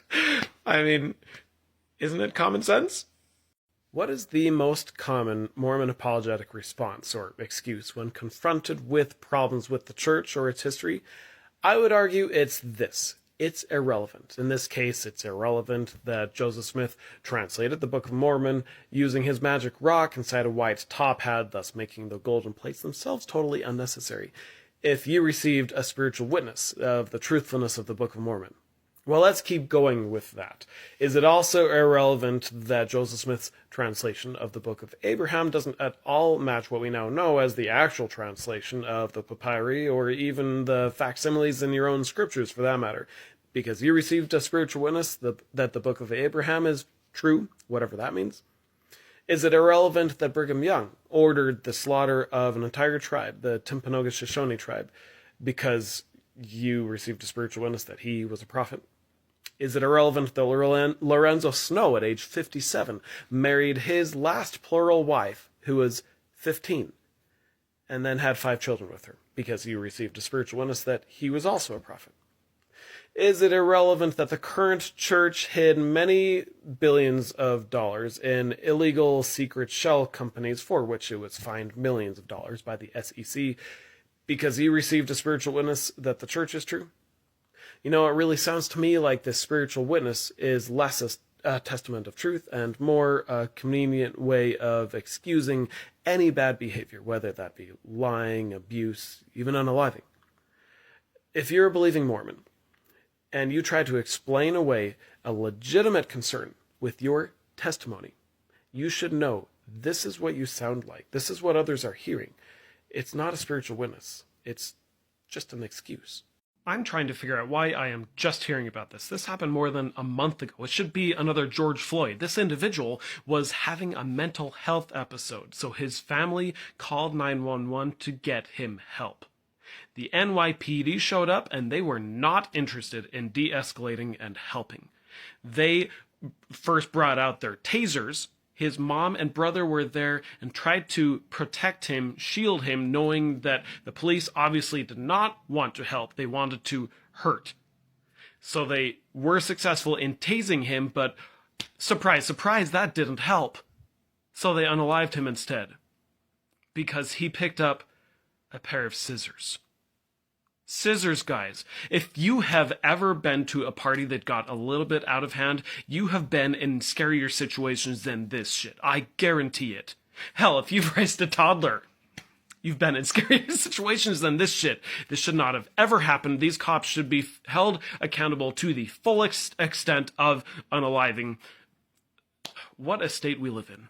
I mean, isn't it common sense? What is the most common Mormon apologetic response or excuse when confronted with problems with the church or its history? I would argue it's this. It's irrelevant. In this case, it's irrelevant that Joseph Smith translated the Book of Mormon using his magic rock inside a white top hat, thus making the golden plates themselves totally unnecessary. If you received a spiritual witness of the truthfulness of the Book of Mormon, well, let's keep going with that. Is it also irrelevant that Joseph Smith's translation of the Book of Abraham doesn't at all match what we now know as the actual translation of the papyri, or even the facsimiles in your own scriptures for that matter? Because you received a spiritual witness that the Book of Abraham is true, whatever that means. Is it irrelevant that Brigham Young ordered the slaughter of an entire tribe, the Timpanogos Shoshone tribe, because you received a spiritual witness that he was a prophet? Is it irrelevant that Lorenzo Snow, at age 57, married his last plural wife, who was 15, and then had 5 children with her, because you received a spiritual witness that he was also a prophet? Is it irrelevant that the current church hid many billions of dollars in illegal secret shell companies for which it was fined millions of dollars by the SEC because he received a spiritual witness that the church is true? You know, it really sounds to me like this spiritual witness is less a testament of truth and more a convenient way of excusing any bad behavior, whether that be lying, abuse, even unaliving. If you're a believing Mormon, and you try to explain away a legitimate concern with your testimony, you should know this is what you sound like. This is what others are hearing. It's not a spiritual witness. It's just an excuse. I'm trying to figure out why I am just hearing about this. This happened more than a month ago. It should be another George Floyd. This individual was having a mental health episode, so his family called 911 to get him help. The NYPD showed up and they were not interested in de-escalating and helping. They first brought out their tasers. His mom and brother were there and tried to protect him, shield him, knowing that the police obviously did not want to help. They wanted to hurt. So they were successful in tasing him, but surprise, surprise, that didn't help. So they unalived him instead, because he picked up a pair of scissors. Scissors, guys. If you have ever been to a party that got a little bit out of hand, you have been in scarier situations than this shit. I guarantee it. Hell, if you've raised a toddler, you've been in scarier situations than this shit. This should not have ever happened. These cops should be held accountable to the full extent of unaliving. What a state we live in.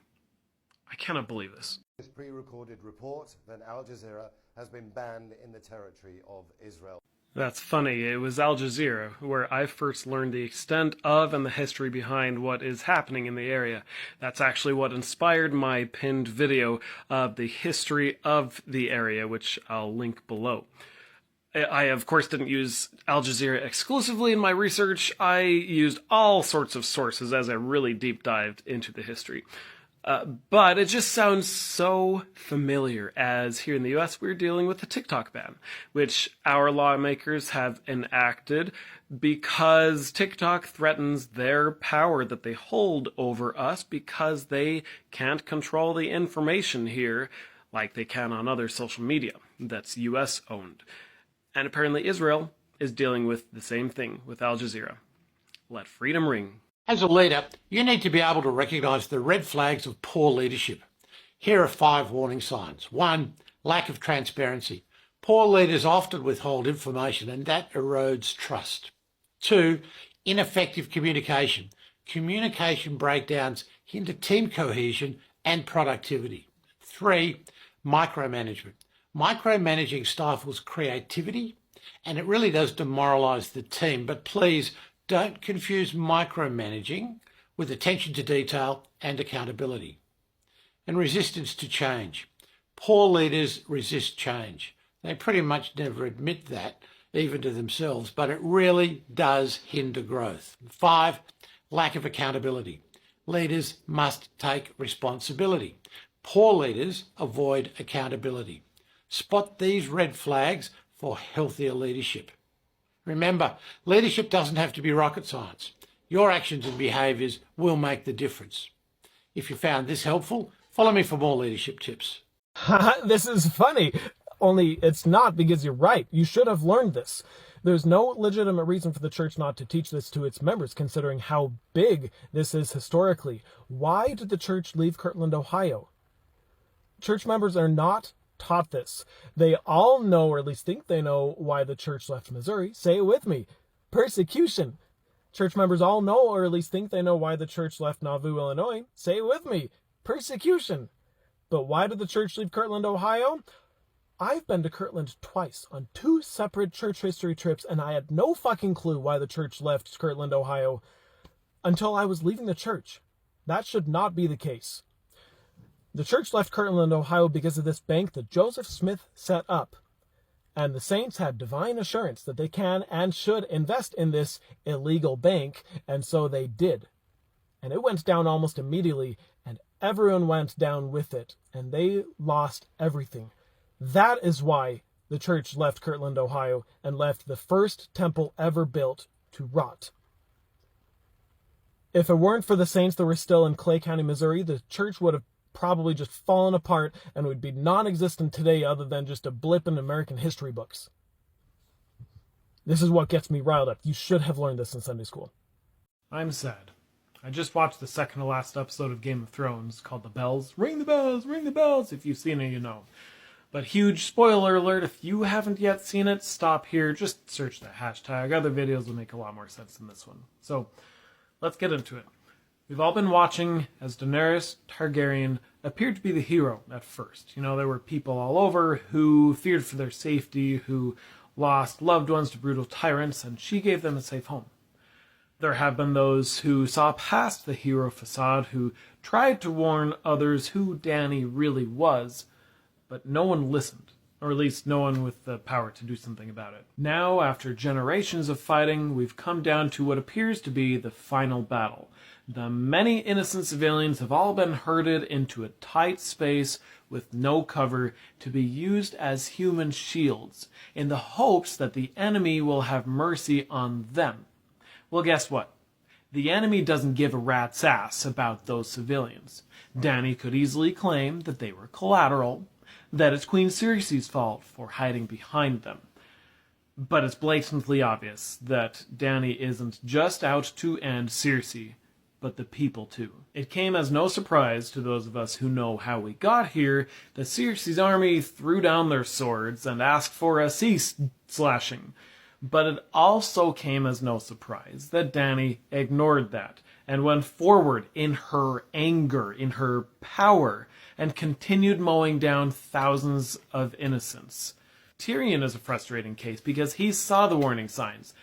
I cannot believe this. This pre-recorded report that Al Jazeera has been banned in the territory of Israel. That's funny. It was Al Jazeera where I first learned the extent of and the history behind what is happening in the area. That's actually what inspired my pinned video of the history of the area, which I'll link below. I, of course, didn't use Al Jazeera exclusively in my research. I used all sorts of sources as I really deep dived into the history. But it just sounds so familiar, as here in the US we're dealing with the TikTok ban, which our lawmakers have enacted because TikTok threatens their power that they hold over us because they can't control the information here like they can on other social media that's US owned. And apparently Israel is dealing with the same thing with Al Jazeera. Let freedom ring. As a leader, you need to be able to recognise the red flags of poor leadership. Here are 5 warning signs. 1, lack of transparency. Poor leaders often withhold information and that erodes trust. 2, ineffective communication. Communication breakdowns hinder team cohesion and productivity. 3, micromanagement. Micromanaging stifles creativity and it really does demoralise the team, but please don't confuse micromanaging with attention to detail and accountability. And resistance to change. Poor leaders resist change. They pretty much never admit that, even to themselves, but it really does hinder growth. 5, lack of accountability. Leaders must take responsibility. Poor leaders avoid accountability. Spot these red flags for healthier leadership. Remember, leadership doesn't have to be rocket science. Your actions and behaviours will make the difference. If you found this helpful, follow me for more leadership tips. This is funny, only it's not, because you're right. You should have learned this. There's no legitimate reason for the church not to teach this to its members, considering how big this is historically. Why did the church leave Kirtland, Ohio? Church members are not taught this. They all know, or at least think they know, why the church left Missouri. Say it with me. Persecution. Church members all know, or at least think they know, why the church left Nauvoo, Illinois. Say it with me. Persecution. But why did the church leave Kirtland, Ohio? I've been to Kirtland twice on 2 separate church history trips, and I had no fucking clue why the church left Kirtland, Ohio until I was leaving the church. That should not be the case. The church left Kirtland, Ohio because of this bank that Joseph Smith set up. And the saints had divine assurance that they can and should invest in this illegal bank, and so they did. And it went down almost immediately, and everyone went down with it, and they lost everything. That is why the church left Kirtland, Ohio, and left the first temple ever built to rot. If it weren't for the saints that were still in Clay County, Missouri, the church would have probably just fallen apart and would be non-existent today other than just a blip in American history books. This is what gets me riled up. You should have learned this in Sunday school. I'm sad. I just watched the second to last episode of Game of Thrones called The Bells. Ring the bells, ring the bells. If you've seen it, you know. But huge spoiler alert, if you haven't yet seen it, stop here. Just search the hashtag. Other videos will make a lot more sense than this one. So, let's get into it. We've all been watching as Daenerys Targaryen appeared to be the hero at first. You know, there were people all over who feared for their safety, who lost loved ones to brutal tyrants, and she gave them a safe home. There have been those who saw past the hero facade, who tried to warn others who Dany really was, but no one listened, or at least no one with the power to do something about it. Now, after generations of fighting, we've come down to what appears to be the final battle. The many innocent civilians have all been herded into a tight space with no cover to be used as human shields, in the hopes that the enemy will have mercy on them. Well, guess what? The enemy doesn't give a rat's ass about those civilians. Dany could easily claim that they were collateral, that it's Queen Cersei's fault for hiding behind them. But it's blatantly obvious that Dany isn't just out to end Cersei, but the people too. It came as no surprise to those of us who know how we got here that Cersei's army threw down their swords and asked for a cease slashing. But it also came as no surprise that Dany ignored that and went forward in her anger, in her power, and continued mowing down thousands of innocents. Tyrion is a frustrating case because he saw the warning signs,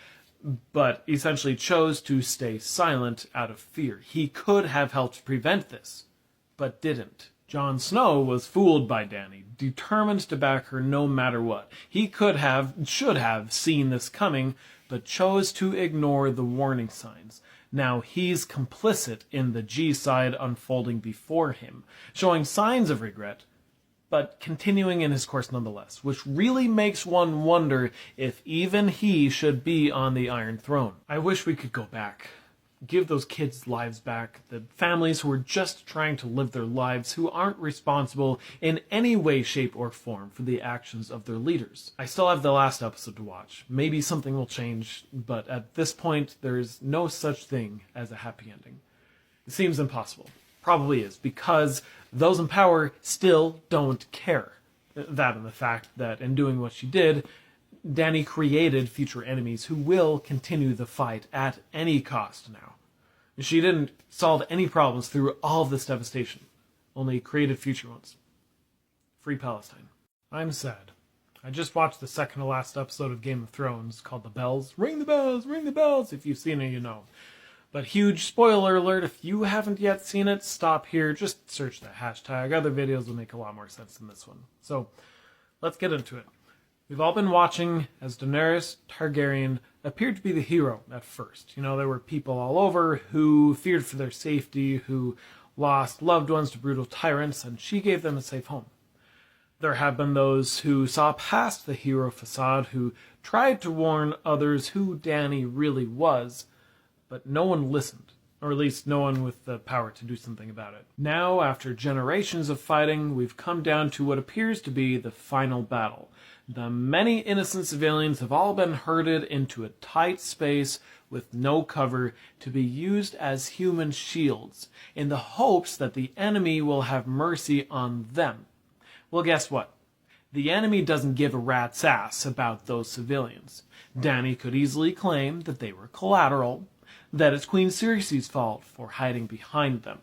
but essentially chose to stay silent out of fear. He could have helped prevent this, but didn't. Jon Snow was fooled by Dany, determined to back her no matter what. He should have seen this coming, but chose to ignore the warning signs. Now he's complicit in the G-side unfolding before him, showing signs of regret, but continuing in his course nonetheless, which really makes one wonder if even he should be on the Iron Throne. I wish we could go back. Give those kids lives back, the families who are just trying to live their lives, who aren't responsible in any way, shape, or form for the actions of their leaders. I still have the last episode to watch. Maybe something will change, but at this point, there's no such thing as a happy ending. It seems impossible. Probably is, because those in power still don't care. That and the fact that in doing what she did, Dany created future enemies who will continue the fight at any cost now. She didn't solve any problems through all of this devastation, only created future ones. Free Palestine. I'm sad. I just watched the second to last episode of Game of Thrones called The Bells. Ring the bells, ring the bells. If you've seen it, you know. But huge spoiler alert, if you haven't yet seen it, stop here. Just search the hashtag. Other videos will make a lot more sense than this one. So, let's get into it. We've all been watching as Daenerys Targaryen appeared to be the hero at first. You know, there were people all over who feared for their safety, who lost loved ones to brutal tyrants, and she gave them a safe home. There have been those who saw past the hero facade, who tried to warn others who Dany really was, but no one listened, or at least no one with the power to do something about it. Now, after generations of fighting, we've come down to what appears to be the final battle. The many innocent civilians have all been herded into a tight space with no cover to be used as human shields, in the hopes that the enemy will have mercy on them. Well, guess what? The enemy doesn't give a rat's ass about those civilians. Dany could easily claim that they were collateral, that it's Queen Cersei's fault for hiding behind them.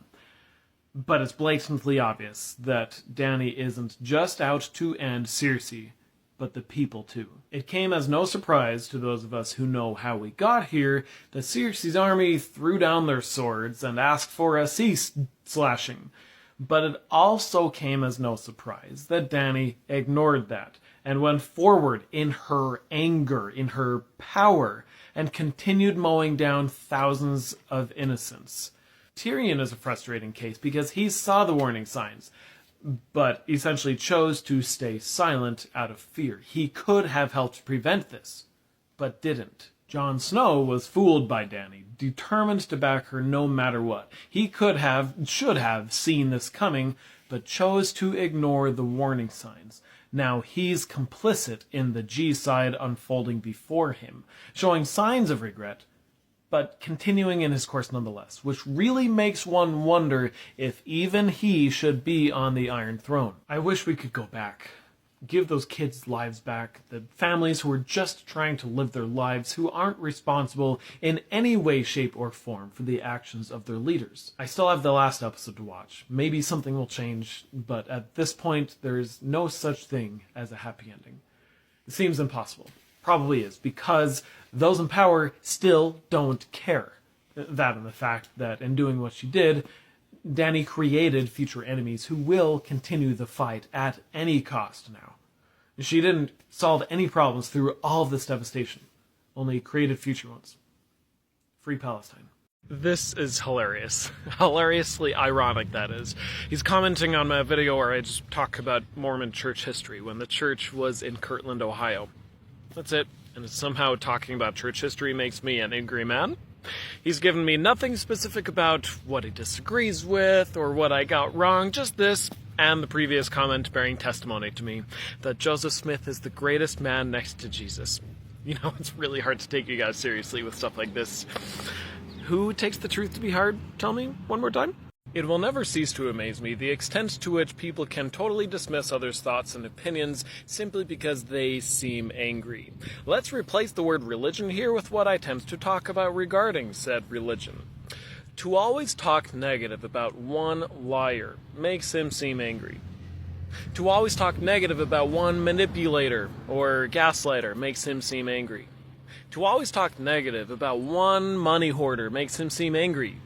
But it's blatantly obvious that Dany isn't just out to end Cersei, but the people too. It came as no surprise to those of us who know how we got here that Cersei's army threw down their swords and asked for a cease slashing. But it also came as no surprise that Dani ignored that and went forward in her anger, in her power, and continued mowing down thousands of innocents. Tyrion is a frustrating case because he saw the warning signs, but essentially chose to stay silent out of fear. He could have helped prevent this, but didn't. Jon Snow was fooled by Dani, determined to back her no matter what. He should have seen this coming, but chose to ignore the warning signs. Now he's complicit in the G-side unfolding before him, showing signs of regret, but continuing in his course nonetheless, which really makes one wonder if even he should be on the Iron Throne. I wish we could go back. Give those kids' lives back, the families who are just trying to live their lives, who aren't responsible in any way, shape, or form for the actions of their leaders. I still have the last episode to watch. Maybe something will change, but at this point, there is no such thing as a happy ending. It seems impossible. Probably is, because those in power still don't care. That and the fact that in doing what she did, Dani created future enemies who will continue the fight at any cost now. She didn't solve any problems through all of this devastation, only created future ones. Free Palestine. This is hilarious. Hilariously ironic, that is. He's commenting on my video where I just talk about Mormon church history when the church was in Kirtland, Ohio. That's it. And somehow talking about church history makes me an angry man. He's given me nothing specific about what he disagrees with or what I got wrong, just this and the previous comment bearing testimony to me that Joseph Smith is the greatest man next to Jesus. You know, it's really hard to take you guys seriously with stuff like this. Who takes the truth to be hard? Tell me one more time. It will never cease to amaze me the extent to which people can totally dismiss others' thoughts and opinions simply because they seem angry. Let's replace the word religion here with what I tend to talk about regarding said religion. To always talk negative about one liar makes him seem angry. To always talk negative about one manipulator or gaslighter makes him seem angry. To always talk negative about one money hoarder makes him seem angry.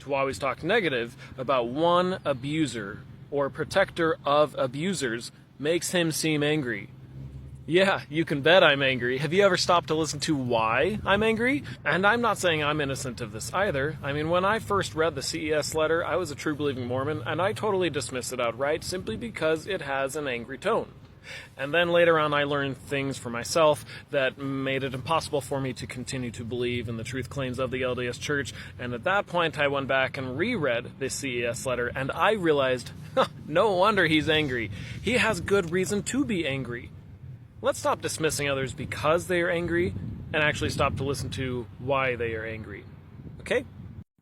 To always talk negative about one abuser or protector of abusers makes him seem angry. Yeah, you can bet I'm angry. Have you ever stopped to listen to why I'm angry? And I'm not saying I'm innocent of this either. I mean, when I first read the CES letter, I was a true believing Mormon, and I totally dismissed it outright simply because it has an angry tone. And then later on I learned things for myself that made it impossible for me to continue to believe in the truth claims of the LDS Church, and at that point I went back and reread this CES letter, and I realized, no wonder he's angry. He has good reason to be angry. Let's stop dismissing others because they are angry, and actually stop to listen to why they are angry. Okay?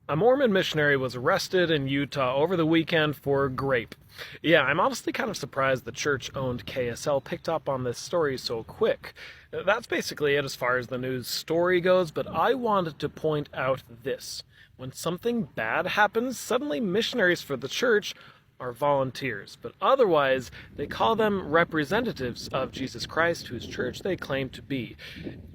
A Mormon missionary was arrested in Utah over the weekend for grape. Yeah, I'm honestly kind of surprised the church-owned KSL picked up on this story so quick. That's basically it as far as the news story goes, but I wanted to point out this. When something bad happens, suddenly missionaries for the church are volunteers, but otherwise they call them representatives of Jesus Christ, whose church they claim to be.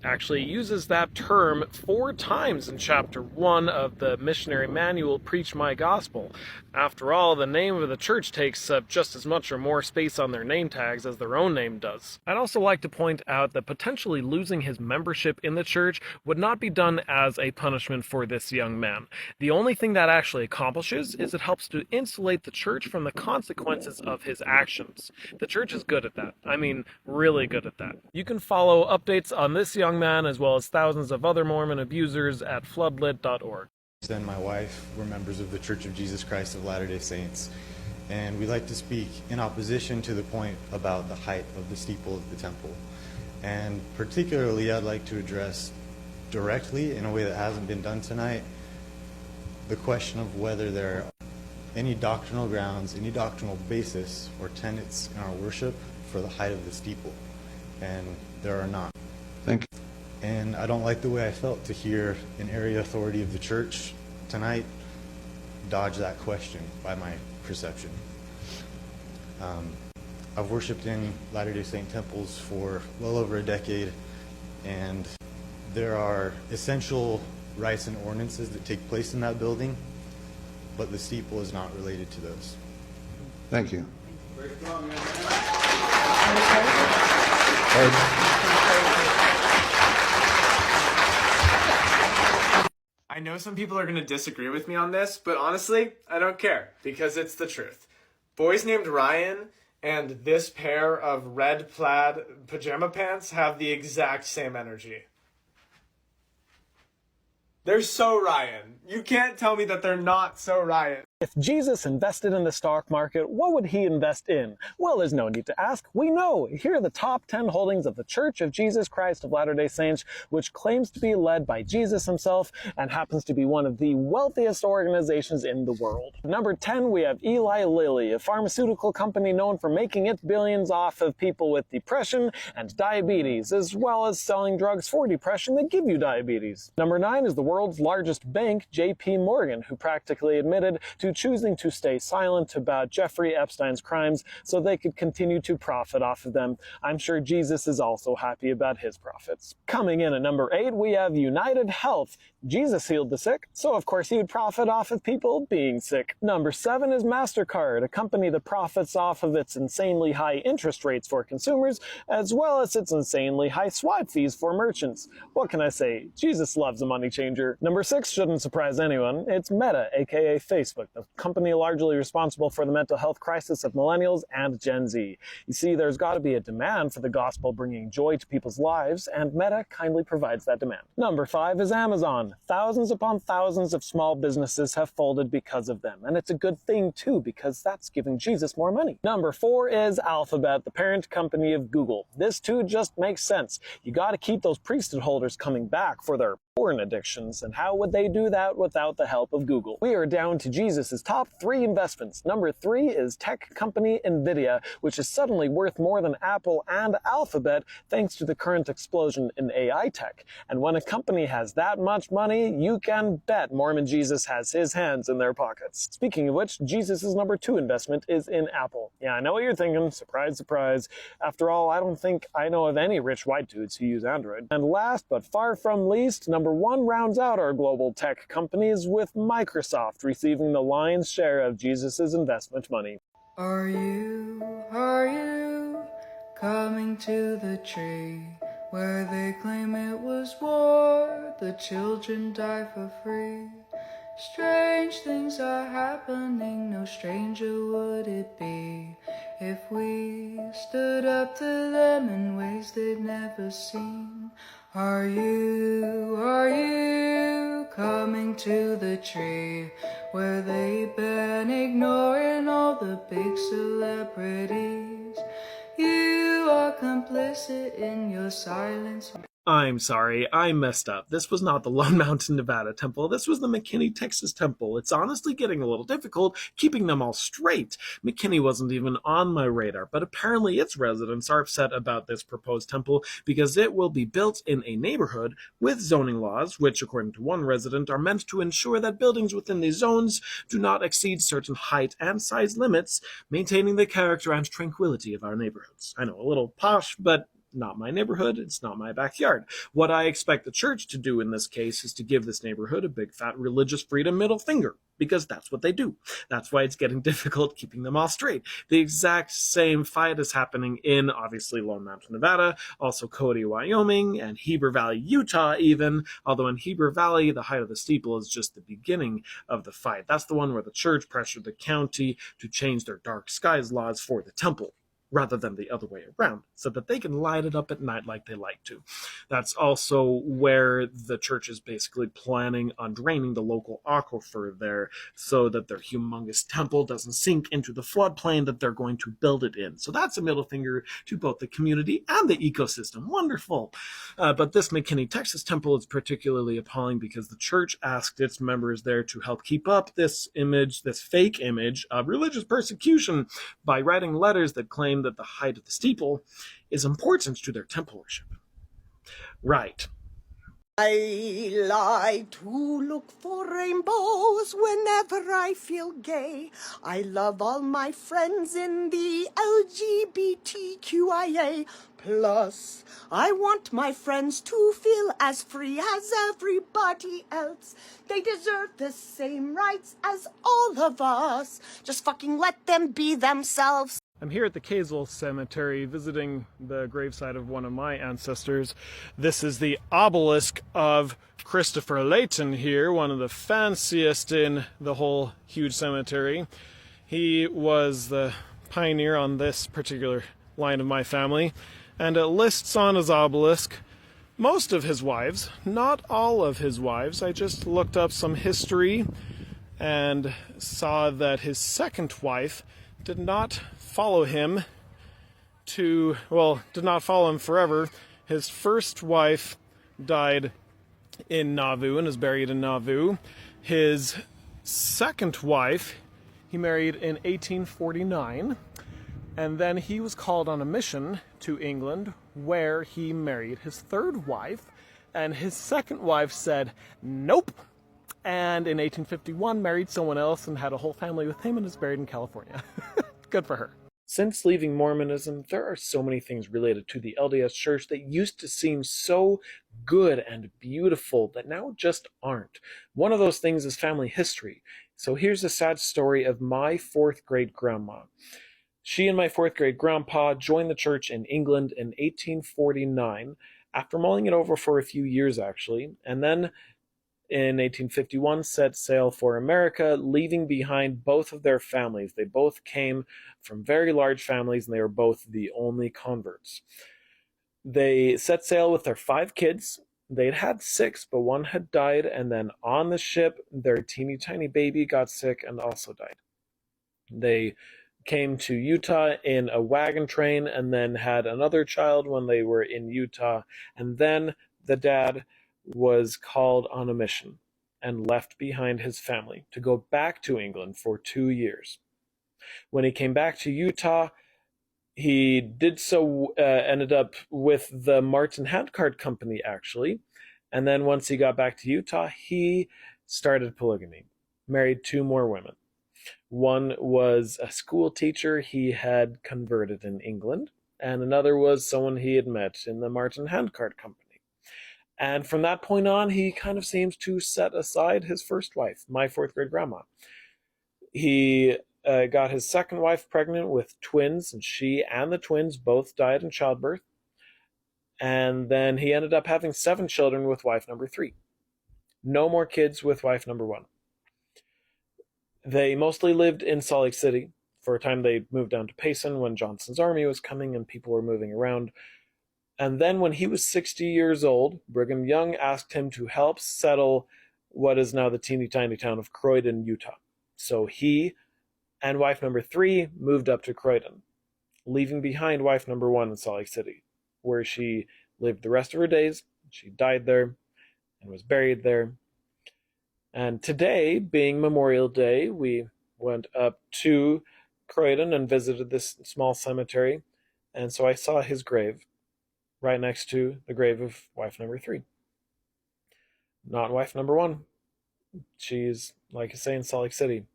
Actually uses that term 4 times in chapter 1 of the missionary manual, Preach My Gospel. After all, the name of the church takes up just as much or more space on their name tags as their own name does. I'd also like to point out that potentially losing his membership in the church would not be done as a punishment for this young man. The only thing that actually accomplishes is it helps to insulate the church from the consequences of his actions. The church is good at that. I mean, really good at that. You can follow updates on this young man as well as thousands of other Mormon abusers at floodlit.org. And my wife were members of the Church of Jesus Christ of Latter-day Saints, and we like to speak in opposition to the point about the height of the steeple of the temple. And particularly I'd like to address directly, in a way that hasn't been done tonight, the question of whether there are any doctrinal grounds, any doctrinal basis or tenets in our worship for the height of the steeple. And there are not. Thank you. And I don't like the way I felt to hear an area authority of the church tonight dodge that question by my perception. I've worshiped in Latter-day Saint temples for well over a decade, and there are essential rites and ordinances that take place in that building, but the steeple is not related to those. Thank you. I know some people are going to disagree with me on this, but honestly, I don't care, because it's the truth. Boys named Ryan and this pair of red plaid pajama pants have the exact same energy. They're so Ryan. You can't tell me that they're not so Ryan. If Jesus invested in the stock market, what would he invest in? Well, there's no need to ask. We know. Here are the top 10 holdings of the Church of Jesus Christ of Latter-day Saints, which claims to be led by Jesus himself and happens to be one of the wealthiest organizations in the world. Number 10, we have Eli Lilly, a pharmaceutical company known for making its billions off of people with depression and diabetes, as well as selling drugs for depression that give you diabetes. Number 9 is the world's largest bank, J.P. Morgan, who practically admitted to choosing to stay silent about Jeffrey Epstein's crimes so they could continue to profit off of them. I'm sure Jesus is also happy about his profits. Coming in at number 8, we have United Health. Jesus healed the sick, so of course he would profit off of people being sick. Number 7 is MasterCard, a company that profits off of its insanely high interest rates for consumers, as well as its insanely high swipe fees for merchants. What can I say? Jesus loves a money changer. Number 6 shouldn't surprise anyone. It's Meta, aka Facebook, the company largely responsible for the mental health crisis of millennials and Gen Z. You see, there's got to be a demand for the gospel bringing joy to people's lives, and Meta kindly provides that demand. Number 5 is Amazon. Thousands upon thousands of small businesses have folded because of them, and it's a good thing too, because that's giving Jesus more money. Number 4 is Alphabet, the parent company of Google. This too just makes sense. You got to keep those priesthood holders coming back for their porn addictions, and how would they do that without the help of Google? We are down to Jesus' top 3 investments. Number 3 is tech company Nvidia, which is suddenly worth more than Apple and Alphabet thanks to the current explosion in AI tech. And when a company has that much money, you can bet Mormon Jesus has his hands in their pockets. Speaking of which, Jesus' number 2 investment is in Apple. Yeah, I know what you're thinking. Surprise, surprise. After all, I don't think I know of any rich white dudes who use Android. And last, but far from least, number 1 rounds out our global tech companies, with Microsoft receiving the lion's share of Jesus' investment money. Are you coming to the tree where they claim it was war, the children die for free? Strange things are happening, no stranger would it be if we stood up to them in ways they'd never seen. Are you coming to the tree where they've been ignoring all the big celebrities? You are complicit in your silence. I'm sorry, I messed up. This was not the Lone Mountain, Nevada temple. This was the McKinney, Texas temple. It's honestly getting a little difficult keeping them all straight. McKinney wasn't even on my radar, but apparently its residents are upset about this proposed temple because it will be built in a neighborhood with zoning laws, which, according to one resident, are meant to ensure that buildings within these zones do not exceed certain height and size limits, maintaining the character and tranquility of our neighborhoods. I know, a little posh, but not my neighborhood, it's not my backyard. What I expect the church to do in this case is to give this neighborhood a big fat religious freedom middle finger, because that's what they do. That's why it's getting difficult keeping them all straight. The exact same fight is happening in, obviously, Lone Mountain, Nevada, also Cody, Wyoming, and Heber Valley, Utah even, although in Heber Valley, the height of the steeple is just the beginning of the fight. That's the one where the church pressured the county to change their dark skies laws for the temple, rather than the other way around, so that they can light it up at night like they like to. That's also where the church is basically planning on draining the local aquifer there so that their humongous temple doesn't sink into the floodplain that they're going to build it in. So that's a middle finger to both the community and the ecosystem. Wonderful. But this McKinney, Texas temple is particularly appalling because the church asked its members there to help keep up this image, this fake image of religious persecution, by writing letters that claim that the height of the steeple is important to their temple worship. Right. I like to look for rainbows whenever I feel gay. I love all my friends in the LGBTQIA+. Plus, I want my friends to feel as free as everybody else. They deserve the same rights as all of us. Just fucking let them be themselves. I'm here at the Kaysville Cemetery visiting the gravesite of one of my ancestors. This is the obelisk of Christopher Layton here, one of the fanciest in the whole huge cemetery. He was the pioneer on this particular line of my family, and it lists on his obelisk most of his wives, not all of his wives. I just looked up some history and saw that his second wife did not follow him forever. His first wife died in Nauvoo and is buried in Nauvoo. His second wife he married in 1849, and then he was called on a mission to England where he married his third wife, and his second wife said nope, and in 1851 married someone else and had a whole family with him and is buried in California. Good for her. Since leaving Mormonism, there are so many things related to the LDS Church that used to seem so good and beautiful that now just aren't. One of those things is family history. So here's a sad story of my fourth grade grandma. She and my fourth grade grandpa joined the church in England in 1849, after mulling it over for a few years actually, and then in 1851 set sail for America, leaving behind both of their families. They both came from very large families and they were both the only converts. They set sail with their 5 kids. They'd had 6, but one had died, and then on the ship, their teeny tiny baby got sick and also died. They came to Utah in a wagon train and then had another child when they were in Utah, and then the dad was called on a mission and left behind his family to go back to England for 2 years. When he came back to Utah, he did so, ended up with the Martin Handcart Company, actually. And then once he got back to Utah, he started polygamy, married 2 more women. One was a school teacher he had converted in England, and another was someone he had met in the Martin Handcart Company. And from that point on, he kind of seems to set aside his first wife, my fourth grade grandma. He got his second wife pregnant with twins, and she and the twins both died in childbirth. And then he ended up having 7 children with wife number 3. No more kids with wife number 1. They mostly lived in Salt Lake City. For a time, they moved down to Payson when Johnson's army was coming and people were moving around. And then when he was 60 years old, Brigham Young asked him to help settle what is now the teeny tiny town of Croydon, Utah. So he and wife number 3 moved up to Croydon, leaving behind wife number 1 in Salt Lake City, where she lived the rest of her days. She died there and was buried there. And today, being Memorial Day, we went up to Croydon and visited this small cemetery. And so I saw his grave right next to the grave of wife number 3. Not wife number 1. She's, like I say, in Salt Lake City.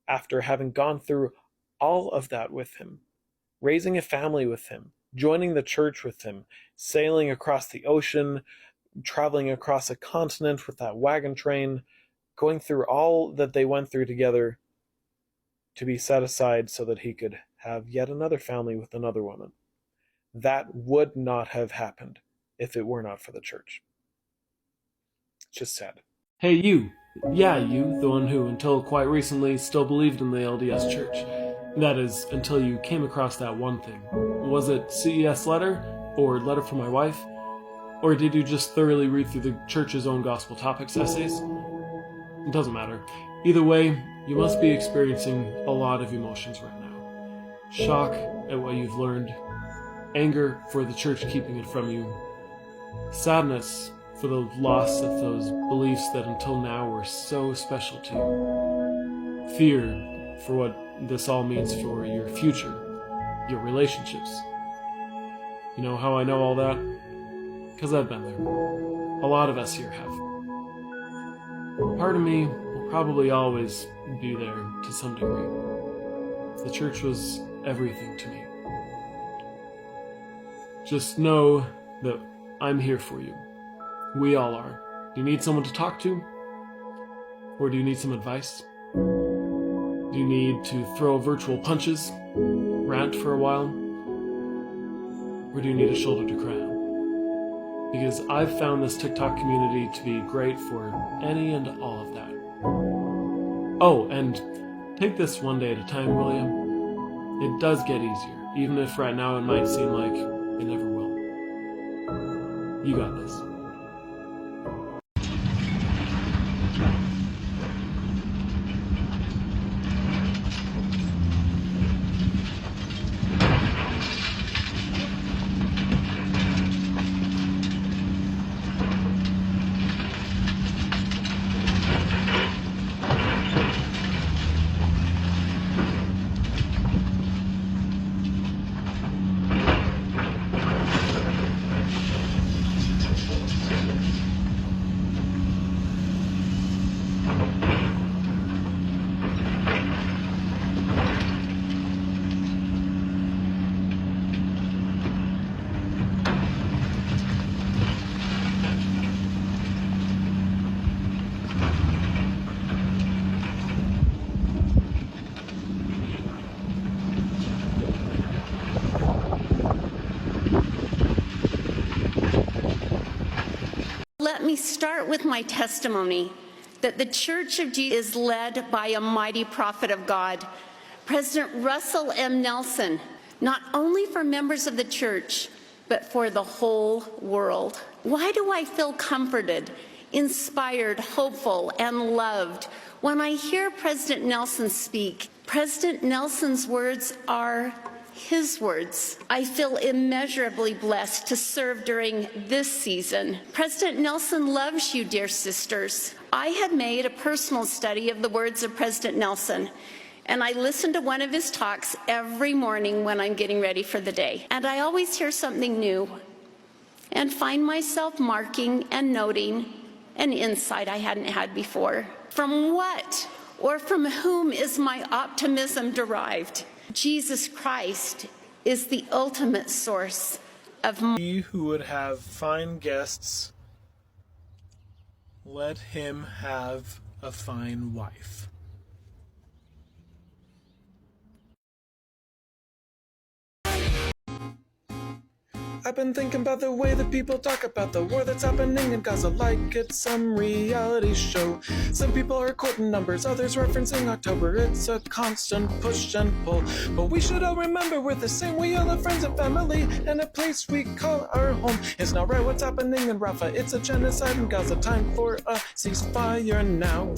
After having gone through all of that with him, raising a family with him, joining the church with him, sailing across the ocean, traveling across a continent with that wagon train, going through all that they went through together to be set aside so that he could have yet another family with another woman. That would not have happened if it were not for the church. It's just sad. Hey, you. Yeah, you, the one who, until quite recently, still believed in the LDS Church. That is, until you came across that one thing. Was it CES letter? Or letter from my wife? Or did you just thoroughly read through the church's own gospel topics essays? It doesn't matter. Either way, you must be experiencing a lot of emotions right now. Shock at what you've learned, anger for the church keeping it from you, sadness for the loss of those beliefs that until now were so special to you, fear for what this all means for your future, your relationships. You know how I know all that? Because I've been there. A lot of us here have. Part of me will probably always be there to some degree. The church was everything to me. Just know that I'm here for you. We all are. Do you need someone to talk to? Or do you need some advice? Do you need to throw virtual punches? Rant for a while? Or do you need a shoulder to cry on? Because I've found this TikTok community to be great for any and all of that. Oh, and take this one day at a time, will you? It does get easier, even if right now it might seem like it never will. You got this. Let me start with my testimony that the Church of Jesus is led by a mighty prophet of God, President Russell M. Nelson, not only for members of the church, but for the whole world. Why do I feel comforted, inspired, hopeful, and loved when I hear President Nelson speak? President Nelson's words are his words. I feel immeasurably blessed to serve during this season. President Nelson loves you, dear sisters. I have made a personal study of the words of President Nelson, and I listen to one of his talks every morning when I'm getting ready for the day. And I always hear something new and find myself marking and noting an insight I hadn't had before. From what or from whom is my optimism derived? Jesus Christ is the ultimate source of He who would have fine guests, let him have a fine wife. I've been thinking about the way that people talk about the war that's happening in Gaza like it's some reality show. Some people are quoting numbers, others referencing October. It's a constant push and pull. But we should all remember we're the same. We all have friends and family, and a place we call our home. It's not right what's happening in Rafah. It's a genocide in Gaza. Time for a ceasefire now.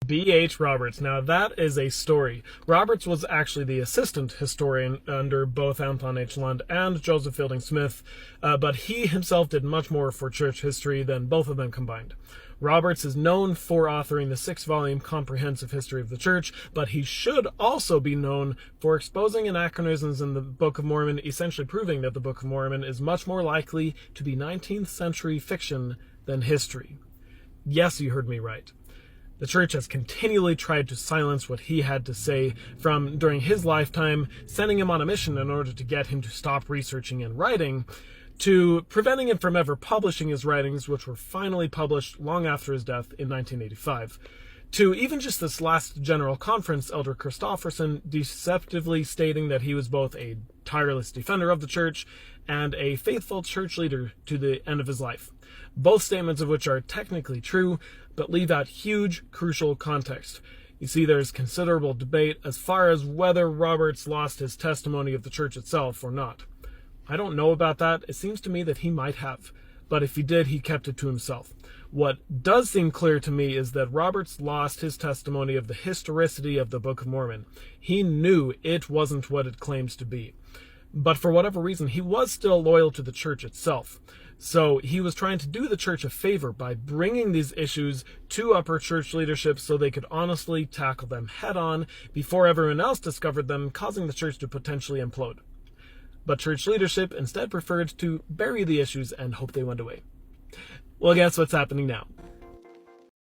B.H. Roberts. Now that is a story. Roberts was actually the assistant historian under both Anton H. Lund and Joseph Fielding Smith, but he himself did much more for church history than both of them combined. Roberts is known for authoring the 6-volume comprehensive history of the church, but he should also be known for exposing anachronisms in the Book of Mormon, essentially proving that the Book of Mormon is much more likely to be 19th century fiction than history. Yes, you heard me right. The church has continually tried to silence what he had to say, from during his lifetime, sending him on a mission in order to get him to stop researching and writing, to preventing him from ever publishing his writings, which were finally published long after his death in 1985, to even just this last general conference, Elder Christofferson deceptively stating that he was both a tireless defender of the church and a faithful church leader to the end of his life. Both statements of which are technically true, but leave out huge, crucial context. You see, there's considerable debate as far as whether Roberts lost his testimony of the church itself or not. I don't know about that. It seems to me that he might have, but if he did, he kept it to himself. What does seem clear to me is that Roberts lost his testimony of the historicity of the Book of Mormon. He knew it wasn't what it claims to be. But for whatever reason, he was still loyal to the church itself. So he was trying to do the church a favor by bringing these issues to upper church leadership so they could honestly tackle them head on before everyone else discovered them, causing the church to potentially implode. But church leadership instead preferred to bury the issues and hope they went away. Well, guess what's happening now?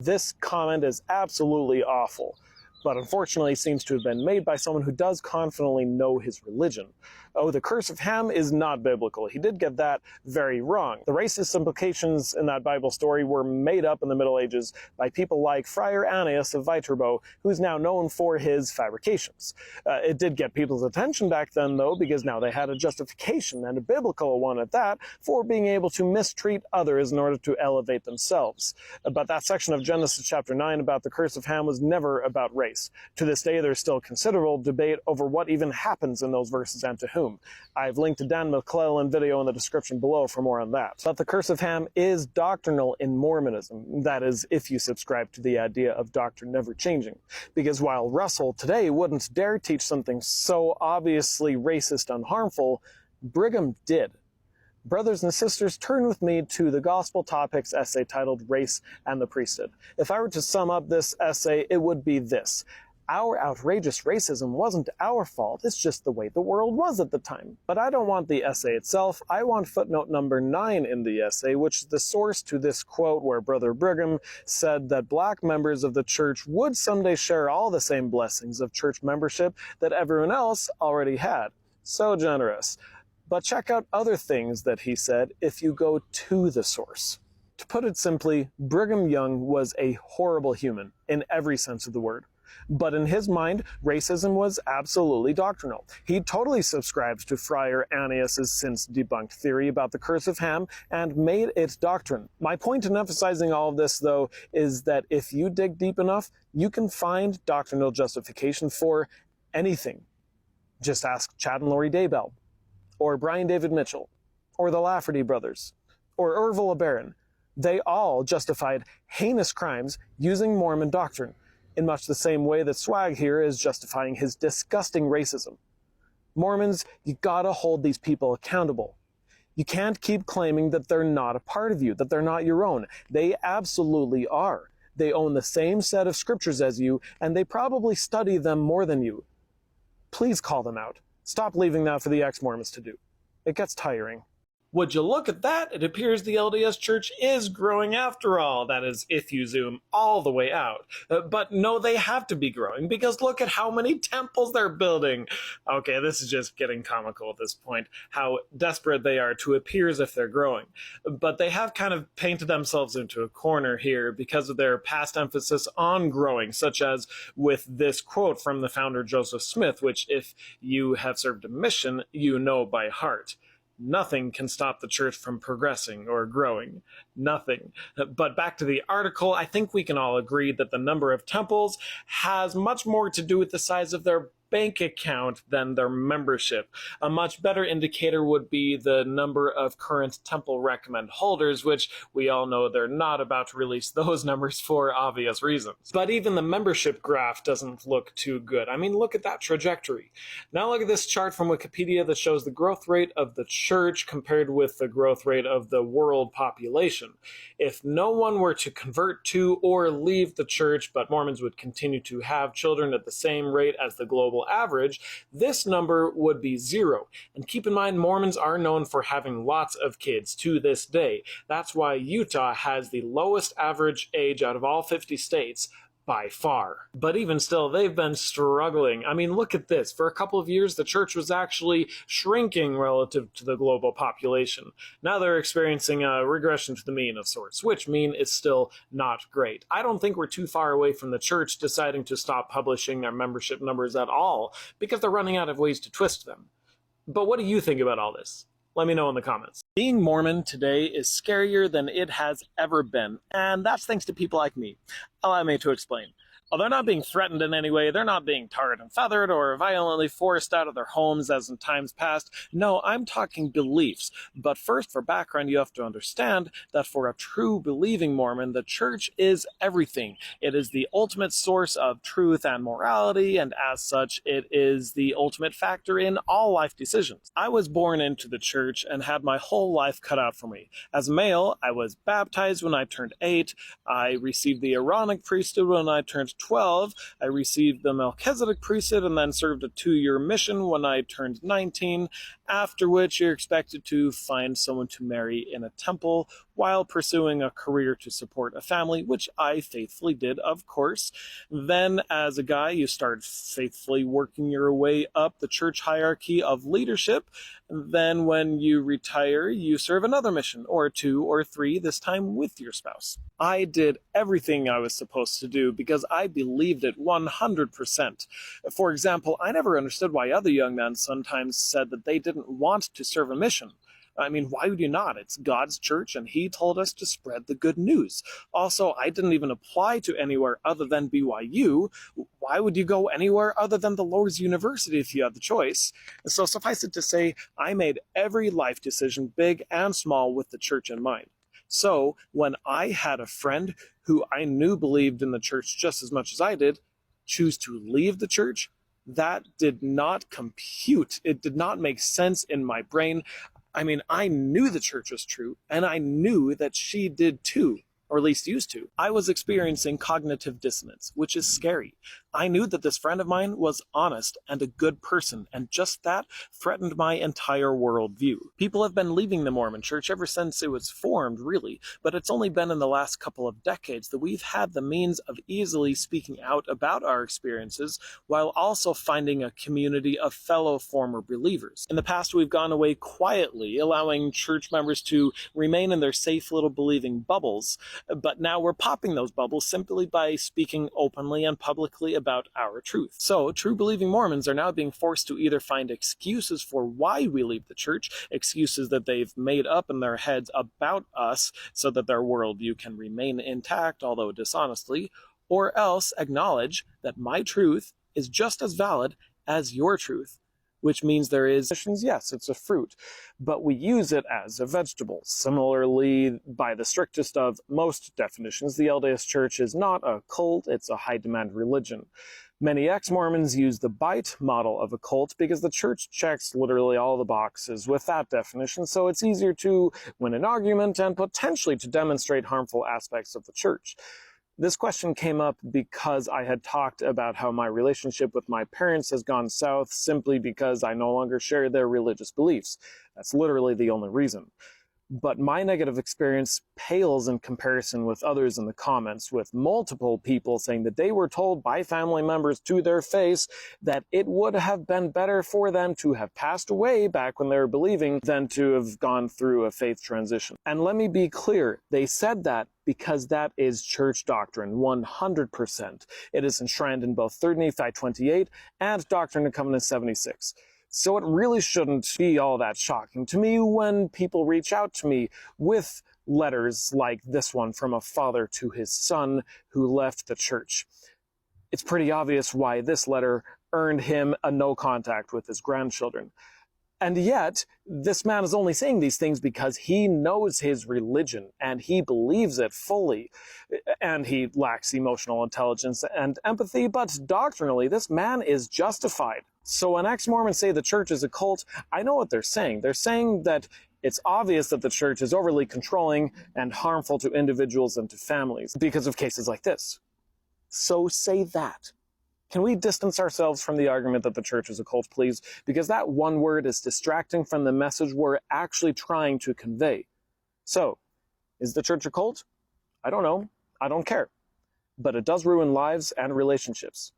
This comment is absolutely awful, but unfortunately seems to have been made by someone who does confidently know his religion. Oh, the curse of Ham is not biblical. He did get that very wrong. The racist implications in that Bible story were made up in the Middle Ages by people like Friar Ananias of Viterbo, who's now known for his fabrications. It did get people's attention back then, though, because now they had a justification, and a biblical one at that, for being able to mistreat others in order to elevate themselves. But that section of Genesis chapter 9 about the curse of Ham was never about race. To this day, there's still considerable debate over what even happens in those verses and to whom. I've linked a Dan McClellan video in the description below for more on that. But the curse of Ham is doctrinal in Mormonism. That is, if you subscribe to the idea of doctrine never changing. Because while Russell today wouldn't dare teach something so obviously racist and harmful, Brigham did. Brothers and sisters, turn with me to the Gospel Topics essay titled Race and the Priesthood. If I were to sum up this essay, it would be this. Our outrageous racism wasn't our fault, it's just the way the world was at the time. But I don't want the essay itself, I want footnote number 9 in the essay, which is the source to this quote where Brother Brigham said that black members of the church would someday share all the same blessings of church membership that everyone else already had. So generous. But check out other things that he said if you go to the source. To put it simply, Brigham Young was a horrible human in every sense of the word. But in his mind, racism was absolutely doctrinal. He totally subscribed to Friar Ananias' since debunked theory about the curse of Ham and made it doctrine. My point in emphasizing all of this, though, is that if you dig deep enough, you can find doctrinal justification for anything. Just ask Chad and Lori Daybell, or Brian David Mitchell, or the Lafferty brothers, or Orville LeBaron. They all justified heinous crimes using Mormon doctrine, in much the same way that Swag here is justifying his disgusting racism. Mormons, you gotta hold these people accountable. You can't keep claiming that they're not a part of you, that they're not your own. They absolutely are. They own the same set of scriptures as you, and they probably study them more than you. Please call them out. Stop leaving that for the ex-Mormons to do. It gets tiring. Would you look at that? It appears the LDS Church is growing after all. That is, if you zoom all the way out. But no, they have to be growing, because look at how many temples they're building. Okay, this is just getting comical at this point, how desperate they are to appear as if they're growing. But they have kind of painted themselves into a corner here because of their past emphasis on growing, such as with this quote from the founder Joseph Smith, which if you have served a mission, you know by heart. Nothing can stop the church from progressing or growing. Nothing. But back to the article, I think we can all agree that the number of temples has much more to do with the size of their bank account than their membership. A much better indicator would be the number of current temple recommend holders, which we all know they're not about to release those numbers for obvious reasons. But even the membership graph doesn't look too good. I mean, look at that trajectory. Now look at this chart from Wikipedia that shows the growth rate of the church compared with the growth rate of the world population. If no one were to convert to or leave the church, but Mormons would continue to have children at the same rate as the global average, this number would be 0. And keep in mind, Mormons are known for having lots of kids to this day. That's why Utah has the lowest average age out of all 50 states by far. But even still, they've been struggling. I mean, look at this. For a couple of years, the church was actually shrinking relative to the global population. Now they're experiencing a regression to the mean of sorts, which mean it's still not great. I don't think we're too far away from the church deciding to stop publishing their membership numbers at all, because they're running out of ways to twist them. But what do you think about all this? Let me know in the comments. Being Mormon today is scarier than it has ever been, and that's thanks to people like me. Allow me to explain. While they're not being threatened in any way, they're not being tarred and feathered or violently forced out of their homes as in times past. No, I'm talking beliefs. But first, for background, you have to understand that for a true believing Mormon, the church is everything. It is the ultimate source of truth and morality, and as such, it is the ultimate factor in all life decisions. I was born into the church and had my whole life cut out for me. As a male, I was baptized when I turned 8. I received the Aaronic priesthood when I turned 12, I received the Melchizedek priesthood and then served a 2-year mission when I turned 19, after which you're expected to find someone to marry in a temple while pursuing a career to support a family, which I faithfully did, of course. Then, as a guy, you start faithfully working your way up the church hierarchy of leadership. Then, when you retire, you serve another mission, or 2 or 3, this time with your spouse. I did everything I was supposed to do because I believed it 100%. For example, I never understood why other young men sometimes said that they didn't want to serve a mission. I mean, why would you not? It's God's church, and he told us to spread the good news. Also, I didn't even apply to anywhere other than BYU. Why would you go anywhere other than the Lord's University if you had the choice? So suffice it to say, I made every life decision, big and small, with the church in mind. So when I had a friend who I knew believed in the church just as much as I did choose to leave the church, that did not compute. It did not make sense in my brain. I mean, I knew the church was true, and I knew that she did too, or at least used to. I was experiencing cognitive dissonance, which is scary. I knew that this friend of mine was honest and a good person, and just that threatened my entire worldview. People have been leaving the Mormon church ever since it was formed, really, but it's only been in the last couple of decades that we've had the means of easily speaking out about our experiences while also finding a community of fellow former believers. In the past, we've gone away quietly, allowing church members to remain in their safe little believing bubbles, but now we're popping those bubbles simply by speaking openly and publicly about our truth. So, true believing Mormons are now being forced to either find excuses for why we leave the church, excuses that they've made up in their heads about us so that their worldview can remain intact, although dishonestly, or else acknowledge that my truth is just as valid as your truth, which means there is, yes, it's a fruit, but we use it as a vegetable. Similarly, by the strictest of most definitions, the LDS Church is not a cult, it's a high-demand religion. Many ex-Mormons use the bite model of a cult because the church checks literally all the boxes with that definition, so it's easier to win an argument and potentially to demonstrate harmful aspects of the church. This question came up because I had talked about how my relationship with my parents has gone south simply because I no longer share their religious beliefs. That's literally the only reason. But my negative experience pales in comparison with others in the comments, with multiple people saying that they were told by family members to their face that it would have been better for them to have passed away back when they were believing than to have gone through a faith transition. And let me be clear, they said that because that is church doctrine, 100%. It is enshrined in both 3 Nephi 28 and Doctrine and Covenants 76. So it really shouldn't be all that shocking to me when people reach out to me with letters like this one from a father to his son who left the church. It's pretty obvious why this letter earned him a no contact with his grandchildren. And yet, this man is only saying these things because he knows his religion and he believes it fully. And he lacks emotional intelligence and empathy, but doctrinally, this man is justified. So when ex-Mormons say the church is a cult, I know what they're saying. They're saying that it's obvious that the church is overly controlling and harmful to individuals and to families because of cases like this. So say that. Can we distance ourselves from the argument that the church is a cult, please? Because that one word is distracting from the message we're actually trying to convey. So, is the church a cult? I don't know. I don't care. But it does ruin lives and relationships.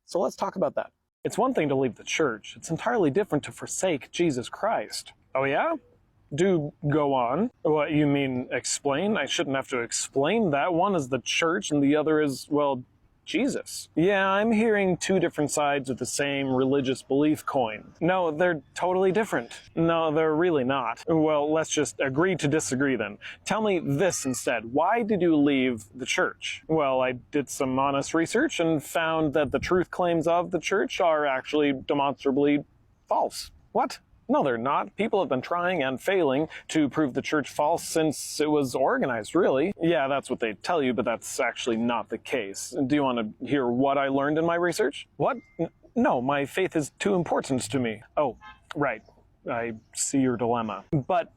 So let's talk about that. It's one thing to leave the church. It's entirely different to forsake Jesus Christ. Oh yeah? Do go on. What, you mean explain? I shouldn't have to explain that. One is the church and the other is, well, Jesus. Yeah, I'm hearing two different sides of the same religious belief coin. No, they're totally different. No, they're really not. Well, let's just agree to disagree then. Tell me this instead. Why did you leave the church? Well, I did some honest research and found that the truth claims of the church are actually demonstrably false. What? No, they're not. People have been trying and failing to prove the church false since it was organized, really. Yeah, that's what they tell you, but that's actually not the case. Do you want to hear what I learned in my research? What? No, my faith is too important to me. Oh, right. I see your dilemma. But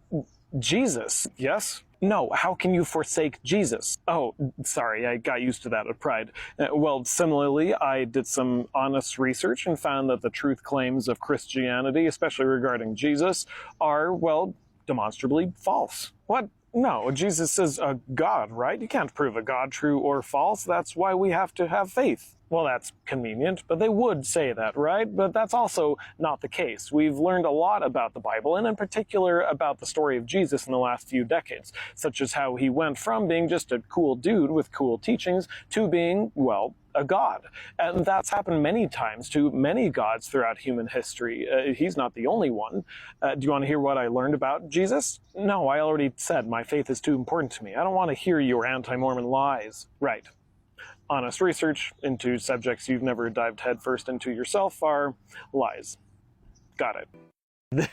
Jesus, yes? No, how can you forsake Jesus? Oh, sorry, I got used to that at Pride. Well, similarly, I did some honest research and found that the truth claims of Christianity, especially regarding Jesus, are, well, demonstrably false. What? No, Jesus is a God, right? You can't prove a God true or false. That's why we have to have faith. Well, that's convenient, but they would say that, right? But that's also not the case. We've learned a lot about the Bible, and in particular about the story of Jesus in the last few decades, such as how he went from being just a cool dude with cool teachings to being, well, a god. And that's happened many times to many gods throughout human history. He's not the only one. Do you want to hear what I learned about Jesus? No, I already said my faith is too important to me. I don't want to hear your anti-Mormon lies. Right. Honest research into subjects you've never dived headfirst into yourself are lies. Got it.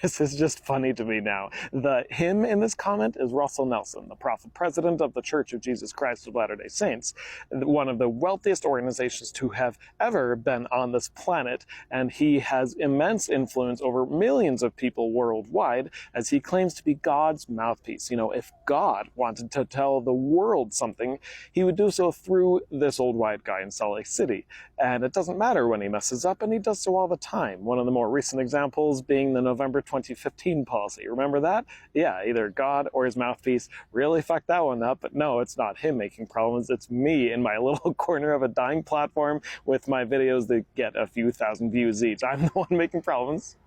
This is just funny to me now. The him in this comment is Russell Nelson, the prophet president of the Church of Jesus Christ of Latter-day Saints, one of the wealthiest organizations to have ever been on this planet, and he has immense influence over millions of people worldwide as he claims to be God's mouthpiece. You know, if God wanted to tell the world something, he would do so through this old white guy in Salt Lake City. And it doesn't matter when he messes up, and he does so all the time. One of the more recent examples being the November 2015 policy. Remember that? Yeah, either God or his mouthpiece really fucked that one up, but no, it's not him making problems. It's me in my little corner of a dying platform with my videos that get a few thousand views each. I'm the one making problems.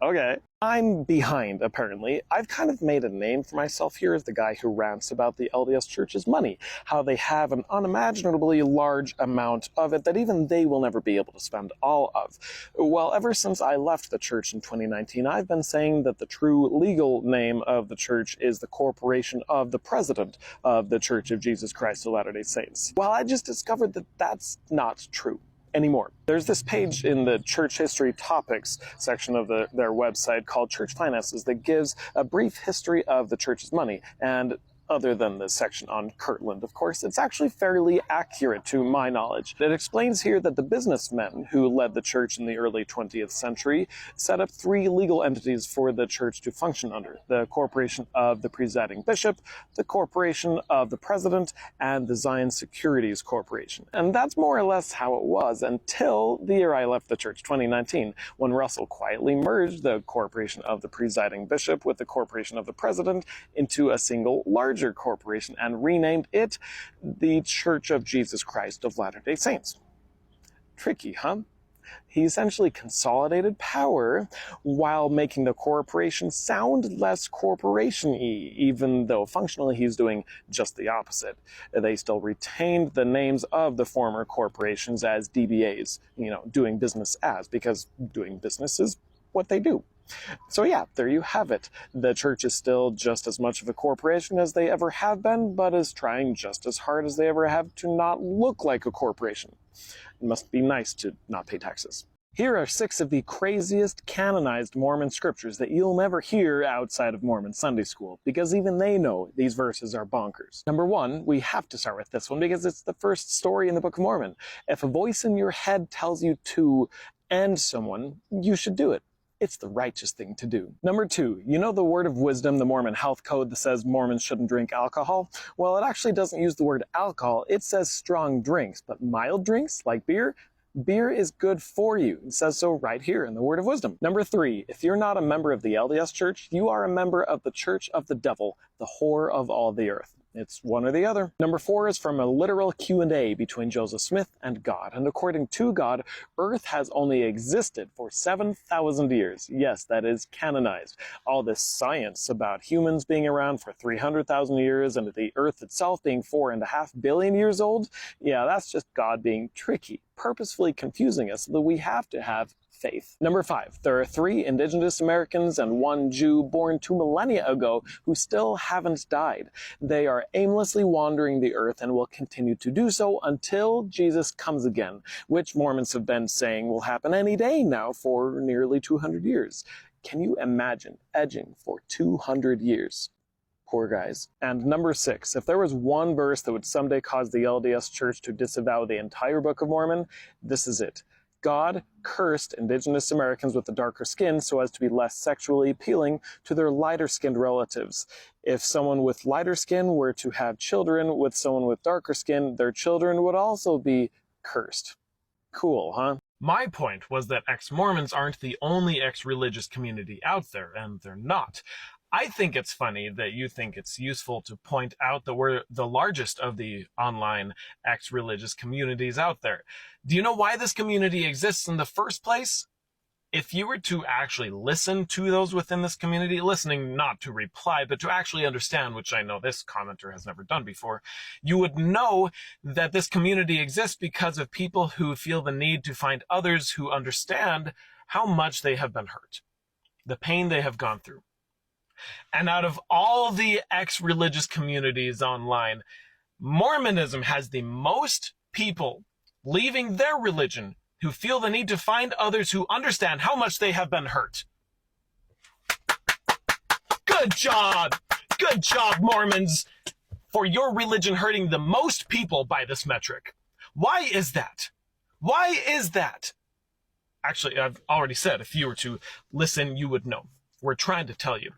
Okay. I'm behind, apparently. I've kind of made a name for myself here as the guy who rants about the LDS Church's money, how they have an unimaginably large amount of it that even they will never be able to spend all of. Well, ever since I left the church in 2019, I've been saying that the true legal name of the church is the Corporation of the President of the Church of Jesus Christ of Latter-day Saints. Well, I just discovered that that's not true anymore. There's this page in the church history topics section of their website called Church Finances that gives a brief history of the church's money, and other than the section on Kirtland, of course, it's actually fairly accurate to my knowledge. It explains here that the businessmen who led the church in the early 20th century set up 3 legal entities for the church to function under: the Corporation of the Presiding Bishop, the Corporation of the President, and the Zion Securities Corporation. And that's more or less how it was until the year I left the church, 2019, when Russell quietly merged the Corporation of the Presiding Bishop with the Corporation of the President into a single larger corporation and renamed it the Church of Jesus Christ of Latter-day Saints. Tricky, huh? He essentially consolidated power while making the corporation sound less corporation-y, even though functionally he's doing just the opposite. They still retained the names of the former corporations as DBAs, you know, doing business as, because doing business is what they do. So yeah, there you have it. The church is still just as much of a corporation as they ever have been, but is trying just as hard as they ever have to not look like a corporation. It must be nice to not pay taxes. Here are 6 of the craziest canonized Mormon scriptures that you'll never hear outside of Mormon Sunday school, because even they know these verses are bonkers. Number 1, we have to start with this one because it's the first story in the Book of Mormon. If a voice in your head tells you to end someone, you should do it. It's the righteous thing to do. Number 2, you know the word of wisdom, the Mormon health code that says Mormons shouldn't drink alcohol? Well, it actually doesn't use the word alcohol. It says strong drinks, but mild drinks like beer is good for you. It says so right here in the word of wisdom. Number 3, if you're not a member of the LDS Church, you are a member of the Church of the Devil, the whore of all the earth. It's one or the other. Number 4 is from a literal Q&A between Joseph Smith and God. And according to God, Earth has only existed for 7,000 years. Yes, that is canonized. All this science about humans being around for 300,000 years and the Earth itself being 4.5 billion years old, yeah, that's just God being tricky, purposefully confusing us so that we have to have faith. Number 5, there are 3 indigenous Americans and 1 Jew born 2 millennia ago who still haven't died. They are aimlessly wandering the earth and will continue to do so until Jesus comes again, which Mormons have been saying will happen any day now for nearly 200 years. Can you imagine edging for 200 years? Poor guys. And number 6, if there was one verse that would someday cause the LDS Church to disavow the entire Book of Mormon, this is it. God cursed indigenous Americans with the darker skin so as to be less sexually appealing to their lighter-skinned relatives. If someone with lighter skin were to have children with someone with darker skin, their children would also be cursed. Cool, huh? My point was that ex-Mormons aren't the only ex-religious community out there, and they're not. I think it's funny that you think it's useful to point out that we're the largest of the online ex-religious communities out there. Do you know why this community exists in the first place? If you were to actually listen to those within this community, listening not to reply, but to actually understand, which I know this commenter has never done before, you would know that this community exists because of people who feel the need to find others who understand how much they have been hurt, the pain they have gone through. And out of all the ex-religious communities online, Mormonism has the most people leaving their religion who feel the need to find others who understand how much they have been hurt. Good job! Good job, Mormons, for your religion hurting the most people by this metric. Why is that? Why is that? Actually, I've already said, if you were to listen, you would know. We're trying to tell you.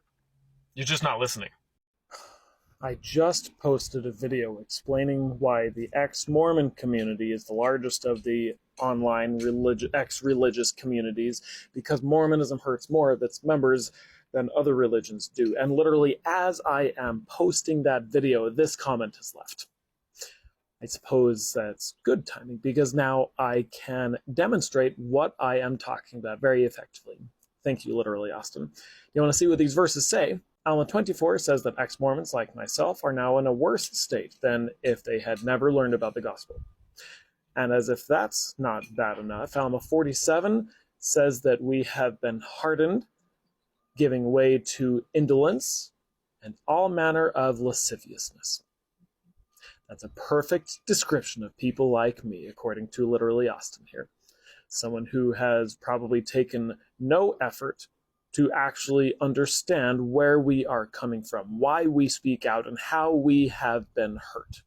You're just not listening. I just posted a video explaining why the ex-Mormon community is the largest of the online ex-religious communities, because Mormonism hurts more of its members than other religions do. And literally, as I am posting that video, this comment is left. I suppose that's good timing, because now I can demonstrate what I am talking about very effectively. Thank you, literally, Austin. You want to see what these verses say? Alma 24 says that ex-Mormons like myself are now in a worse state than if they had never learned about the gospel. And as if that's not bad enough, Alma 47 says that we have been hardened, giving way to indolence and all manner of lasciviousness. That's a perfect description of people like me, according to literally Austin here. Someone who has probably taken no effort to actually understand where we are coming from, why we speak out, and how we have been hurt.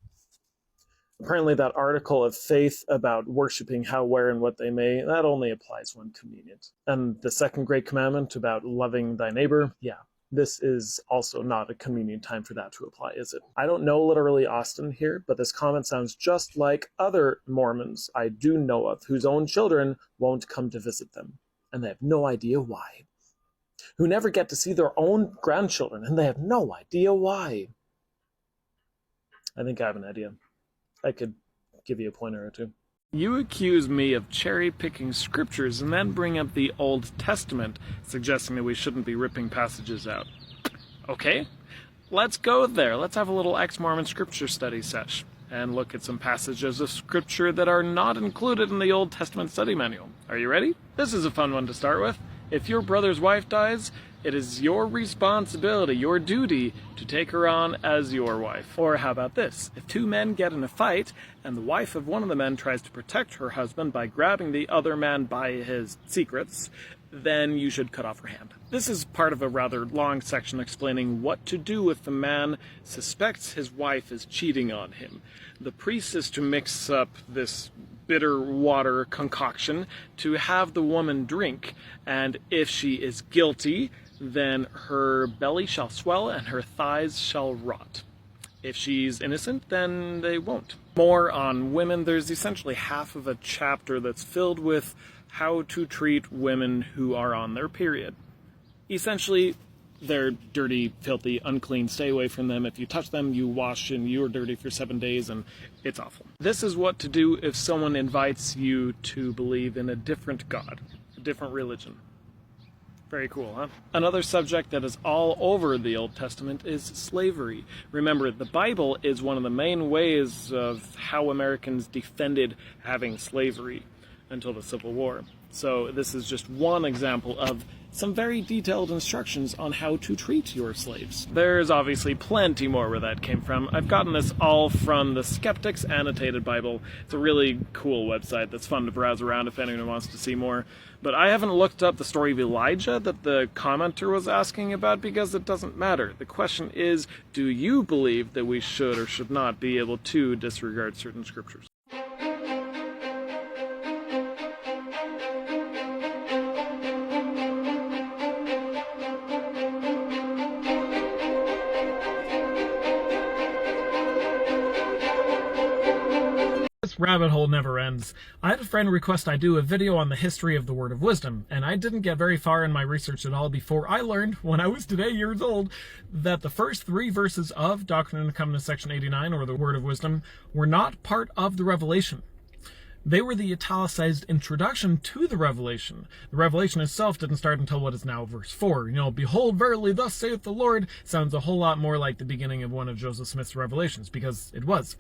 Apparently that article of faith about worshiping how, where, and what they may, that only applies when convenient. And the second great commandment about loving thy neighbor, yeah, this is also not a convenient time for that to apply, is it? I don't know literally Austin here, but this comment sounds just like other Mormons I do know of whose own children won't come to visit them, and they have no idea why. Who never get to see their own grandchildren, and they have no idea why. I think I have an idea. I could give you a pointer or two. You accuse me of cherry-picking scriptures and then bring up the Old Testament, suggesting that we shouldn't be ripping passages out. Okay, let's go there. Let's have a little ex-Mormon scripture study sesh and look at some passages of scripture that are not included in the Old Testament study manual. Are you ready? This is a fun one to start with. If your brother's wife dies, it is your responsibility, your duty, to take her on as your wife. Or how about this? If two men get in a fight, and the wife of one of the men tries to protect her husband by grabbing the other man by his secrets, then you should cut off her hand. This is part of a rather long section explaining what to do if the man suspects his wife is cheating on him. The priest is to mix up this bitter water concoction to have the woman drink, and if she is guilty, then her belly shall swell and her thighs shall rot. If she's innocent, then they won't. More on women, there's essentially half of a chapter that's filled with how to treat women who are on their period. Essentially, they're dirty, filthy, unclean. Stay away from them. If you touch them, you wash and you're dirty for 7 days, and it's awful. This is what to do if someone invites you to believe in a different God, a different religion. Very cool, huh? Another subject that is all over the Old Testament is slavery. Remember, the Bible is one of the main ways of how Americans defended having slavery until the Civil War. So this is just one example of some very detailed instructions on how to treat your slaves. There's obviously plenty more where that came from. I've gotten this all from the Skeptic's Annotated Bible. It's a really cool website that's fun to browse around if anyone wants to see more. But I haven't looked up the story of Elijah that the commenter was asking about because it doesn't matter. The question is, do you believe that we should or should not be able to disregard certain scriptures? Rabbit hole never ends. I had a friend request I do a video on the history of the Word of Wisdom, and I didn't get very far in my research at all before I learned, when I was today years old, that the first 3 verses of Doctrine and Covenants section 89, or the Word of Wisdom, were not part of the Revelation. They were the italicized introduction to the Revelation. The Revelation itself didn't start until what is now verse 4. Behold, verily, thus saith the Lord, sounds a whole lot more like the beginning of one of Joseph Smith's Revelations, because it was.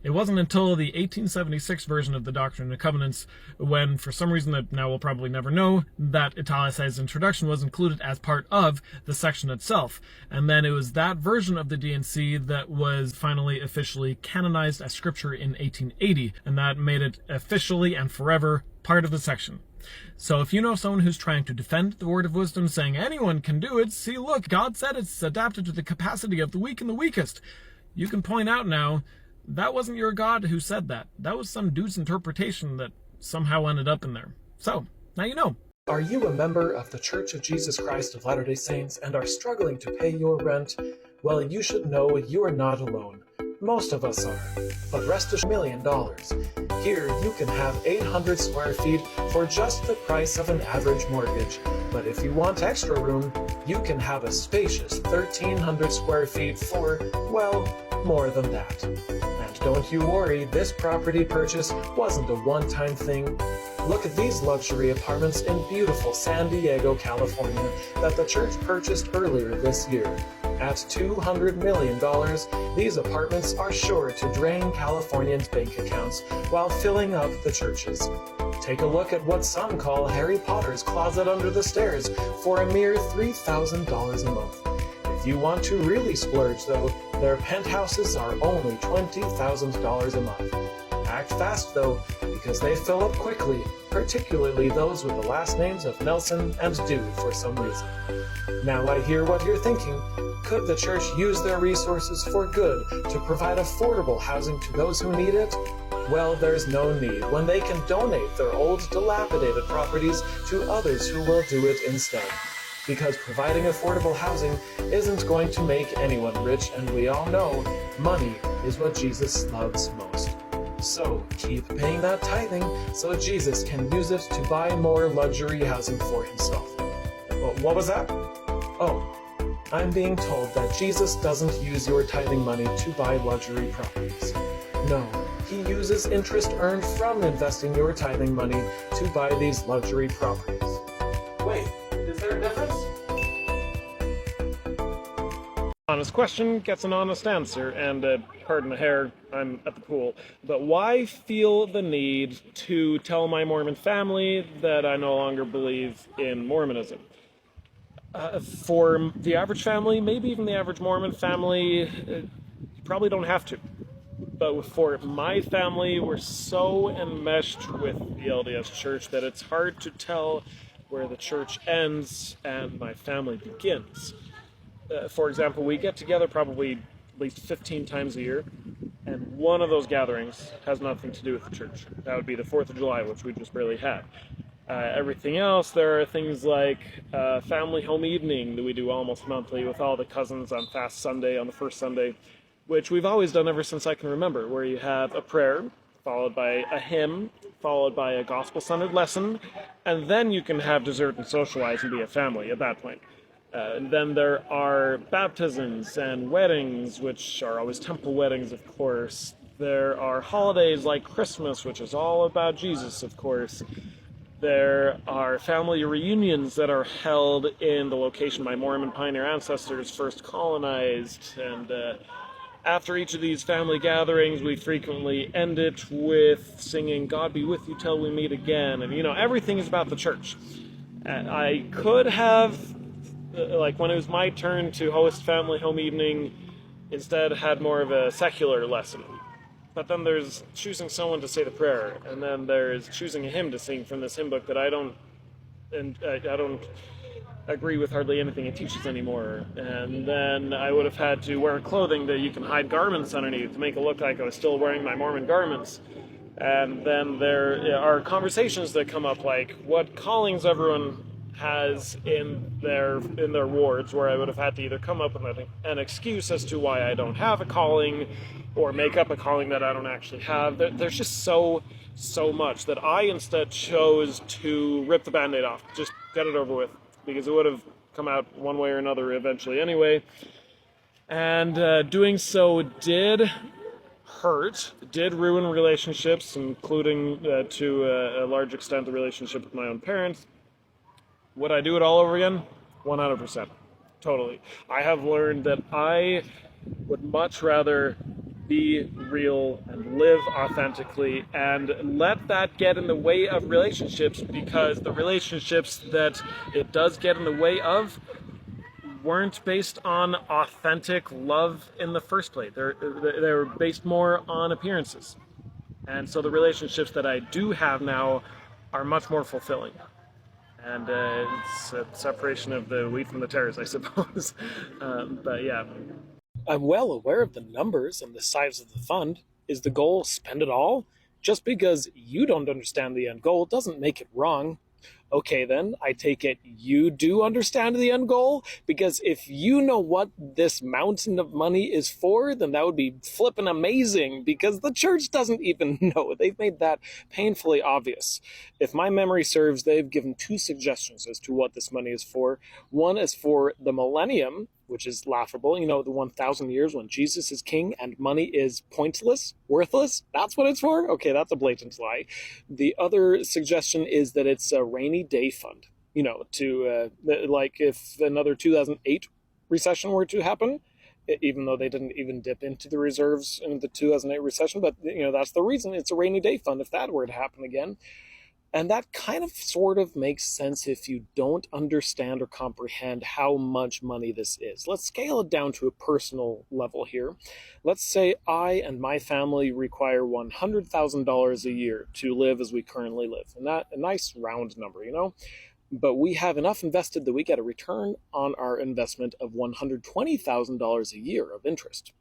It wasn't until the 1876 version of the Doctrine and Covenants, when, for some reason that now we'll probably never know, that italicized introduction was included as part of the section itself. And then it was that version of the D&C that was finally officially canonized as scripture in 1880, and that made it officially and forever part of the section. So if you know someone who's trying to defend the Word of Wisdom, saying anyone can do it, see, look, God said it's adapted to the capacity of the weak and the weakest, you can point out now, that wasn't your God who said that. That was some dude's interpretation that somehow ended up in there. So, now you know. Are you a member of the Church of Jesus Christ of Latter-day Saints and are struggling to pay your rent? Well, you should know you are not alone. Most of us are. But rest assured, $1 million. Here, you can have 800 square feet for just the price of an average mortgage. But if you want extra room, you can have a spacious 1,300 square feet for, well, more than that. And don't you worry, this property purchase wasn't a one-time thing. Look at these luxury apartments in beautiful San Diego, California that the church purchased earlier this year. At $200 million, these apartments are sure to drain Californians' bank accounts while filling up the churches. Take a look at what some call Harry Potter's closet under the stairs for a mere $3,000 a month. If you want to really splurge, though, their penthouses are only $20,000 a month. Act fast, though, because they fill up quickly, particularly those with the last names of Nelson and Dude for some reason. Now I hear what you're thinking. Could the church use their resources for good to provide affordable housing to those who need it? Well, there's no need when they can donate their old, dilapidated properties to others who will do it instead. Because providing affordable housing isn't going to make anyone rich, and we all know money is what Jesus loves most. So keep paying that tithing so Jesus can use it to buy more luxury housing for himself. What was that? Oh, I'm being told that Jesus doesn't use your tithing money to buy luxury properties. No, he uses interest earned from investing your tithing money to buy these luxury properties. Wait, is there a difference? Honest question gets an honest answer, and pardon the hair, I'm at the pool. But why feel the need to tell my Mormon family that I no longer believe in Mormonism? For the average family, maybe even the average Mormon family, you probably don't have to. But for my family, we're so enmeshed with the LDS Church that it's hard to tell where the church ends and my family begins. For example, we get together probably at least 15 times a year, and one of those gatherings has nothing to do with the church. That would be the 4th of July, which we just barely had. Everything else, there are things like family home evening that we do almost monthly with all the cousins on Fast Sunday, on the first Sunday, which we've always done ever since I can remember, where you have a prayer, followed by a hymn, followed by a gospel-centered lesson, and then you can have dessert and socialize and be a family at that point. And then there are baptisms and weddings, which are always temple weddings, of course. There are holidays like Christmas, which is all about Jesus, of course. There are family reunions that are held in the location my Mormon pioneer ancestors first colonized. And after each of these family gatherings, we frequently end it with singing, "God be with you till we meet again." And, everything is about the church. And I could have, when it was my turn to host family home evening, instead had more of a secular lesson. But then there's choosing someone to say the prayer, and then there's choosing a hymn to sing from this hymn book that I don't agree with hardly anything it teaches anymore. And then I would have had to wear clothing that you can hide garments underneath to make it look like I was still wearing my Mormon garments. And then there are conversations that come up like, what callings everyone has in their wards, where I would have had to either come up with an excuse as to why I don't have a calling, or make up a calling that I don't actually have. There's just so much that I instead chose to rip the Band-Aid off, just get it over with, because it would have come out one way or another eventually anyway. And doing so did hurt, did ruin relationships, including to a large extent the relationship with my own parents. Would I do it all over again? 100%. Totally. I have learned that I would much rather be real and live authentically and let that get in the way of relationships, because the relationships that it does get in the way of weren't based on authentic love in the first place. They're based more on appearances. And so the relationships that I do have now are much more fulfilling. And it's a separation of the wheat from the tares, I suppose. But yeah. I'm well aware of the numbers and the size of the fund. Is the goal spend it all? Just because you don't understand the end goal doesn't make it wrong. Okay, then, I take it you do understand the end goal? Because if you know what this mountain of money is for, then that would be flippin' amazing, because the church doesn't even know. They've made that painfully obvious. If my memory serves, they've given 2 suggestions as to what this money is for. One is for the millennium, which is laughable, the 1,000 years when Jesus is king and money is pointless, worthless. That's what it's for? Okay, that's a blatant lie. The other suggestion is that it's a rainy day fund, like if another 2008 recession were to happen, even though they didn't even dip into the reserves in the 2008 recession, but that's the reason it's a rainy day fund if that were to happen again. And that kind of sort of makes sense if you don't understand or comprehend how much money this is. Let's scale it down to a personal level here. Let's say I and my family require $100,000 a year to live as we currently live. And that's a nice round number, But we have enough invested that we get a return on our investment of $120,000 a year of interest.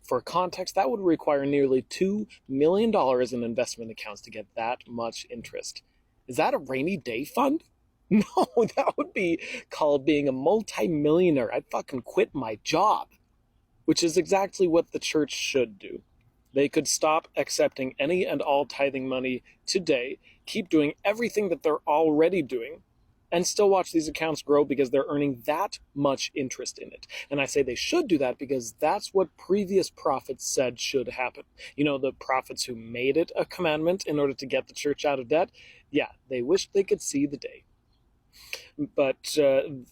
For context, that would require nearly $2 million in investment accounts to get that much interest. Is that a rainy day fund? No, that would be called being a multi-millionaire. I'd fucking quit my job, which is exactly what the church should do. They could stop accepting any and all tithing money today, keep doing everything that they're already doing, and still watch these accounts grow because they're earning that much interest in it. And I say they should do that because that's what previous prophets said should happen. The prophets who made it a commandment in order to get the church out of debt, yeah, they wished they could see the day. But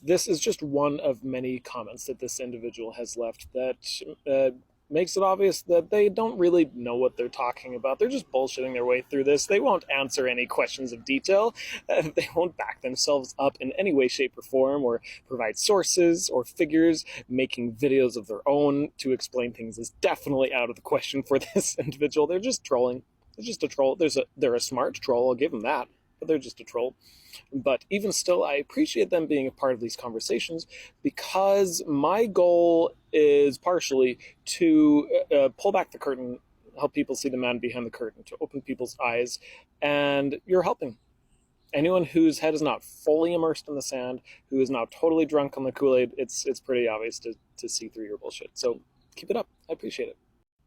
this is just one of many comments that this individual has left that makes it obvious that they don't really know what they're talking about. They're just bullshitting their way through this. They won't answer any questions of detail. They won't back themselves up in any way, shape, or form, or provide sources or figures. Making videos of their own to explain things is definitely out of the question for this individual. They're just trolling. They're just a troll. They're a smart troll, I'll give them that, but they're just a troll. But even still, I appreciate them being a part of these conversations, because my goal is partially to pull back the curtain, help people see the man behind the curtain, to open people's eyes, and you're helping. Anyone whose head is not fully immersed in the sand, who is not totally drunk on the Kool-Aid, it's pretty obvious to see through your bullshit. So keep it up. I appreciate it.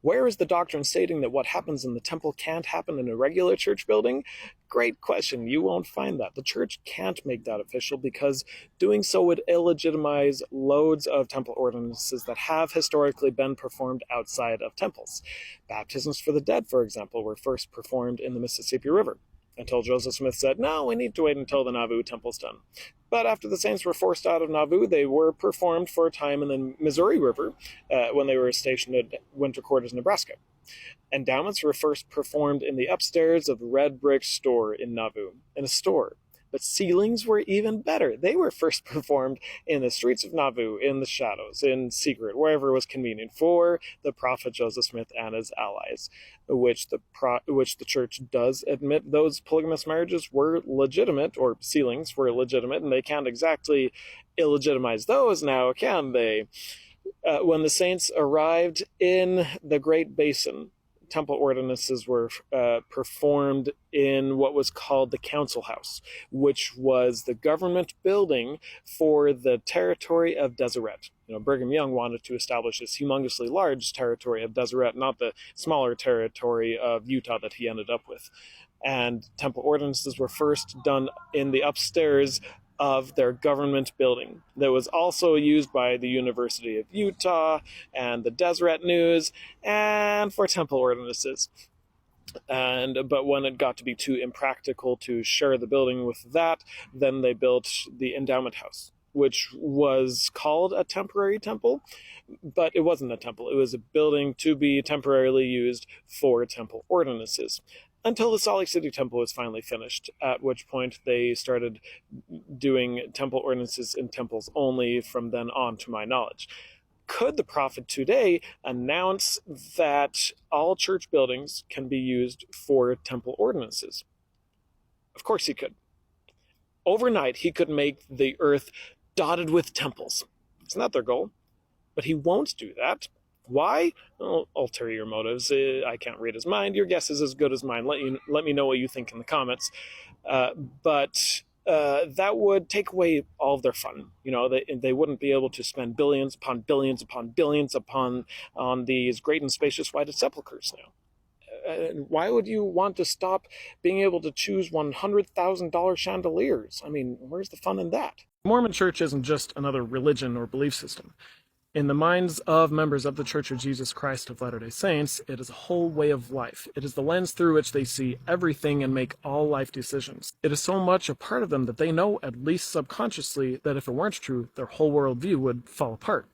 Where is the doctrine stating that what happens in the temple can't happen in a regular church building? Great question. You won't find that. The church can't make that official because doing so would illegitimize loads of temple ordinances that have historically been performed outside of temples. Baptisms for the dead, for example, were first performed in the Mississippi River, until Joseph Smith said, no, we need to wait until the Nauvoo temple's done. But after the saints were forced out of Nauvoo, they were performed for a time in the Missouri River when they were stationed at Winter Quarters, Nebraska. Endowments were first performed in the upstairs of the Red Brick Store in Nauvoo, in a store. But sealings were even better. They were first performed in the streets of Nauvoo, in the shadows, in secret, wherever was convenient for the prophet Joseph Smith and his allies, which the church does admit those polygamous marriages were legitimate, or sealings were legitimate, and they can't exactly illegitimize those now, can they? When the saints arrived in the Great Basin temple ordinances were performed in what was called the Council House, which was the government building for the territory of Deseret. Brigham Young wanted to establish this humongously large territory of Deseret, not the smaller territory of Utah that he ended up with. And temple ordinances were first done in the upstairs of their government building that was also used by the University of Utah and the Deseret News and for temple ordinances. But when it got to be too impractical to share the building with that, then they built the endowment house, which was called a temporary temple, but it wasn't a temple. It was a building to be temporarily used for temple ordinances, until the Salt Lake City temple was finally finished, at which point they started doing temple ordinances in temples only from then on, to my knowledge. Could the prophet today announce that all church buildings can be used for temple ordinances? Of course he could. Overnight, he could make the earth dotted with temples. Isn't that their goal? But he won't do that. Why? Well, ulterior motives. I can't read his mind. Your guess is as good as mine. Let me know what you think in the comments. But that would take away all of their fun. They wouldn't be able to spend billions upon billions upon billions on these great and spacious whited sepulchres now. Why would you want to stop being able to choose $100,000 chandeliers? I mean, where's the fun in that? The Mormon Church isn't just another religion or belief system. In the minds of members of the Church of Jesus Christ of Latter-day Saints, it is a whole way of life. It is the lens through which they see everything and make all life decisions. It is so much a part of them that they know, at least subconsciously, that if it weren't true, their whole worldview would fall apart.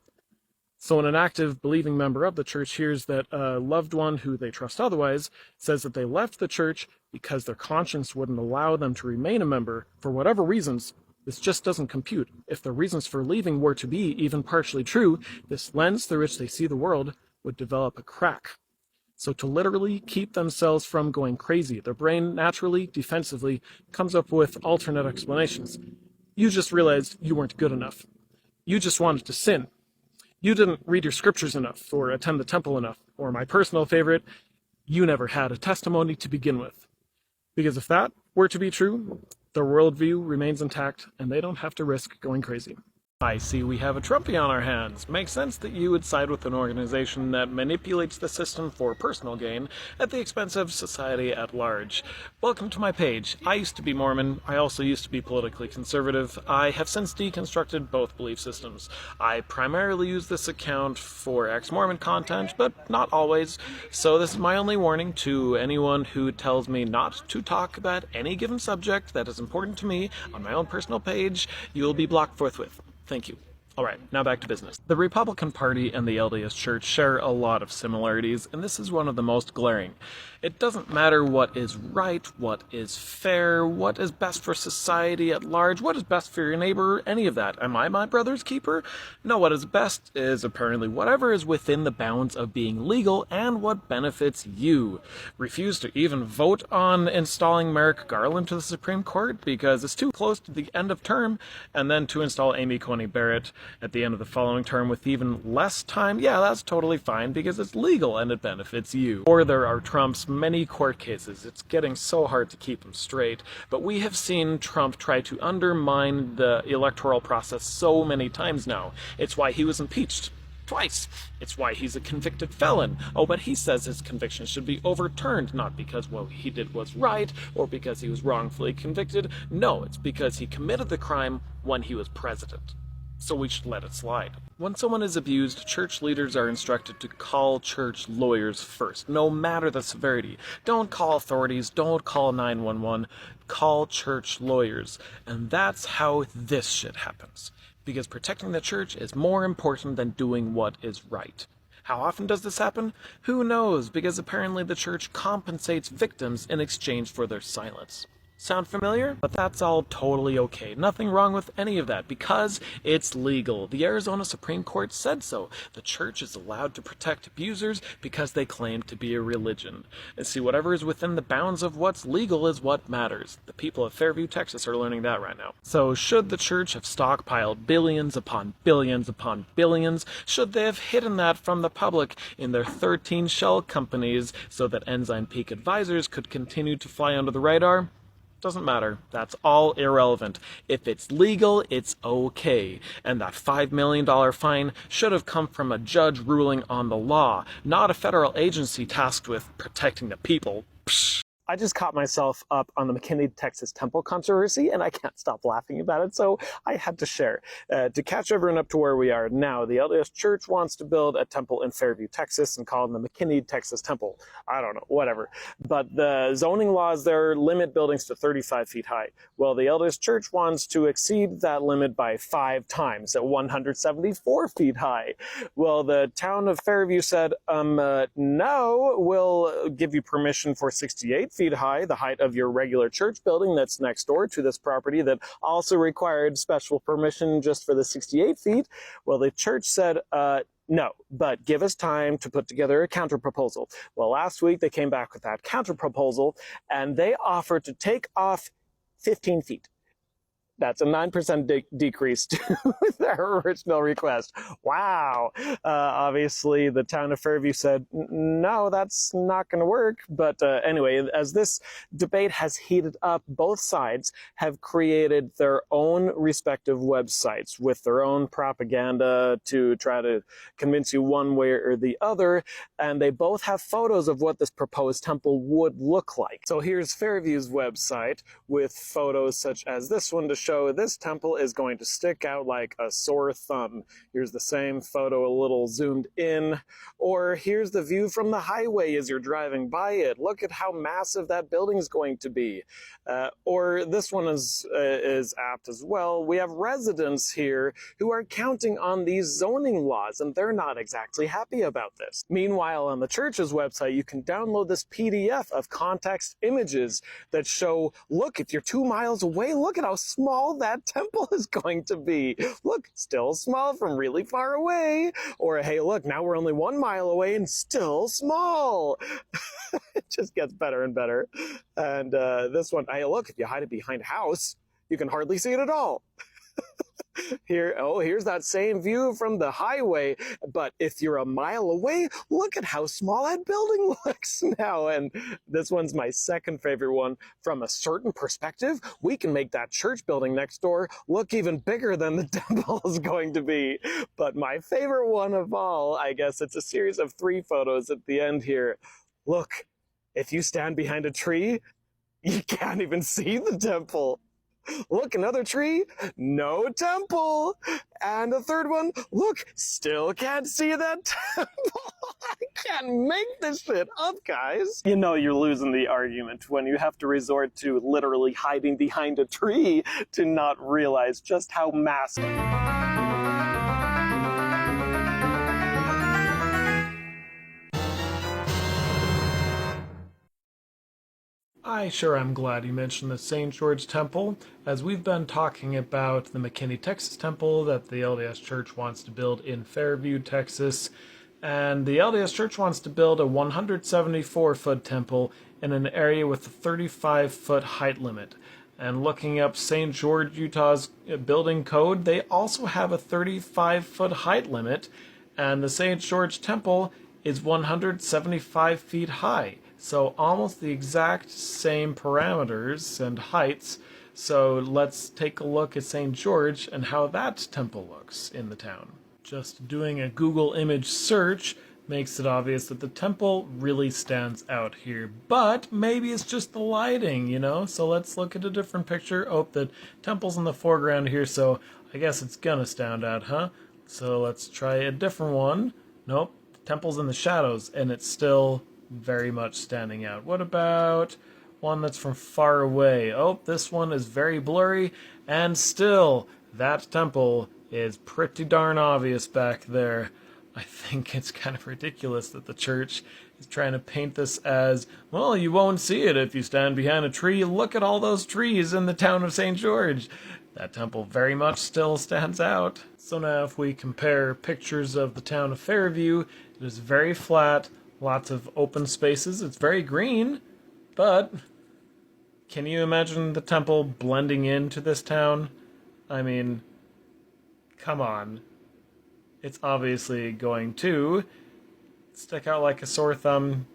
So when an active, believing member of the church hears that a loved one who they trust otherwise says that they left the church because their conscience wouldn't allow them to remain a member, for whatever reasons, this just doesn't compute. If the reasons for leaving were to be even partially true, this lens through which they see the world would develop a crack. So to literally keep themselves from going crazy, their brain naturally, defensively, comes up with alternate explanations. You just realized you weren't good enough. You just wanted to sin. You didn't read your scriptures enough, or attend the temple enough, or my personal favorite, you never had a testimony to begin with. Because if that were to be true, their worldview remains intact, and they don't have to risk going crazy. I see we have a Trumpy on our hands. Makes sense that you would side with an organization that manipulates the system for personal gain at the expense of society at large. Welcome to my page. I used to be Mormon. I also used to be politically conservative. I have since deconstructed both belief systems. I primarily use this account for ex-Mormon content, but not always. So this is my only warning to anyone who tells me not to talk about any given subject that is important to me on my own personal page. You will be blocked forthwith. Thank you. All right, now back to business. The Republican Party and the LDS Church share a lot of similarities, and this is one of the most glaring. It doesn't matter what is right, what is fair, what is best for society at large, what is best for your neighbor, any of that. Am I my brother's keeper? No, what is best is apparently whatever is within the bounds of being legal and what benefits you. Refuse to even vote on installing Merrick Garland to the Supreme Court because it's too close to the end of term, and then to install Amy Coney Barrett at the end of the following term with even less time, yeah, that's totally fine because it's legal and it benefits you. Or there are Trump's many court cases. It's getting so hard to keep them straight, but we have seen Trump try to undermine the electoral process so many times now. It's why he was impeached. Twice. It's why he's a convicted felon. Oh, but he says his conviction should be overturned, not because what he did was right or because he was wrongfully convicted. No, it's because he committed the crime when he was president. So we should let it slide. When someone is abused, church leaders are instructed to call church lawyers first, no matter the severity. Don't call authorities, don't call 911, call church lawyers. And that's how this shit happens. Because protecting the church is more important than doing what is right. How often does this happen? Who knows, because apparently the church compensates victims in exchange for their silence. Sound familiar? But that's all totally okay. Nothing wrong with any of that because it's legal. The Arizona Supreme Court said so. The church is allowed to protect abusers because they claim to be a religion. And see, whatever is within the bounds of what's legal is what matters. The people of Fairview, Texas are learning that right now. So should the church have stockpiled billions upon billions upon billions? Should they have hidden that from the public in their 13 shell companies so that Ensign Peak advisors could continue to fly under the radar? Doesn't matter. That's all irrelevant. If it's legal, it's okay. And that $5 million fine should have come from a judge ruling on the law, not a federal agency tasked with protecting the people. Psh. I just caught myself up on the McKinney, Texas temple controversy, and I can't stop laughing about it, so I had to share. To catch everyone up to where we are now, the LDS Church wants to build a temple in Fairview, Texas, and call it the McKinney, Texas Temple. I don't know, whatever. But the zoning laws there limit buildings to 35 feet high. Well, the LDS Church wants to exceed that limit by 5 times at 174 feet high. Well, the town of Fairview said, no, we'll give you permission for 68 feet high, the height of your regular church building that's next door to this property that also required special permission just for the 68 feet. Well, the church said, no, but give us time to put together a counterproposal. Well, last week they came back with that counterproposal and they offered to take off 15 feet. That's a 9% decrease to their original request. Wow. Obviously, the town of Fairview said, no, that's not going to work. But anyway, as this debate has heated up, both sides have created their own respective websites with their own propaganda to try to convince you one way or the other. And they both have photos of what this proposed temple would look like. So here's Fairview's website with photos such as this one to show this temple is going to stick out like a sore thumb. Here's the same photo a little zoomed in. Or here's the view from the highway as you're driving by it. Look at how massive that building is going to be. Or this one is apt as well. We have residents here who are counting on these zoning laws, and they're not exactly happy about this. Meanwhile, on the church's website, you can download this PDF of context images that show, look, if you're 2 miles away, look at how small that temple is going to be. Look, still small from really far away. Or, hey, look, now we're only 1 mile away and still small. It just gets better and better. And this one, hey, look, if you hide it behind a house, you can hardly see it at all. Here's that same view from the highway, but if you're a mile away, look at how small that building looks now. And this one's my second favorite one. From a certain perspective, we can make that church building next door look even bigger than the temple is going to be. But my favorite one of all, I guess it's a series of 3 photos at the end here. Look, if you stand behind a tree, you can't even see the temple. Look, another tree, no temple. And the third one, look, still can't see that temple. I can't make this shit up, guys. You know you're losing the argument when you have to resort to literally hiding behind a tree to not realize just how massive. I sure am glad you mentioned the St. George Temple, as we've been talking about the McKinney, Texas Temple that the LDS Church wants to build in Fairview, Texas, and the LDS Church wants to build a 174-foot temple in an area with a 35-foot height limit. And looking up St. George, Utah's building code, they also have a 35-foot height limit, and the St. George Temple is 175 feet high. So almost the exact same parameters and heights. So let's take a look at St. George and how that temple looks in the town. Just doing a Google image search makes it obvious that the temple really stands out here. But maybe it's just the lighting, you know? So let's look at a different picture. Oh, the temple's in the foreground here, so I guess it's gonna stand out, huh? So let's try a different one. Nope, the temple's in the shadows, and it's still very much standing out. What about one that's from far away? Oh, this one is very blurry, and still, that temple is pretty darn obvious back there. I think it's kind of ridiculous that the church is trying to paint this as, well, you won't see it if you stand behind a tree. Look at all those trees in the town of St. George. That temple very much still stands out. So now if we compare pictures of the town of Fairview, it is very flat, lots of open spaces. It's very green, but can you imagine the temple blending into this town? I mean, come on. It's obviously going to stick out like a sore thumb,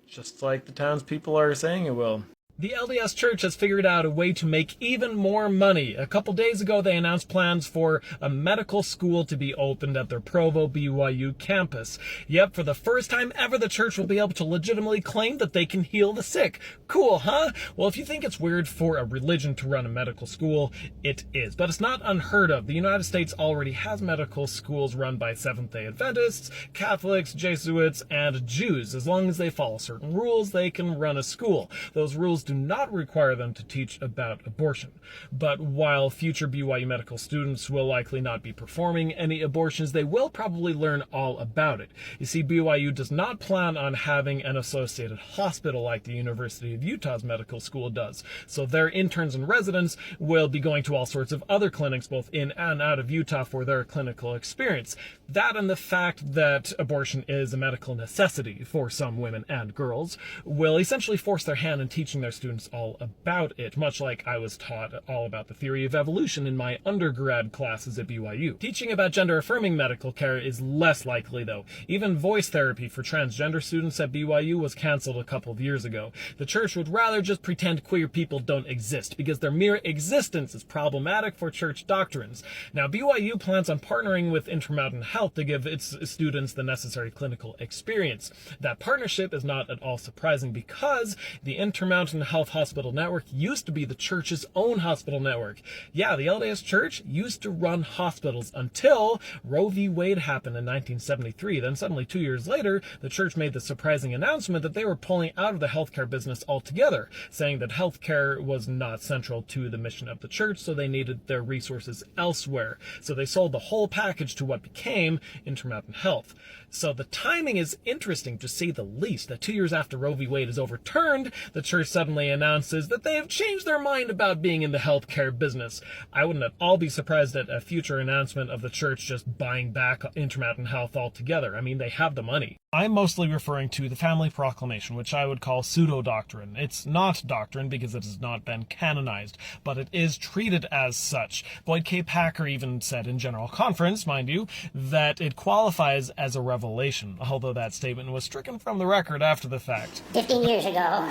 just like the townspeople are saying it will. The LDS Church has figured out a way to make even more money. A couple days ago, they announced plans for a medical school to be opened at their Provo, BYU campus. Yep, for the first time ever, the church will be able to legitimately claim that they can heal the sick. Cool, huh? Well, if you think it's weird for a religion to run a medical school, it is. But it's not unheard of. The United States already has medical schools run by Seventh-day Adventists, Catholics, Jesuits, and Jews. As long as they follow certain rules, they can run a school. Those rules do not require them to teach about abortion. But while future BYU medical students will likely not be performing any abortions, they will probably learn all about it. You see, BYU does not plan on having an associated hospital like the University of Utah's medical school does. So their interns and residents will be going to all sorts of other clinics, both in and out of Utah, for their clinical experience. That and the fact that abortion is a medical necessity for some women and girls will essentially force their hand in teaching their students all about it, much like I was taught all about the theory of evolution in my undergrad classes at BYU. Teaching about gender-affirming medical care is less likely, though. Even voice therapy for transgender students at BYU was canceled a couple of years ago. The church would rather just pretend queer people don't exist, because their mere existence is problematic for church doctrines. Now, BYU plans on partnering with Intermountain Health to give its students the necessary clinical experience. That partnership is not at all surprising, because the Intermountain Health Hospital Network used to be the church's own hospital network. Yeah, the LDS Church used to run hospitals until Roe v. Wade happened in 1973. Then suddenly 2 years later, the church made the surprising announcement that they were pulling out of the healthcare business altogether, saying that healthcare was not central to the mission of the church, so they needed their resources elsewhere. So they sold the whole package to what became Intermountain Health. So the timing is interesting, to say the least, that 2 years after Roe v. Wade is overturned, the church suddenly announces that they have changed their mind about being in the healthcare business. I wouldn't at all be surprised at a future announcement of the church just buying back Intermountain Health altogether. I mean, they have the money. I'm mostly referring to the Family Proclamation, which I would call pseudo-doctrine. It's not doctrine because it has not been canonized, but it is treated as such. Boyd K. Packer even said in General Conference, mind you, that it qualifies as a revelation, although that statement was stricken from the record after the fact. 15 years ago,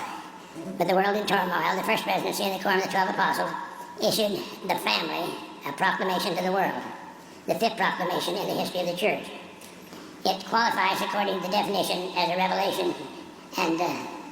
with the world in turmoil, the First Presidency and the Quorum of the 12 Apostles issued the family a proclamation to the world, the fifth proclamation in the history of the church. It qualifies according to the definition as a revelation, and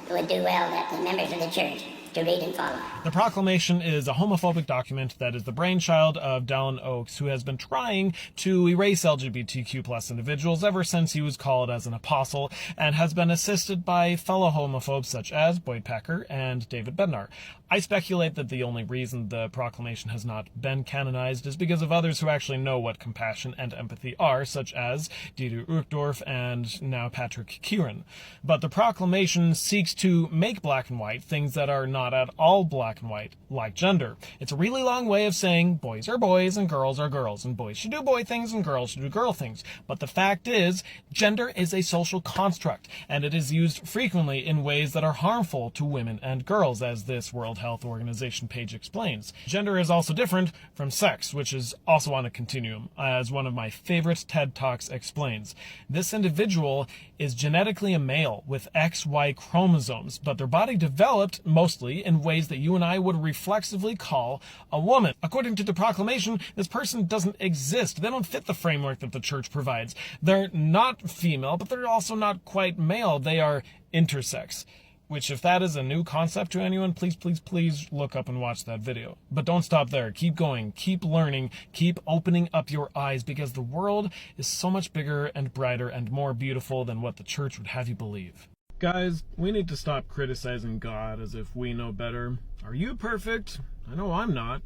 it would do well that the members of the church to read and follow. The proclamation is a homophobic document that is the brainchild of Dallin Oaks, who has been trying to erase LGBTQ+ individuals ever since he was called as an apostle, and has been assisted by fellow homophobes such as Boyd Packer and David Bednar. I speculate that the only reason the proclamation has not been canonized is because of others who actually know what compassion and empathy are, such as Dieter Uchtdorf and now Patrick Kieran. But the proclamation seeks to make black and white things that are not at all black and white, like gender. It's a really long way of saying boys are boys and girls are girls, and boys should do boy things and girls should do girl things. But the fact is, gender is a social construct, and it is used frequently in ways that are harmful to women and girls, as this World Health Organization page explains. Gender is also different from sex, which is also on a continuum, as one of my favorite TED Talks explains. This individual is genetically a male with XY chromosomes, but their body developed mostly in ways that you and I would reflexively call a woman. According to the proclamation, this person doesn't exist. They don't fit the framework that the church provides. They're not female, but they're also not quite male. They are intersex. Which, if that is a new concept to anyone, please look up and watch that video. But don't stop there. Keep going. Keep learning. Keep opening up your eyes, because the world is so much bigger and brighter and more beautiful than what the church would have you believe. Guys, we need to stop criticizing God as if we know better. Are you perfect? I know I'm not.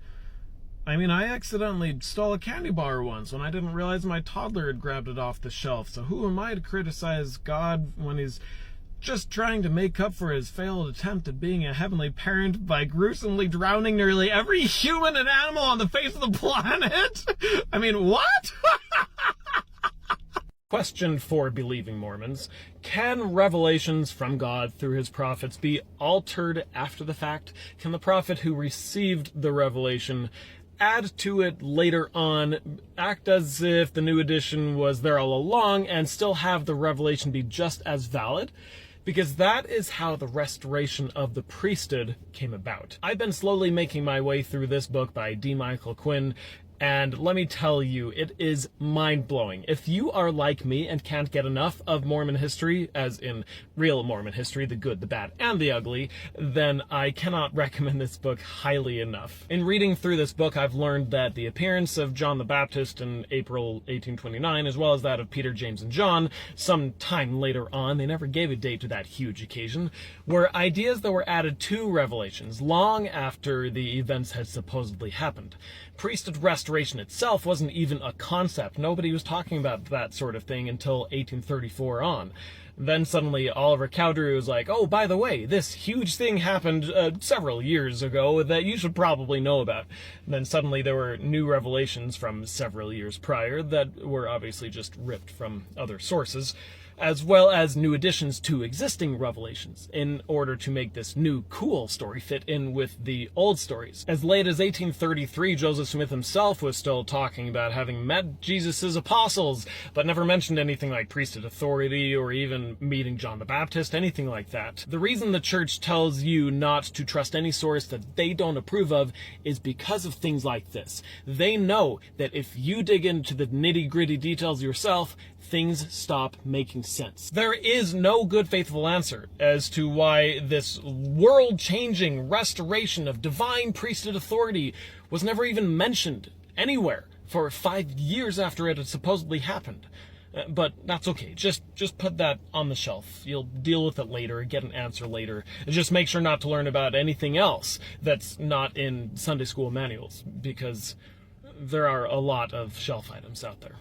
I mean, I accidentally stole a candy bar once when I didn't realize my toddler had grabbed it off the shelf. So who am I to criticize God when he's just trying to make up for his failed attempt at being a heavenly parent by gruesomely drowning nearly every human and animal on the face of the planet? I mean, what? Question for believing Mormons. Can revelations from God through his prophets be altered after the fact? Can the prophet who received the revelation add to it later on, act as if the new edition was there all along, and still have the revelation be just as valid? Because that is how the restoration of the priesthood came about. I've been slowly making my way through this book by D. Michael Quinn, and let me tell you, it is mind-blowing. If you are like me and can't get enough of Mormon history, as in real Mormon history, the good, the bad, and the ugly, then I cannot recommend this book highly enough. In reading through this book, I've learned that the appearance of John the Baptist in April 1829, as well as that of Peter, James, and John, some time later on, they never gave a date to that huge occasion, were ideas that were added to Revelations long after the events had supposedly happened. Priesthood restoration itself wasn't even a concept. Nobody was talking about that sort of thing until 1834 on. Then suddenly Oliver Cowdery was like, oh, by the way, this huge thing happened several years ago that you should probably know about. And then suddenly there were new revelations from several years prior that were obviously just ripped from other sources, as well as new additions to existing revelations in order to make this new cool story fit in with the old stories. As late as 1833, Joseph Smith himself was still talking about having met Jesus' apostles, but never mentioned anything like priesthood authority or even meeting John the Baptist, anything like that. The reason the church tells you not to trust any source that they don't approve of is because of things like this. They know that if you dig into the nitty-gritty details yourself, things stop making sense. There is no good faithful answer as to why this world-changing restoration of divine priesthood authority was never even mentioned anywhere for 5 years after it had supposedly happened. But that's okay. Just put that on the shelf. You'll deal with it later, get an answer later. And just make sure not to learn about anything else that's not in Sunday school manuals, because there are a lot of shelf items out there.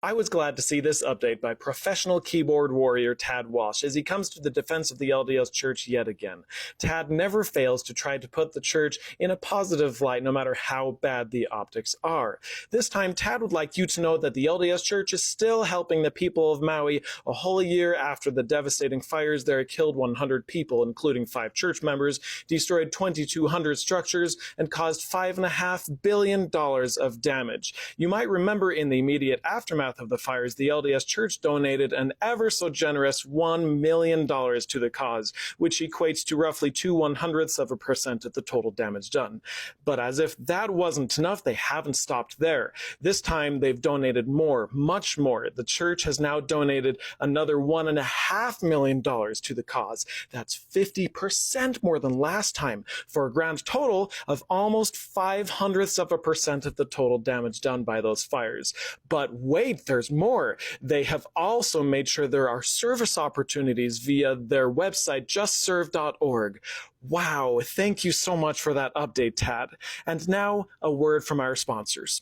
I was glad to see this update by professional keyboard warrior Tad Walsh as he comes to the defense of the LDS Church yet again. Tad never fails to try to put the Church in a positive light no matter how bad the optics are. This time, Tad would like you to know that the LDS Church is still helping the people of Maui a whole year after the devastating fires there killed 100 people, including 5 church members, destroyed 2,200 structures, and caused $5.5 billion of damage. You might remember in the immediate aftermath of the fires, the LDS Church donated an ever so generous $1 million to the cause, which equates to roughly 0.02% of the total damage done. But as if that wasn't enough, they haven't stopped there. This time they've donated more, much more. The church has now donated another $1.5 million to the cause. That's 50% more than last time, for a grand total of almost 0.05% of the total damage done by those fires. But wait, there's more. They have also made sure there are service opportunities via their website, justserve.org. Wow, thank you so much for that update, Tad. And now, a word from our sponsors.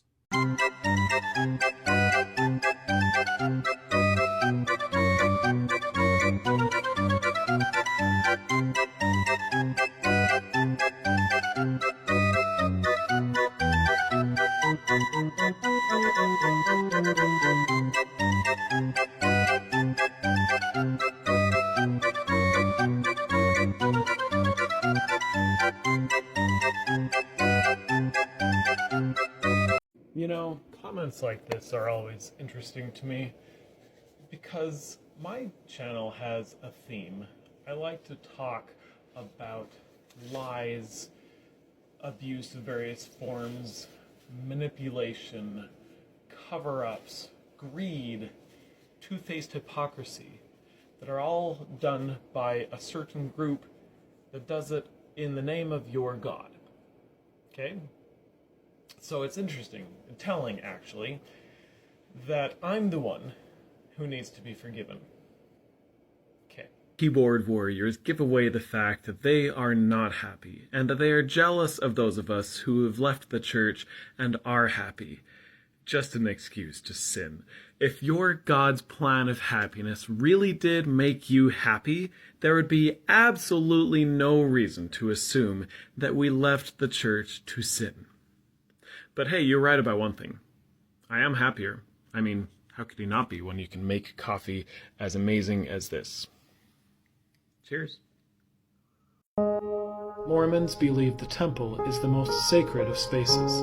You know, comments like this are always interesting to me because my channel has a theme. I like to talk about lies, abuse of various forms, manipulation, cover-ups, greed, two-faced hypocrisy that are all done by a certain group that does it in the name of your God. Okay? So it's interesting, telling actually, that I'm the one who needs to be forgiven. Keyboard warriors give away the fact that they are not happy, and that they are jealous of those of us who have left the church and are happy. Just an excuse to sin. If your God's plan of happiness really did make you happy, there would be absolutely no reason to assume that we left the church to sin. But hey, you're right about one thing. I am happier. I mean, how could you not be when you can make coffee as amazing as this? Cheers. Mormons believe the temple is the most sacred of spaces.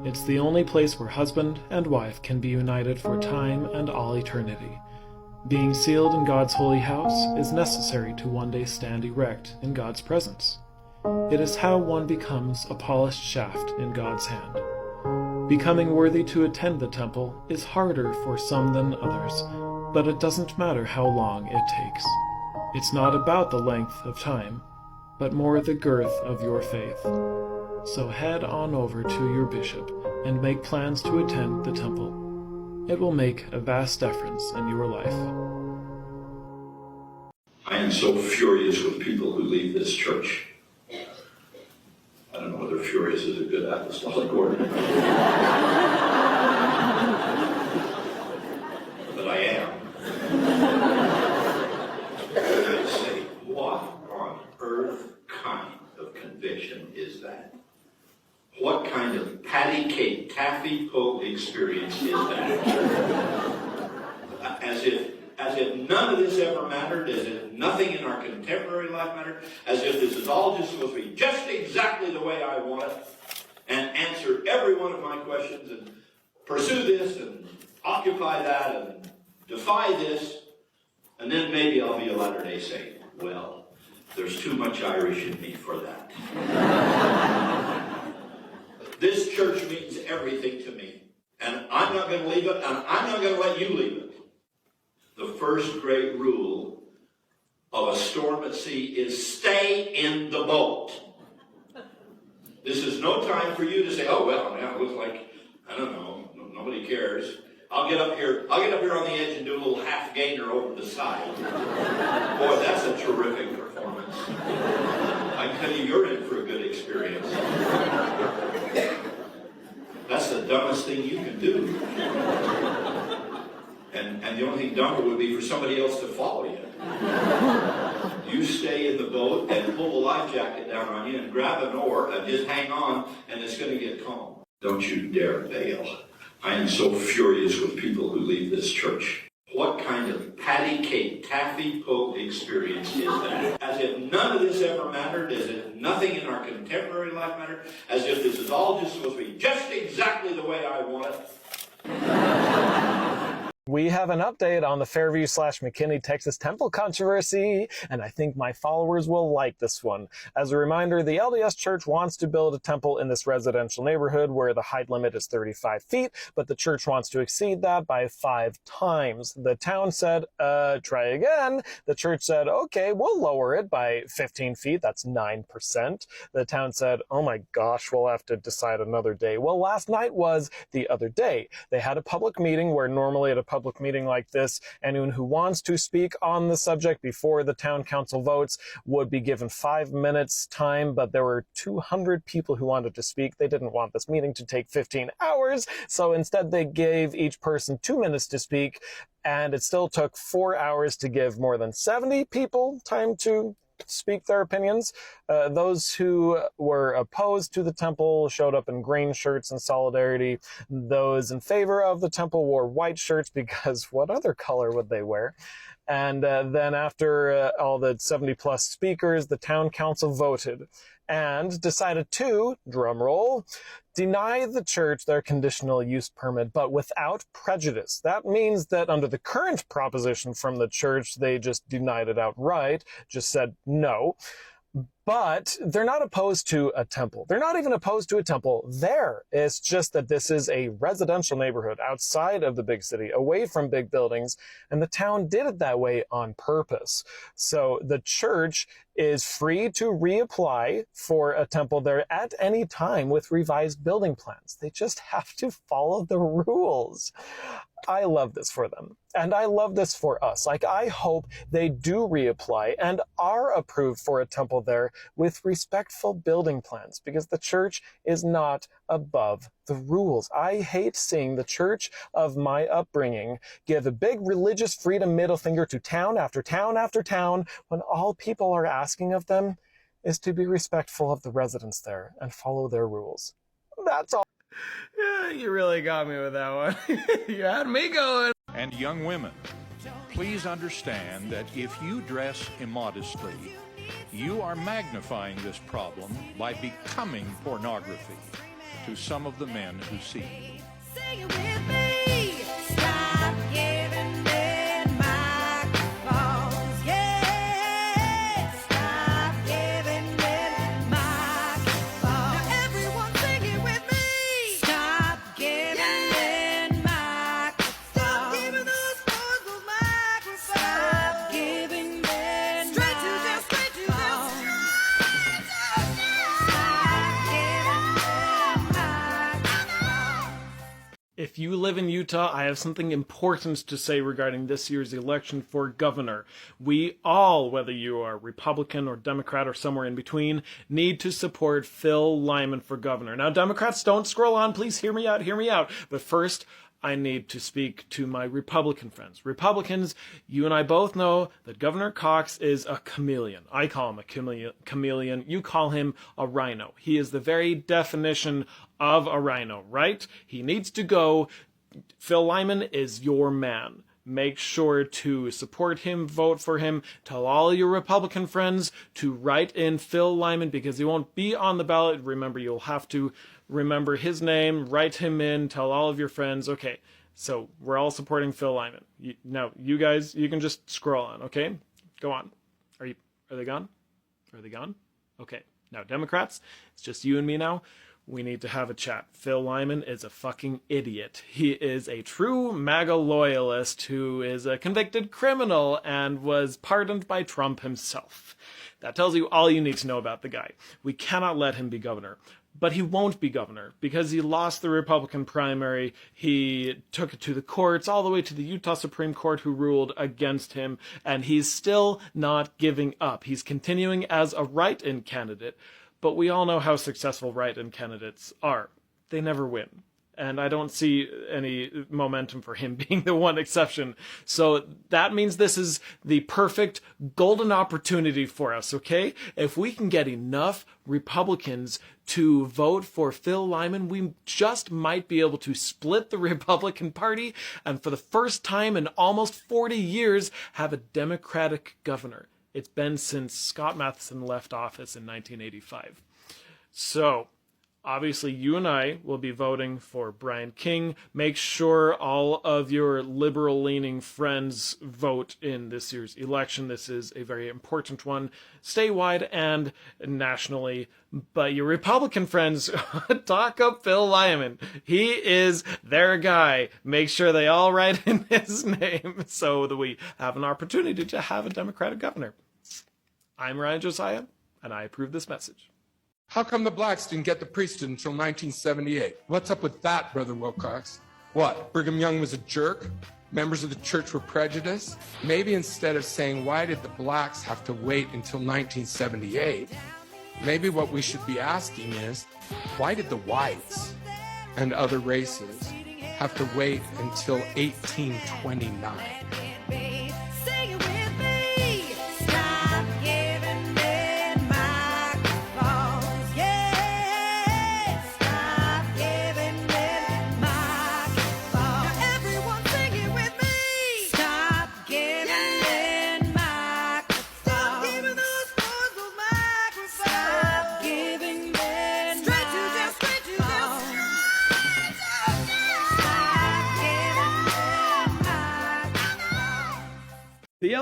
It's the only place where husband and wife can be united for time and all eternity. Being sealed in God's holy house is necessary to one day stand erect in God's presence. It is how one becomes a polished shaft in God's hand. Becoming worthy to attend the temple is harder for some than others, but it doesn't matter how long it takes. It's not about the length of time, but more the girth of your faith. So head on over to your bishop and make plans to attend the temple. It will make a vast difference in your life. I am so furious with people who leave this church. I don't know whether furious is a good apostolic word. But I am. I say, what on earth kind of conviction is that? What kind of patty cake, taffy pull experience is that? As if none of this ever mattered, as if nothing in our contemporary life mattered, as if this is all just supposed to be just exactly the way I want it, and answer every one of my questions, and pursue this, and occupy that, and defy this, and then maybe I'll be a Latter-day Saint. Well, there's too much Irish in me for that. This church means everything to me, and I'm not going to leave it, and I'm not going to let you leave it. The first great rule of a storm at sea is stay in the boat. This is no time for you to say, oh, well, now it looks like, I don't know, nobody cares. I'll get up here on the edge and do a little half gainer over the side. Boy, that's a terrific performance. I can tell you, you're in for a good experience. That's the dumbest thing you can do. And the only thing dumber would be for somebody else to follow you. You stay in the boat and pull the life jacket down on you and grab an oar and just hang on, and it's going to get calm. Don't you dare bail. I am so furious with people who leave this church. What kind of patty cake, taffy pull experience is that? As if none of this ever mattered, as if nothing in our contemporary life mattered, as if this is all just supposed to be just exactly the way I want it. We have an update on the Fairview/McKinney, Texas temple controversy, and I think my followers will like this one. As a reminder, the LDS Church wants to build a temple in this residential neighborhood where the height limit is 35 feet, but the church wants to exceed that by 5 times. The town said, try again. The church said, okay, we'll lower it by 15 feet. That's 9%. The town said, oh my gosh, we'll have to decide another day. Well, last night was the other day. They had a public meeting where normally at a public meeting like this, anyone who wants to speak on the subject before the town council votes would be given 5 minutes time, but there were 200 people who wanted to speak. They didn't want this meeting to take 15 hours, so instead they gave each person 2 minutes to speak, and it still took 4 hours to give more than 70 people time to speak their opinions. Those who were opposed to the temple showed up in green shirts in solidarity. Those in favor of the temple wore white shirts because what other color would they wear? And then after all the 70-plus speakers, the town council voted and decided to, drumroll, deny the church their conditional use permit, but without prejudice. That means that under the current proposition from the church, they just denied it outright, just said no. But they're not opposed to a temple. They're not even opposed to a temple there. It's just that this is a residential neighborhood outside of the big city, away from big buildings, and the town did it that way on purpose. So the church is free to reapply for a temple there at any time with revised building plans. They just have to follow the rules. I love this for them. And I love this for us. Like, I hope they do reapply and are approved for a temple there with respectful building plans, because the church is not above the rules. I hate seeing the church of my upbringing give a big religious freedom middle finger to town after town after town when all people are asking of them is to be respectful of the residents there and follow their rules. That's all. Yeah, you really got me with that one. You had me going. And young women, please understand that if you dress immodestly, you are magnifying this problem by becoming pornography to some of the men who see you. Sing it with me. Stop giving men microphones. Yeah. Stop giving men microphones. Now everyone sing it with me. Stop giving men microphones. Stop giving those boys those microphones. Stop giving men straight to them, straight to them. Stop giving men microphones. If you live in Utah, I have something important to say regarding this year's election for governor. We all, whether you are Republican or Democrat or somewhere in between, need to support Phil Lyman for governor. Now, Democrats, don't scroll on. Please hear me out. But first, I need to speak to my Republican friends. Republicans, you and I both know that Governor Cox is a chameleon. I call him a chameleon. You call him a rhino. He is the very definition of a rhino, right? He needs to go. Phil Lyman is your man. Make sure to support him, vote for him. Tell all your Republican friends to write in Phil Lyman, because he won't be on the ballot. Remember, you'll have to remember his name, write him in, tell all of your friends. Okay, so we're all supporting Phil Lyman. Now, you guys, you can just scroll on, okay? Go on. Are they gone? Are they gone? Okay. Now, Democrats, it's just you and me now. We need to have a chat. Phil Lyman is a fucking idiot. He is a true MAGA loyalist who is a convicted criminal and was pardoned by Trump himself. That tells you all you need to know about the guy. We cannot let him be governor. But he won't be governor because he lost the Republican primary. He took it to the courts, all the way to the Utah Supreme Court, who ruled against him. And he's still not giving up. He's continuing as a write-in candidate. But we all know how successful write-in candidates are. They never win. And I don't see any momentum for him being the one exception. So that means this is the perfect golden opportunity for us, okay? If we can get enough Republicans to vote for Phil Lyman, we just might be able to split the Republican Party and for the first time in almost 40 years have a Democratic governor. It's been since Scott Matheson left office in 1985. So obviously, you and I will be voting for Brian King. Make sure all of your liberal-leaning friends vote in this year's election. This is a very important one, statewide and nationally. But your Republican friends, talk up Phil Lyman. He is their guy. Make sure they all write in his name so that we have an opportunity to have a Democratic governor. I'm Ryan Josiah, and I approve this message. How come the blacks didn't get the priesthood until 1978? What's up with that, Brother Wilcox? What, Brigham Young was a jerk? Members of the church were prejudiced? Maybe instead of saying, why did the blacks have to wait until 1978? Maybe what we should be asking is, why did the whites and other races have to wait until 1829?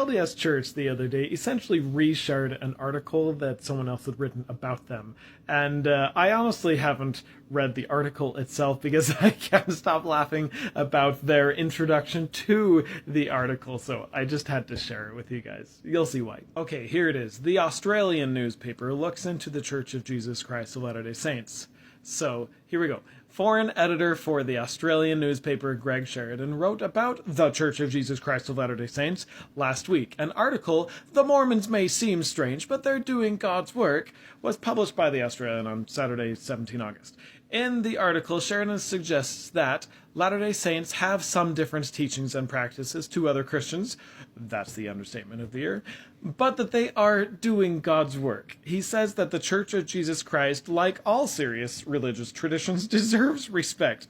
LDS Church the other day essentially reshared an article that someone else had written about them. And I honestly haven't read the article itself because I can't stop laughing about their introduction to the article. So I just had to share it with you guys. You'll see why. Okay, here it is. The Australian newspaper looks into the Church of Jesus Christ of Latter-day Saints. So here we go. Foreign editor for the Australian newspaper Greg Sheridan wrote about the Church of Jesus Christ of Latter-day Saints last week. An article, "The Mormons May Seem Strange, but They're Doing God's Work," was published by the Australian on Saturday, 17 August. In the article, Sheridan suggests that Latter-day Saints have some different teachings and practices to other Christians, that's the understatement of the year, but that they are doing God's work. He says that the Church of Jesus Christ, like all serious religious traditions, deserves respect.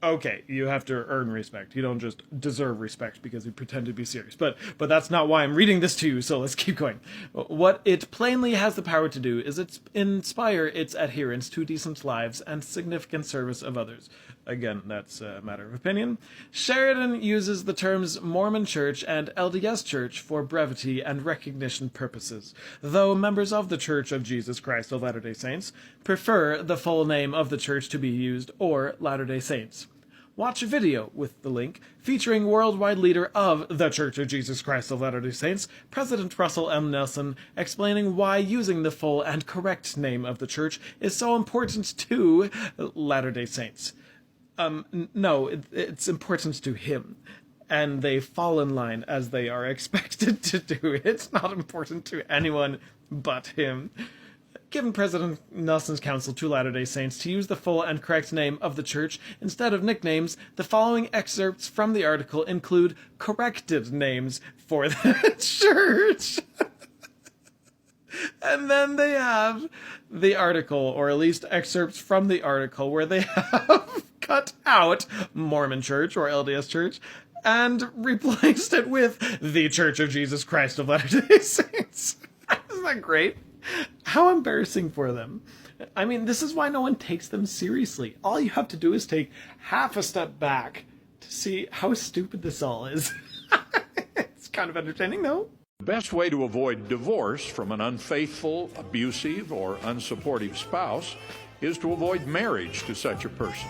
Okay, you have to earn respect. You don't just deserve respect because you pretend to be serious. But that's not why I'm reading this to you, so let's keep going. What it plainly has the power to do is inspire its adherents to decent lives and significant service of others. Again, that's a matter of opinion. Sheridan uses the terms Mormon Church and LDS Church for brevity and recognition purposes, though members of the Church of Jesus Christ of Latter-day Saints prefer the full name of the church to be used, or Latter-day Saints. Watch a video with the link featuring worldwide leader of the Church of Jesus Christ of Latter-day Saints, President Russell M. Nelson, explaining why using the full and correct name of the church is so important to Latter-day Saints. No, it's important to him. And they fall in line as they are expected to do. It's not important to anyone but him. Given President Nelson's counsel to Latter-day Saints to use the full and correct name of the church instead of nicknames, the following excerpts from the article include corrected names for the church. And then they have the article, or at least excerpts from the article, where they have cut out Mormon Church, or LDS Church, and replaced it with the Church of Jesus Christ of Latter-day Saints. Isn't that great? How embarrassing for them. I mean, this is why no one takes them seriously. All you have to do is take half a step back to see how stupid this all is. It's kind of entertaining, though. The best way to avoid divorce from an unfaithful, abusive, or unsupportive spouse is to avoid marriage to such a person.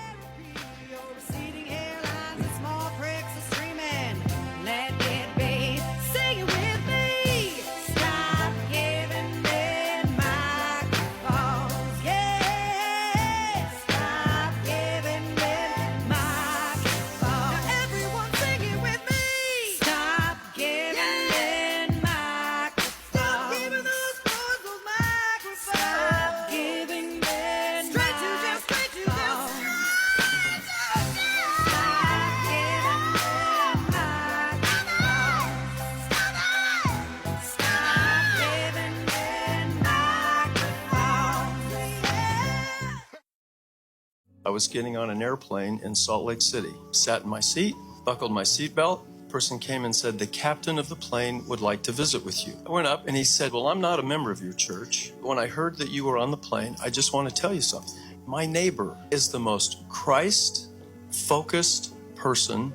I was getting on an airplane in Salt Lake City. Sat in my seat, buckled my seatbelt. Person came and said, "The captain of the plane would like to visit with you." I went up and he said, "Well, I'm not a member of your church. When I heard that you were on the plane, I just want to tell you something. My neighbor is the most Christ-focused person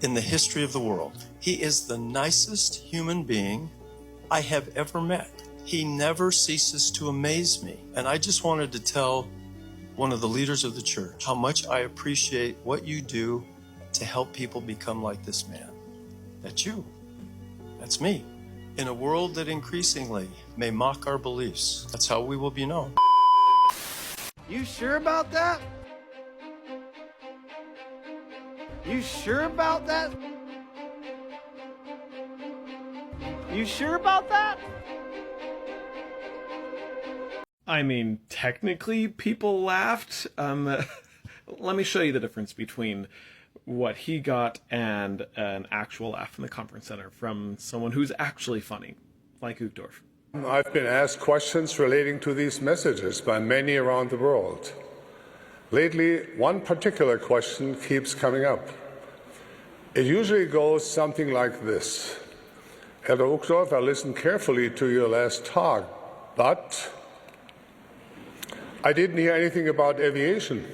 in the history of the world. He is the nicest human being I have ever met. He never ceases to amaze me." And I just wanted to tell one of the leaders of the church how much I appreciate what you do to help people become like this man. That's you. That's me. In a world that increasingly may mock our beliefs, that's how we will be known. You sure about that? You sure about that? You sure about that? I mean, technically people laughed. Let me show you the difference between what he got and an actual laugh in the conference center from someone who's actually funny, like Uchtdorf. I've been asked questions relating to these messages by many around the world. Lately, one particular question keeps coming up. It usually goes something like this. Elder Uchtdorf, I listened carefully to your last talk, but I didn't hear anything about aviation.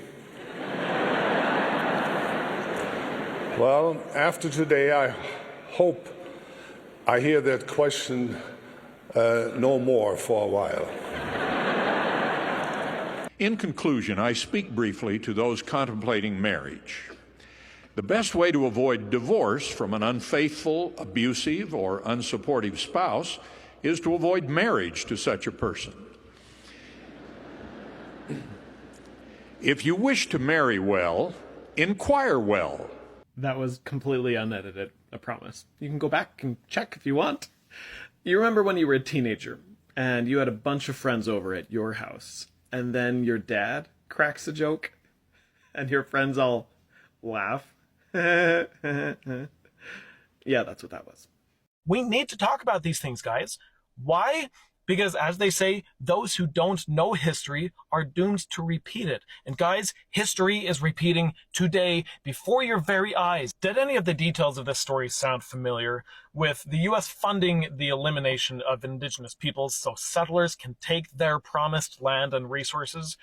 Well, after today, I hope I hear that question no more for a while. In conclusion, I speak briefly to those contemplating marriage. The best way to avoid divorce from an unfaithful, abusive, or unsupportive spouse is to avoid marriage to such a person. If you wish to marry well, inquire well. That was completely unedited, I promise. You can go back and check if you want. You remember when you were a teenager and you had a bunch of friends over at your house, and then your dad cracks a joke and your friends all laugh? Yeah, that's what that was. We need to talk about these things, guys. Why? Because, as they say, those who don't know history are doomed to repeat it. And guys, history is repeating today before your very eyes. Did any of the details of this story sound familiar? With the U.S. funding the elimination of indigenous peoples so settlers can take their promised land and resources?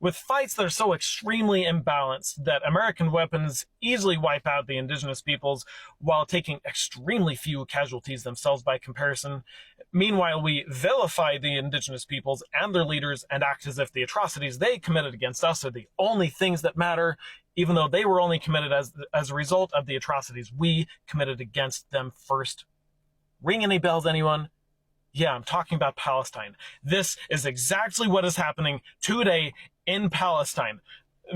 With fights that are so extremely imbalanced that American weapons easily wipe out the indigenous peoples while taking extremely few casualties themselves by comparison. Meanwhile, we vilify the indigenous peoples and their leaders and act as if the atrocities they committed against us are the only things that matter, even though they were only committed as a result of the atrocities we committed against them first. Ring any bells, anyone? Yeah, I'm talking about Palestine. This is exactly what is happening today in Palestine.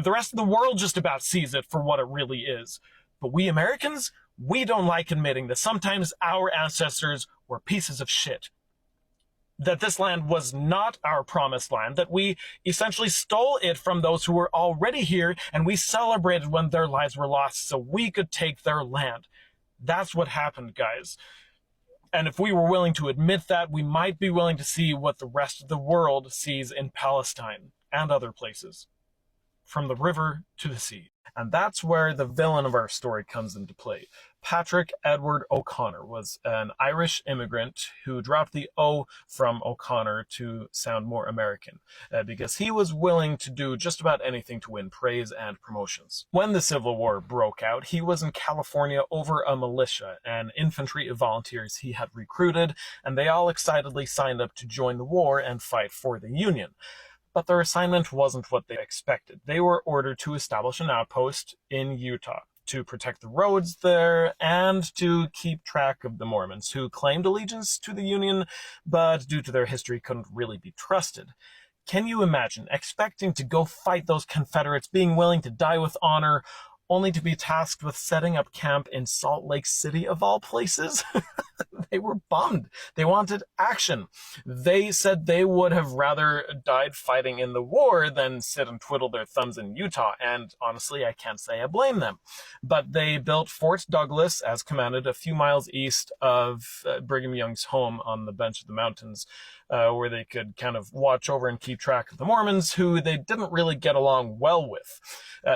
The rest of the world just about sees it for what it really is. But we Americans, we don't like admitting that sometimes our ancestors were pieces of shit. That this land was not our promised land, that we essentially stole it from those who were already here, and we celebrated when their lives were lost so we could take their land. That's what happened, guys. And if we were willing to admit that, we might be willing to see what the rest of the world sees in Palestine and other places, from the river to the sea. And that's where the villain of our story comes into play. Patrick Edward O'Connor was an Irish immigrant who dropped the O from O'Connor to sound more American, because he was willing to do just about anything to win praise and promotions. When the Civil War broke out, he was in California over a militia and infantry volunteers he had recruited, and they all excitedly signed up to join the war and fight for the Union. But their assignment wasn't what they expected. They were ordered to establish an outpost in Utah to protect the roads there and to keep track of the Mormons who claimed allegiance to the Union, but due to their history couldn't really be trusted. Can you imagine expecting to go fight those Confederates, being willing to die with honor, only to be tasked with setting up camp in Salt Lake City of all places? They were bummed. They wanted action. They said they would have rather died fighting in the war than sit and twiddle their thumbs in Utah, and honestly, I can't say I blame them. But they built Fort Douglas, as commanded, a few miles east of Brigham Young's home on the bench of the mountains, where they could kind of watch over and keep track of the Mormons, who they didn't really get along well with.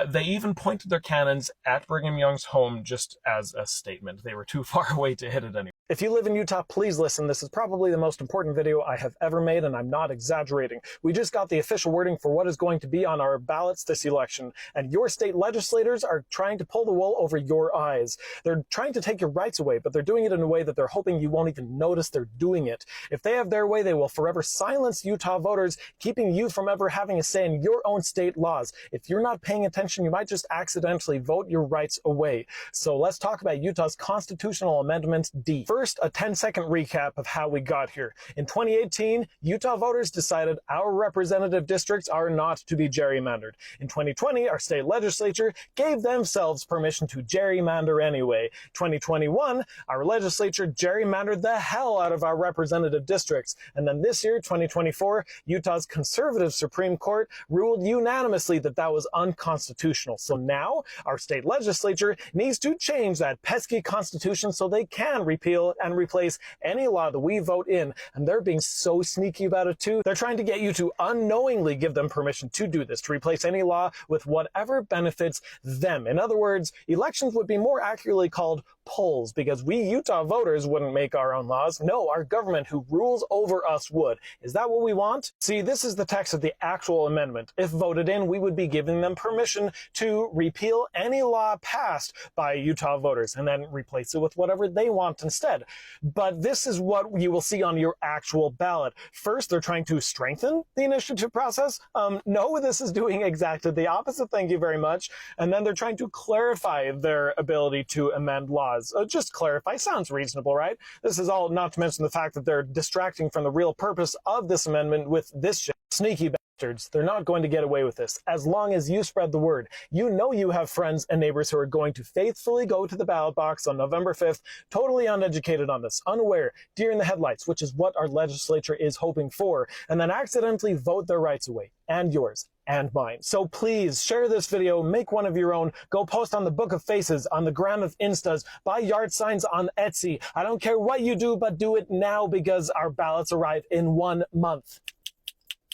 They even pointed their cannons at Brigham Young's home just as a statement. They were too far away to hit it anyway. If you live in Utah, please listen. This is probably the most important video I have ever made, and I'm not exaggerating. We just got the official wording for what is going to be on our ballots this election, and your state legislators are trying to pull the wool over your eyes. They're trying to take your rights away, but they're doing it in a way that they're hoping you won't even notice they're doing it. If they have their way, they will forever silence Utah voters, keeping you from ever having a say in your own state laws. If you're not paying attention, you might just accidentally vote your rights away. So let's talk about Utah's Constitutional Amendment D. First, a 10-second recap of how we got here. In 2018, Utah voters decided our representative districts are not to be gerrymandered. In 2020, our state legislature gave themselves permission to gerrymander anyway. 2021, our legislature gerrymandered the hell out of our representative districts. And then this year, 2024, Utah's conservative Supreme Court ruled unanimously that that was unconstitutional. So now, our state legislature needs to change that pesky constitution so they can repeal and replace any law that we vote in. And they're being so sneaky about it too. They're trying to get you to unknowingly give them permission to do this, to replace any law with whatever benefits them. In other words, elections would be more accurately called polls, because we Utah voters wouldn't make our own laws. No, our government who rules over us would. Is that what we want? See, this is the text of the actual amendment. If voted in, we would be giving them permission to repeal any law passed by Utah voters and then replace it with whatever they want instead. But this is what you will see on your actual ballot. First, they're trying to strengthen the initiative process. No, this is doing exactly the opposite. Thank you very much. And then they're trying to clarify their ability to amend laws. Just clarify sounds reasonable, right? This is all not to mention the fact that they're distracting from the real purpose of this amendment with this shit. Sneaky bastards. They're not going to get away with this. As long as you spread the word, you know you have friends and neighbors who are going to faithfully go to the ballot box on November 5th, totally uneducated on this, unaware, deer in the headlights, which is what our legislature is hoping for, and then accidentally vote their rights away, and yours, and mine. So please share this video, make one of your own, go post on the Book of Faces, on the gram of Instas, buy yard signs on Etsy. I don't care what you do, but do it now because our ballots arrive in 1 month.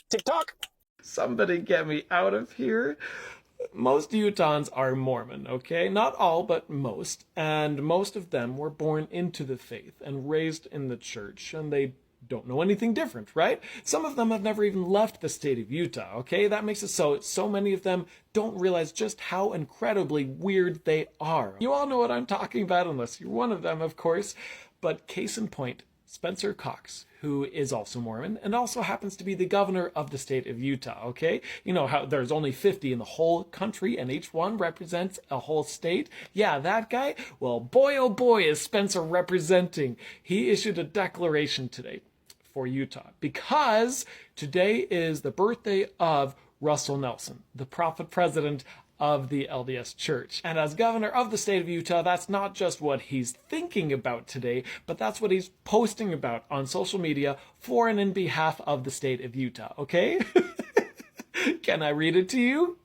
TikTok. Somebody get me out of here. Most Utahns are Mormon, okay? Not all, but most. And most of them were born into the faith and raised in the church, and they don't know anything different, right? Some of them have never even left the state of Utah, okay? That makes it so many of them don't realize just how incredibly weird they are. You all know what I'm talking about, unless you're one of them, of course. But case in point, Spencer Cox, who is also Mormon and also happens to be the governor of the state of Utah, okay? You know how there's only 50 in the whole country and each one represents a whole state? Yeah, that guy? Well, boy oh boy is Spencer representing. He issued a declaration today for Utah because today is the birthday of Russell Nelson, the prophet president of the LDS Church. And as governor of the state of Utah, that's not just what he's thinking about today, but that's what he's posting about on social media for and in behalf of the state of Utah, okay? Can I read it to you?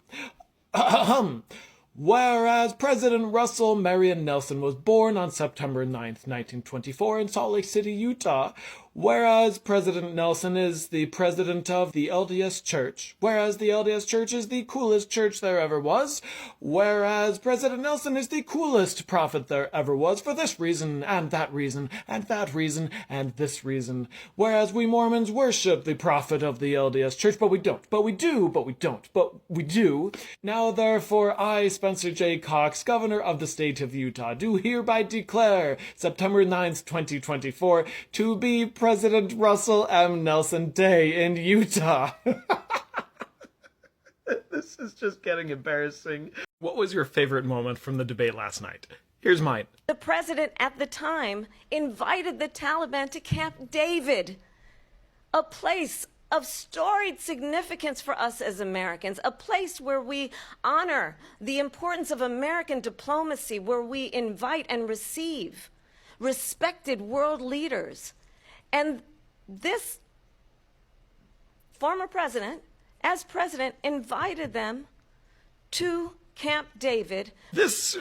Whereas President Russell Marion Nelson was born on September 9th, 1924 in Salt Lake City, Utah. Whereas President Nelson is the president of the LDS Church. Whereas the LDS Church is the coolest church there ever was. Whereas President Nelson is the coolest prophet there ever was for this reason, and that reason, and that reason, and this reason. Whereas we Mormons worship the prophet of the LDS Church, but we don't. But we do, but we don't. But we do. Now therefore I, Spencer J. Cox, governor of the state of Utah, do hereby declare September 9th, 2024 to be President Russell M. Nelson Day in Utah. This is just getting embarrassing. What was your favorite moment from the debate last night? Here's mine. The president at the time invited the Taliban to Camp David, a place of storied significance for us as Americans, a place where we honor the importance of American diplomacy, where we invite and receive respected world leaders. And this former president, as president, invited them to Camp David. This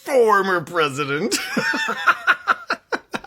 former president.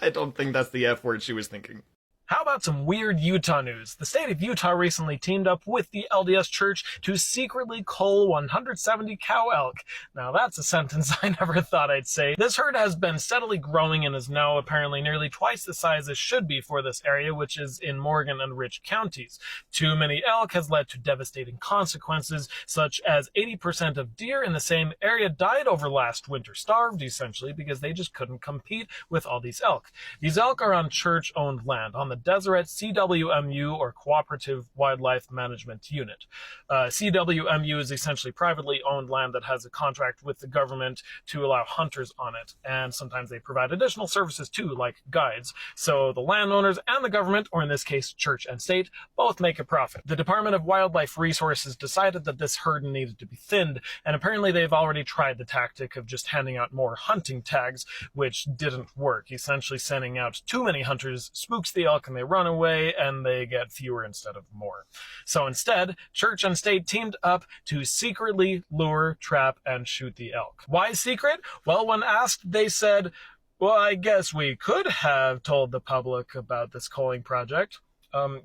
I don't think that's the F word she was thinking. How about some weird Utah news? The state of Utah recently teamed up with the LDS Church to secretly cull 170 cow elk. Now that's a sentence I never thought I'd say. This herd has been steadily growing and is now apparently nearly twice the size it should be for this area, which is in Morgan and Rich counties. Too many elk has led to devastating consequences, such as 80% of deer in the same area died over last winter, starved essentially because they just couldn't compete with all these elk. These elk are on church-owned land, on the Deseret CWMU, or Cooperative Wildlife Management Unit. CWMU is essentially privately owned land that has a contract with the government to allow hunters on it, and sometimes they provide additional services too, like guides. So the landowners and the government, or in this case church and state, both make a profit. The Department of Wildlife Resources decided that this herd needed to be thinned, and apparently they've already tried the tactic of just handing out more hunting tags, which didn't work. Essentially sending out too many hunters spooks the elk and they run away and they get fewer instead of more. So instead, church and state teamed up to secretly lure, trap, and shoot the elk. Why secret? Well, when asked, they said, well, I guess we could have told the public about this culling project.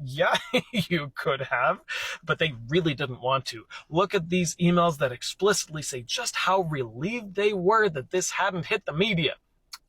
Yeah, you could have, but they really didn't want to. Look at these emails that explicitly say just how relieved they were that this hadn't hit the media.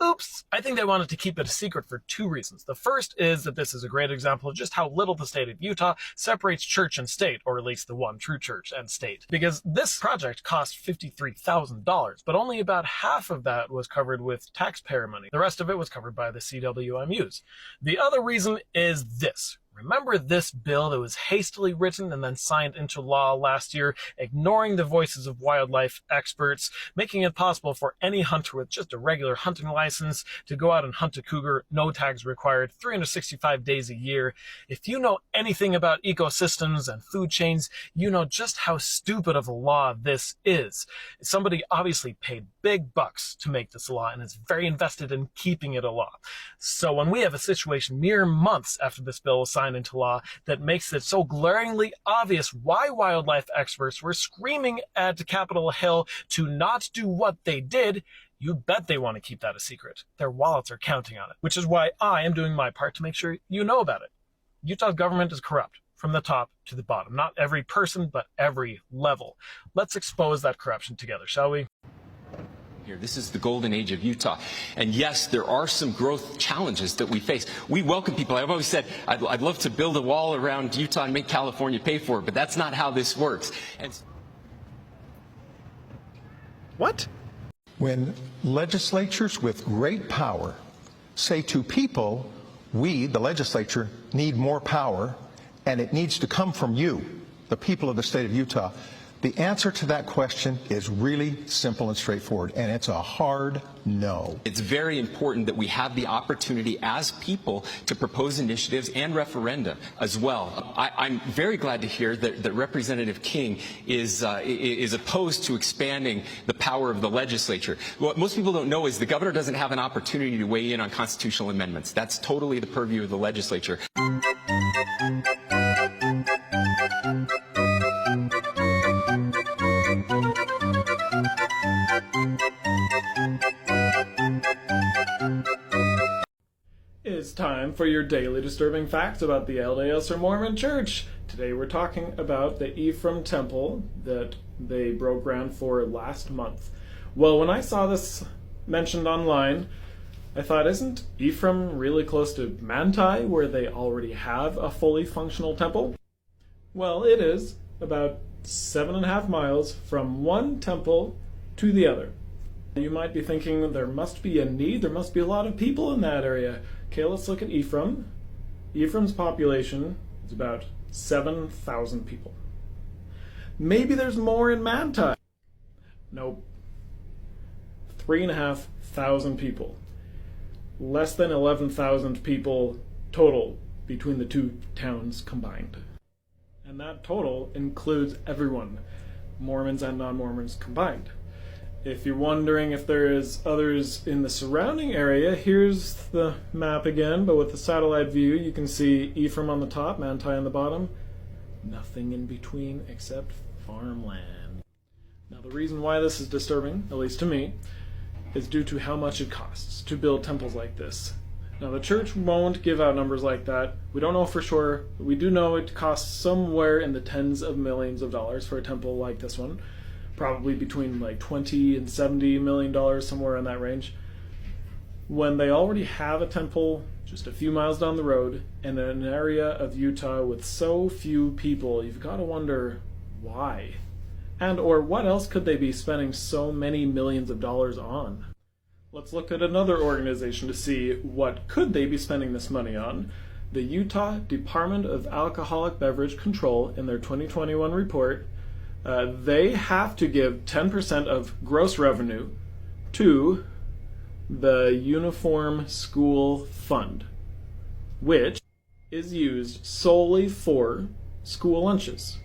Oops. I think they wanted to keep it a secret for two reasons. The first is that this is a great example of just how little the state of Utah separates church and state, or at least the one true church and state. Because this project cost $53,000, but only about half of that was covered with taxpayer money. The rest of it was covered by the CWMUs. The other reason is this. Remember this bill that was hastily written and then signed into law last year, ignoring the voices of wildlife experts, making it possible for any hunter with just a regular hunting license to go out and hunt a cougar, no tags required, 365 days a year. If you know anything about ecosystems and food chains, you know just how stupid of a law this is. Somebody obviously paid big bucks to make this law and is very invested in keeping it a law. So when we have a situation mere months after this bill was signed into law that makes it so glaringly obvious why wildlife experts were screaming at Capitol Hill to not do what they did, you bet they want to keep that a secret. Their wallets are counting on it, which is why I am doing my part to make sure you know about it. Utah's government is corrupt from the top to the bottom. Not every person, but every level. Let's expose that corruption together, shall we? Here. This is the golden age of Utah. And yes, there are some growth challenges that we face. We welcome people. I've always said I'd love to build a wall around Utah and make California pay for it, but that's not how this works. And what? When legislatures with great power say to people, we, the legislature, need more power, and it needs to come from you, the people of the state of Utah, the answer to that question is really simple and straightforward, and it's a hard no. it's very important that we have the opportunity as people to propose initiatives and referenda as well. I'm very glad to hear that Representative King is opposed to expanding the power of the legislature. What most people don't know is the governor doesn't have an opportunity to weigh in on constitutional amendments. That's totally the purview of the legislature. It's time for your daily disturbing facts about the LDS or Mormon Church. Today we're talking about the Ephraim Temple that they broke ground for last month. Well, when I saw this mentioned online, I thought, isn't Ephraim really close to Manti, where they already have a fully functional temple? Well, it is about 7.5 miles from one temple to the other. You might be thinking there must be a need, there must be a lot of people in that area. Okay, let's look at Ephraim. Ephraim's population is about 7,000 people. Maybe there's more in Manti. Nope. 3,500 people. Less than 11,000 people total between the two towns combined. And that total includes everyone, Mormons and non-Mormons combined. If you're wondering if there is others in the surrounding area, here's the map again, but with the satellite view, you can see Ephraim on the top, Manti on the bottom. Nothing in between except farmland. Now, the reason why this is disturbing, at least to me, is due to how much it costs to build temples like this. Now, the church won't give out numbers like that. We don't know for sure. We do know it costs somewhere in the tens of millions of dollars for a temple like this one. Probably between like $20 and $70 million, somewhere in that range. When they already have a temple just a few miles down the road in an area of Utah with so few people, you've got to wonder why. And or what else could they be spending so many millions of dollars on? Let's look at another organization to see what could they be spending this money on. The Utah Department of Alcoholic Beverage Control, in their 2021 report, they have to give 10% of gross revenue to the Uniform School Fund, which is used solely for school lunches.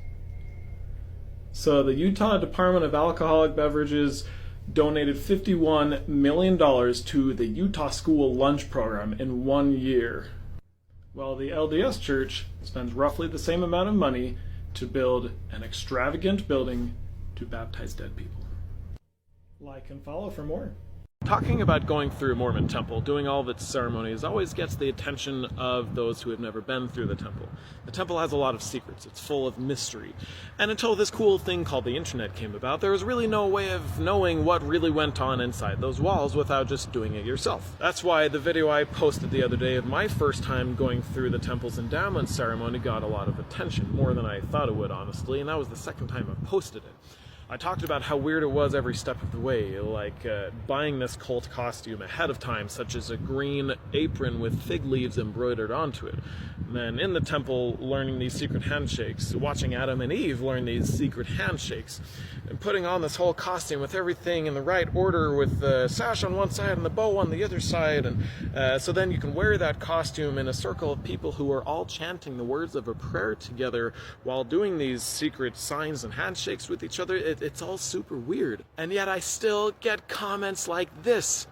So the Utah Department of Alcoholic Beverages donated $51 million to the Utah School Lunch Program in 1 year, while the LDS Church spends roughly the same amount of money to build an extravagant building to baptize dead people. Like and follow for more. Talking about going through a Mormon temple, doing all of its ceremonies, always gets the attention of those who have never been through the temple. The temple has a lot of secrets, it's full of mystery. And until this cool thing called the internet came about, there was really no way of knowing what really went on inside those walls without just doing it yourself. That's why the video I posted the other day of my first time going through the temple's endowment ceremony got a lot of attention, more than I thought it would, honestly, and that was the second time I posted it. I talked about how weird it was every step of the way, like buying this cult costume ahead of time, such as a green apron with fig leaves embroidered onto it. And then in the temple, learning these secret handshakes, watching Adam and Eve learn these secret handshakes, and putting on this whole costume with everything in the right order, with the sash on one side and the bow on the other side, and so then you can wear that costume in a circle of people who are all chanting the words of a prayer together while doing these secret signs and handshakes with each other. It's all super weird. And yet I still get comments like this.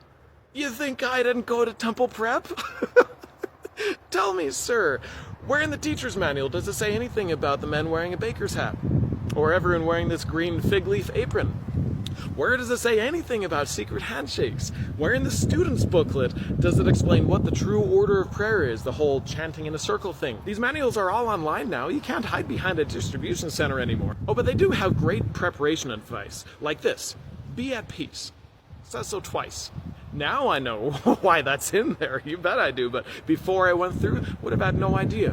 You think I didn't go to temple prep? Tell me, sir, where in the teacher's manual does it say anything about the men wearing a baker's hat? Or everyone wearing this green fig leaf apron? Where does it say anything about secret handshakes? Where in the student's booklet does it explain what the true order of prayer is, the whole chanting in a circle thing? These manuals are all online now. You can't hide behind a distribution center anymore. Oh, but they do have great preparation advice, like this. Be at peace. It says so twice. Now I know why that's in there. You bet I do, but before I went through, would have had no idea.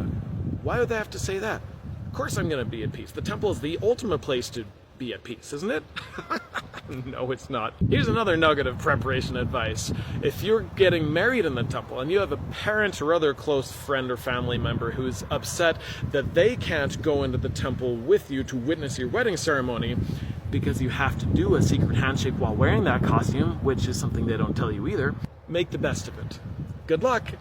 Why would they have to say that? Of course I'm going to be at peace. The temple is the ultimate place to be at peace, isn't it? No, it's not. Here's another nugget of preparation advice. If you're getting married in the temple and you have a parent or other close friend or family member who's upset that they can't go into the temple with you to witness your wedding ceremony because you have to do a secret handshake while wearing that costume, which is something they don't tell you either, make the best of it. Good luck.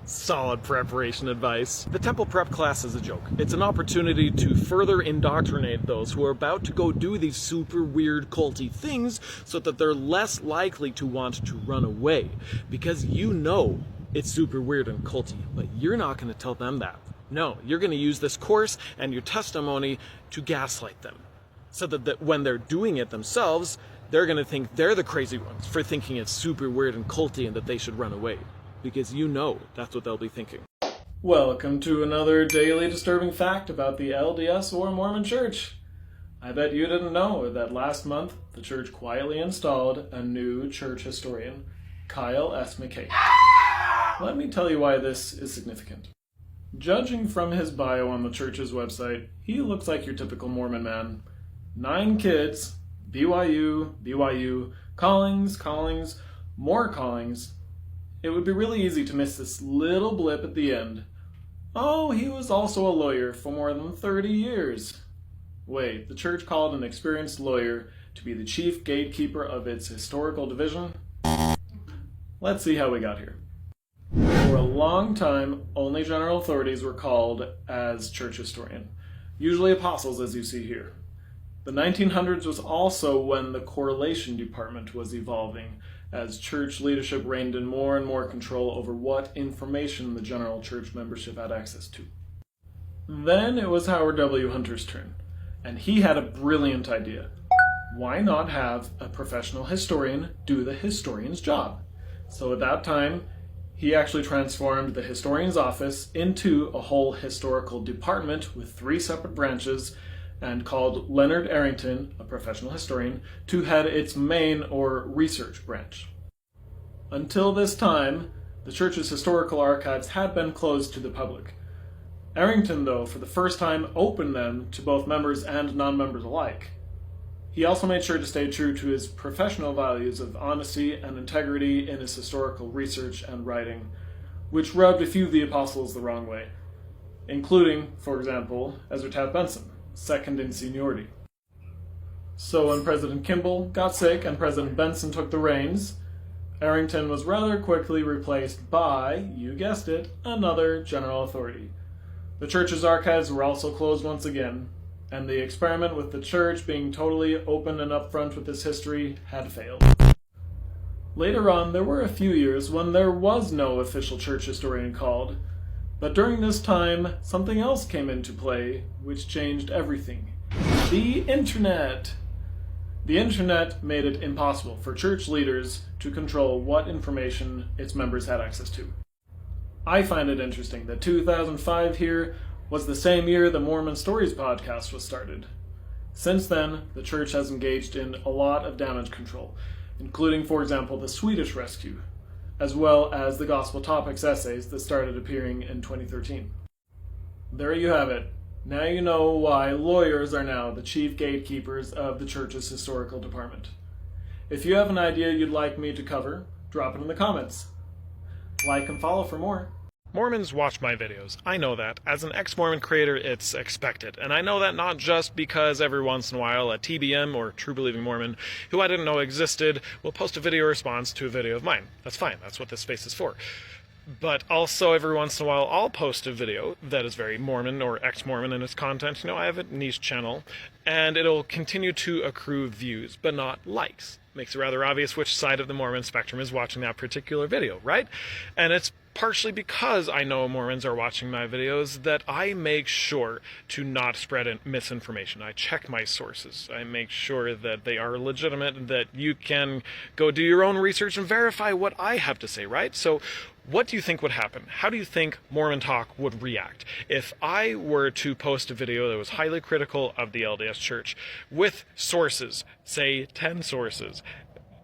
Solid preparation advice. The temple prep class is a joke. It's an opportunity to further indoctrinate those who are about to go do these super weird culty things so that they're less likely to want to run away. Because you know it's super weird and culty, but you're not going to tell them that. No, you're going to use this course and your testimony to gaslight them. So that when they're doing it themselves, they're going to think they're the crazy ones for thinking it's super weird and culty and that they should run away. Because you know that's what they'll be thinking. Welcome to another daily disturbing fact about the LDS or Mormon Church. I bet you didn't know that last month the church quietly installed a new church historian, Kyle S. McKay. Let me tell you why this is significant. Judging from his bio on the church's website, he looks like your typical Mormon man. 9 kids, BYU, callings, more callings. It would be really easy to miss this little blip at the end. Oh, he was also a lawyer for more than 30 years. Wait, the church called an experienced lawyer to be the chief gatekeeper of its historical division? Let's see how we got here. For a long time, only general authorities were called as church historian, usually apostles as you see here. The 1900s was also when the correlation department was evolving, as church leadership reigned in more and more control over what information the general church membership had access to. Then it was Howard W. Hunter's turn, and he had a brilliant idea. Why not have a professional historian do the historian's job? So at that time, he actually transformed the historian's office into a whole historical department with 3 separate branches, and called Leonard Arrington, a professional historian, to head its main or research branch. Until this time, the church's historical archives had been closed to the public. Arrington, though, for the first time opened them to both members and non-members alike. He also made sure to stay true to his professional values of honesty and integrity in his historical research and writing, which rubbed a few of the apostles the wrong way, including, for example, Ezra Taft Benson, second in seniority. So when President Kimball got sick and President Benson took the reins, Arrington was rather quickly replaced by, you guessed it, another general authority. The church's archives were also closed once again, and the experiment with the church being totally open and upfront with its history had failed. Later on, there were a few years when there was no official church historian called, but during this time, something else came into play, which changed everything. The internet! The internet made it impossible for church leaders to control what information its members had access to. I find it interesting that 2005 here was the same year the Mormon Stories podcast was started. Since then, the church has engaged in a lot of damage control, including, for example, the Swedish rescue, as well as the Gospel Topics essays that started appearing in 2013. There you have it. Now you know why lawyers are now the chief gatekeepers of the church's historical department. If you have an idea you'd like me to cover, drop it in the comments. Like and follow for more. Mormons watch my videos. I know that. As an ex-Mormon creator, it's expected. And I know that not just because every once in a while a TBM, or True Believing Mormon, who I didn't know existed, will post a video response to a video of mine. That's fine. That's what this space is for. But also every once in a while I'll post a video that is very Mormon or ex-Mormon in its content. You know, I have a niche channel, and it'll continue to accrue views, but not likes. Makes it rather obvious which side of the Mormon spectrum is watching that particular video, right? And it's partially because I know Mormons are watching my videos that I make sure to not spread misinformation. I check my sources. I make sure that they are legitimate, and that you can go do your own research and verify what I have to say, right? So what do you think would happen? How do you think Mormon Talk would react if I were to post a video that was highly critical of the LDS Church with sources, say 10 sources,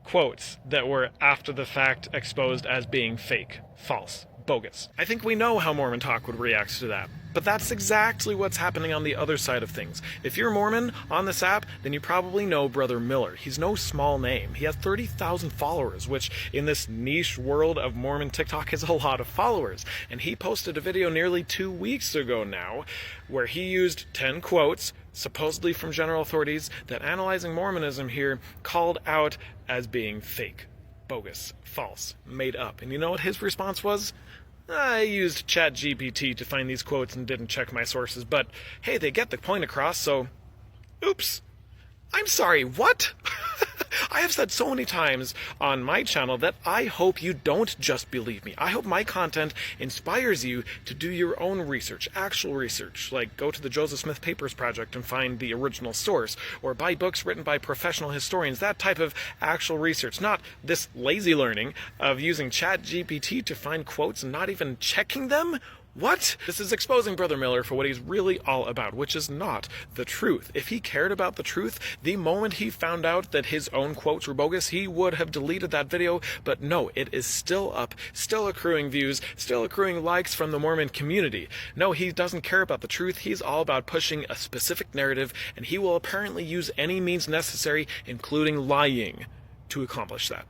quotes that were after the fact exposed as being fake, false, bogus? I think we know how Mormon Talk would react to that. But that's exactly what's happening on the other side of things. If you're Mormon on this app, then you probably know Brother Miller. He's no small name. He has 30,000 followers, which in this niche world of Mormon TikTok is a lot of followers. And he posted a video nearly 2 weeks ago now where he used 10 quotes, supposedly from general authorities, that Analyzing Mormonism here called out as being fake, bogus, false, made up. And you know what his response was? I used ChatGPT to find these quotes and didn't check my sources, but hey, they get the point across, so oops. I'm sorry, what? I have said so many times on my channel that I hope you don't just believe me. I hope my content inspires you to do your own research, actual research, like go to the Joseph Smith Papers Project and find the original source, or buy books written by professional historians, that type of actual research, not this lazy learning of using ChatGPT to find quotes and not even checking them. What? This is exposing Brother Miller for what he's really all about, which is not the truth. If he cared about the truth, the moment he found out that his own quotes were bogus, he would have deleted that video. But no, it is still up, still accruing views, still accruing likes from the Mormon community. No, he doesn't care about the truth. He's all about pushing a specific narrative, and he will apparently use any means necessary, including lying, to accomplish that.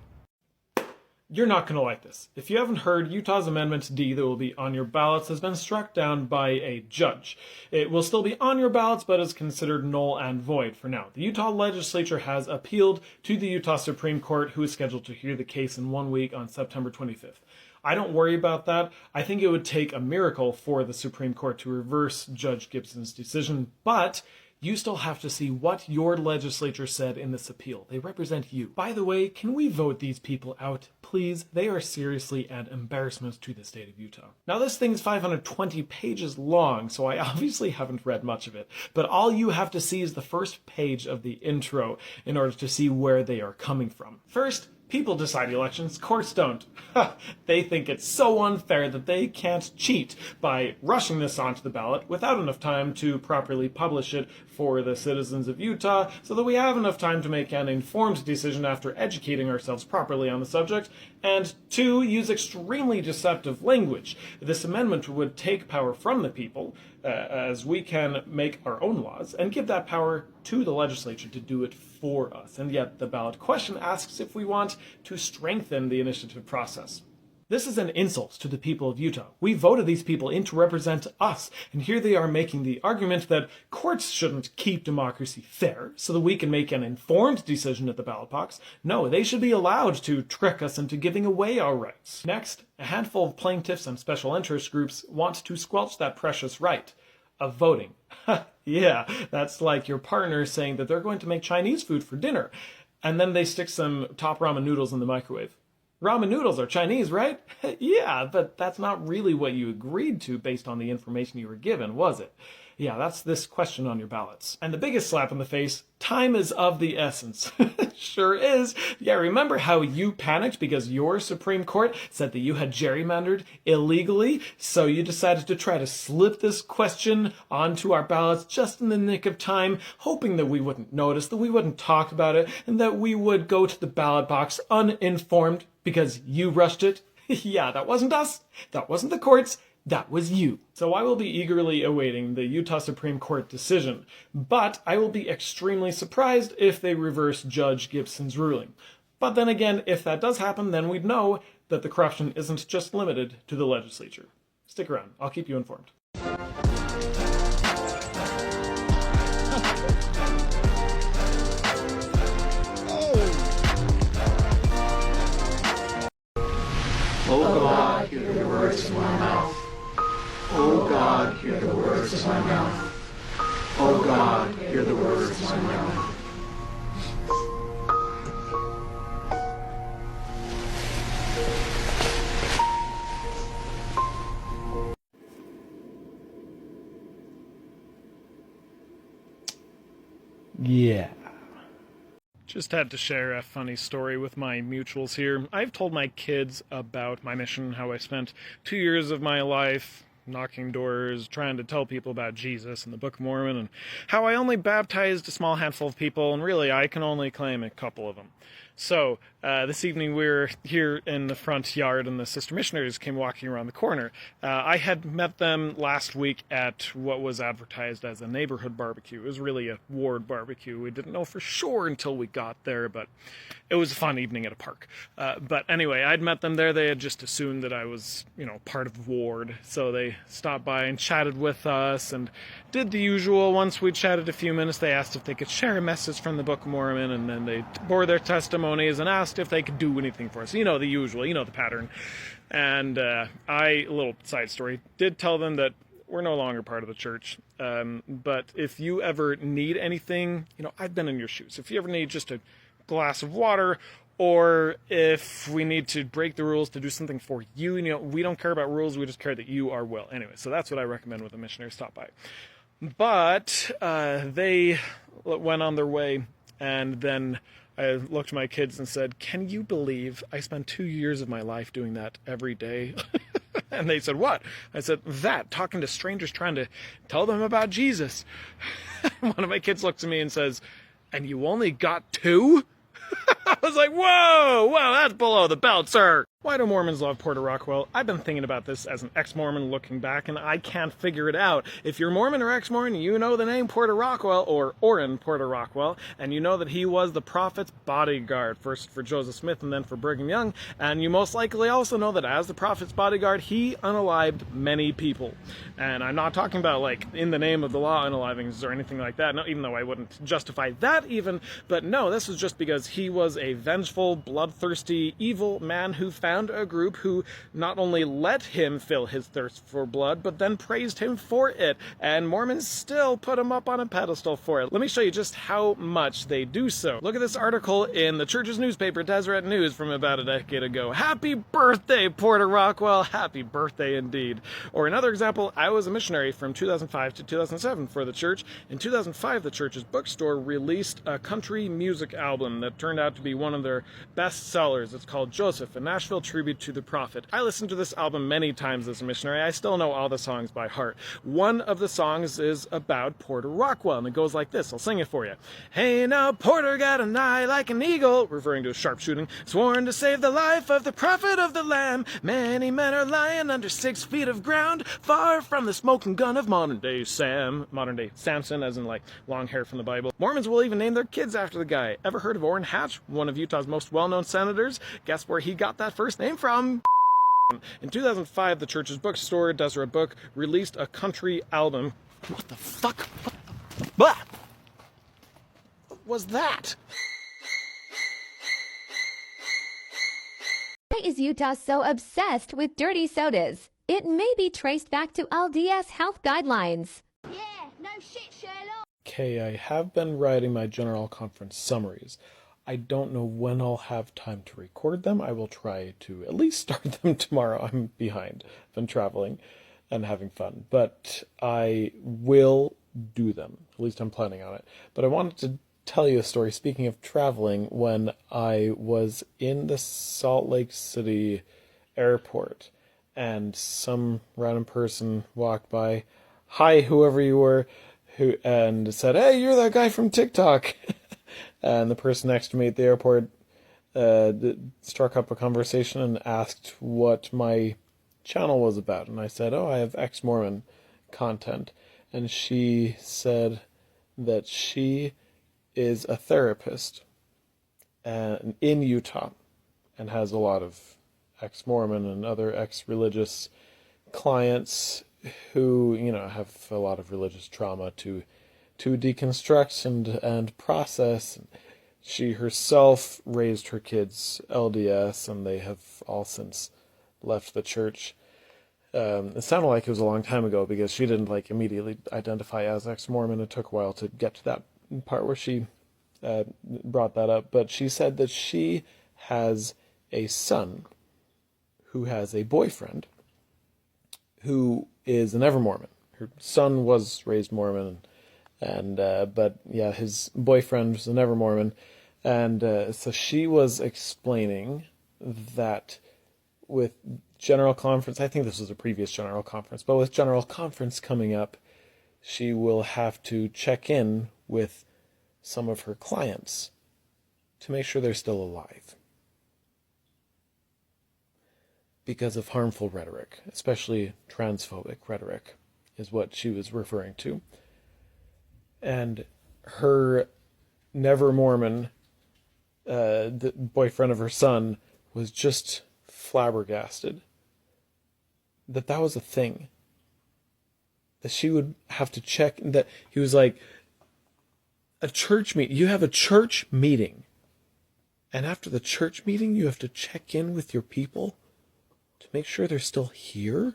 You're not going to like this. If you haven't heard, Utah's Amendment D that will be on your ballots has been struck down by a judge. It will still be on your ballots, but is considered null and void for now. The Utah legislature has appealed to the Utah Supreme Court, who is scheduled to hear the case in 1 week on September 25th. I don't worry about that. I think it would take a miracle for the Supreme Court to reverse Judge Gibson's decision, but you still have to see what your legislature said in this appeal. They represent you. By the way, can we vote these people out, please? They are seriously an embarrassment to the state of Utah. Now, this thing is 520 pages long, so I obviously haven't read much of it, but all you have to see is the first page of the intro in order to see where they are coming from. First, people decide elections, courts don't. They think it's so unfair that they can't cheat by rushing this onto the ballot without enough time to properly publish it for the citizens of Utah, so that we have enough time to make an informed decision after educating ourselves properly on the subject. And 2, use extremely deceptive language. This amendment would take power from the people, as we can make our own laws, and give that power to the legislature to do it for us. And yet the ballot question asks if we want to strengthen the initiative process. This is an insult to the people of Utah. We voted these people in to represent us, and here they are making the argument that courts shouldn't keep democracy fair so that we can make an informed decision at the ballot box. No, they should be allowed to trick us into giving away our rights. Next, a handful of plaintiffs and special interest groups want to squelch that precious right of voting. Yeah, that's like your partner saying that they're going to make Chinese food for dinner, and then they stick some top ramen noodles in the microwave. Ramen noodles are Chinese, right? Yeah, but that's not really what you agreed to based on the information you were given, was it? Yeah, that's this question on your ballots. And the biggest slap in the face, time is of the essence. Sure is. Yeah, remember how you panicked because your Supreme Court said that you had gerrymandered illegally? So you decided to try to slip this question onto our ballots just in the nick of time, hoping that we wouldn't notice, that we wouldn't talk about it, and that we would go to the ballot box uninformed because you rushed it. Yeah, that wasn't us. That wasn't the courts. That was you. So I will be eagerly awaiting the Utah Supreme Court decision, but I will be extremely surprised if they reverse Judge Gibson's ruling. But then again, if that does happen, then we'd know that the corruption isn't just limited to the legislature. Stick around. I'll keep you informed. Oh God, hear the words of my mouth. Oh God, hear the words of my mouth. Oh God, hear the words of my mouth. Yeah. Just had to share a funny story with my mutuals here. I've told my kids about my mission, how I spent 2 years of my life knocking doors, trying to tell people about Jesus and the Book of Mormon, and how I only baptized a small handful of people, and really I can only claim a couple of them. So, this evening we were here in the front yard and the sister missionaries came walking around the corner. I had met them last week at what was advertised as a neighborhood barbecue. It was really a ward barbecue. We didn't know for sure until we got there, but it was a fun evening at a park. But anyway, I'd met them there. They had just assumed that I was, part of ward. So they stopped by and chatted with us and did the usual. Once we chatted a few minutes, they asked if they could share a message from the Book of Mormon, and then they bore their testimonies and asked if they could do anything for us. The usual, the pattern. And a little side story, did tell them that we're no longer part of the church. But if you ever need anything, I've been in your shoes. If you ever need just a glass of water, or if we need to break the rules to do something for you, we don't care about rules, we just care that you are well. Anyway, so that's what I recommend with a missionary stop by. But they went on their way, and then I looked at my kids and said, "Can you believe I spent 2 years of my life doing that every day?" And they said, "What?" I said, "That, talking to strangers, trying to tell them about Jesus." One of my kids looks at me and says, "And you only got 2?" I was like, whoa, that's below the belt, sir. Why do Mormons love Porter Rockwell? I've been thinking about this as an ex-Mormon looking back, and I can't figure it out. If you're Mormon or ex-Mormon, you know the name Porter Rockwell, or Orrin Porter Rockwell, and you know that he was the prophet's bodyguard, first for Joseph Smith and then for Brigham Young, and you most likely also know that as the prophet's bodyguard, he unalived many people. And I'm not talking about, in the name of the law unalivings or anything like that, no, even though I wouldn't justify that even, but no, this was just because he was a vengeful, bloodthirsty, evil man who found a group who not only let him fill his thirst for blood, but then praised him for it, and Mormons still put him up on a pedestal for it. Let me show you just how much they do so. Look at this article in the church's newspaper, Deseret News, from about a decade ago. Happy birthday, Porter Rockwell. Happy birthday indeed. Or another example, I was a missionary from 2005 to 2007 for the church. In 2005, the church's bookstore released a country music album that turned out to be one of their best sellers. It's called Joseph, a Nashville tribute to the prophet. I listened to this album many times as a missionary. I still know all the songs by heart. One of the songs is about Porter Rockwell, and it goes like this. I'll sing it for you. Hey, now Porter got an eye like an eagle, referring to sharpshooting, sworn to save the life of the prophet of the Lamb. Many men are lying under 6 feet of ground, far from the smoking gun of modern day Samson, as in long hair from the Bible. Mormons will even name their kids after the guy. Ever heard of Orrin Hatch, one of Utah's most well-known senators? Guess where he got that first name from? In 2005, the church's bookstore, Deseret Book, released a country album. What the fuck? What was that? Why is Utah so obsessed with dirty sodas? It may be traced back to LDS health guidelines. Okay, I have been writing my General Conference summaries. I don't know when I'll have time to record them. I will try to at least start them tomorrow. I'm behind. I've been traveling and having fun, but I will do them. At least I'm planning on it. But I wanted to tell you a story, speaking of traveling, when I was in the Salt Lake City airport and some random person walked by, hi, whoever you were, and said, hey, you're that guy from TikTok. And the person next to me at the airport struck up a conversation and asked what my channel was about. And I said, oh, I have Ex-Mormon content. And she said that she is a therapist in Utah and has a lot of ex-Mormon and other ex-religious clients who, have a lot of religious trauma to deconstruct and process. She herself raised her kids LDS, and they have all since left the church. It sounded like it was a long time ago because she didn't immediately identify as ex-Mormon. It took a while to get to that part where she brought that up. But she said that she has a son who has a boyfriend who is an ever-Mormon. Her son was raised Mormon, but his boyfriend was an ever-Mormon. And so she was explaining that with General Conference, I think this was a previous General Conference, but with General Conference coming up, she will have to check in with some of her clients to make sure they're still alive because of harmful rhetoric, especially transphobic rhetoric, is what she was referring to. And her never-Mormon, the boyfriend of her son, was just flabbergasted that was a thing. That she would have to check, that he was like, a church meeting, you have a church meeting, and after the church meeting you have to check in with your people to make sure they're still here?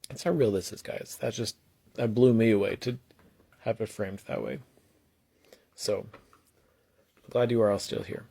That's how real this is, guys. That blew me away to have it framed that way. So, glad you are all still here.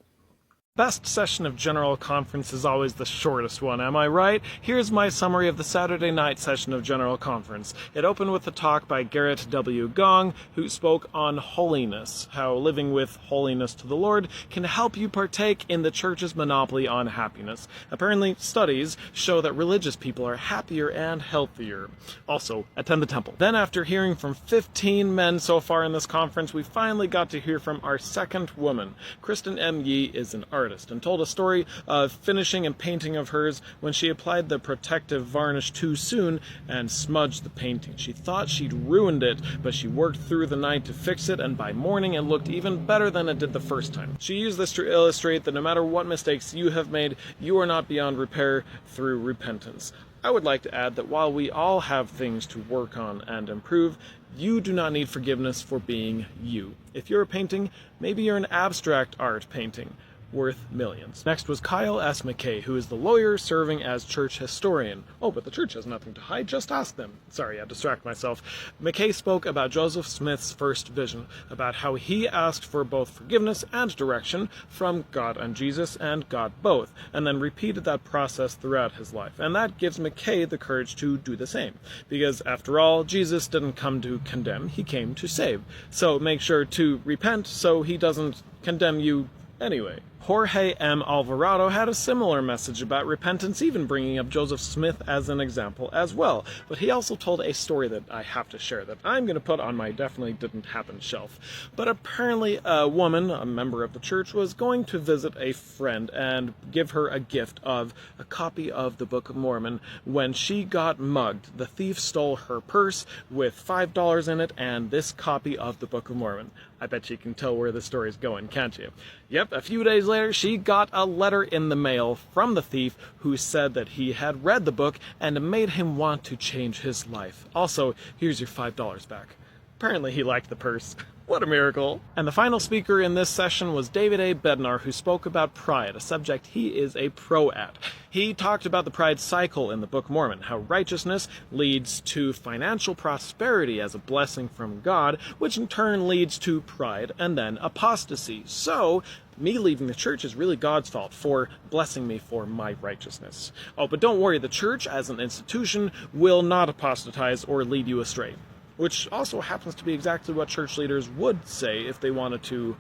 Best session of General Conference is always the shortest one, am I right? Here's my summary of the Saturday night session of General Conference. It opened with a talk by Garrett W. Gong, who spoke on holiness, how living with holiness to the Lord can help you partake in the church's monopoly on happiness. Apparently, studies show that religious people are happier and healthier. Also, attend the temple. Then, after hearing from 15 men so far in this conference, we finally got to hear from our second woman. Kristen M. Yee is an artist and told a story of finishing a painting of hers when she applied the protective varnish too soon and smudged the painting. She thought she'd ruined it, but she worked through the night to fix it, and by morning it looked even better than it did the first time. She used this to illustrate that no matter what mistakes you have made, you are not beyond repair through repentance. I would like to add that while we all have things to work on and improve, you do not need forgiveness for being you. If you're a painting, maybe you're an abstract art painting worth millions. Next was Kyle S. McKay, who is the lawyer serving as church historian. Oh, but the church has nothing to hide, just ask them. Sorry, I distract myself. McKay spoke about Joseph Smith's first vision, about how he asked for both forgiveness and direction from God and Jesus, and got both, and then repeated that process throughout his life. And that gives McKay the courage to do the same, because after all, Jesus didn't come to condemn, he came to save. So make sure to repent so he doesn't condemn you anyway. Jorge M. Alvarado had a similar message about repentance, even bringing up Joseph Smith as an example as well. But he also told a story that I have to share that I'm going to put on my definitely didn't happen shelf. But apparently a woman, a member of the church, was going to visit a friend and give her a gift of a copy of the Book of Mormon. When she got mugged, the thief stole her purse with $5 in it and this copy of the Book of Mormon. I bet you can tell where the story's going, can't you? Yep, a few days later, she got a letter in the mail from the thief who said that he had read the book and made him want to change his life. Also, here's your $5 back. Apparently he liked the purse. What a miracle. And the final speaker in this session was David A. Bednar, who spoke about pride, a subject he is a pro at. He talked about the pride cycle in the Book of Mormon, how righteousness leads to financial prosperity as a blessing from God, which in turn leads to pride and then apostasy. So, me leaving the church is really God's fault for blessing me for my righteousness. Oh, but don't worry, the church as an institution will not apostatize or lead you astray. Which also happens to be exactly what church leaders would say if they wanted to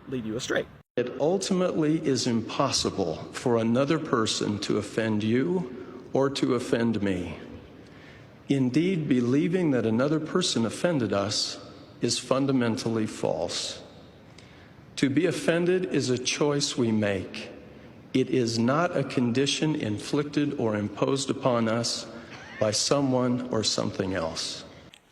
lead you astray. It ultimately is impossible for another person to offend you or to offend me. Indeed, believing that another person offended us is fundamentally false. To be offended is a choice we make. It is not a condition inflicted or imposed upon us by someone or something else.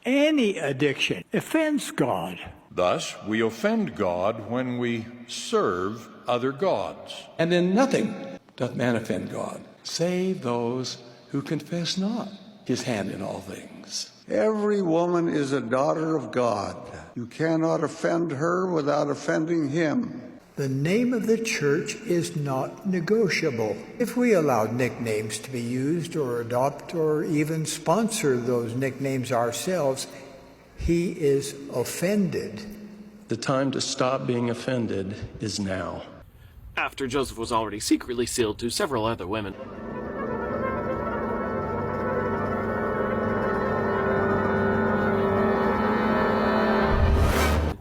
Any addiction offends God. Thus, we offend God when we serve other gods. And in nothing doth man offend God, save those who confess not his hand in all things. Every woman is a daughter of God. You cannot offend her without offending him. The name of the church is not negotiable. If we allow nicknames to be used or adopt or even sponsor those nicknames ourselves, he is offended. The time to stop being offended is now. After Joseph was already secretly sealed to several other women.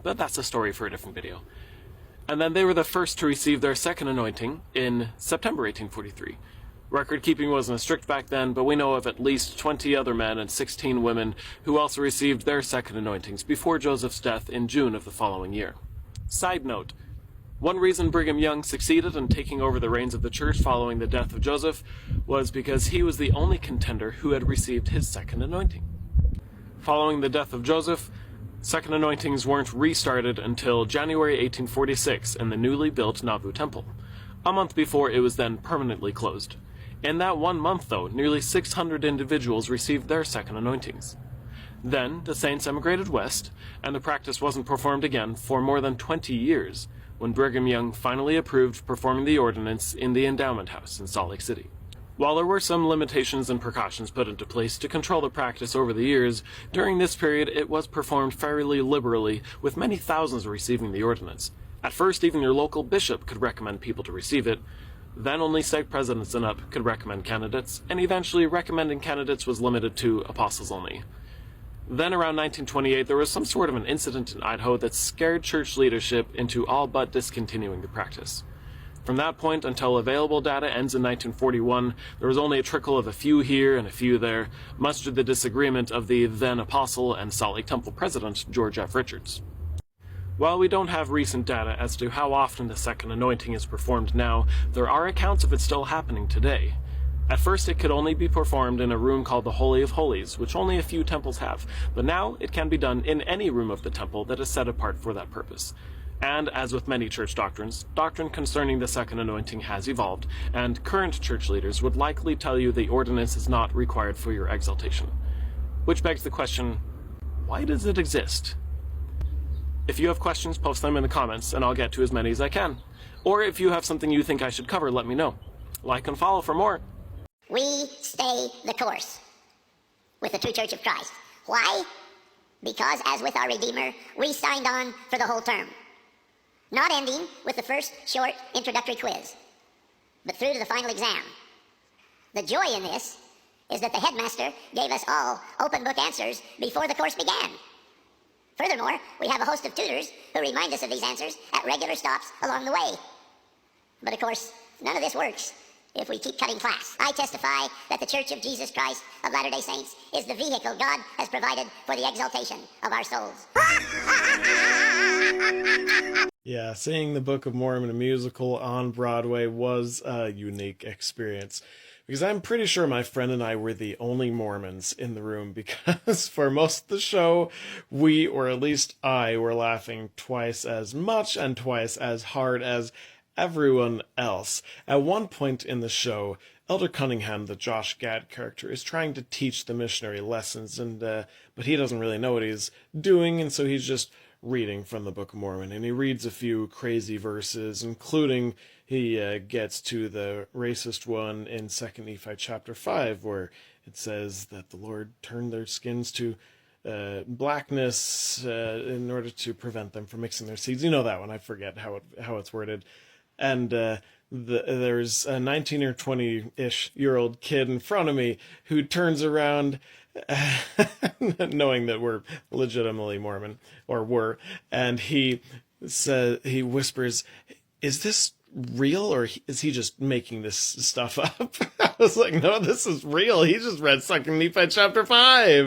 But that's a story for a different video. And then they were the first to receive their second anointing in September 1843. Record-keeping wasn't as strict back then, but we know of at least 20 other men and 16 women who also received their second anointings before Joseph's death in June of the following year. Side note, one reason Brigham Young succeeded in taking over the reins of the church following the death of Joseph was because he was the only contender who had received his second anointing. Following the death of Joseph, second anointings weren't restarted until January 1846 in the newly built Nauvoo Temple, a month before it was then permanently closed. In that 1 month, though, nearly 600 individuals received their second anointings. Then, the saints emigrated west, and the practice wasn't performed again for more than 20 years, when Brigham Young finally approved performing the ordinance in the Endowment House in Salt Lake City. While there were some limitations and precautions put into place to control the practice over the years, during this period it was performed fairly liberally, with many thousands receiving the ordinance. At first, even your local bishop could recommend people to receive it. Then only stake presidents and up could recommend candidates, and eventually recommending candidates was limited to apostles only. Then around 1928, there was some sort of an incident in Idaho that scared church leadership into all but discontinuing the practice. From that point until available data ends in 1941, there was only a trickle of a few here and a few there, much to the disagreement of the then apostle and Salt Lake Temple president, George F. Richards. While we don't have recent data as to how often the second anointing is performed now, there are accounts of it still happening today. At first it could only be performed in a room called the Holy of Holies, which only a few temples have, but now it can be done in any room of the temple that is set apart for that purpose. And as with many church doctrines, doctrine concerning the second anointing has evolved, and current church leaders would likely tell you the ordinance is not required for your exaltation. Which begs the question, why does it exist? If you have questions, post them in the comments, and I'll get to as many as I can. Or if you have something you think I should cover, let me know. Like and follow for more. We stay the course with the true Church of Christ. Why? Because, as with our Redeemer, we signed on for the whole term. Not ending with the first short introductory quiz, but through to the final exam. The joy in this is that the headmaster gave us all open book answers before the course began. Furthermore, we have a host of tutors who remind us of these answers at regular stops along the way. But of course, none of this works if we keep cutting class. I testify that the Church of Jesus Christ of Latter-day Saints is the vehicle God has provided for the exaltation of our souls. Yeah, seeing the Book of Mormon musical on Broadway was a unique experience. Because I'm pretty sure my friend and I were the only Mormons in the room, because for most of the show, we, or at least I, were laughing twice as much and twice as hard as everyone else. At one point in the show, Elder Cunningham, the Josh Gad character, is trying to teach the missionary lessons, but he doesn't really know what he's doing, and so he's just reading from the Book of Mormon, and he reads a few crazy verses, including he gets to the racist one in 2 Nephi chapter 5, where it says that the Lord turned their skins to blackness in order to prevent them from mixing their seeds. You know that one. I forget how it's worded. And there's a 19 or 20-ish year old kid in front of me who turns around knowing that we're legitimately Mormon, or were, and he whispers, "Is this real, or is he just making this stuff up?" I was like, "No, this is real. He just read 2 Nephi chapter 5.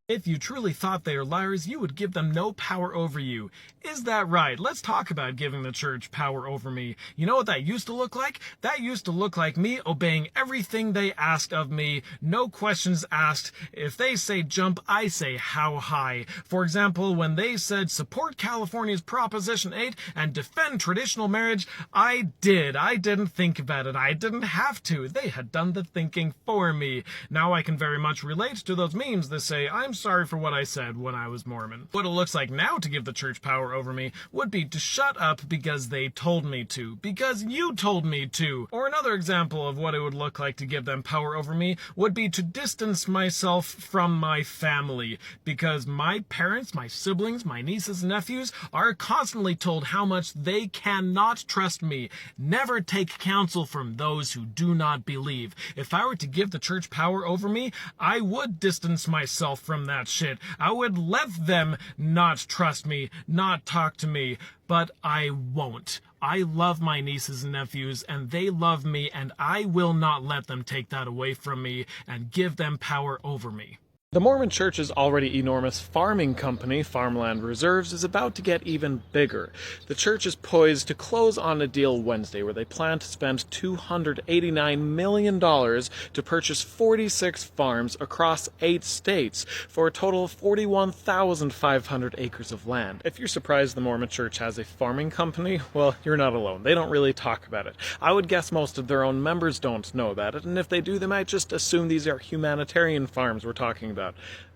If you truly thought they are liars, you would give them no power over you. Is that right? Let's talk about giving the church power over me. You know what that used to look like? That used to look like me obeying everything they asked of me, no questions asked. If they say jump, I say how high. For example, when they said support California's Proposition 8 and defend traditional marriage, I did. I didn't think about it. I didn't have to. They had done the thinking for me. Now I can very much relate to those memes that say, I'm sorry for what I said when I was Mormon. What it looks like now to give the church power over me would be to shut up because they told me to, because you told me to. Or another example of what it would look like to give them power over me would be to distance myself from my family, because my parents, my siblings, my nieces and nephews are constantly told how much they cannot trust me. Never take counsel from those who do not believe. If I were to give the church power over me, I would distance myself from that shit. I would let them not trust me, not talk to me, but I won't. I love my nieces and nephews, and they love me, and I will not let them take that away from me and give them power over me. The Mormon Church's already enormous farming company, Farmland Reserves, is about to get even bigger. The church is poised to close on a deal Wednesday where they plan to spend $289 million to purchase 46 farms across 8 states for a total of 41,500 acres of land. If you're surprised the Mormon Church has a farming company, well, you're not alone. They don't really talk about it. I would guess most of their own members don't know about it, and if they do, they might just assume these are humanitarian farms we're talking about.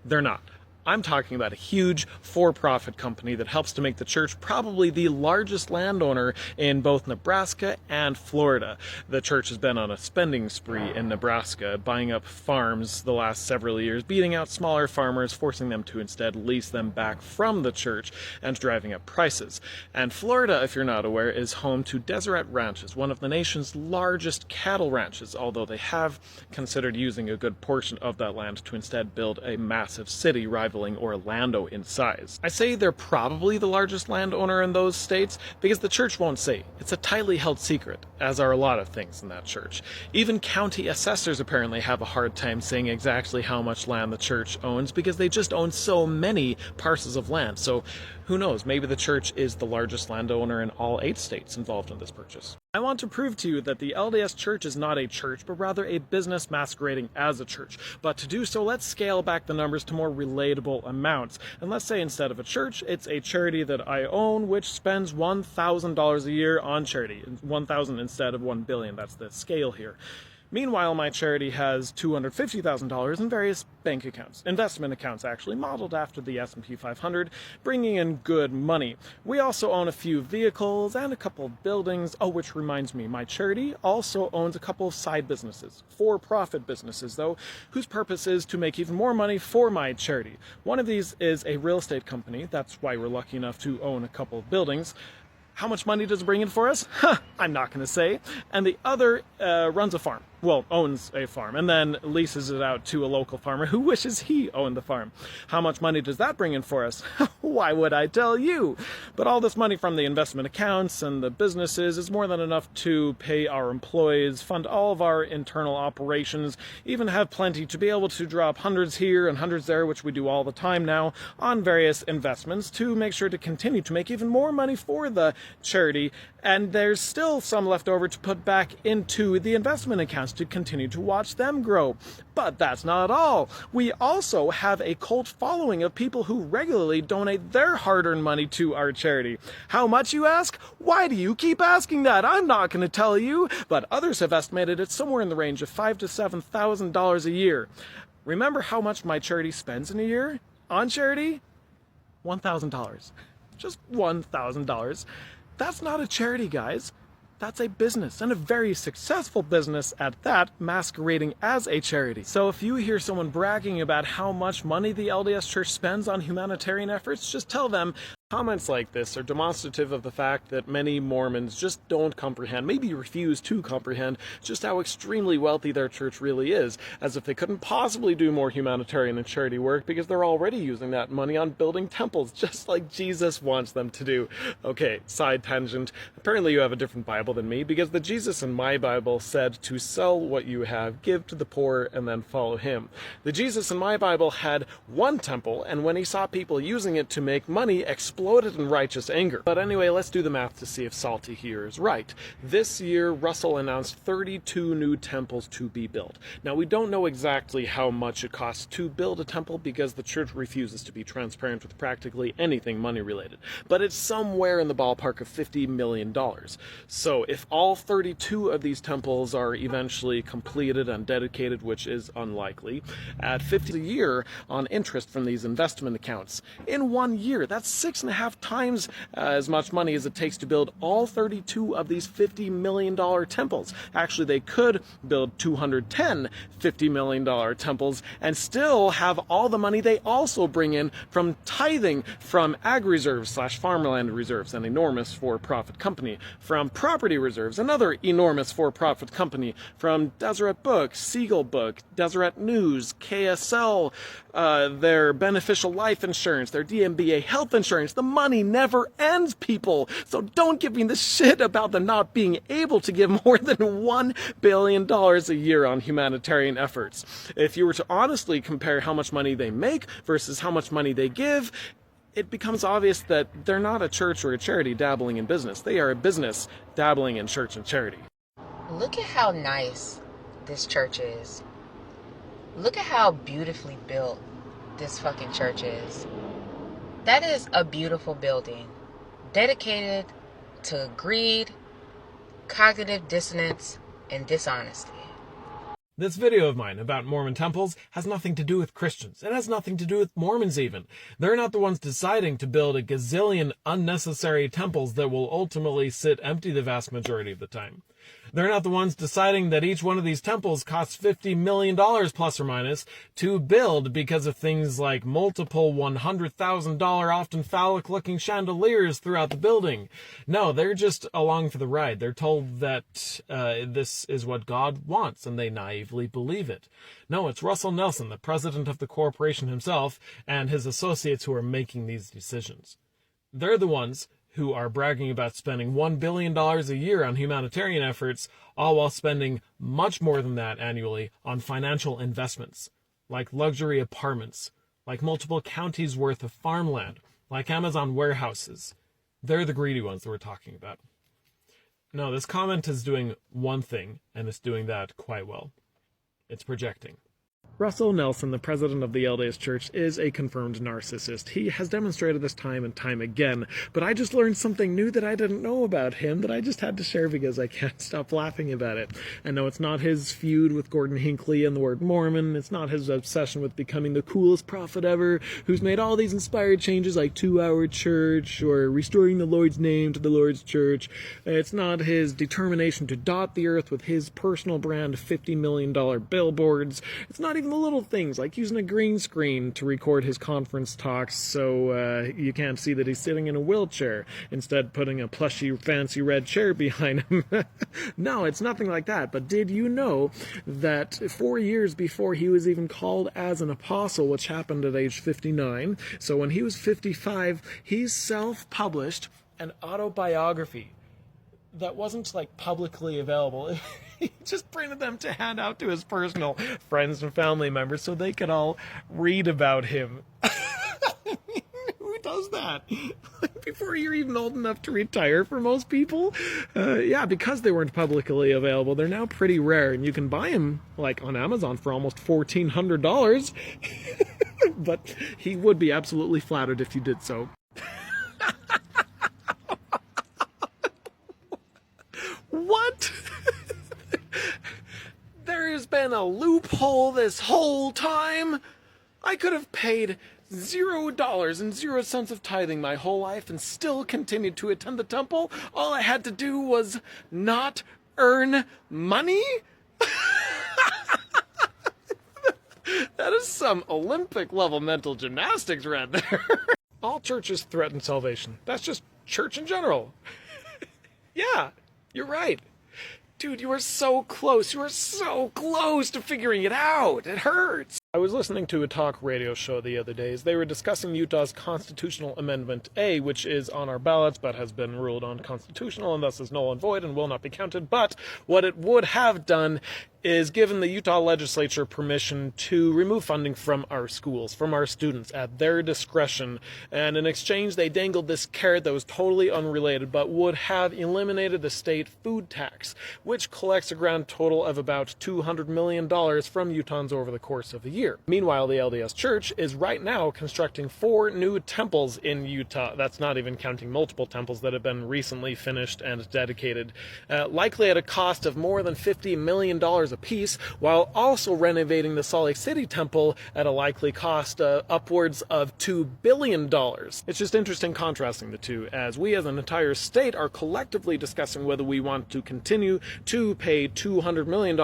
They're not. I'm talking about a huge for-profit company that helps to make the church probably the largest landowner in both Nebraska and Florida. The church has been on a spending spree in Nebraska, buying up farms the last several years, beating out smaller farmers, forcing them to instead lease them back from the church, and driving up prices. And Florida, if you're not aware, is home to Deseret Ranches, one of the nation's largest cattle ranches, although they have considered using a good portion of that land to instead build a massive city rivaling Orlando in size. I say they're probably the largest landowner in those states because the church won't say. It's a tightly held secret, as are a lot of things in that church. Even county assessors apparently have a hard time saying exactly how much land the church owns because they just own so many parcels of land. So who knows, maybe the church is the largest landowner in all 8 states involved in this purchase. I want to prove to you that the LDS Church is not a church, but rather a business masquerading as a church. But to do so, let's scale back the numbers to more relatable amounts. And let's say instead of a church, it's a charity that I own, which spends $1,000 a year on charity. 1,000 instead of 1 billion. That's the scale here. Meanwhile, my charity has $250,000 in various bank accounts, investment accounts actually, modeled after the S&P 500, bringing in good money. We also own a few vehicles and a couple of buildings. Oh, which reminds me, my charity also owns a couple of side businesses, for-profit businesses though, whose purpose is to make even more money for my charity. One of these is a real estate company. That's why we're lucky enough to own a couple of buildings. How much money does it bring in for us? I'm not going to say. And the other runs a farm. Well, owns a farm, and then leases it out to a local farmer who wishes he owned the farm. How much money does that bring in for us? Why would I tell you? But all this money from the investment accounts and the businesses is more than enough to pay our employees, fund all of our internal operations, even have plenty to be able to drop hundreds here and hundreds there, which we do all the time now, on various investments to make sure to continue to make even more money for the charity, and there's still some left over to put back into the investment accounts to continue to watch them grow. But that's not all. We also have a cult following of people who regularly donate their hard-earned money to our charity. How much, you ask? Why do you keep asking that? I'm not going to tell you, but others have estimated it's somewhere in the range of $5,000 to $7,000 a year. Remember how much my charity spends in a year on charity? $1,000. Just $1,000. That's not a charity, guys. That's a business, and a very successful business at that, masquerading as a charity. So if you hear someone bragging about how much money the LDS Church spends on humanitarian efforts, just tell them comments like this are demonstrative of the fact that many Mormons just don't comprehend, maybe refuse to comprehend, just how extremely wealthy their church really is, as if they couldn't possibly do more humanitarian and charity work because they're already using that money on building temples, just like Jesus wants them to do. Okay, side tangent. Apparently you have a different Bible than me, because the Jesus in my Bible said to sell what you have, give to the poor, and then follow him. The Jesus in my Bible had one temple, and when he saw people using it to make money, exploded in righteous anger. But anyway, let's do the math to see if Salty here is right. This year, Russell announced 32 new temples to be built. Now, we don't know exactly how much it costs to build a temple because the church refuses to be transparent with practically anything money-related. But it's somewhere in the ballpark of $50 million. So if all 32 of these temples are eventually completed and dedicated, which is unlikely, at $50 a year on interest from these investment accounts, in 1 year, that's 6.5 times as much money as it takes to build all 32 of these $50 million temples. Actually, they could build 210 $50 million temples and still have all the money they also bring in from tithing from ag reserves / farmland reserves, an enormous for-profit company, from property reserves, another enormous for-profit company, from Deseret Books, Siegel Book, Deseret News, KSL, their beneficial life insurance, their DMBA health insurance. The money never ends, people. So don't give me the shit about them not being able to give more than $1 billion a year on humanitarian efforts. If you were to honestly compare how much money they make versus how much money they give, it becomes obvious that they're not a church or a charity dabbling in business. They are a business dabbling in church and charity. Look at how nice this church is. Look at how beautifully built this fucking church is. That is a beautiful building, dedicated to greed, cognitive dissonance, and dishonesty. This video of mine about Mormon temples has nothing to do with Christians. It has nothing to do with Mormons even. They're not the ones deciding to build a gazillion unnecessary temples that will ultimately sit empty the vast majority of the time. They're not the ones deciding that each one of these temples costs $50 million plus or minus to build because of things like multiple $100,000 often phallic-looking chandeliers throughout the building. No, they're just along for the ride. They're told that this is what God wants, and they naively believe it. No, it's Russell Nelson, the president of the corporation himself, and his associates who are making these decisions. They're the ones who are bragging about spending $1 billion a year on humanitarian efforts, all while spending much more than that annually on financial investments, like luxury apartments, like multiple counties worth of farmland, like Amazon warehouses. They're the greedy ones that we're talking about. No, this comment is doing one thing, and it's doing that quite well. It's projecting. Russell Nelson, the president of the LDS Church, is a confirmed narcissist. He has demonstrated this time and time again, but I just learned something new that I didn't know about him that I just had to share because I can't stop laughing about it. And no, it's not his feud with Gordon Hinckley and the word Mormon. It's not his obsession with becoming the coolest prophet ever, who's made all these inspired changes like 2-hour church or restoring the Lord's name to the Lord's church. It's not his determination to dot the earth with his personal brand $50 million billboards. It's not even the little things like using a green screen to record his conference talks so you can't see that he's sitting in a wheelchair, instead putting a plushy fancy red chair behind him. No, it's nothing like that. But did you know that 4 years before he was even called as an apostle, which happened at age 59, so when he was 55, he self-published an autobiography that wasn't like publicly available. He just printed them to hand out to his personal friends and family members so they could all read about him. Who does that? before you're even old enough to retire for most people. Yeah, because they weren't publicly available, they're now pretty rare, and you can buy them like on Amazon for almost $1,400. But he would be absolutely flattered if you did so. What? There has been a loophole this whole time. I could have paid $0 and 0 cents of tithing my whole life and still continued to attend the temple. All I had to do was not earn money? That is some Olympic level mental gymnastics right there. All churches threaten salvation. That's just church in general. Yeah, you're right. Dude, you are so close. You are so close to figuring it out. It hurts. I was listening to a talk radio show the other days. They were discussing Utah's Constitutional Amendment A, which is on our ballots but has been ruled unconstitutional and thus is null and void and will not be counted. But what it would have done is given the Utah legislature permission to remove funding from our schools, from our students, at their discretion. And in exchange, they dangled this carrot that was totally unrelated, but would have eliminated the state food tax, which collects a grand total of about $200 million from Utahns over the course of a year. Meanwhile, the LDS Church is right now constructing 4 new temples in Utah. That's not even counting multiple temples that have been recently finished and dedicated, likely at a cost of more than $50 million apiece, while also renovating the Salt Lake City temple at a likely cost upwards of $2 billion. It's just interesting contrasting the two, as we as an entire state are collectively discussing whether we want to continue to pay $200 million,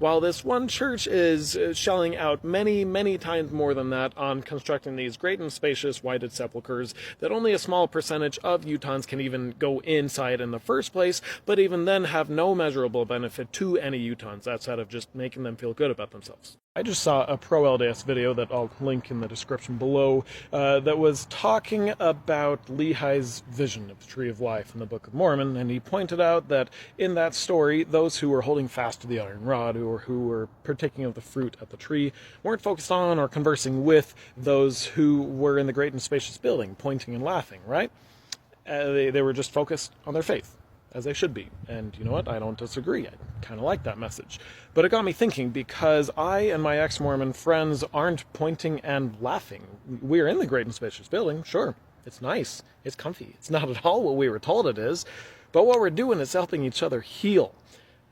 while this one church is shelling out many times more than that on constructing these great and spacious whited sepulchres that only a small percentage of Utahns can even go inside in the first place, but even then have no measurable benefit to any Utahns outside of just making them feel good about themselves. I just saw a pro-LDS video that I'll link in the description below that was talking about Lehi's vision of the Tree of Life in the Book of Mormon, and he pointed out that in that story, those who were holding fast to the iron rod or who were partaking of the fruit at the tree weren't focused on or conversing with those who were in the great and spacious building, pointing and laughing, right? They were just focused on their faith, as they should be. And you know what? I don't disagree. I kind of like that message. But it got me thinking, because I and my ex-Mormon friends aren't pointing and laughing. We're in the great and spacious building, sure. It's nice. It's comfy. It's not at all what we were told it is. But what we're doing is helping each other heal.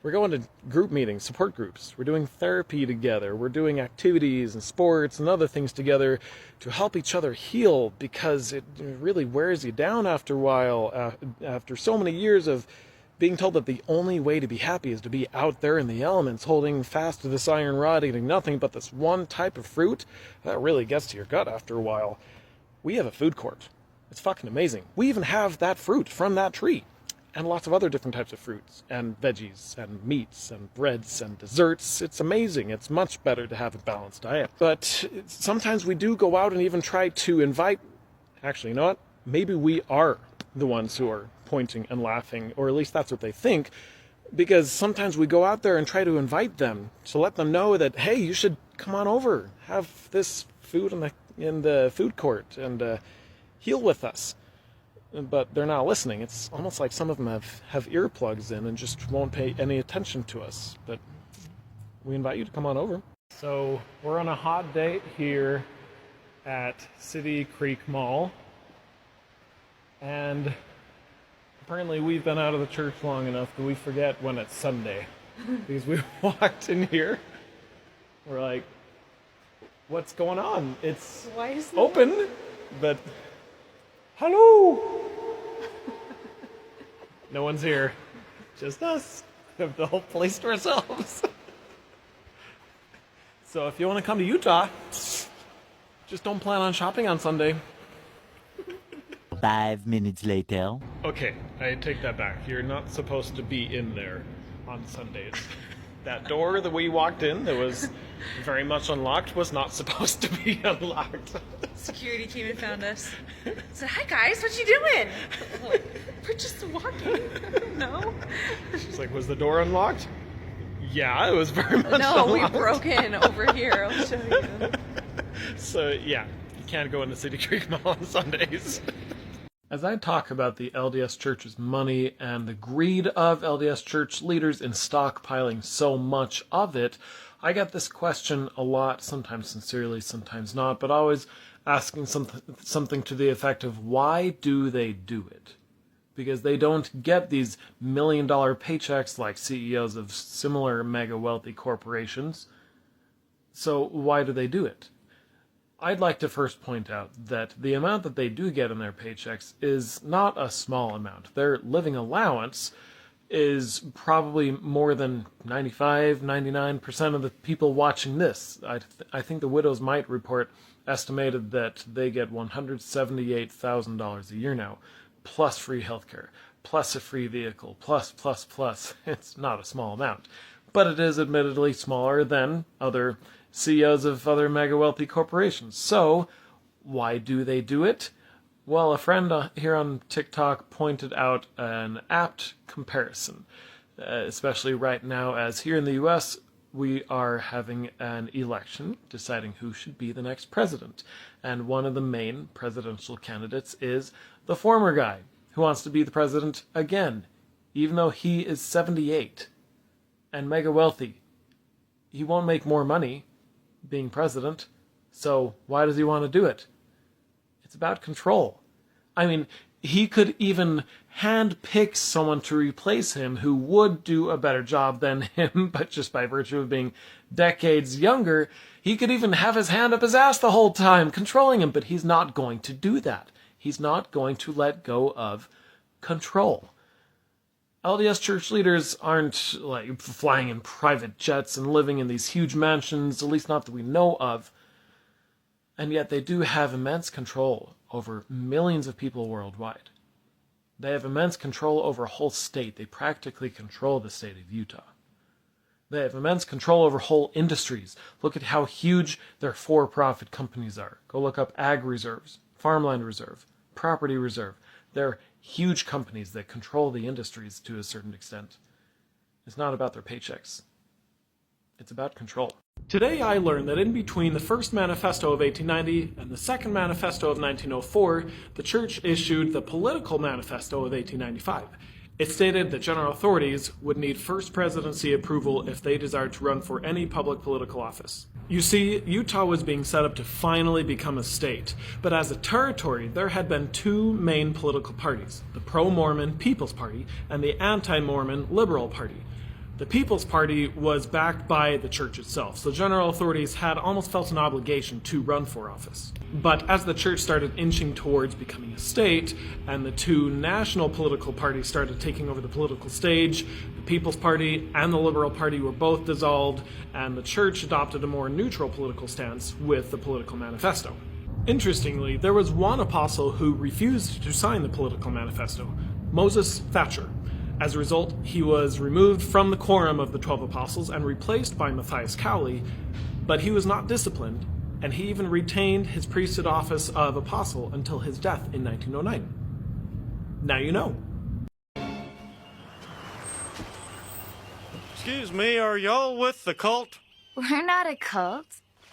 We're going to group meetings, support groups. We're doing therapy together. We're doing activities and sports and other things together to help each other heal, because it really wears you down after a while, after so many years of being told that the only way to be happy is to be out there in the elements, holding fast to this iron rod, eating nothing but this one type of fruit. That really gets to your gut after a while. We have a food court. It's fucking amazing. We even have that fruit from that tree. And lots of other different types of fruits, and veggies, and meats, and breads, and desserts. It's amazing. It's much better to have a balanced diet. But sometimes we do go out and even try to invite... Actually, you know what? Maybe we are the ones who are pointing and laughing, or at least that's what they think, because sometimes we go out there and try to invite them, to let them know that, hey, you should come on over, have this food in the food court, and heal with us. But they're not listening. It's almost like some of them have earplugs in and just won't pay any attention to us. But we invite you to come on over. So we're on a hot date here at City Creek Mall. And apparently we've been out of the church long enough that we forget when it's Sunday. Because we walked in here. We're like, what's going on? It's open, but... Hello! No one's here. Just us. We have the whole place to ourselves. So if you want to come to Utah, just don't plan on shopping on Sunday. 5 minutes later. Okay, I take that back. You're not supposed to be in there on Sundays. That door that we walked in that was very much unlocked was not supposed to be unlocked. Security came and found us. Said, "Hi guys, what you doing?" Like, we're just walking. No. She's like, "Was the door unlocked?" Yeah, it was very much No, unlocked. we broke in over here. I'll show you. So yeah, you can't go into City Creek Mall on Sundays. As I talk about the LDS Church's money and the greed of LDS Church leaders in stockpiling so much of it, I get this question a lot, sometimes sincerely, sometimes not, but always asking something to the effect of, why do they do it? Because they don't get these million-dollar paychecks like CEOs of similar mega-wealthy corporations. So why do they do it? I'd like to first point out that the amount that they do get in their paychecks is not a small amount. Their living allowance is probably more than 95-99% of the people watching this. I think the Widows' Mite report estimated that they get $178,000 a year now, plus free healthcare, plus a free vehicle, plus. It's not a small amount, but it is admittedly smaller than other CEOs of other mega-wealthy corporations. So, why do they do it? Well, a friend here on TikTok pointed out an apt comparison, especially right now, as here in the US, we are having an election deciding who should be the next president. And one of the main presidential candidates is the former guy who wants to be the president again, even though he is 78 and mega wealthy. He won't make more money being president, so why does he want to do it? It's about control. I mean, he could even hand-pick someone to replace him who would do a better job than him, but just by virtue of being decades younger, he could even have his hand up his ass the whole time, controlling him, but he's not going to do that. He's not going to let go of control. LDS Church leaders aren't like flying in private jets and living in these huge mansions, at least not that we know of. And yet they do have immense control over millions of people worldwide. They have immense control over a whole state. They practically control the state of Utah. They have immense control over whole industries. Look at how huge their for-profit companies are. Go look up ag reserves, farmland reserve, property reserve. They're huge companies that control the industries to a certain extent. It's not about their paychecks. It's about control. Today I learned that in between the first manifesto of 1890 and the second manifesto of 1904, the Church issued the political manifesto of 1895. It stated that general authorities would need first presidency approval if they desired to run for any public political office. You see, Utah was being set up to finally become a state, but as a territory, there had been two main political parties, the pro-Mormon People's Party and the anti-Mormon Liberal Party. The People's Party was backed by the Church itself, so general authorities had almost felt an obligation to run for office. But as the Church started inching towards becoming a state, and the two national political parties started taking over the political stage, the People's Party and the Liberal Party were both dissolved, and the Church adopted a more neutral political stance with the political manifesto. Interestingly, there was one apostle who refused to sign the political manifesto, Moses Thatcher. As a result, he was removed from the quorum of the 12 apostles and replaced by Matthias Cowley, but he was not disciplined, and he even retained his priesthood office of apostle until his death in 1909. Now you know. Excuse me, are y'all with the cult? We're not a cult.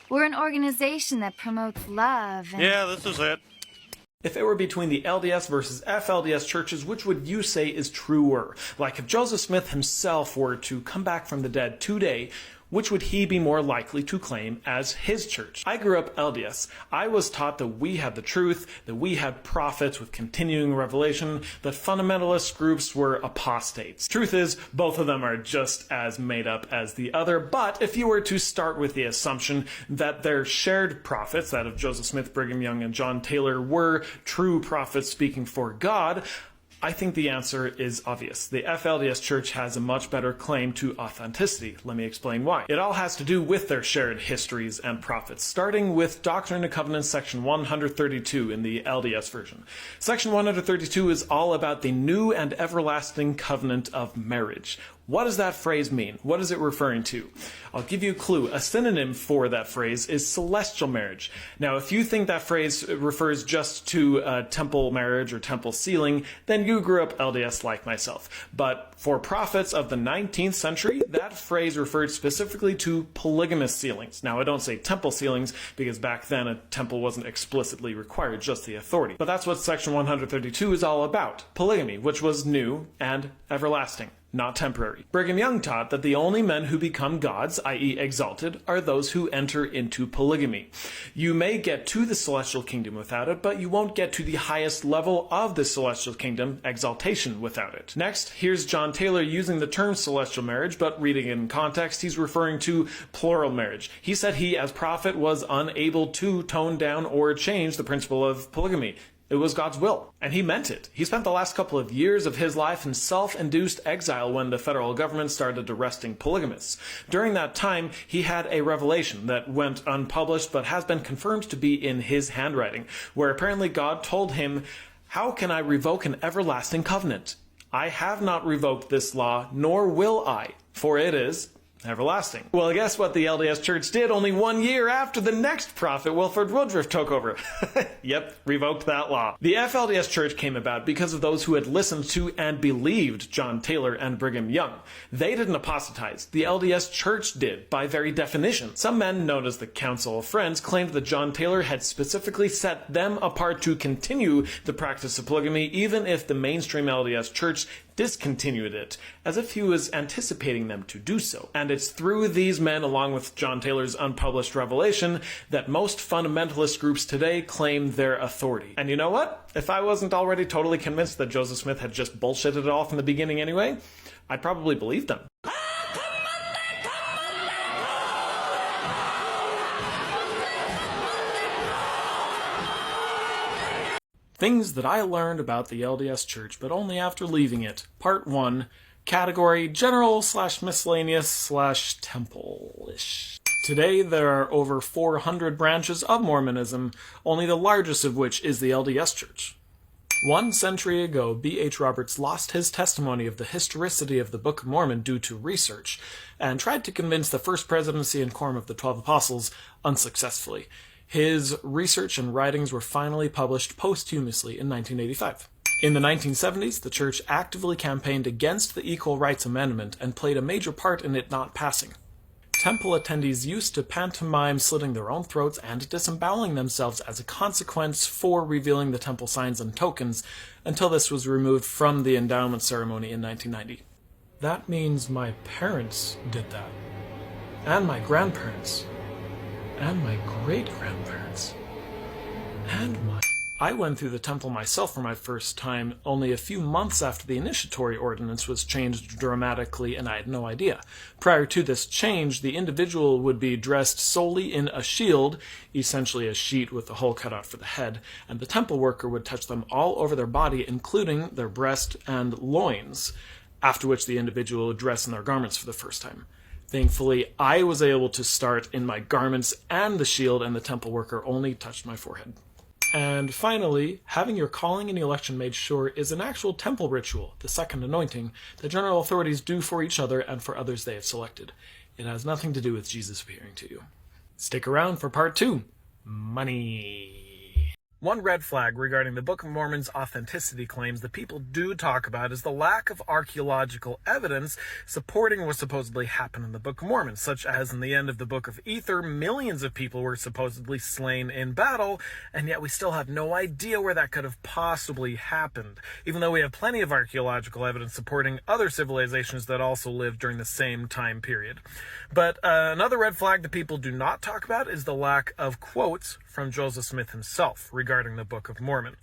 We're an organization that promotes love and... Yeah, this is it. If it were between the LDS versus FLDS churches, which would you say is truer? Like if Joseph Smith himself were to come back from the dead today, which would he be more likely to claim as his church? I grew up LDS. I was taught that we had the truth, that we had prophets with continuing revelation, that fundamentalist groups were apostates. Truth is, both of them are just as made up as the other, but if you were to start with the assumption that their shared prophets, that of Joseph Smith, Brigham Young, and John Taylor, were true prophets speaking for God, I think the answer is obvious. The FLDS Church has a much better claim to authenticity. Let me explain why. It all has to do with their shared histories and prophets, starting with Doctrine and Covenants, section 132 in the LDS version. Section 132 is all about the new and everlasting covenant of marriage. What does that phrase mean? What is it referring to? I'll give you a clue. A synonym for that phrase is celestial marriage. Now, if you think that phrase refers just to temple marriage or temple sealing, then you grew up LDS like myself, but for prophets of the 19th century, that phrase referred specifically to polygamous sealings. Now, I don't say temple sealings because back then a temple wasn't explicitly required, just the authority. But that's what section 132 is all about, polygamy, which was new and everlasting, not temporary. Brigham Young taught that the only men who become gods, i.e. exalted, are those who enter into polygamy. You may get to the celestial kingdom without it, but you won't get to the highest level of the celestial kingdom, exaltation, without it. Next, here's John Taylor using the term celestial marriage, but reading it in context, he's referring to plural marriage. He said he, as prophet, was unable to tone down or change the principle of polygamy. It was God's will, and he meant it. He spent the last couple of years of his life in self-induced exile when the federal government started arresting polygamists. During that time, he had a revelation that went unpublished but has been confirmed to be in his handwriting, where apparently God told him, "How can I revoke an everlasting covenant? I have not revoked this law, nor will I, for it is everlasting." Well, guess what the LDS Church did only 1 year after the next prophet, Wilford Woodruff, took over? Yep, revoked that law. The FLDS Church came about because of those who had listened to and believed John Taylor and Brigham Young. They didn't apostatize. The LDS Church did, by very definition. Some men, known as the Council of Friends, claimed that John Taylor had specifically set them apart to continue the practice of polygamy, even if the mainstream LDS Church discontinued it, as if he was anticipating them to do so. And it's through these men, along with John Taylor's unpublished revelation, that most fundamentalist groups today claim their authority. And you know what? If I wasn't already totally convinced that Joseph Smith had just bullshitted it all from the beginning anyway, I'd probably believe them. Things that I learned about the LDS Church, but only after leaving it. Part 1, category general/miscellaneous/temple-ish. Today, there are over 400 branches of Mormonism, only the largest of which is the LDS Church. 1 century ago, B.H. Roberts lost his testimony of the historicity of the Book of Mormon due to research, and tried to convince the First Presidency and Quorum of the 12 Apostles unsuccessfully. His research and writings were finally published posthumously in 1985. In the 1970s, the church actively campaigned against the Equal Rights Amendment and played a major part in it not passing. Temple attendees used to pantomime slitting their own throats and disemboweling themselves as a consequence for revealing the temple signs and tokens, until this was removed from the endowment ceremony in 1990. That means my parents did that. And my grandparents. And my great-grandparents. And my... I went through the temple myself for my first time only a few months after the initiatory ordinance was changed dramatically, and I had no idea. Prior to this change, the individual would be dressed solely in a shield, essentially a sheet with a hole cut out for the head, and the temple worker would touch them all over their body, including their breast and loins, after which the individual would dress in their garments for the first time. Thankfully, I was able to start in my garments and the shield, and the temple worker only touched my forehead. And finally, having your calling and election made sure is an actual temple ritual, the second anointing, that general authorities do for each other and for others they have selected. It has nothing to do with Jesus appearing to you. Stick around for part 2. Money. One red flag regarding the Book of Mormon's authenticity claims that people do talk about is the lack of archaeological evidence supporting what supposedly happened in the Book of Mormon, such as in the end of the Book of Ether, millions of people were supposedly slain in battle, and yet we still have no idea where that could have possibly happened, even though we have plenty of archaeological evidence supporting other civilizations that also lived during the same time period. But another red flag that people do not talk about is the lack of quotes from Joseph Smith himself regarding the Book of Mormon.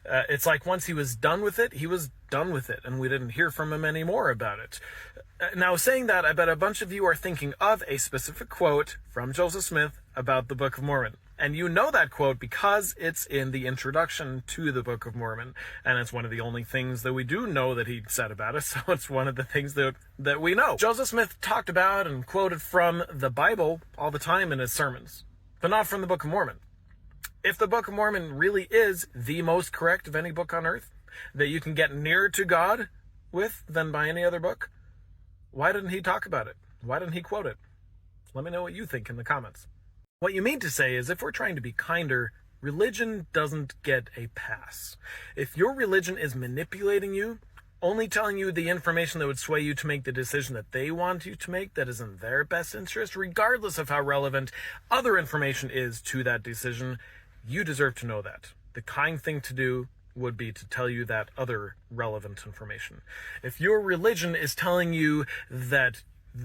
It's like once he was done with it, he was done with it, and we didn't hear from him anymore about it. Now, saying that, I bet a bunch of you are thinking of a specific quote from Joseph Smith about the Book of Mormon. And you know that quote because it's in the introduction to the Book of Mormon, and it's one of the only things that we do know that he said about it, so it's one of the things that we know. Joseph Smith talked about and quoted from the Bible all the time in his sermons, but not from the Book of Mormon. If the Book of Mormon really is the most correct of any book on earth, that you can get nearer to God with than by any other book, why didn't he talk about it? Why didn't he quote it? Let me know what you think in the comments. What you mean to say is if we're trying to be kinder Religion doesn't get a pass. If your religion is manipulating you, only telling you the information that would sway you to make the decision that they want you to make that is in their best interest, regardless of how relevant other information is to that decision, you deserve to know that. The kind thing to do would be to tell you that other relevant information. If your religion is telling you that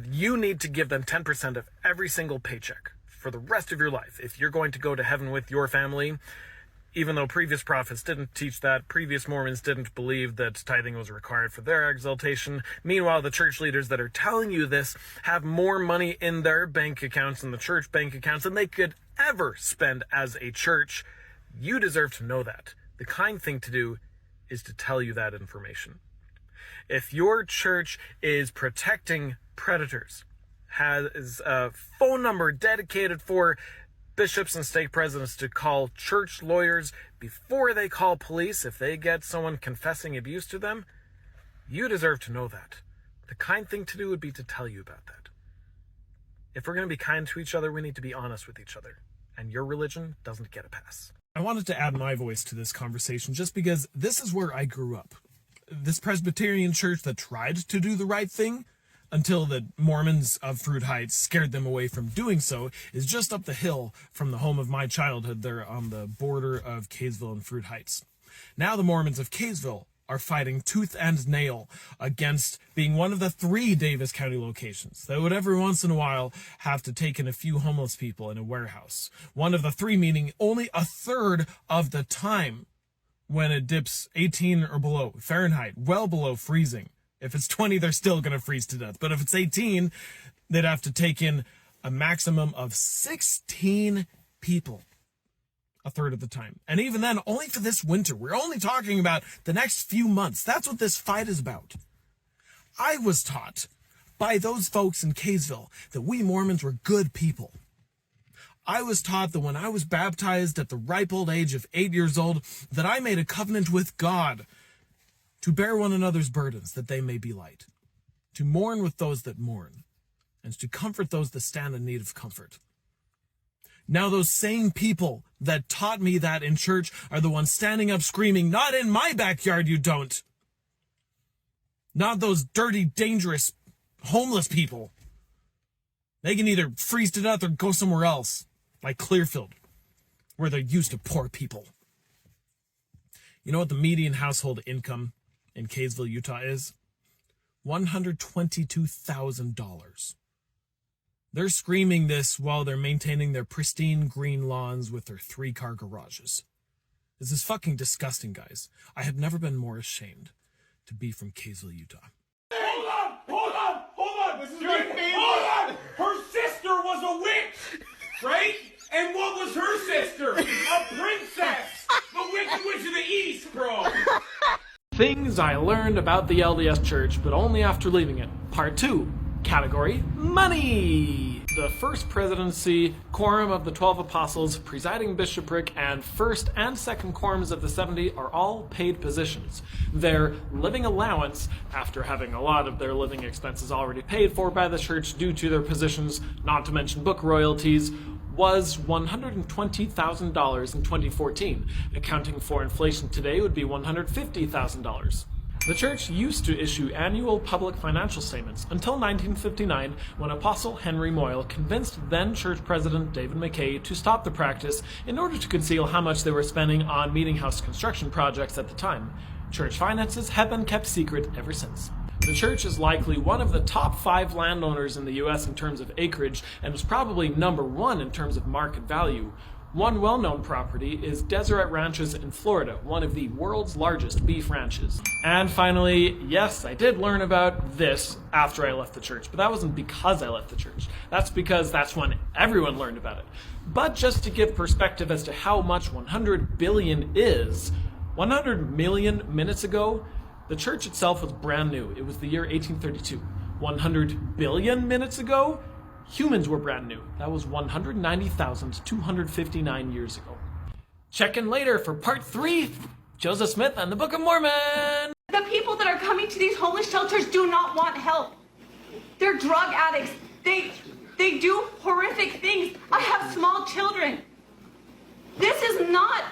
you need to give them 10% of every single paycheck for the rest of your life, if you're going to go to heaven with your family, even though previous prophets didn't teach that, previous Mormons didn't believe that tithing was required for their exaltation. Meanwhile, the church leaders that are telling you this have more money in their bank accounts and the church bank accounts than they could ever spend as a church. You deserve to know that. The kind thing to do is to tell you that information. If your church is protecting predators, has a phone number dedicated for bishops and stake presidents to call church lawyers before they call police if they get someone confessing abuse to them, you deserve to know that. The kind thing to do would be to tell you about that. If we're going to be kind to each other, we need to be honest with each other. And your religion doesn't get a pass. I wanted to add my voice to this conversation just because this is where I grew up. This Presbyterian church that tried to do the right thing until the Mormons of Fruit Heights scared them away from doing so is just up the hill from the home of my childhood there on the border of Kaysville and Fruit Heights. Now the Mormons of Kaysville are fighting tooth and nail against being one of the 3 Davis County locations that would every once in a while have to take in a few homeless people in a warehouse. One of the 3 meaning only a third of the time when it dips 18 or below Fahrenheit, well below freezing. If it's 20, they're still going to freeze to death. But if it's 18, they'd have to take in a maximum of 16 people a third of the time. And even then, only for this winter. We're only talking about the next few months. That's what this fight is about. I was taught by those folks in Kaysville that we Mormons were good people. I was taught that when I was baptized at the ripe old age of 8 years old, that I made a covenant with God to bear one another's burdens, that they may be light, to mourn with those that mourn, and to comfort those that stand in need of comfort. Now those same people that taught me that in church are the ones standing up screaming, "Not in my backyard, you don't!" Not those dirty, dangerous, homeless people. They can either freeze to death or go somewhere else, like Clearfield, where they're used to poor people. You know what the median household income in Kaysville, Utah is? $122,000. They're screaming this while they're maintaining their pristine green lawns with their 3-car garages. This is fucking disgusting, guys. I have never been more ashamed to be from Kaysville, Utah. Hold on! This is hold on! Her sister was a witch, right? And what was her sister? A princess! The Wicked Witch of the East, bro! Things I learned about the LDS Church, but only after leaving it. Part 2. Category Money. The first presidency, quorum of the 12 apostles, presiding bishopric, and first and second quorums of the 70 are all paid positions. Their living allowance, after having a lot of their living expenses already paid for by the church due to their positions, not to mention book royalties, was $120,000 in 2014. Accounting for inflation today would be $150,000. The church used to issue annual public financial statements until 1959, when Apostle Henry Moyle convinced then church president David McKay to stop the practice in order to conceal how much they were spending on meeting house construction projects at the time. Church finances have been kept secret ever since. The church is likely one of the top 5 landowners in the U.S. in terms of acreage, and is probably number 1 in terms of market value. One well-known property is Deseret Ranches in Florida, one of the world's largest beef ranches. And finally, yes, I did learn about this after I left the church, but that wasn't because I left the church. That's because that's when everyone learned about it. But just to give perspective as to how much 100 billion is, 100 million minutes ago, the church itself was brand new. It was the year 1832. 100 billion minutes ago, humans were brand new. That was 190,259 years ago. Check in later for part 3, Joseph Smith and the Book of Mormon. The people that are coming to these homeless shelters do not want help. They're drug addicts. They do horrific things. I have small children. This is not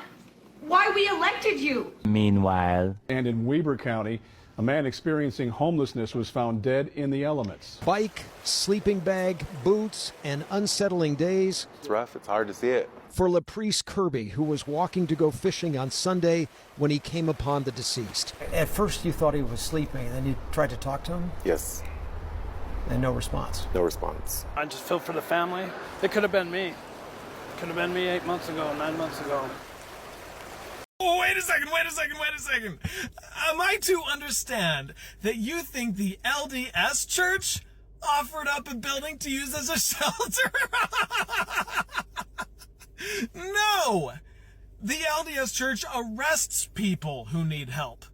why we elected you. Meanwhile. And in Weber County, a man experiencing homelessness was found dead in the elements. Bike, sleeping bag, boots, and unsettling days. It's rough. It's hard to see it. For LaPrice Kirby, who was walking to go fishing on Sunday when he came upon the deceased. At first you thought he was sleeping, then you tried to talk to him? Yes. And no response? No response. I just feel for the family. It could have been me. Could have been me 8 months ago, 9 months ago. Oh, wait a second. Am I to understand that you think the LDS Church offered up a building to use as a shelter? No! The LDS Church arrests people who need help.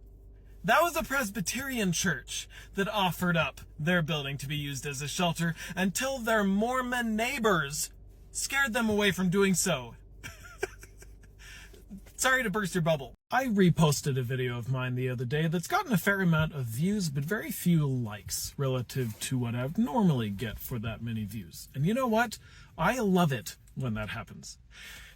That was a Presbyterian church that offered up their building to be used as a shelter until their Mormon neighbors scared them away from doing so. Sorry to burst your bubble. I reposted a video of mine the other day that's gotten a fair amount of views, but very few likes relative to what I would normally get for that many views. And you know what? I love it when that happens.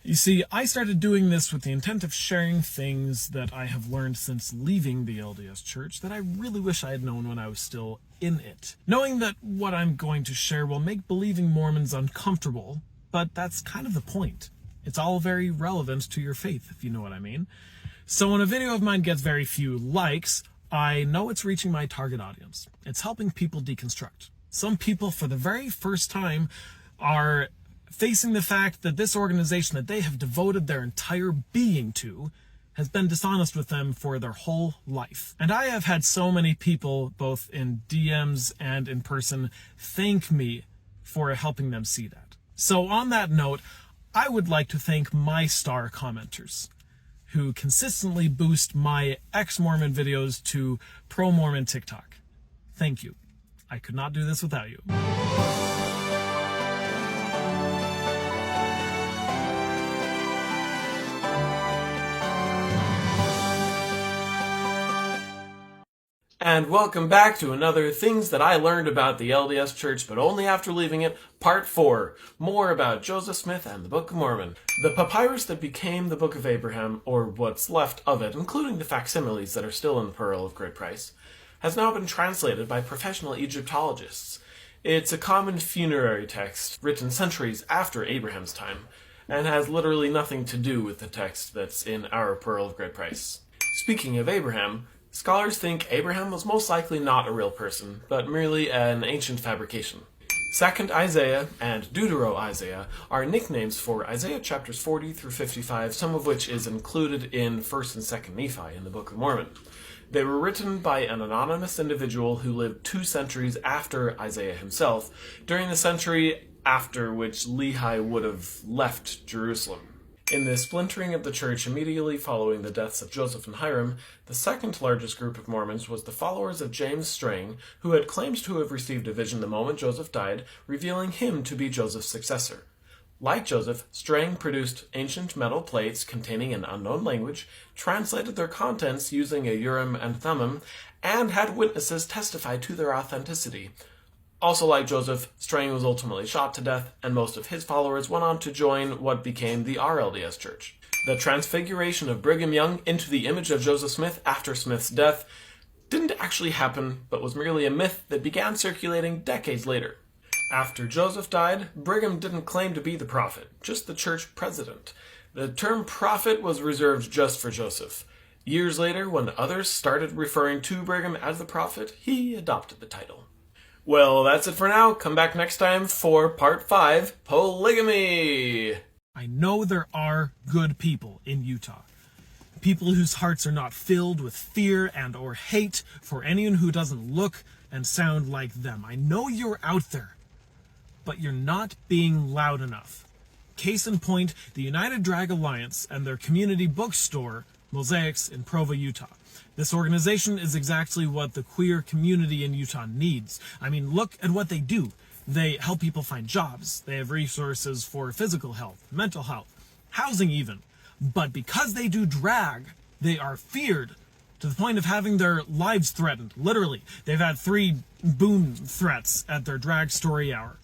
You see, I started doing this with the intent of sharing things that I have learned since leaving the LDS Church that I really wish I had known when I was still in it. Knowing that what I'm going to share will make believing Mormons uncomfortable, but that's kind of the point. It's all very relevant to your faith, if you know what I mean. So when a video of mine gets very few likes, I know it's reaching my target audience. It's helping people deconstruct. Some people, for the very first time, are facing the fact that this organization that they have devoted their entire being to has been dishonest with them for their whole life. And I have had so many people, both in DMs and in person, thank me for helping them see that. So on that note, I would like to thank my star commenters who consistently boost my ex-Mormon videos to pro-Mormon TikTok. Thank you. I could not do this without you. And welcome back to another Things That I Learned About the LDS Church, but only after leaving it, Part 4. More about Joseph Smith and the Book of Mormon. The papyrus that became the Book of Abraham, or what's left of it, including the facsimiles that are still in the Pearl of Great Price, has now been translated by professional Egyptologists. It's a common funerary text written centuries after Abraham's time, and has literally nothing to do with the text that's in our Pearl of Great Price. Speaking of Abraham, scholars think Abraham was most likely not a real person, but merely an ancient fabrication. 2nd Isaiah and Deutero-Isaiah are nicknames for Isaiah chapters 40 through 55, some of which is included in 1st and 2nd Nephi in the Book of Mormon. They were written by an anonymous individual who lived 2 centuries after Isaiah himself, during the century after which Lehi would have left Jerusalem. In the splintering of the church immediately following the deaths of Joseph and Hiram, the second largest group of Mormons was the followers of James Strang, who had claimed to have received a vision the moment Joseph died, revealing him to be Joseph's successor. Like Joseph, Strang produced ancient metal plates containing an unknown language, translated their contents using a Urim and Thummim, and had witnesses testify to their authenticity. Also like Joseph, Strang was ultimately shot to death, and most of his followers went on to join what became the RLDS Church. The transfiguration of Brigham Young into the image of Joseph Smith after Smith's death didn't actually happen, but was merely a myth that began circulating decades later. After Joseph died, Brigham didn't claim to be the prophet, just the church president. The term prophet was reserved just for Joseph. Years later, when others started referring to Brigham as the prophet, he adopted the title. Well, that's it for now. Come back next time for Part 5, Polygamy! I know there are good people in Utah. People whose hearts are not filled with fear and or hate for anyone who doesn't look and sound like them. I know you're out there, but you're not being loud enough. Case in point, the United Drag Alliance and their community bookstore, Mosaics in Provo, Utah. This organization is exactly what the queer community in Utah needs. I mean, look at what they do. They help people find jobs. They have resources for physical health, mental health, housing even. But because they do drag, they are feared to the point of having their lives threatened. Literally, they've had 3 boom threats at their drag story hour.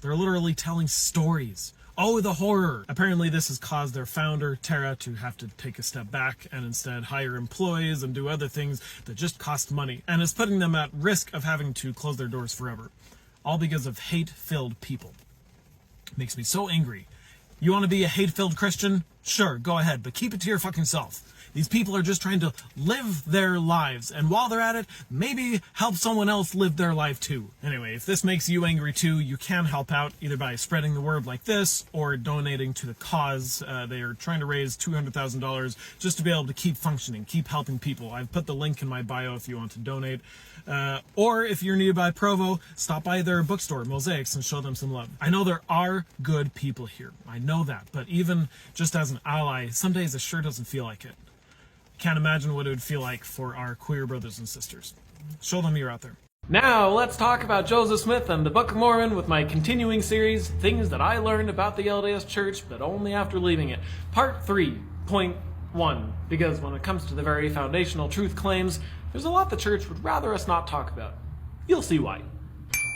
They're literally telling stories Oh, the horror! Apparently this has caused their founder, Tara, to have to take a step back and instead hire employees and do other things that just cost money, and is putting them at risk of having to close their doors forever. All because of hate-filled people. Makes me so angry. You want to be a hate-filled Christian? Sure, go ahead, but keep it to your fucking self. These people are just trying to live their lives, and while they're at it, maybe help someone else live their life too. Anyway, if this makes you angry too, you can help out either by spreading the word like this or donating to the cause. They are trying to raise $200,000 just to be able to keep functioning, keep helping people. I've put the link in my bio if you want to donate. Or if you're nearby Provo, stop by their bookstore, Mosaics, and show them some love. I know there are good people here. I know that, but even just as an ally, some days it sure doesn't feel like it. Can't imagine what it would feel like for our queer brothers and sisters. Show them you're out there. Now, let's talk about Joseph Smith and the Book of Mormon with my continuing series, Things That I Learned About the LDS Church, but only after leaving it. Part 3.1, because when it comes to the very foundational truth claims, there's a lot the church would rather us not talk about. You'll see why.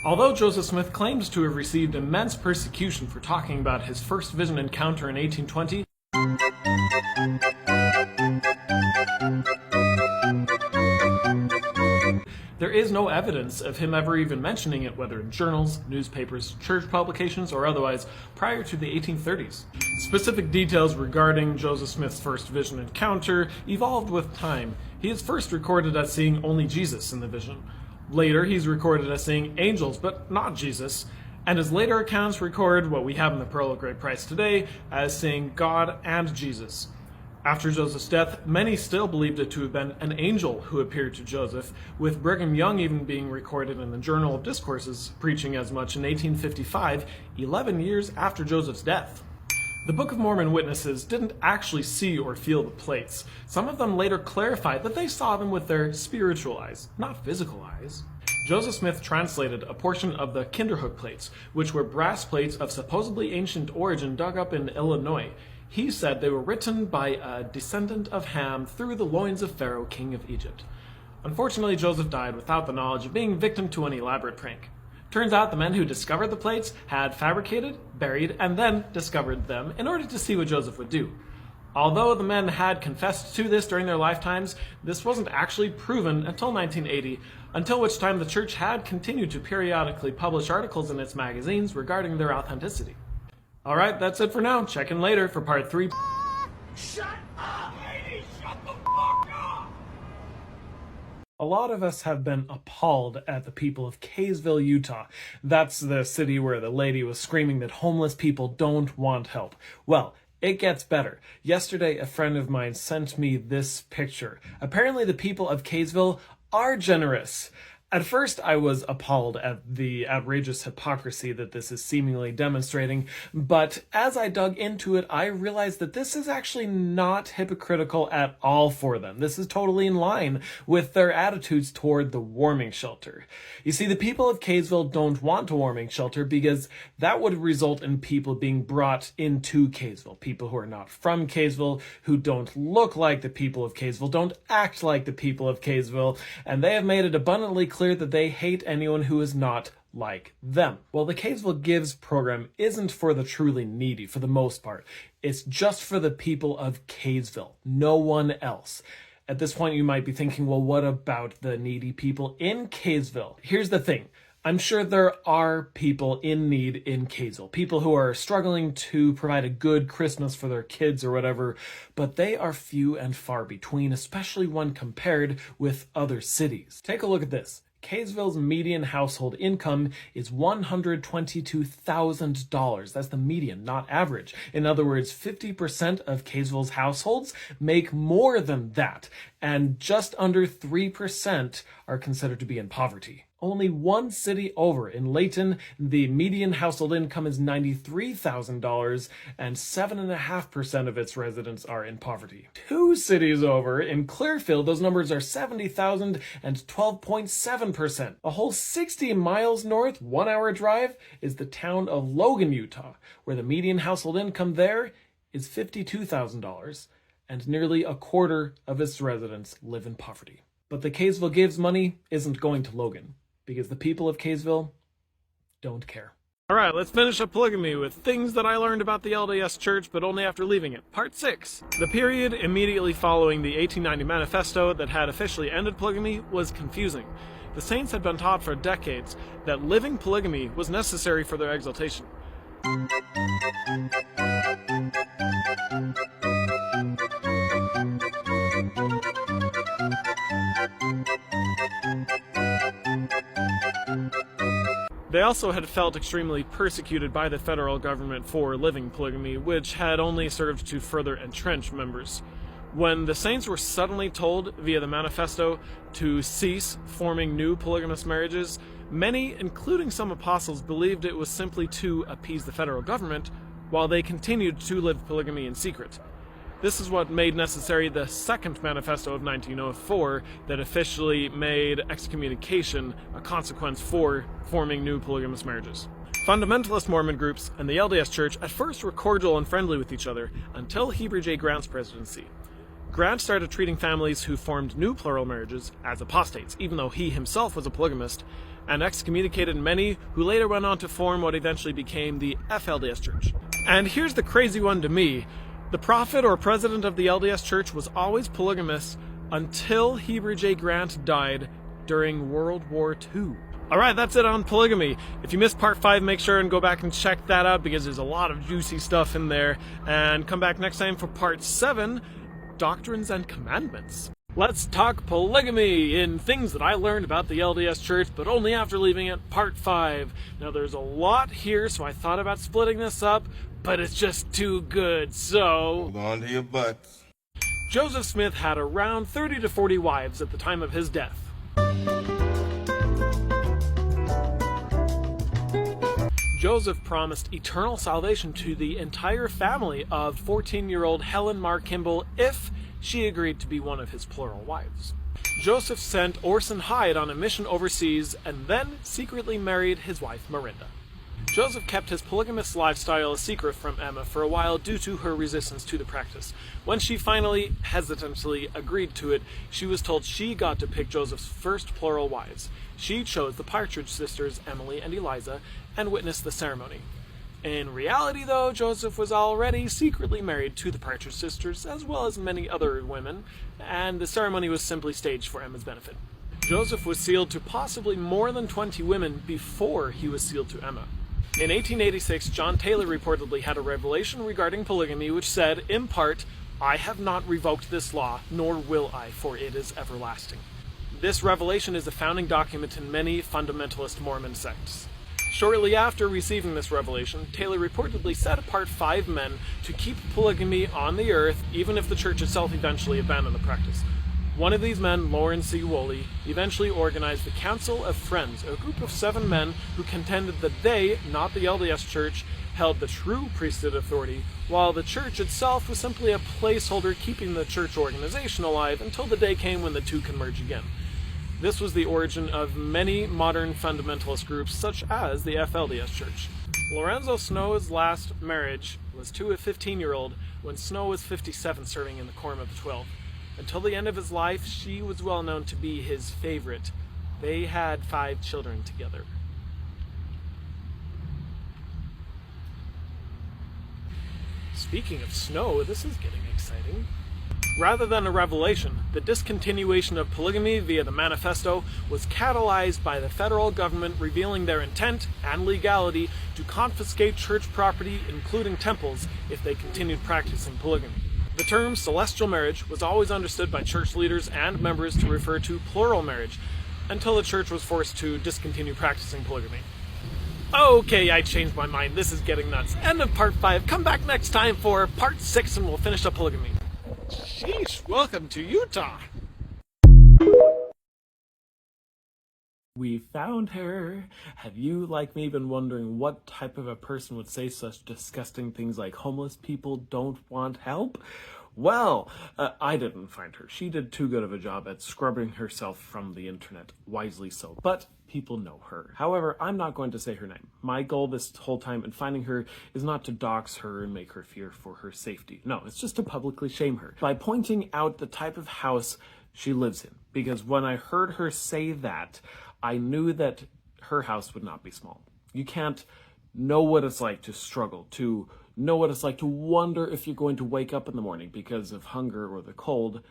Although Joseph Smith claims to have received immense persecution for talking about his first vision encounter in 1820, there is no evidence of him ever even mentioning it, whether in journals, newspapers, church publications, or otherwise, prior to the 1830s. Specific details regarding Joseph Smith's first vision encounter evolved with time. He is first recorded as seeing only Jesus in the vision. Later, he's recorded as seeing angels, but not Jesus. And his later accounts record what we have in the Pearl of Great Price today as seeing God and Jesus. After Joseph's death, many still believed it to have been an angel who appeared to Joseph, with Brigham Young even being recorded in the Journal of Discourses, preaching as much in 1855, 11 years after Joseph's death. The Book of Mormon witnesses didn't actually see or feel the plates. Some of them later clarified that they saw them with their spiritual eyes, not physical eyes. Joseph Smith translated a portion of the Kinderhook plates, which were brass plates of supposedly ancient origin dug up in Illinois. He said they were written by a descendant of Ham through the loins of Pharaoh, king of Egypt. Unfortunately, Joseph died without the knowledge of being victim to an elaborate prank. Turns out the men who discovered the plates had fabricated, buried, and then discovered them in order to see what Joseph would do. Although the men had confessed to this during their lifetimes, this wasn't actually proven until 1980, until which time the church had continued to periodically publish articles in its magazines regarding their authenticity. Alright, that's it for now. Check in later for part 3. Shut up! Lady, shut the fuck up! A lot of us have been appalled at the people of Kaysville, Utah. That's the city where the lady was screaming that homeless people don't want help. Well, it gets better. Yesterday, a friend of mine sent me this picture. Apparently, the people of Kaysville are generous. At first, I was appalled at the outrageous hypocrisy that this is seemingly demonstrating, but as I dug into it, I realized that this is actually not hypocritical at all for them. This is totally in line with their attitudes toward the warming shelter. You see, the people of Kaysville don't want a warming shelter because that would result in people being brought into Kaysville. People who are not from Kaysville, who don't look like the people of Kaysville, don't act like the people of Kaysville, and they have made it abundantly clear that they hate anyone who is not like them. Well, the Kaysville Gives program isn't for the truly needy for the most part. It's just for the people of Kaysville, no one else. At this point, you might be thinking, well, what about the needy people in Kaysville? Here's the thing. I'm sure there are people in need in Kaysville, people who are struggling to provide a good Christmas for their kids or whatever, but they are few and far between, especially when compared with other cities. Take a look at this. Kaysville's median household income is $122,000. That's the median, not average. In other words, 50% of Kaysville's households make more than that, and just under 3% are considered to be in poverty. Only one city over, in Layton, the median household income is $93,000, and 7.5% of its residents are in poverty. Two cities over, in Clearfield, those numbers are $70,000 and 12.7%. A whole 60 miles north, 1 hour drive, is the town of Logan, Utah, where the median household income there is $52,000, and nearly a quarter of its residents live in poverty. But the Kaysville Gives money isn't going to Logan, because the people of Kaysville don't care. Alright, let's finish up polygamy with things that I learned about the LDS Church, but only after leaving it. Part 6. The period immediately following the 1890 manifesto that had officially ended polygamy was confusing. The saints had been taught for decades that living polygamy was necessary for their exaltation. They also had felt extremely persecuted by the federal government for living polygamy, which had only served to further entrench members. When the saints were suddenly told via the manifesto to cease forming new polygamous marriages, many, including some apostles, believed it was simply to appease the federal government, while they continued to live polygamy in secret. This is what made necessary the second manifesto of 1904 that officially made excommunication a consequence for forming new polygamous marriages. Fundamentalist Mormon groups and the LDS Church at first were cordial and friendly with each other until Heber J. Grant's presidency. Grant started treating families who formed new plural marriages as apostates, even though he himself was a polygamist, and excommunicated many who later went on to form what eventually became the FLDS Church. And here's the crazy one to me. The prophet or president of the LDS Church was always polygamous until Heber J. Grant died during World War II. Alright, that's it on polygamy. If you missed part 5, make sure and go back and check that out because there's a lot of juicy stuff in there. And come back next time for part 7, Doctrines and Commandments. Let's talk polygamy in things that I learned about the LDS Church, but only after leaving it, part 5. Now there's a lot here, so I thought about splitting this up, but it's just too good, so... Hold on to your butts. Joseph Smith had around 30 to 40 wives at the time of his death. Joseph promised eternal salvation to the entire family of 14-year-old Helen Mar Kimball if she agreed to be one of his plural wives. Joseph sent Orson Hyde on a mission overseas and then secretly married his wife Miranda. Joseph kept his polygamous lifestyle a secret from Emma for a while due to her resistance to the practice. When she finally, hesitantly agreed to it, she was told she got to pick Joseph's first plural wives. She chose the Partridge sisters, Emily and Eliza, and witnessed the ceremony. In reality, though, Joseph was already secretly married to the Partridge sisters, as well as many other women, and the ceremony was simply staged for Emma's benefit. Joseph was sealed to possibly more than 20 women before he was sealed to Emma. In 1886, John Taylor reportedly had a revelation regarding polygamy which said, in part, "I have not revoked this law, nor will I, for it is everlasting." This revelation is a founding document in many fundamentalist Mormon sects. Shortly after receiving this revelation, Taylor reportedly set apart 5 men to keep polygamy on the earth, even if the church itself eventually abandoned the practice. One of these men, Lawrence C. Woolley, eventually organized the Council of Friends, a group of 7 men who contended that they, not the LDS Church, held the true priesthood authority, while the church itself was simply a placeholder keeping the church organization alive until the day came when the two can merge again. This was the origin of many modern fundamentalist groups, such as the FLDS Church. Lorenzo Snow's last marriage was to a 15-year-old when Snow was 57, serving in the Quorum of the 12. Until the end of his life, she was well known to be his favorite. They had 5 children together. Speaking of Snow, this is getting exciting. Rather than a revelation, the discontinuation of polygamy via the manifesto was catalyzed by the federal government revealing their intent and legality to confiscate church property, including temples, if they continued practicing polygamy. The term celestial marriage was always understood by church leaders and members to refer to plural marriage, until the church was forced to discontinue practicing polygamy. Okay, I changed my mind. This is getting nuts. End of part 5. Come back next time for part 6 and we'll finish up polygamy. Sheesh, welcome to Utah. We found her. Have you, like me, been wondering what type of a person would say such disgusting things like homeless people don't want help? Well, I didn't find her. She did too good of a job at scrubbing herself from the internet, wisely so. But people know her. However, I'm not going to say her name. My goal this whole time in finding her is not to dox her and make her fear for her safety. No, it's just to publicly shame her by pointing out the type of house she lives in. Because when I heard her say that, I knew that her house would not be small. You can't know what it's like to struggle, to know what it's like to wonder if you're going to wake up in the morning because of hunger or the cold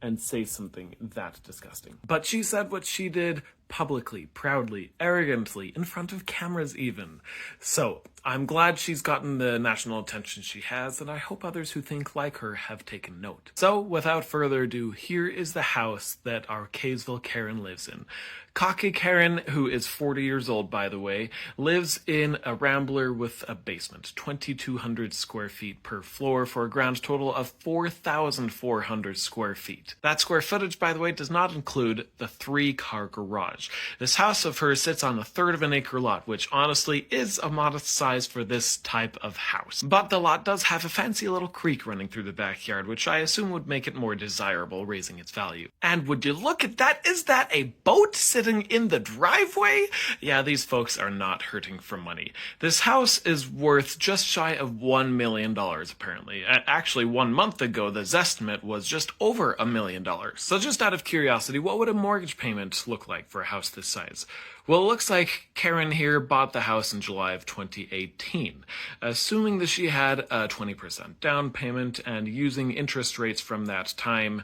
and say something that disgusting. But she said what she did publicly, proudly, arrogantly, in front of cameras even. So, I'm glad she's gotten the national attention she has, and I hope others who think like her have taken note. So, without further ado, here is the house that our Kaysville Karen lives in. Cocky Karen, who is 40 years old, by the way, lives in a rambler with a basement, 2,200 square feet per floor for a grand total of 4,400 square feet. That square footage, by the way, does not include the 3-car garage. This house of hers sits on a third of an acre lot, which honestly is a modest size for this type of house. But the lot does have a fancy little creek running through the backyard, which I assume would make it more desirable, raising its value. And would you look at that? Is that a boat sitting in the driveway? Yeah, these folks are not hurting for money. This house is worth just shy of $1 million, apparently. Actually, 1 month ago, the Zestimate was just over $1 million. So just out of curiosity, what would a mortgage payment look like for a house this size? Well, it looks like Karen here bought the house in July of 2018. Assuming that she had a 20% down payment and using interest rates from that time,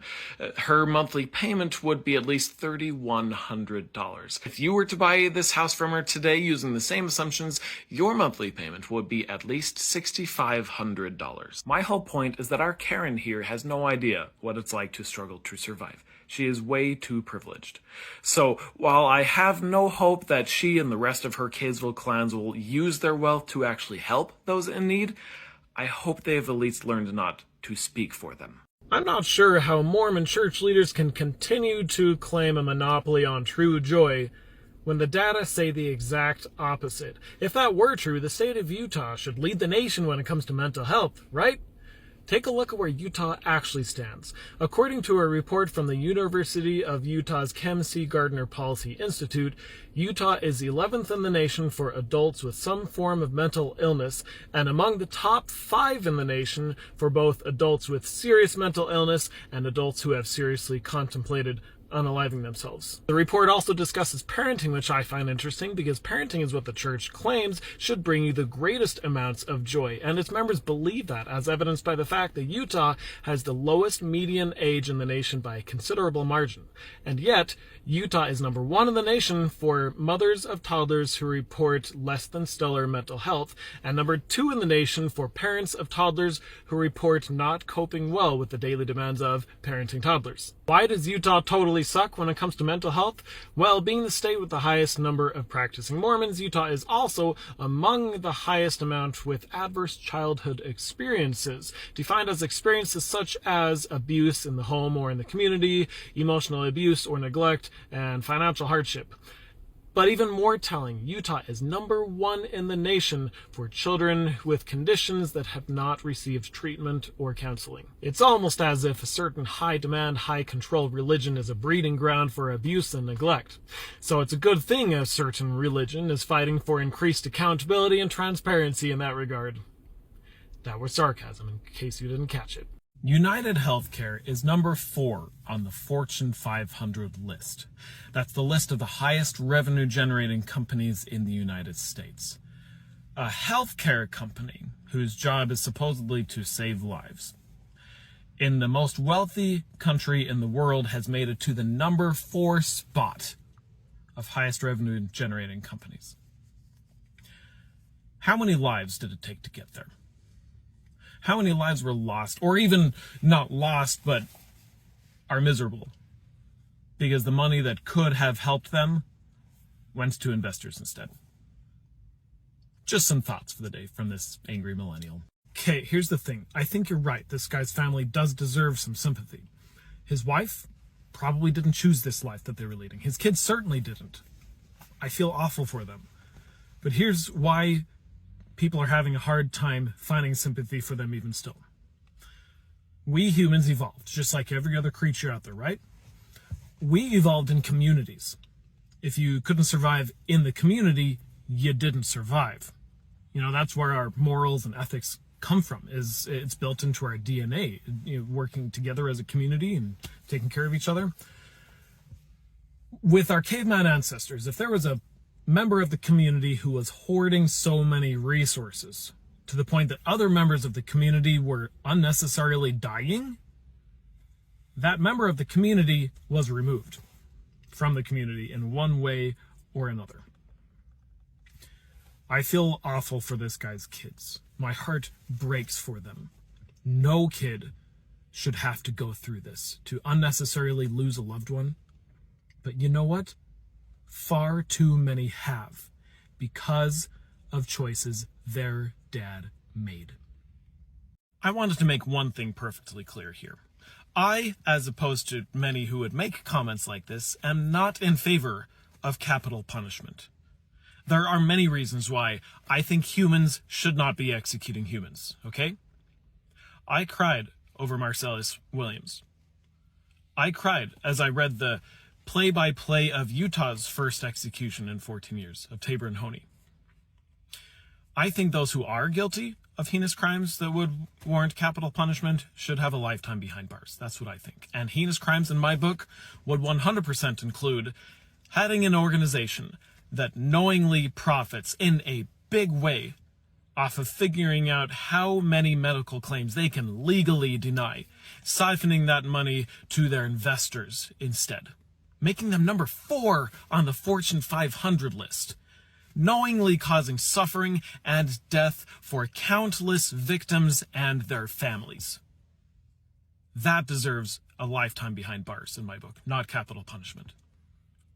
her monthly payment would be at least $3,100. If you were to buy this house from her today using the same assumptions, your monthly payment would be at least $6,500. My whole point is that our Karen here has no idea what it's like to struggle to survive. She is way too privileged. So, while I have no hope that she and the rest of her Kaysville clans will use their wealth to actually help those in need, I hope they have at least learned not to speak for them. I'm not sure how Mormon church leaders can continue to claim a monopoly on true joy when the data say the exact opposite. If that were true, the state of Utah should lead the nation when it comes to mental health, right? Take a look at where Utah actually stands. According to a report from the University of Utah's Kem C. Gardner Policy Institute, Utah is 11th in the nation for adults with some form of mental illness, and among the top 5 in the nation for both adults with serious mental illness and adults who have seriously contemplated unaliving themselves. The report also discusses parenting, which I find interesting because parenting is what the church claims should bring you the greatest amounts of joy, and its members believe that, as evidenced by the fact that Utah has the lowest median age in the nation by a considerable margin. And yet, Utah is number 1 in the nation for mothers of toddlers who report less than stellar mental health, and number 2 in the nation for parents of toddlers who report not coping well with the daily demands of parenting toddlers. Why does Utah totally suck when it comes to mental health? Well, being the state with the highest number of practicing Mormons, Utah is also among the highest amount with adverse childhood experiences, defined as experiences such as abuse in the home or in the community, emotional abuse or neglect, and financial hardship. But even more telling, Utah is number 1 in the nation for children with conditions that have not received treatment or counseling. It's almost as if a certain high-demand, high-control religion is a breeding ground for abuse and neglect. So it's a good thing a certain religion is fighting for increased accountability and transparency in that regard. That was sarcasm, in case you didn't catch it. United Healthcare is number 4 on the Fortune 500 list. That's the list of the highest revenue-generating companies in the United States. A healthcare company whose job is supposedly to save lives, in the most wealthy country in the world, has made it to the number 4 spot of highest revenue-generating companies. How many lives did it take to get there? How many lives were lost, or even not lost, but are miserable because the money that could have helped them went to investors instead? Just some thoughts for the day from this angry millennial. Okay, here's the thing. I think you're right. This guy's family does deserve some sympathy. His wife probably didn't choose this life that they were leading. His kids certainly didn't. I feel awful for them. But here's why people are having a hard time finding sympathy for them even still. We humans evolved, just like every other creature out there, right? We evolved in communities. If you couldn't survive in the community, you didn't survive. You know, that's where our morals and ethics come from. It's built into our DNA, working together as a community and taking care of each other. With our caveman ancestors, if there was a member of the community who was hoarding so many resources to the point that other members of the community were unnecessarily dying, that member of the community was removed from the community in one way or another. I feel awful for this guy's kids. My heart breaks for them. No kid should have to go through this, to unnecessarily lose a loved one. But you know what? Far too many have, because of choices their dad made. I wanted to make one thing perfectly clear here. I, as opposed to many who would make comments like this, am not in favor of capital punishment. There are many reasons why I think humans should not be executing humans, okay? I cried over Marcellus Williams. I cried as I read the play-by-play of Utah's first execution in 14 years of Tabor and Honey. I think those who are guilty of heinous crimes that would warrant capital punishment should have a lifetime behind bars. That's what I think. And heinous crimes in my book would 100% include having an organization that knowingly profits in a big way off of figuring out how many medical claims they can legally deny, siphoning that money to their investors instead, making them number 4 on the Fortune 500 list, knowingly causing suffering and death for countless victims and their families. That deserves a lifetime behind bars in my book, not capital punishment.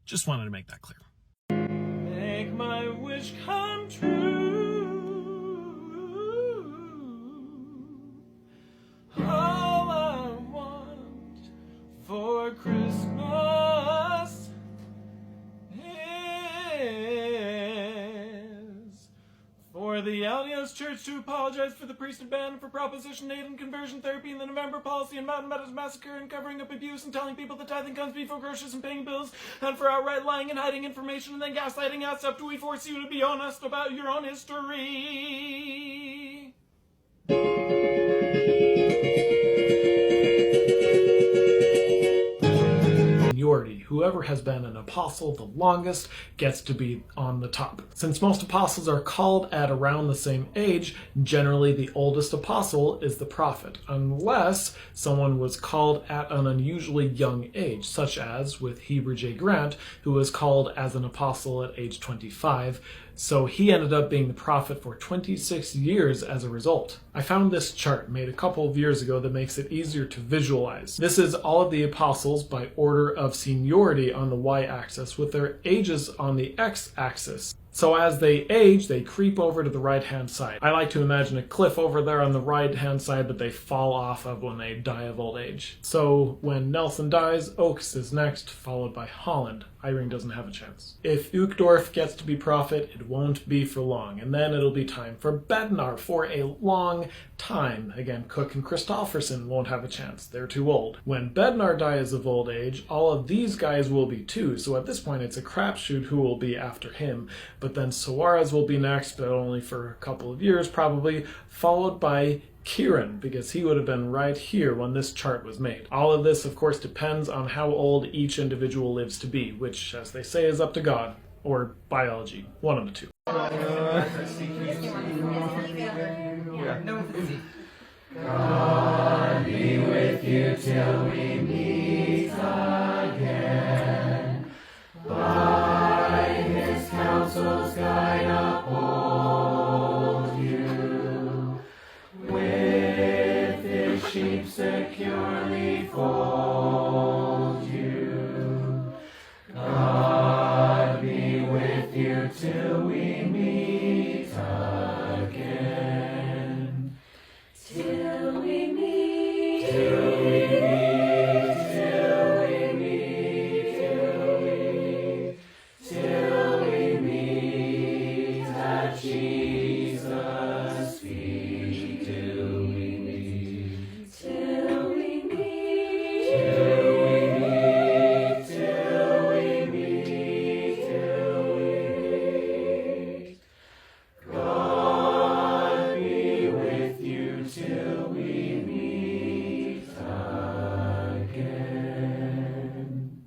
Just wanted to make that clear. Make my wish come true. All I want for Christmas is for the LDS Church to apologize for the priesthood ban for Proposition 8 and conversion therapy in the November policy and Mountain Meadows massacre and covering up abuse and telling people that tithing comes before groceries and paying bills, and for outright lying and hiding information and then gaslighting us after we force you to be honest about your own history. Whoever has been an apostle the longest gets to be on the top. Since most apostles are called at around the same age, generally the oldest apostle is the prophet, unless someone was called at an unusually young age, such as with Heber J. Grant, who was called as an apostle at age 25, so he ended up being the prophet for 26 years as a result. I found this chart made a couple of years ago that makes it easier to visualize. This is all of the apostles by order of seniority on the y-axis, with their ages on the x-axis. So as they age, they creep over to the right-hand side. I like to imagine a cliff over there on the right-hand side that they fall off of when they die of old age. So when Nelson dies, Oakes is next, followed by Holland. Eyring doesn't have a chance. If Uchtdorf gets to be prophet, it won't be for long, and then it'll be time for Bednar for a long time. Again, Cook and Christofferson won't have a chance. They're too old. When Bednar dies of old age, all of these guys will be too, so at this point it's a crapshoot who will be after him. But then Suarez will be next, but only for a couple of years probably, followed by Kieran, because he would have been right here when this chart was made. All of this, of course, depends on how old each individual lives to be, which, as they say, is up to God, or biology, one of the two. God be with you till we meet again. By his counsels guide uphold you. With his sheep securely fold you. God be with you till we meet again. Till we meet. Till we meet. Till we meet. Till we meet at Jesus' feet. Till we meet. Till we meet. Till we meet. Till we meet. Till we meet. God be with you till we meet again.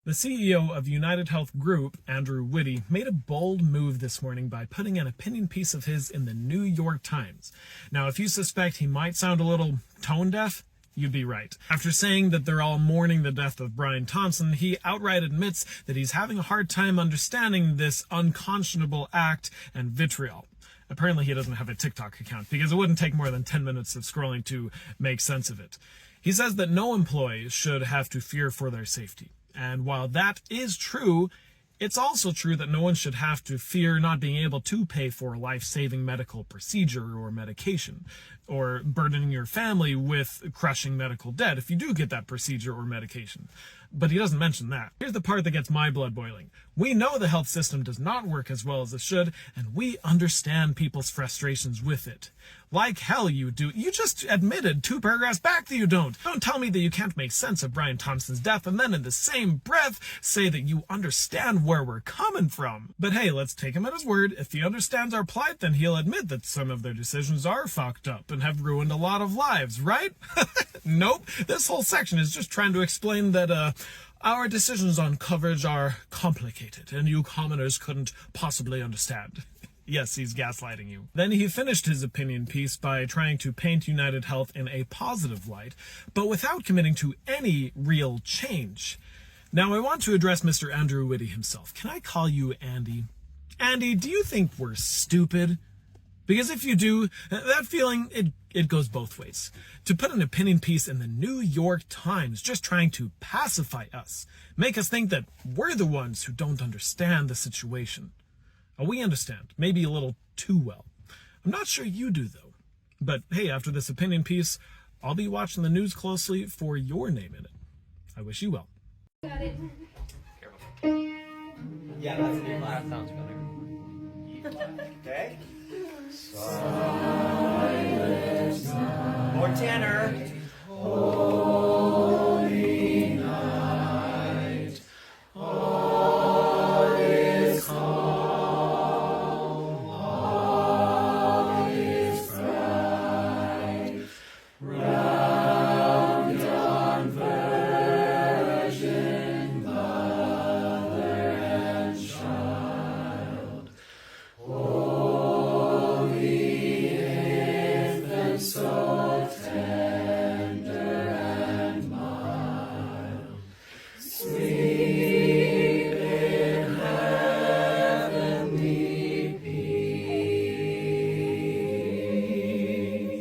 The CEO of United Health Group, Andrew Whitty, made a bold move this morning by putting an opinion piece of his in the New York Times. Now, if you suspect he might sound a little tone deaf, you'd be right. After saying that they're all mourning the death of Brian Thompson, he outright admits that he's having a hard time understanding this unconscionable act and vitriol. Apparently he doesn't have a TikTok account, because it wouldn't take more than 10 minutes of scrolling to make sense of it. He says that no employee should have to fear for their safety. And while that is true, it's also true that no one should have to fear not being able to pay for a life-saving medical procedure or medication, or burdening your family with crushing medical debt if you do get that procedure or medication. But he doesn't mention that. Here's the part that gets my blood boiling. We know the health system does not work as well as it should, and we understand people's frustrations with it. Like hell you do. You just admitted 2 paragraphs back that you don't. Don't tell me that you can't make sense of Brian Thompson's death and then in the same breath say that you understand where we're coming from. But hey, let's take him at his word. If he understands our plight, then he'll admit that some of their decisions are fucked up and have ruined a lot of lives, right? Nope. This whole section is just trying to explain that, our decisions on coverage are complicated, and you commoners couldn't possibly understand. Yes, he's gaslighting you. Then he finished his opinion piece by trying to paint United Health in a positive light, but without committing to any real change. Now, I want to address Mr. Andrew Whitty himself. Can I call you Andy? Andy, do you think we're stupid? Because if you do, that feeling, it goes both ways. To put an opinion piece in the New York Times just trying to pacify us, make us think that we're the ones who don't understand the situation. We understand, maybe a little too well. I'm not sure you do, though. But hey, after this opinion piece, I'll be watching the news closely for your name in it. I wish you well. Got it. Yeah, that's a good laugh. Sounds better. Okay. Silence night. More tenor. Holy night. All is calm. All is bright. Round yon virgin mother and child. So tender and mild, sleep in heavenly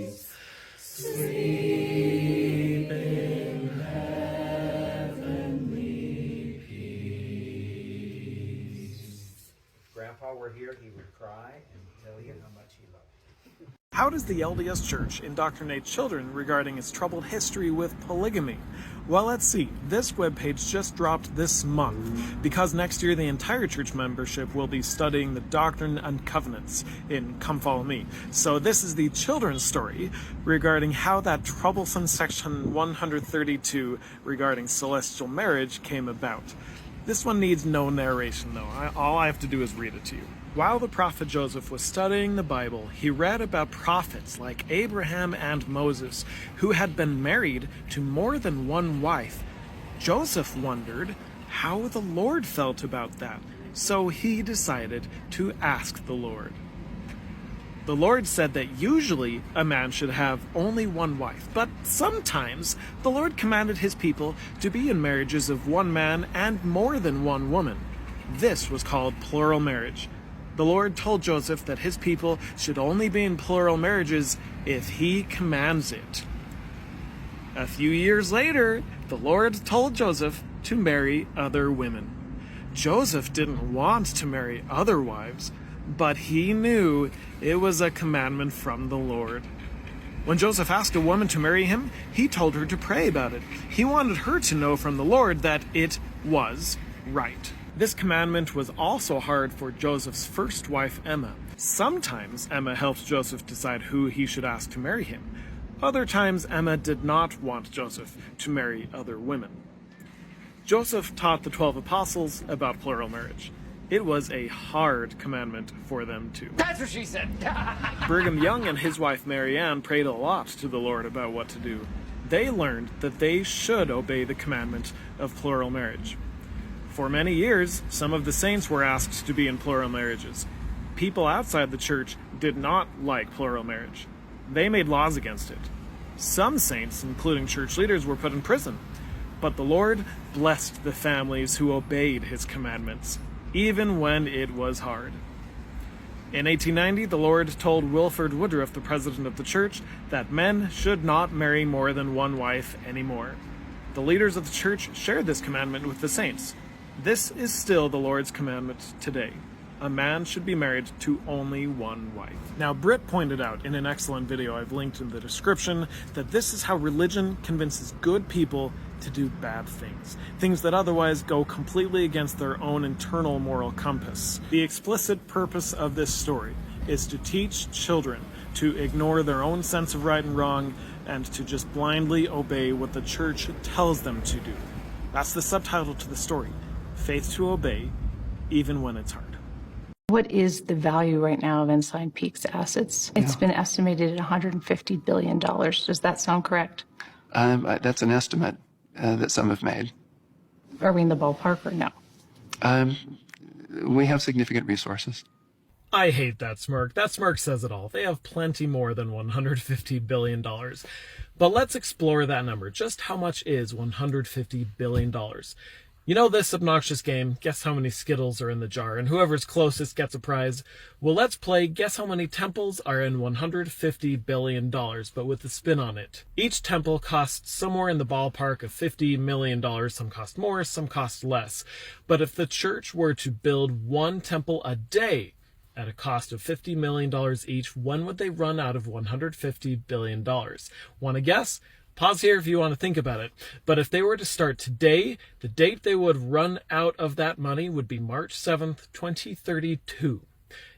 peace, sleep in heavenly peace. If Grandpa were here, he would cry and tell you how much he loved you. How does the LDS Church indoctrinate children regarding its troubled history with polygamy? Well, let's see. This webpage just dropped this month because next year the entire church membership will be studying the Doctrine and Covenants in Come Follow Me. So this is the children's story regarding how that troublesome section 132 regarding celestial marriage came about. This one needs no narration though. All I have to do is read it to you. While the prophet Joseph was studying the Bible, he read about prophets like Abraham and Moses who had been married to more than one wife. Joseph wondered how the Lord felt about that, so he decided to ask the Lord. The Lord said that usually a man should have only one wife, but sometimes the Lord commanded his people to be in marriages of one man and more than one woman. This was called plural marriage. The Lord told Joseph that his people should only be in plural marriages if he commands it. A few years later, the Lord told Joseph to marry other women. Joseph didn't want to marry other wives, but he knew it was a commandment from the Lord. When Joseph asked a woman to marry him, he told her to pray about it. He wanted her to know from the Lord that it was right. This commandment was also hard for Joseph's first wife, Emma. Sometimes Emma helped Joseph decide who he should ask to marry him. Other times Emma did not want Joseph to marry other women. Joseph taught the 12 apostles about plural marriage. It was a hard commandment for them too. That's what she said. Brigham Young and his wife Mary Ann prayed a lot to the Lord about what to do. They learned that they should obey the commandment of plural marriage. For many years, some of the saints were asked to be in plural marriages. People outside the church did not like plural marriage. They made laws against it. Some saints, including church leaders, were put in prison. But the Lord blessed the families who obeyed his commandments, even when it was hard. In 1890, the Lord told Wilford Woodruff, the president of the church, that men should not marry more than one wife anymore. The leaders of the church shared this commandment with the saints. This is still the Lord's commandment today. A man should be married to only one wife. Now, Britt pointed out in an excellent video I've linked in the description that this is how religion convinces good people to do bad things. Things that otherwise go completely against their own internal moral compass. The explicit purpose of this story is to teach children to ignore their own sense of right and wrong and to just blindly obey what the church tells them to do. That's the subtitle to the story. Faith to obey, even when it's hard. What is the value right now of Ensign Peak's assets? It's been estimated at $150 billion. Does that sound correct? That's an estimate that some have made. Are we in the ballpark or no? We have significant resources. I hate that smirk. That smirk says it all. They have plenty more than $150 billion. But let's explore that number. Just how much is $150 billion? You know this obnoxious game, guess how many Skittles are in the jar, and whoever's closest gets a prize. Well, let's play guess how many temples are in $150 billion, but with a spin on it. Each temple costs somewhere in the ballpark of $50 million. Some cost more, some cost less. But if the church were to build one temple a day at a cost of $50 million each, when would they run out of $150 billion? Want to guess? Pause here if you want to think about it. But if they were to start today, the date they would run out of that money would be March 7th, 2032.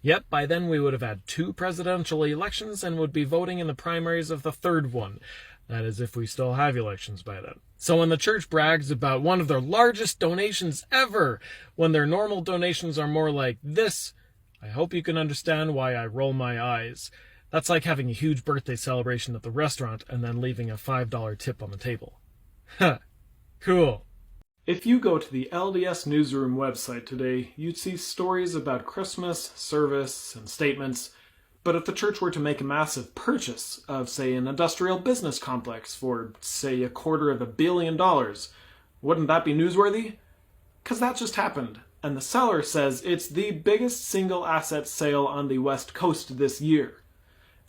Yep, by then we would have had 2 presidential elections and would be voting in the primaries of the 3rd one. That is if we still have elections by then. So when the church brags about one of their largest donations ever, when their normal donations are more like this, I hope you can understand why I roll my eyes. That's like having a huge birthday celebration at the restaurant and then leaving a $5 tip on the table. Ha! Cool. If you go to the LDS Newsroom website today, you'd see stories about Christmas, service, and statements. But if the church were to make a massive purchase of, say, an industrial business complex for, say, $250 million, wouldn't that be newsworthy? 'Cause that just happened. And the seller says it's the biggest single asset sale on the West Coast this year.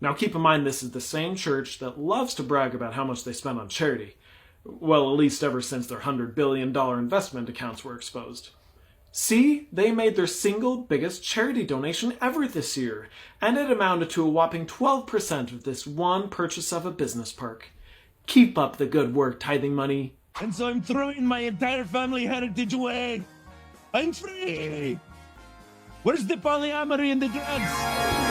Now keep in mind this is the same church that loves to brag about how much they spend on charity. Well, at least ever since their $100 billion investment accounts were exposed. See, they made their single biggest charity donation ever this year, and it amounted to a whopping 12% of this one purchase of a business park. Keep up the good work, tithing money. And so I'm throwing my entire family heritage away. I'm free. Where's the polyamory and the drugs?